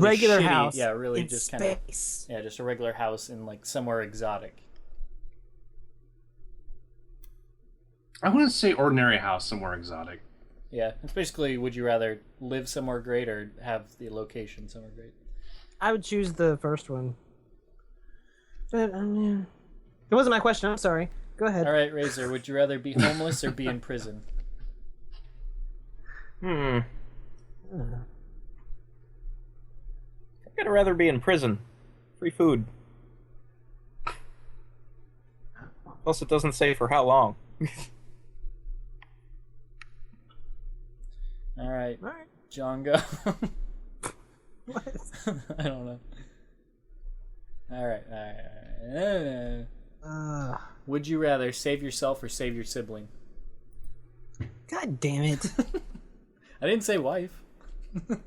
Speaker 3: regular
Speaker 4: shitty,
Speaker 3: house.
Speaker 4: Yeah, really
Speaker 3: in
Speaker 4: just kind of
Speaker 3: space.
Speaker 4: just a regular house in like somewhere exotic.
Speaker 2: I wouldn't say ordinary house somewhere exotic.
Speaker 4: Yeah, it's basically, would you rather live somewhere great or have the location somewhere great?
Speaker 3: I would choose the first one. But yeah. It wasn't my question. I'm sorry. Go ahead.
Speaker 4: All right, Razor, would you rather be homeless or be in prison?
Speaker 1: I'd rather be in prison. Free food. Plus, it doesn't say for how long.
Speaker 4: All right,
Speaker 3: All right.
Speaker 4: John, go.
Speaker 3: What?
Speaker 4: I don't know. All right. Would you rather save yourself or save your sibling?
Speaker 3: God damn it.
Speaker 4: I didn't say wife.
Speaker 3: I'm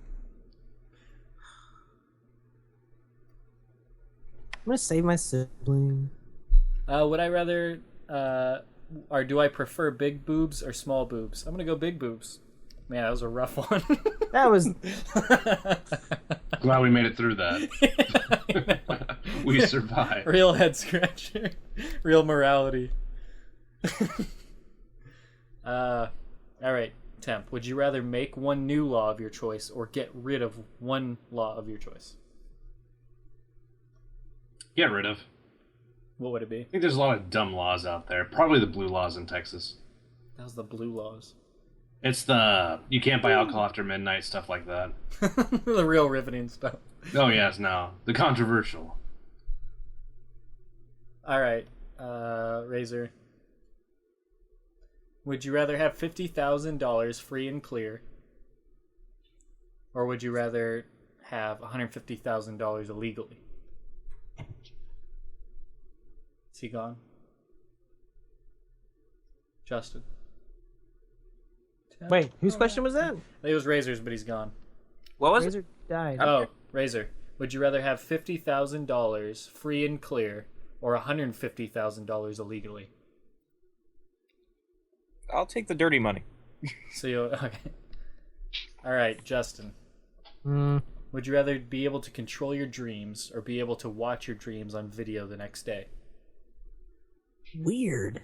Speaker 3: gonna save my sibling.
Speaker 4: Would I rather, or do I prefer big boobs or small boobs? I'm gonna go big boobs. Man, that was a rough one.
Speaker 3: That was
Speaker 2: Glad we made it through that. We survived.
Speaker 4: Real head scratcher. Real morality. All right, Temp. Would you rather make one new law of your choice or get rid of one law of your choice?
Speaker 2: Get rid of.
Speaker 4: What would it be?
Speaker 2: I think there's a lot of dumb laws out there. Probably the blue laws in Texas.
Speaker 4: That was the blue laws.
Speaker 2: It's the you can't buy alcohol after midnight, stuff like that.
Speaker 4: The real riveting stuff.
Speaker 2: Oh yes, no. The controversial.
Speaker 4: All right, Razor. Would you rather have $50,000 free and clear, or would you rather have $150,000 illegally? Is he gone? Justin.
Speaker 3: Wait, whose question was that?
Speaker 4: It was Razor's, but he's gone.
Speaker 1: What was it?
Speaker 3: Razor died.
Speaker 4: Oh, Razor. Would you rather have $50,000 free and clear or $150,000 illegally?
Speaker 1: I'll take the dirty money.
Speaker 4: So you okay? All right, Justin.
Speaker 3: Hmm.
Speaker 4: Would you rather be able to control your dreams or be able to watch your dreams on video the next day?
Speaker 3: Weird.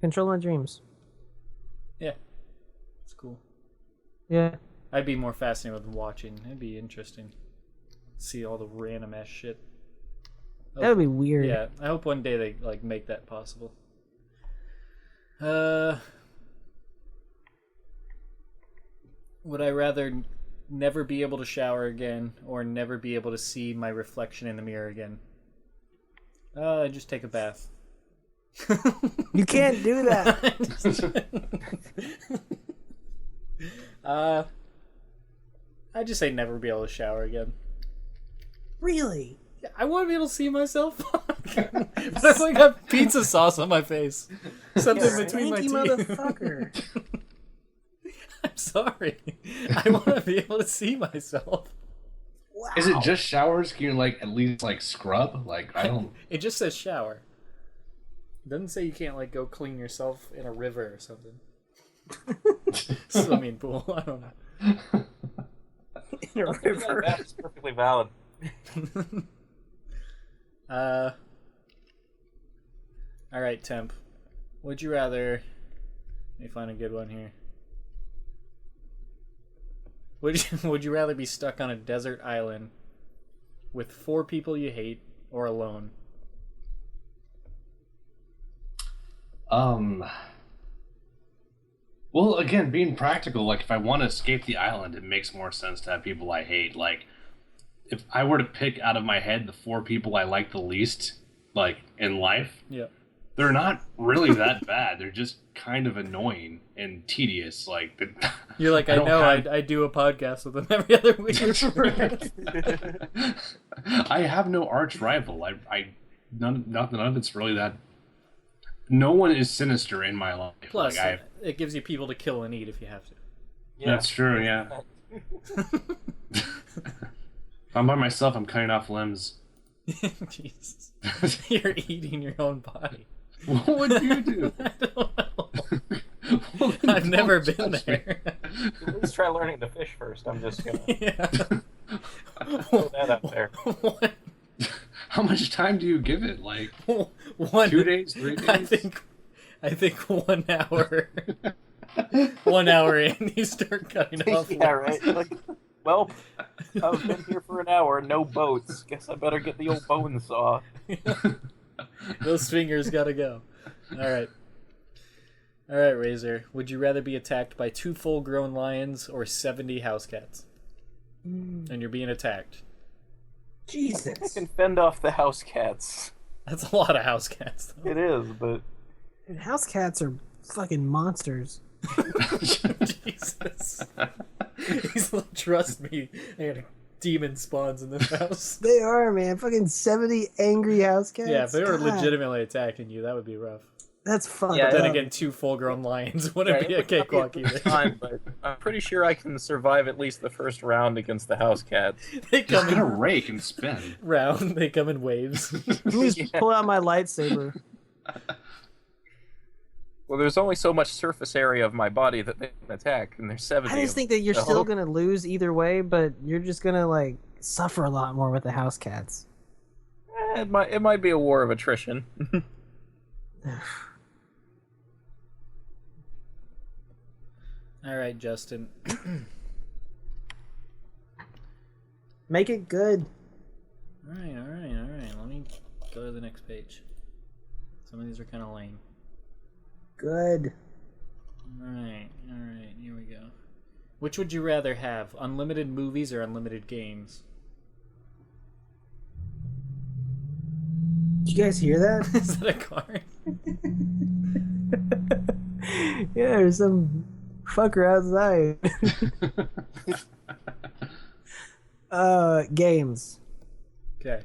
Speaker 3: Control my dreams.
Speaker 4: Yeah, it's cool.
Speaker 3: Yeah.
Speaker 4: I'd be more fascinated with watching. It'd be interesting. See all the random ass shit.
Speaker 3: That would be weird.
Speaker 4: Yeah, I hope one day they like make that possible. Would I rather never be able to shower again or never be able to see my reflection in the mirror again? Just take a bath.
Speaker 3: You can't do that.
Speaker 4: I just say never be able to shower again.
Speaker 3: Really?
Speaker 4: I want to be able to see myself. But I like have pizza sauce on my face. Something between my
Speaker 3: Stinky
Speaker 4: teeth.
Speaker 3: motherfucker.
Speaker 4: I'm sorry. I want to be able to see myself.
Speaker 3: Wow.
Speaker 2: Is it just showers? Can you like at least like scrub? Like I don't.
Speaker 4: It just says shower. It doesn't say you can't like go clean yourself in a river or something. Swimming pool. I don't know.
Speaker 3: in a river?
Speaker 1: That's perfectly valid.
Speaker 4: All right, Temp. Would you rather? Let me find a good one here. Would you rather be stuck on a desert island with 4 people you hate or alone?
Speaker 2: Well, again, being practical, like if I want to escape the island, it makes more sense to have people I hate. Like, if I were to pick out of my head the 4 people I like the least, like in life,
Speaker 4: Yeah.
Speaker 2: they're not really that bad. They're just kind of annoying and tedious. Like,
Speaker 4: You're like, I
Speaker 2: don't
Speaker 4: know,
Speaker 2: have-
Speaker 4: I do a podcast with them every other week.
Speaker 2: I have no arch rival. None of it's really that. No one is sinister in my life.
Speaker 4: Plus,
Speaker 2: like,
Speaker 4: it gives you people to kill and eat if you have to.
Speaker 1: Yeah.
Speaker 2: That's true. Yeah. If I'm by myself, I'm cutting off limbs.
Speaker 4: Jesus. You're eating your own body.
Speaker 2: What would you do?
Speaker 4: I don't know.
Speaker 2: Well, then
Speaker 4: I've never
Speaker 2: don't
Speaker 4: been
Speaker 2: touch me.
Speaker 4: there.
Speaker 1: Let's try learning to fish first. I'm just gonna
Speaker 4: Yeah.
Speaker 1: throw that out there.
Speaker 2: How much time do you give it? Like
Speaker 4: One
Speaker 2: 2 days, 3 days?
Speaker 4: I think 1 hour. 1 hour in, you start cutting off.
Speaker 1: Yeah, right. Like, well, I've been here for an hour. No boats. Guess I better get the old bone saw.
Speaker 4: Those fingers gotta go. All right, Razor. Would you rather be attacked by 2 full-grown lions or 70 house cats? And you're being attacked.
Speaker 1: I
Speaker 3: Jesus.
Speaker 1: can fend off the house cats.
Speaker 4: That's a lot of house cats, though.
Speaker 1: It is, but
Speaker 3: And house cats are fucking monsters.
Speaker 4: Jesus. He's like, trust me, I got demon spawns in this house.
Speaker 3: They are, man. Fucking 70 angry house cats.
Speaker 4: Yeah, if they were
Speaker 3: God.
Speaker 4: legitimately attacking you, that would be rough.
Speaker 3: That's fun.
Speaker 1: Yeah,
Speaker 4: Then again, 2 full-grown lions wouldn't be a cakewalk either.
Speaker 1: Time, but I'm pretty sure I can survive at least the first round against the house cats.
Speaker 4: They
Speaker 2: Just
Speaker 4: come
Speaker 2: get a
Speaker 4: in
Speaker 2: rake and spin.
Speaker 4: round. They come in waves.
Speaker 3: Let me just pull out my lightsaber.
Speaker 1: Well, there's only so much surface area of my body that they can attack, and there's 70
Speaker 3: I just
Speaker 1: of
Speaker 3: think that you're
Speaker 1: them.
Speaker 3: still gonna lose either way, but you're just gonna like suffer a lot more with the house cats.
Speaker 1: It might be a war of attrition.
Speaker 4: All right, Justin.
Speaker 3: Make it good.
Speaker 4: All right. Let me go to the next page. Some of these are kind of lame.
Speaker 3: Good.
Speaker 4: All right. Here we go. Which would you rather have, unlimited movies or unlimited games?
Speaker 3: Did you guys hear that?
Speaker 4: Is that a car?
Speaker 3: Yeah, there's some fucker outside. Games.
Speaker 4: Okay.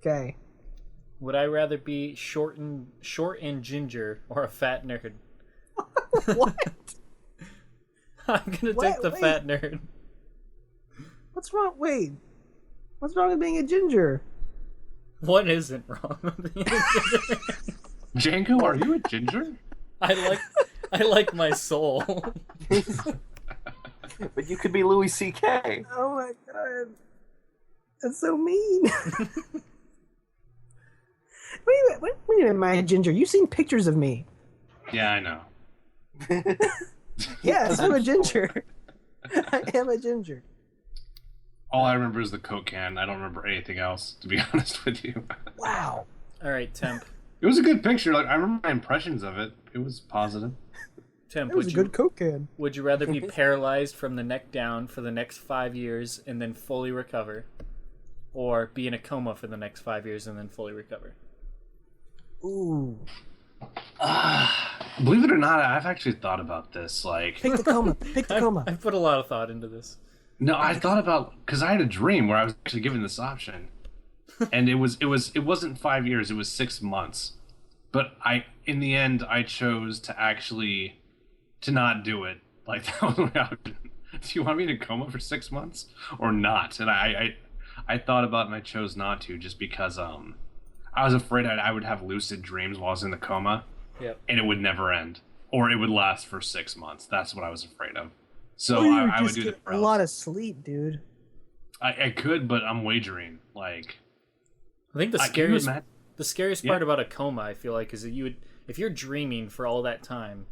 Speaker 3: Okay.
Speaker 4: Would I rather be short and ginger or a fat nerd?
Speaker 3: What?
Speaker 4: I'm gonna take the fat nerd.
Speaker 3: What's wrong? Wait. What's wrong with being a ginger?
Speaker 4: What isn't wrong with being a ginger?
Speaker 2: Django, are you a ginger?
Speaker 4: I like my soul.
Speaker 1: But you could be Louis C.K.
Speaker 3: Oh my god. That's so mean. What do you mean am I a ginger? You've seen pictures of me.
Speaker 2: Yeah, I know.
Speaker 3: Yes, I'm a ginger. I am a ginger.
Speaker 2: All I remember is the Coke can. I don't remember anything else, to be honest with you.
Speaker 3: Wow.
Speaker 4: All right, Temp.
Speaker 2: It was a good picture. Like I remember my impressions of it. It was positive.
Speaker 4: Temp,
Speaker 3: That was a good Coke can.
Speaker 4: would you rather be paralyzed from the neck down for the next 5 years and then fully recover, or be in a coma for the next 5 years and then fully recover?
Speaker 3: Ooh.
Speaker 2: Believe it or not, I've actually thought about this. Like,
Speaker 3: Pick the coma. Pick the coma.
Speaker 4: I put a lot of thought into this.
Speaker 2: no, I thought about because I had a dream where I was actually given this option, and it wasn't 5 years. It was 6 months, but in the end I chose to not do it. Like that was my option. Do you want me in a coma for 6 months or not? And I thought about it and I chose not to just because I was afraid I would have lucid dreams while I was in the coma.
Speaker 4: Yep.
Speaker 2: And it would never end, or it would last for 6 months. That's what I was afraid of. So
Speaker 3: Oh, you
Speaker 2: I would
Speaker 3: just
Speaker 2: do the
Speaker 3: get a
Speaker 2: paralysis.
Speaker 3: lot of sleep, dude.
Speaker 2: I could, but I'm wagering. Like,
Speaker 4: I think the
Speaker 2: can you
Speaker 4: scariest
Speaker 2: imagine-
Speaker 4: part about a coma, I feel like, is that if you're dreaming for all that time,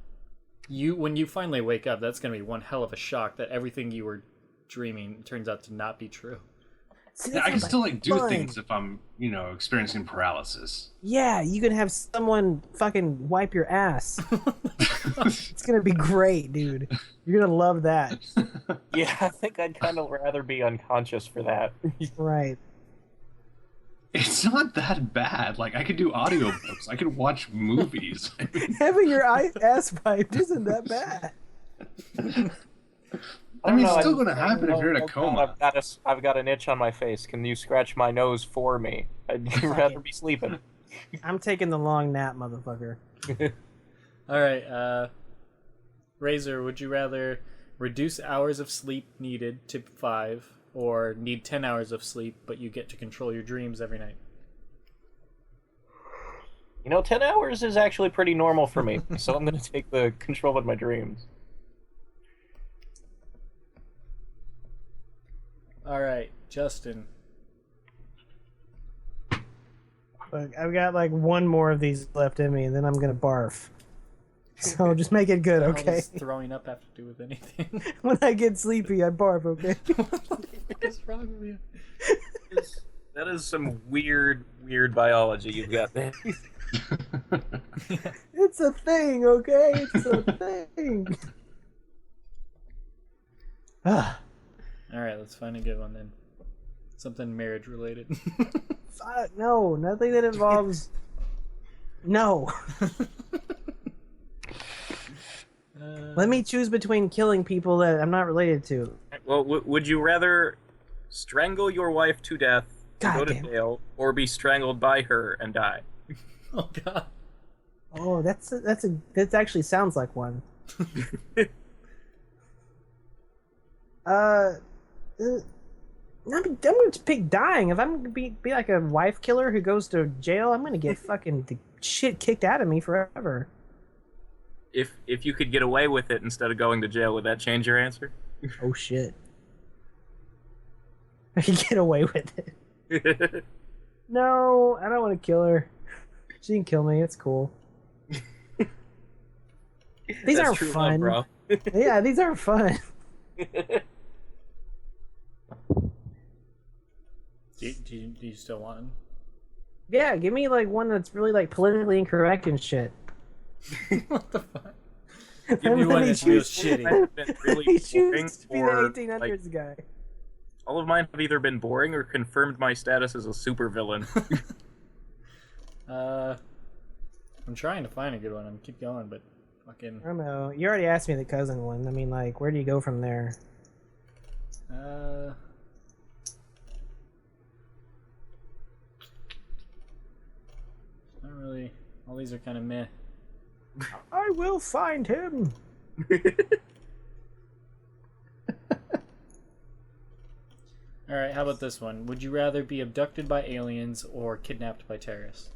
Speaker 4: when you finally wake up, that's gonna be one hell of a shock that everything you were dreaming turns out to not be true.
Speaker 3: See, that
Speaker 2: I can
Speaker 3: sounds
Speaker 2: still
Speaker 3: like
Speaker 2: do
Speaker 3: fun.
Speaker 2: things if I'm, experiencing paralysis.
Speaker 3: Yeah, you can have someone fucking wipe your ass. It's gonna be great, dude. You're gonna love that.
Speaker 1: Yeah, I think I'd kind of rather be unconscious for that.
Speaker 3: Right.
Speaker 2: It's not that bad. Like, I could do audiobooks. I could watch movies.
Speaker 3: Having your ass wiped isn't that bad.
Speaker 2: I mean,
Speaker 1: know,
Speaker 2: it's still
Speaker 1: I-
Speaker 2: going to happen if you're in a
Speaker 1: Oh, God,
Speaker 2: coma.
Speaker 1: I've got an itch on my face. Can you scratch my nose for me? I'd rather be sleeping.
Speaker 3: I'm taking the long nap, motherfucker.
Speaker 4: All right, Razor, would you rather reduce hours of sleep needed to 5, or need 10 hours of sleep, but you get to control your dreams every night?
Speaker 1: 10 hours is actually pretty normal for me, so I'm going to take the control of my dreams.
Speaker 4: All right, Justin.
Speaker 3: Look, I've got like one more of these left in me, and then I'm gonna barf. So just make it good,
Speaker 4: How
Speaker 3: okay?
Speaker 4: does throwing up have to do with anything?
Speaker 3: When I get sleepy, I barf, okay?
Speaker 4: What is wrong with you?
Speaker 1: That is some weird biology you've got there.
Speaker 3: It's a thing, okay? It's a thing. Ah,
Speaker 4: All right, let's find a good one then. Something marriage related.
Speaker 3: fuck, no, nothing that involves. No. Let me choose between killing people that I'm not related to.
Speaker 1: Well, would you rather strangle your wife to death,
Speaker 3: God
Speaker 1: go to
Speaker 3: damn.
Speaker 1: jail, or be strangled by her and die?
Speaker 4: Oh god.
Speaker 3: Oh, that actually sounds like one. uh, uh, I'm going to pick dying. If I'm gonna be like a wife killer who goes to jail, I'm gonna get fucking the shit kicked out of me forever.
Speaker 1: If you could get away with it instead of going to jail, would that change your answer?
Speaker 3: Oh shit! I can get away with it. No, I don't want to kill her. She can kill me. It's cool. These
Speaker 1: That's
Speaker 3: aren't
Speaker 1: true
Speaker 3: fun.
Speaker 1: love, bro.
Speaker 3: Yeah, these aren't fun.
Speaker 4: Do you still want him?
Speaker 3: Yeah, give me like one that's really like politically incorrect and shit.
Speaker 4: What the fuck?
Speaker 1: Give me
Speaker 3: Let
Speaker 1: one
Speaker 3: me
Speaker 1: that
Speaker 3: choose-
Speaker 1: feels been really
Speaker 3: He
Speaker 1: boring,
Speaker 3: chooses to be the
Speaker 1: or
Speaker 3: 1800s
Speaker 1: like,
Speaker 3: guy.
Speaker 1: all of mine have either been boring or confirmed my status as a supervillain.
Speaker 4: I'm trying to find a good one. I'm keep going, but fucking.
Speaker 3: I don't know. You already asked me the cousin one. I mean, like, where do you go from there?
Speaker 4: Not really. All these are kind of meh.
Speaker 3: I will find him.
Speaker 4: All right, how about this one? Would you rather be abducted by aliens or kidnapped by terrorists?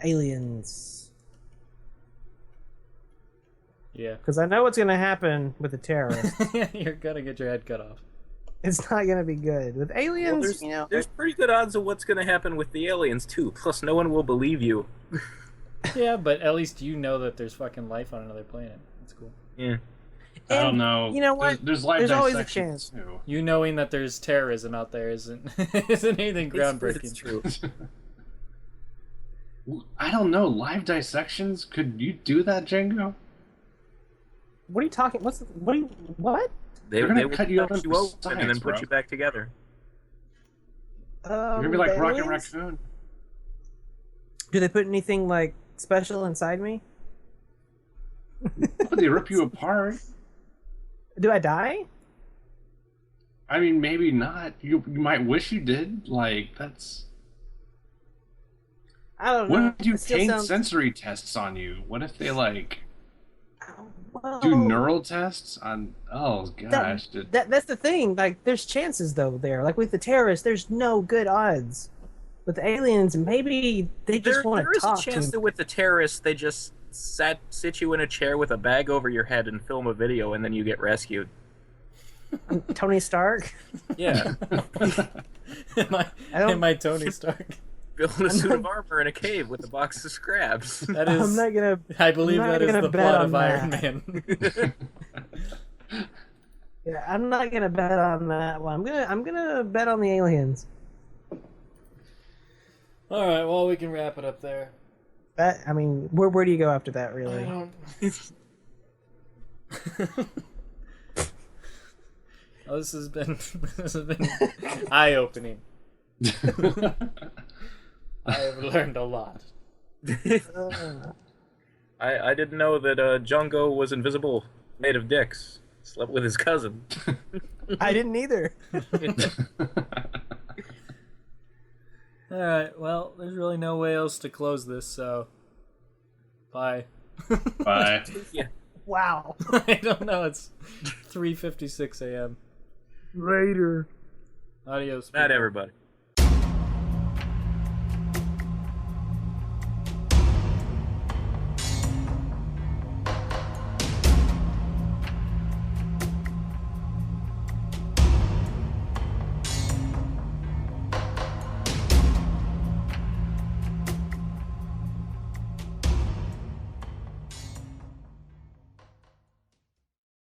Speaker 3: Aliens.
Speaker 4: Yeah.
Speaker 3: Because I know what's gonna happen with the terrorists.
Speaker 4: You're gonna get your head cut off.
Speaker 3: It's not gonna be good with
Speaker 1: Well,
Speaker 3: aliens. You know,
Speaker 1: there's pretty good odds of what's going to happen with the aliens too. Plus, no one will believe you.
Speaker 4: Yeah, but at least you know that there's fucking life on another planet. That's cool.
Speaker 1: Yeah.
Speaker 2: I don't know.
Speaker 3: You know what?
Speaker 2: There's live
Speaker 3: There's always a
Speaker 2: dissections,
Speaker 3: chance.
Speaker 2: too.
Speaker 4: You knowing that there's terrorism out there isn't anything groundbreaking.
Speaker 1: It's true.
Speaker 2: I don't know. Live dissections? Could you do that, Django?
Speaker 3: what are you talking? What?
Speaker 1: They
Speaker 2: They're gonna
Speaker 1: will
Speaker 2: cut you
Speaker 1: cut
Speaker 2: open
Speaker 1: you
Speaker 2: for
Speaker 1: open and then
Speaker 2: science,
Speaker 1: put
Speaker 2: bro.
Speaker 1: you back together.
Speaker 2: You're gonna be like
Speaker 3: the
Speaker 2: Rocket
Speaker 3: aliens?
Speaker 2: Raccoon.
Speaker 3: Do they put anything like special inside me?
Speaker 2: But they rip you apart.
Speaker 3: Do I die?
Speaker 2: I mean, maybe not. You might wish you did. Like, that's...
Speaker 3: I don't
Speaker 2: What
Speaker 3: know.
Speaker 2: if you
Speaker 3: It still
Speaker 2: taint
Speaker 3: sounds-
Speaker 2: sensory tests on you? What if they, like,
Speaker 3: Well,
Speaker 2: do neural tests on... Oh, gosh.
Speaker 3: That's the thing. Like, there's chances though. There, like with the terrorists, there's no good odds. With the aliens, maybe they just want
Speaker 1: There
Speaker 3: to
Speaker 1: is a
Speaker 3: talk
Speaker 1: chance
Speaker 3: to.
Speaker 1: that with the terrorists, they just sit you in a chair with a bag over your head and film a video, and then you get rescued.
Speaker 3: Tony Stark.
Speaker 1: Yeah.
Speaker 4: am
Speaker 3: I don't-
Speaker 4: am I Tony Stark?
Speaker 1: Building a suit of armor in a cave with a box of scraps.
Speaker 4: That is.
Speaker 3: I'm not gonna.
Speaker 4: I believe
Speaker 3: I'm not
Speaker 4: that is
Speaker 3: gonna
Speaker 4: the
Speaker 3: bet
Speaker 4: plot
Speaker 3: on
Speaker 4: of Iron
Speaker 3: that.
Speaker 4: Man.
Speaker 3: Yeah, I'm not gonna bet on that one. I'm gonna bet on the aliens.
Speaker 4: All right, well we can wrap it up there.
Speaker 3: I mean, where do you go after that?
Speaker 4: I
Speaker 3: Really?
Speaker 4: don't. Oh, this has been eye opening. I have learned a lot.
Speaker 1: I didn't know that Django was invisible, made of dicks. Slept with his cousin.
Speaker 3: I didn't either.
Speaker 4: All right, well, there's really no way else to close this, so bye.
Speaker 2: Bye.
Speaker 1: Yeah.
Speaker 3: Wow.
Speaker 4: I don't know. It's 3:56 a.m.
Speaker 3: Later.
Speaker 4: Adios.
Speaker 1: Not
Speaker 4: people.
Speaker 1: everybody.